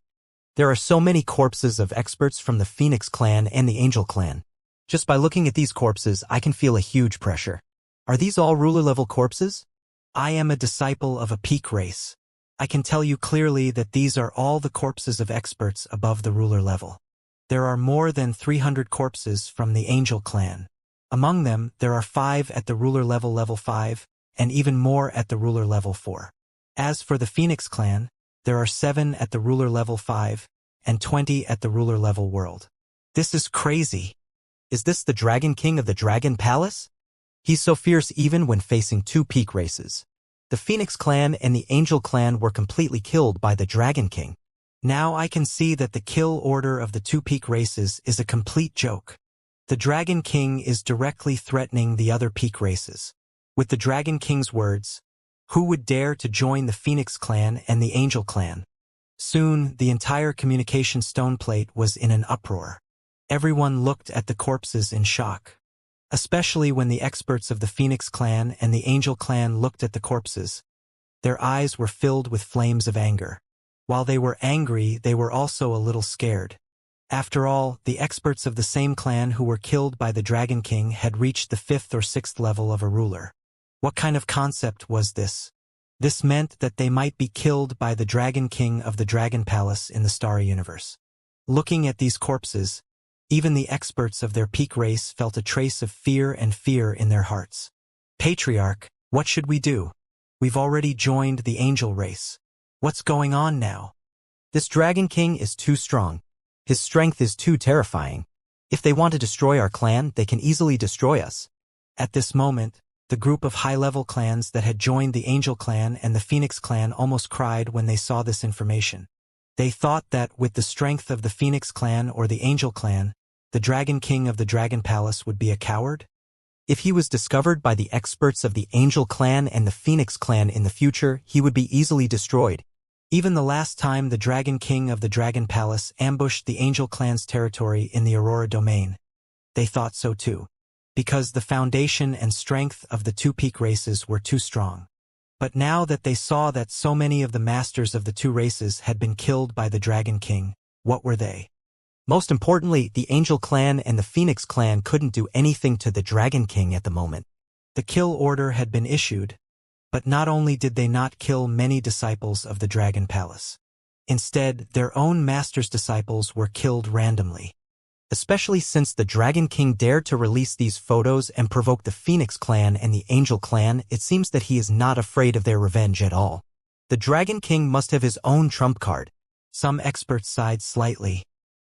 [SPEAKER 1] There are so many corpses of experts from the Phoenix clan and the Angel clan. Just by looking at these corpses, I can feel a huge pressure. Are these all ruler-level corpses? I am a disciple of a peak race. I can tell you clearly that these are all the corpses of experts above the ruler level. There are more than 300 corpses from the Angel clan. Among them, there are 5 at the ruler level 5, and even more at the ruler level 4. As for the Phoenix clan, there are 7 at the ruler level 5, and 20 at the ruler level world. This is crazy. Is this the Dragon King of the Dragon Palace? He's so fierce even when facing 2 peak races. The Phoenix clan and the Angel clan were completely killed by the Dragon King. Now I can see that the kill order of the 2 peak races is a complete joke. The Dragon King is directly threatening the other peak races. With the Dragon King's words, who would dare to join the Phoenix clan and the Angel clan? Soon, the entire communication stone plate was in an uproar. Everyone looked at the corpses in shock. Especially when the experts of the Phoenix clan and the Angel clan looked at the corpses. Their eyes were filled with flames of anger. While they were angry, they were also a little scared. After all, the experts of the same clan who were killed by the Dragon King had reached the 5th or 6th level of a ruler. What kind of concept was this? This meant that they might be killed by the Dragon King of the Dragon Palace in the Starry Universe. Looking at these corpses, even the experts of their peak race felt a trace of fear in their hearts. Patriarch, what should we do? We've already joined the Angel race. What's going on now? This Dragon King is too strong. His strength is too terrifying. If they want to destroy our clan, they can easily destroy us. At this moment, the group of high-level clans that had joined the Angel clan and the Phoenix clan almost cried when they saw this information. They thought that with the strength of the Phoenix clan or the Angel clan, the Dragon King of the Dragon Palace would be a coward? If he was discovered by the experts of the Angel clan and the Phoenix clan in the future, he would be easily destroyed. Even the last time the Dragon King of the Dragon Palace ambushed the Angel clan's territory in the Aurora domain, they thought so too, because the foundation and strength of the 2 peak races were too strong. But now that they saw that so many of the masters of the 2 races had been killed by the Dragon King, what were they? Most importantly, the Angel clan and the Phoenix clan couldn't do anything to the Dragon King at the moment. The kill order had been issued, but not only did they not kill many disciples of the Dragon Palace. Instead, their own master's disciples were killed randomly. Especially since the Dragon King dared to release these photos and provoke the Phoenix clan and the Angel clan, it seems that he is not afraid of their revenge at all. The Dragon King must have his own trump card. Some experts sighed slightly.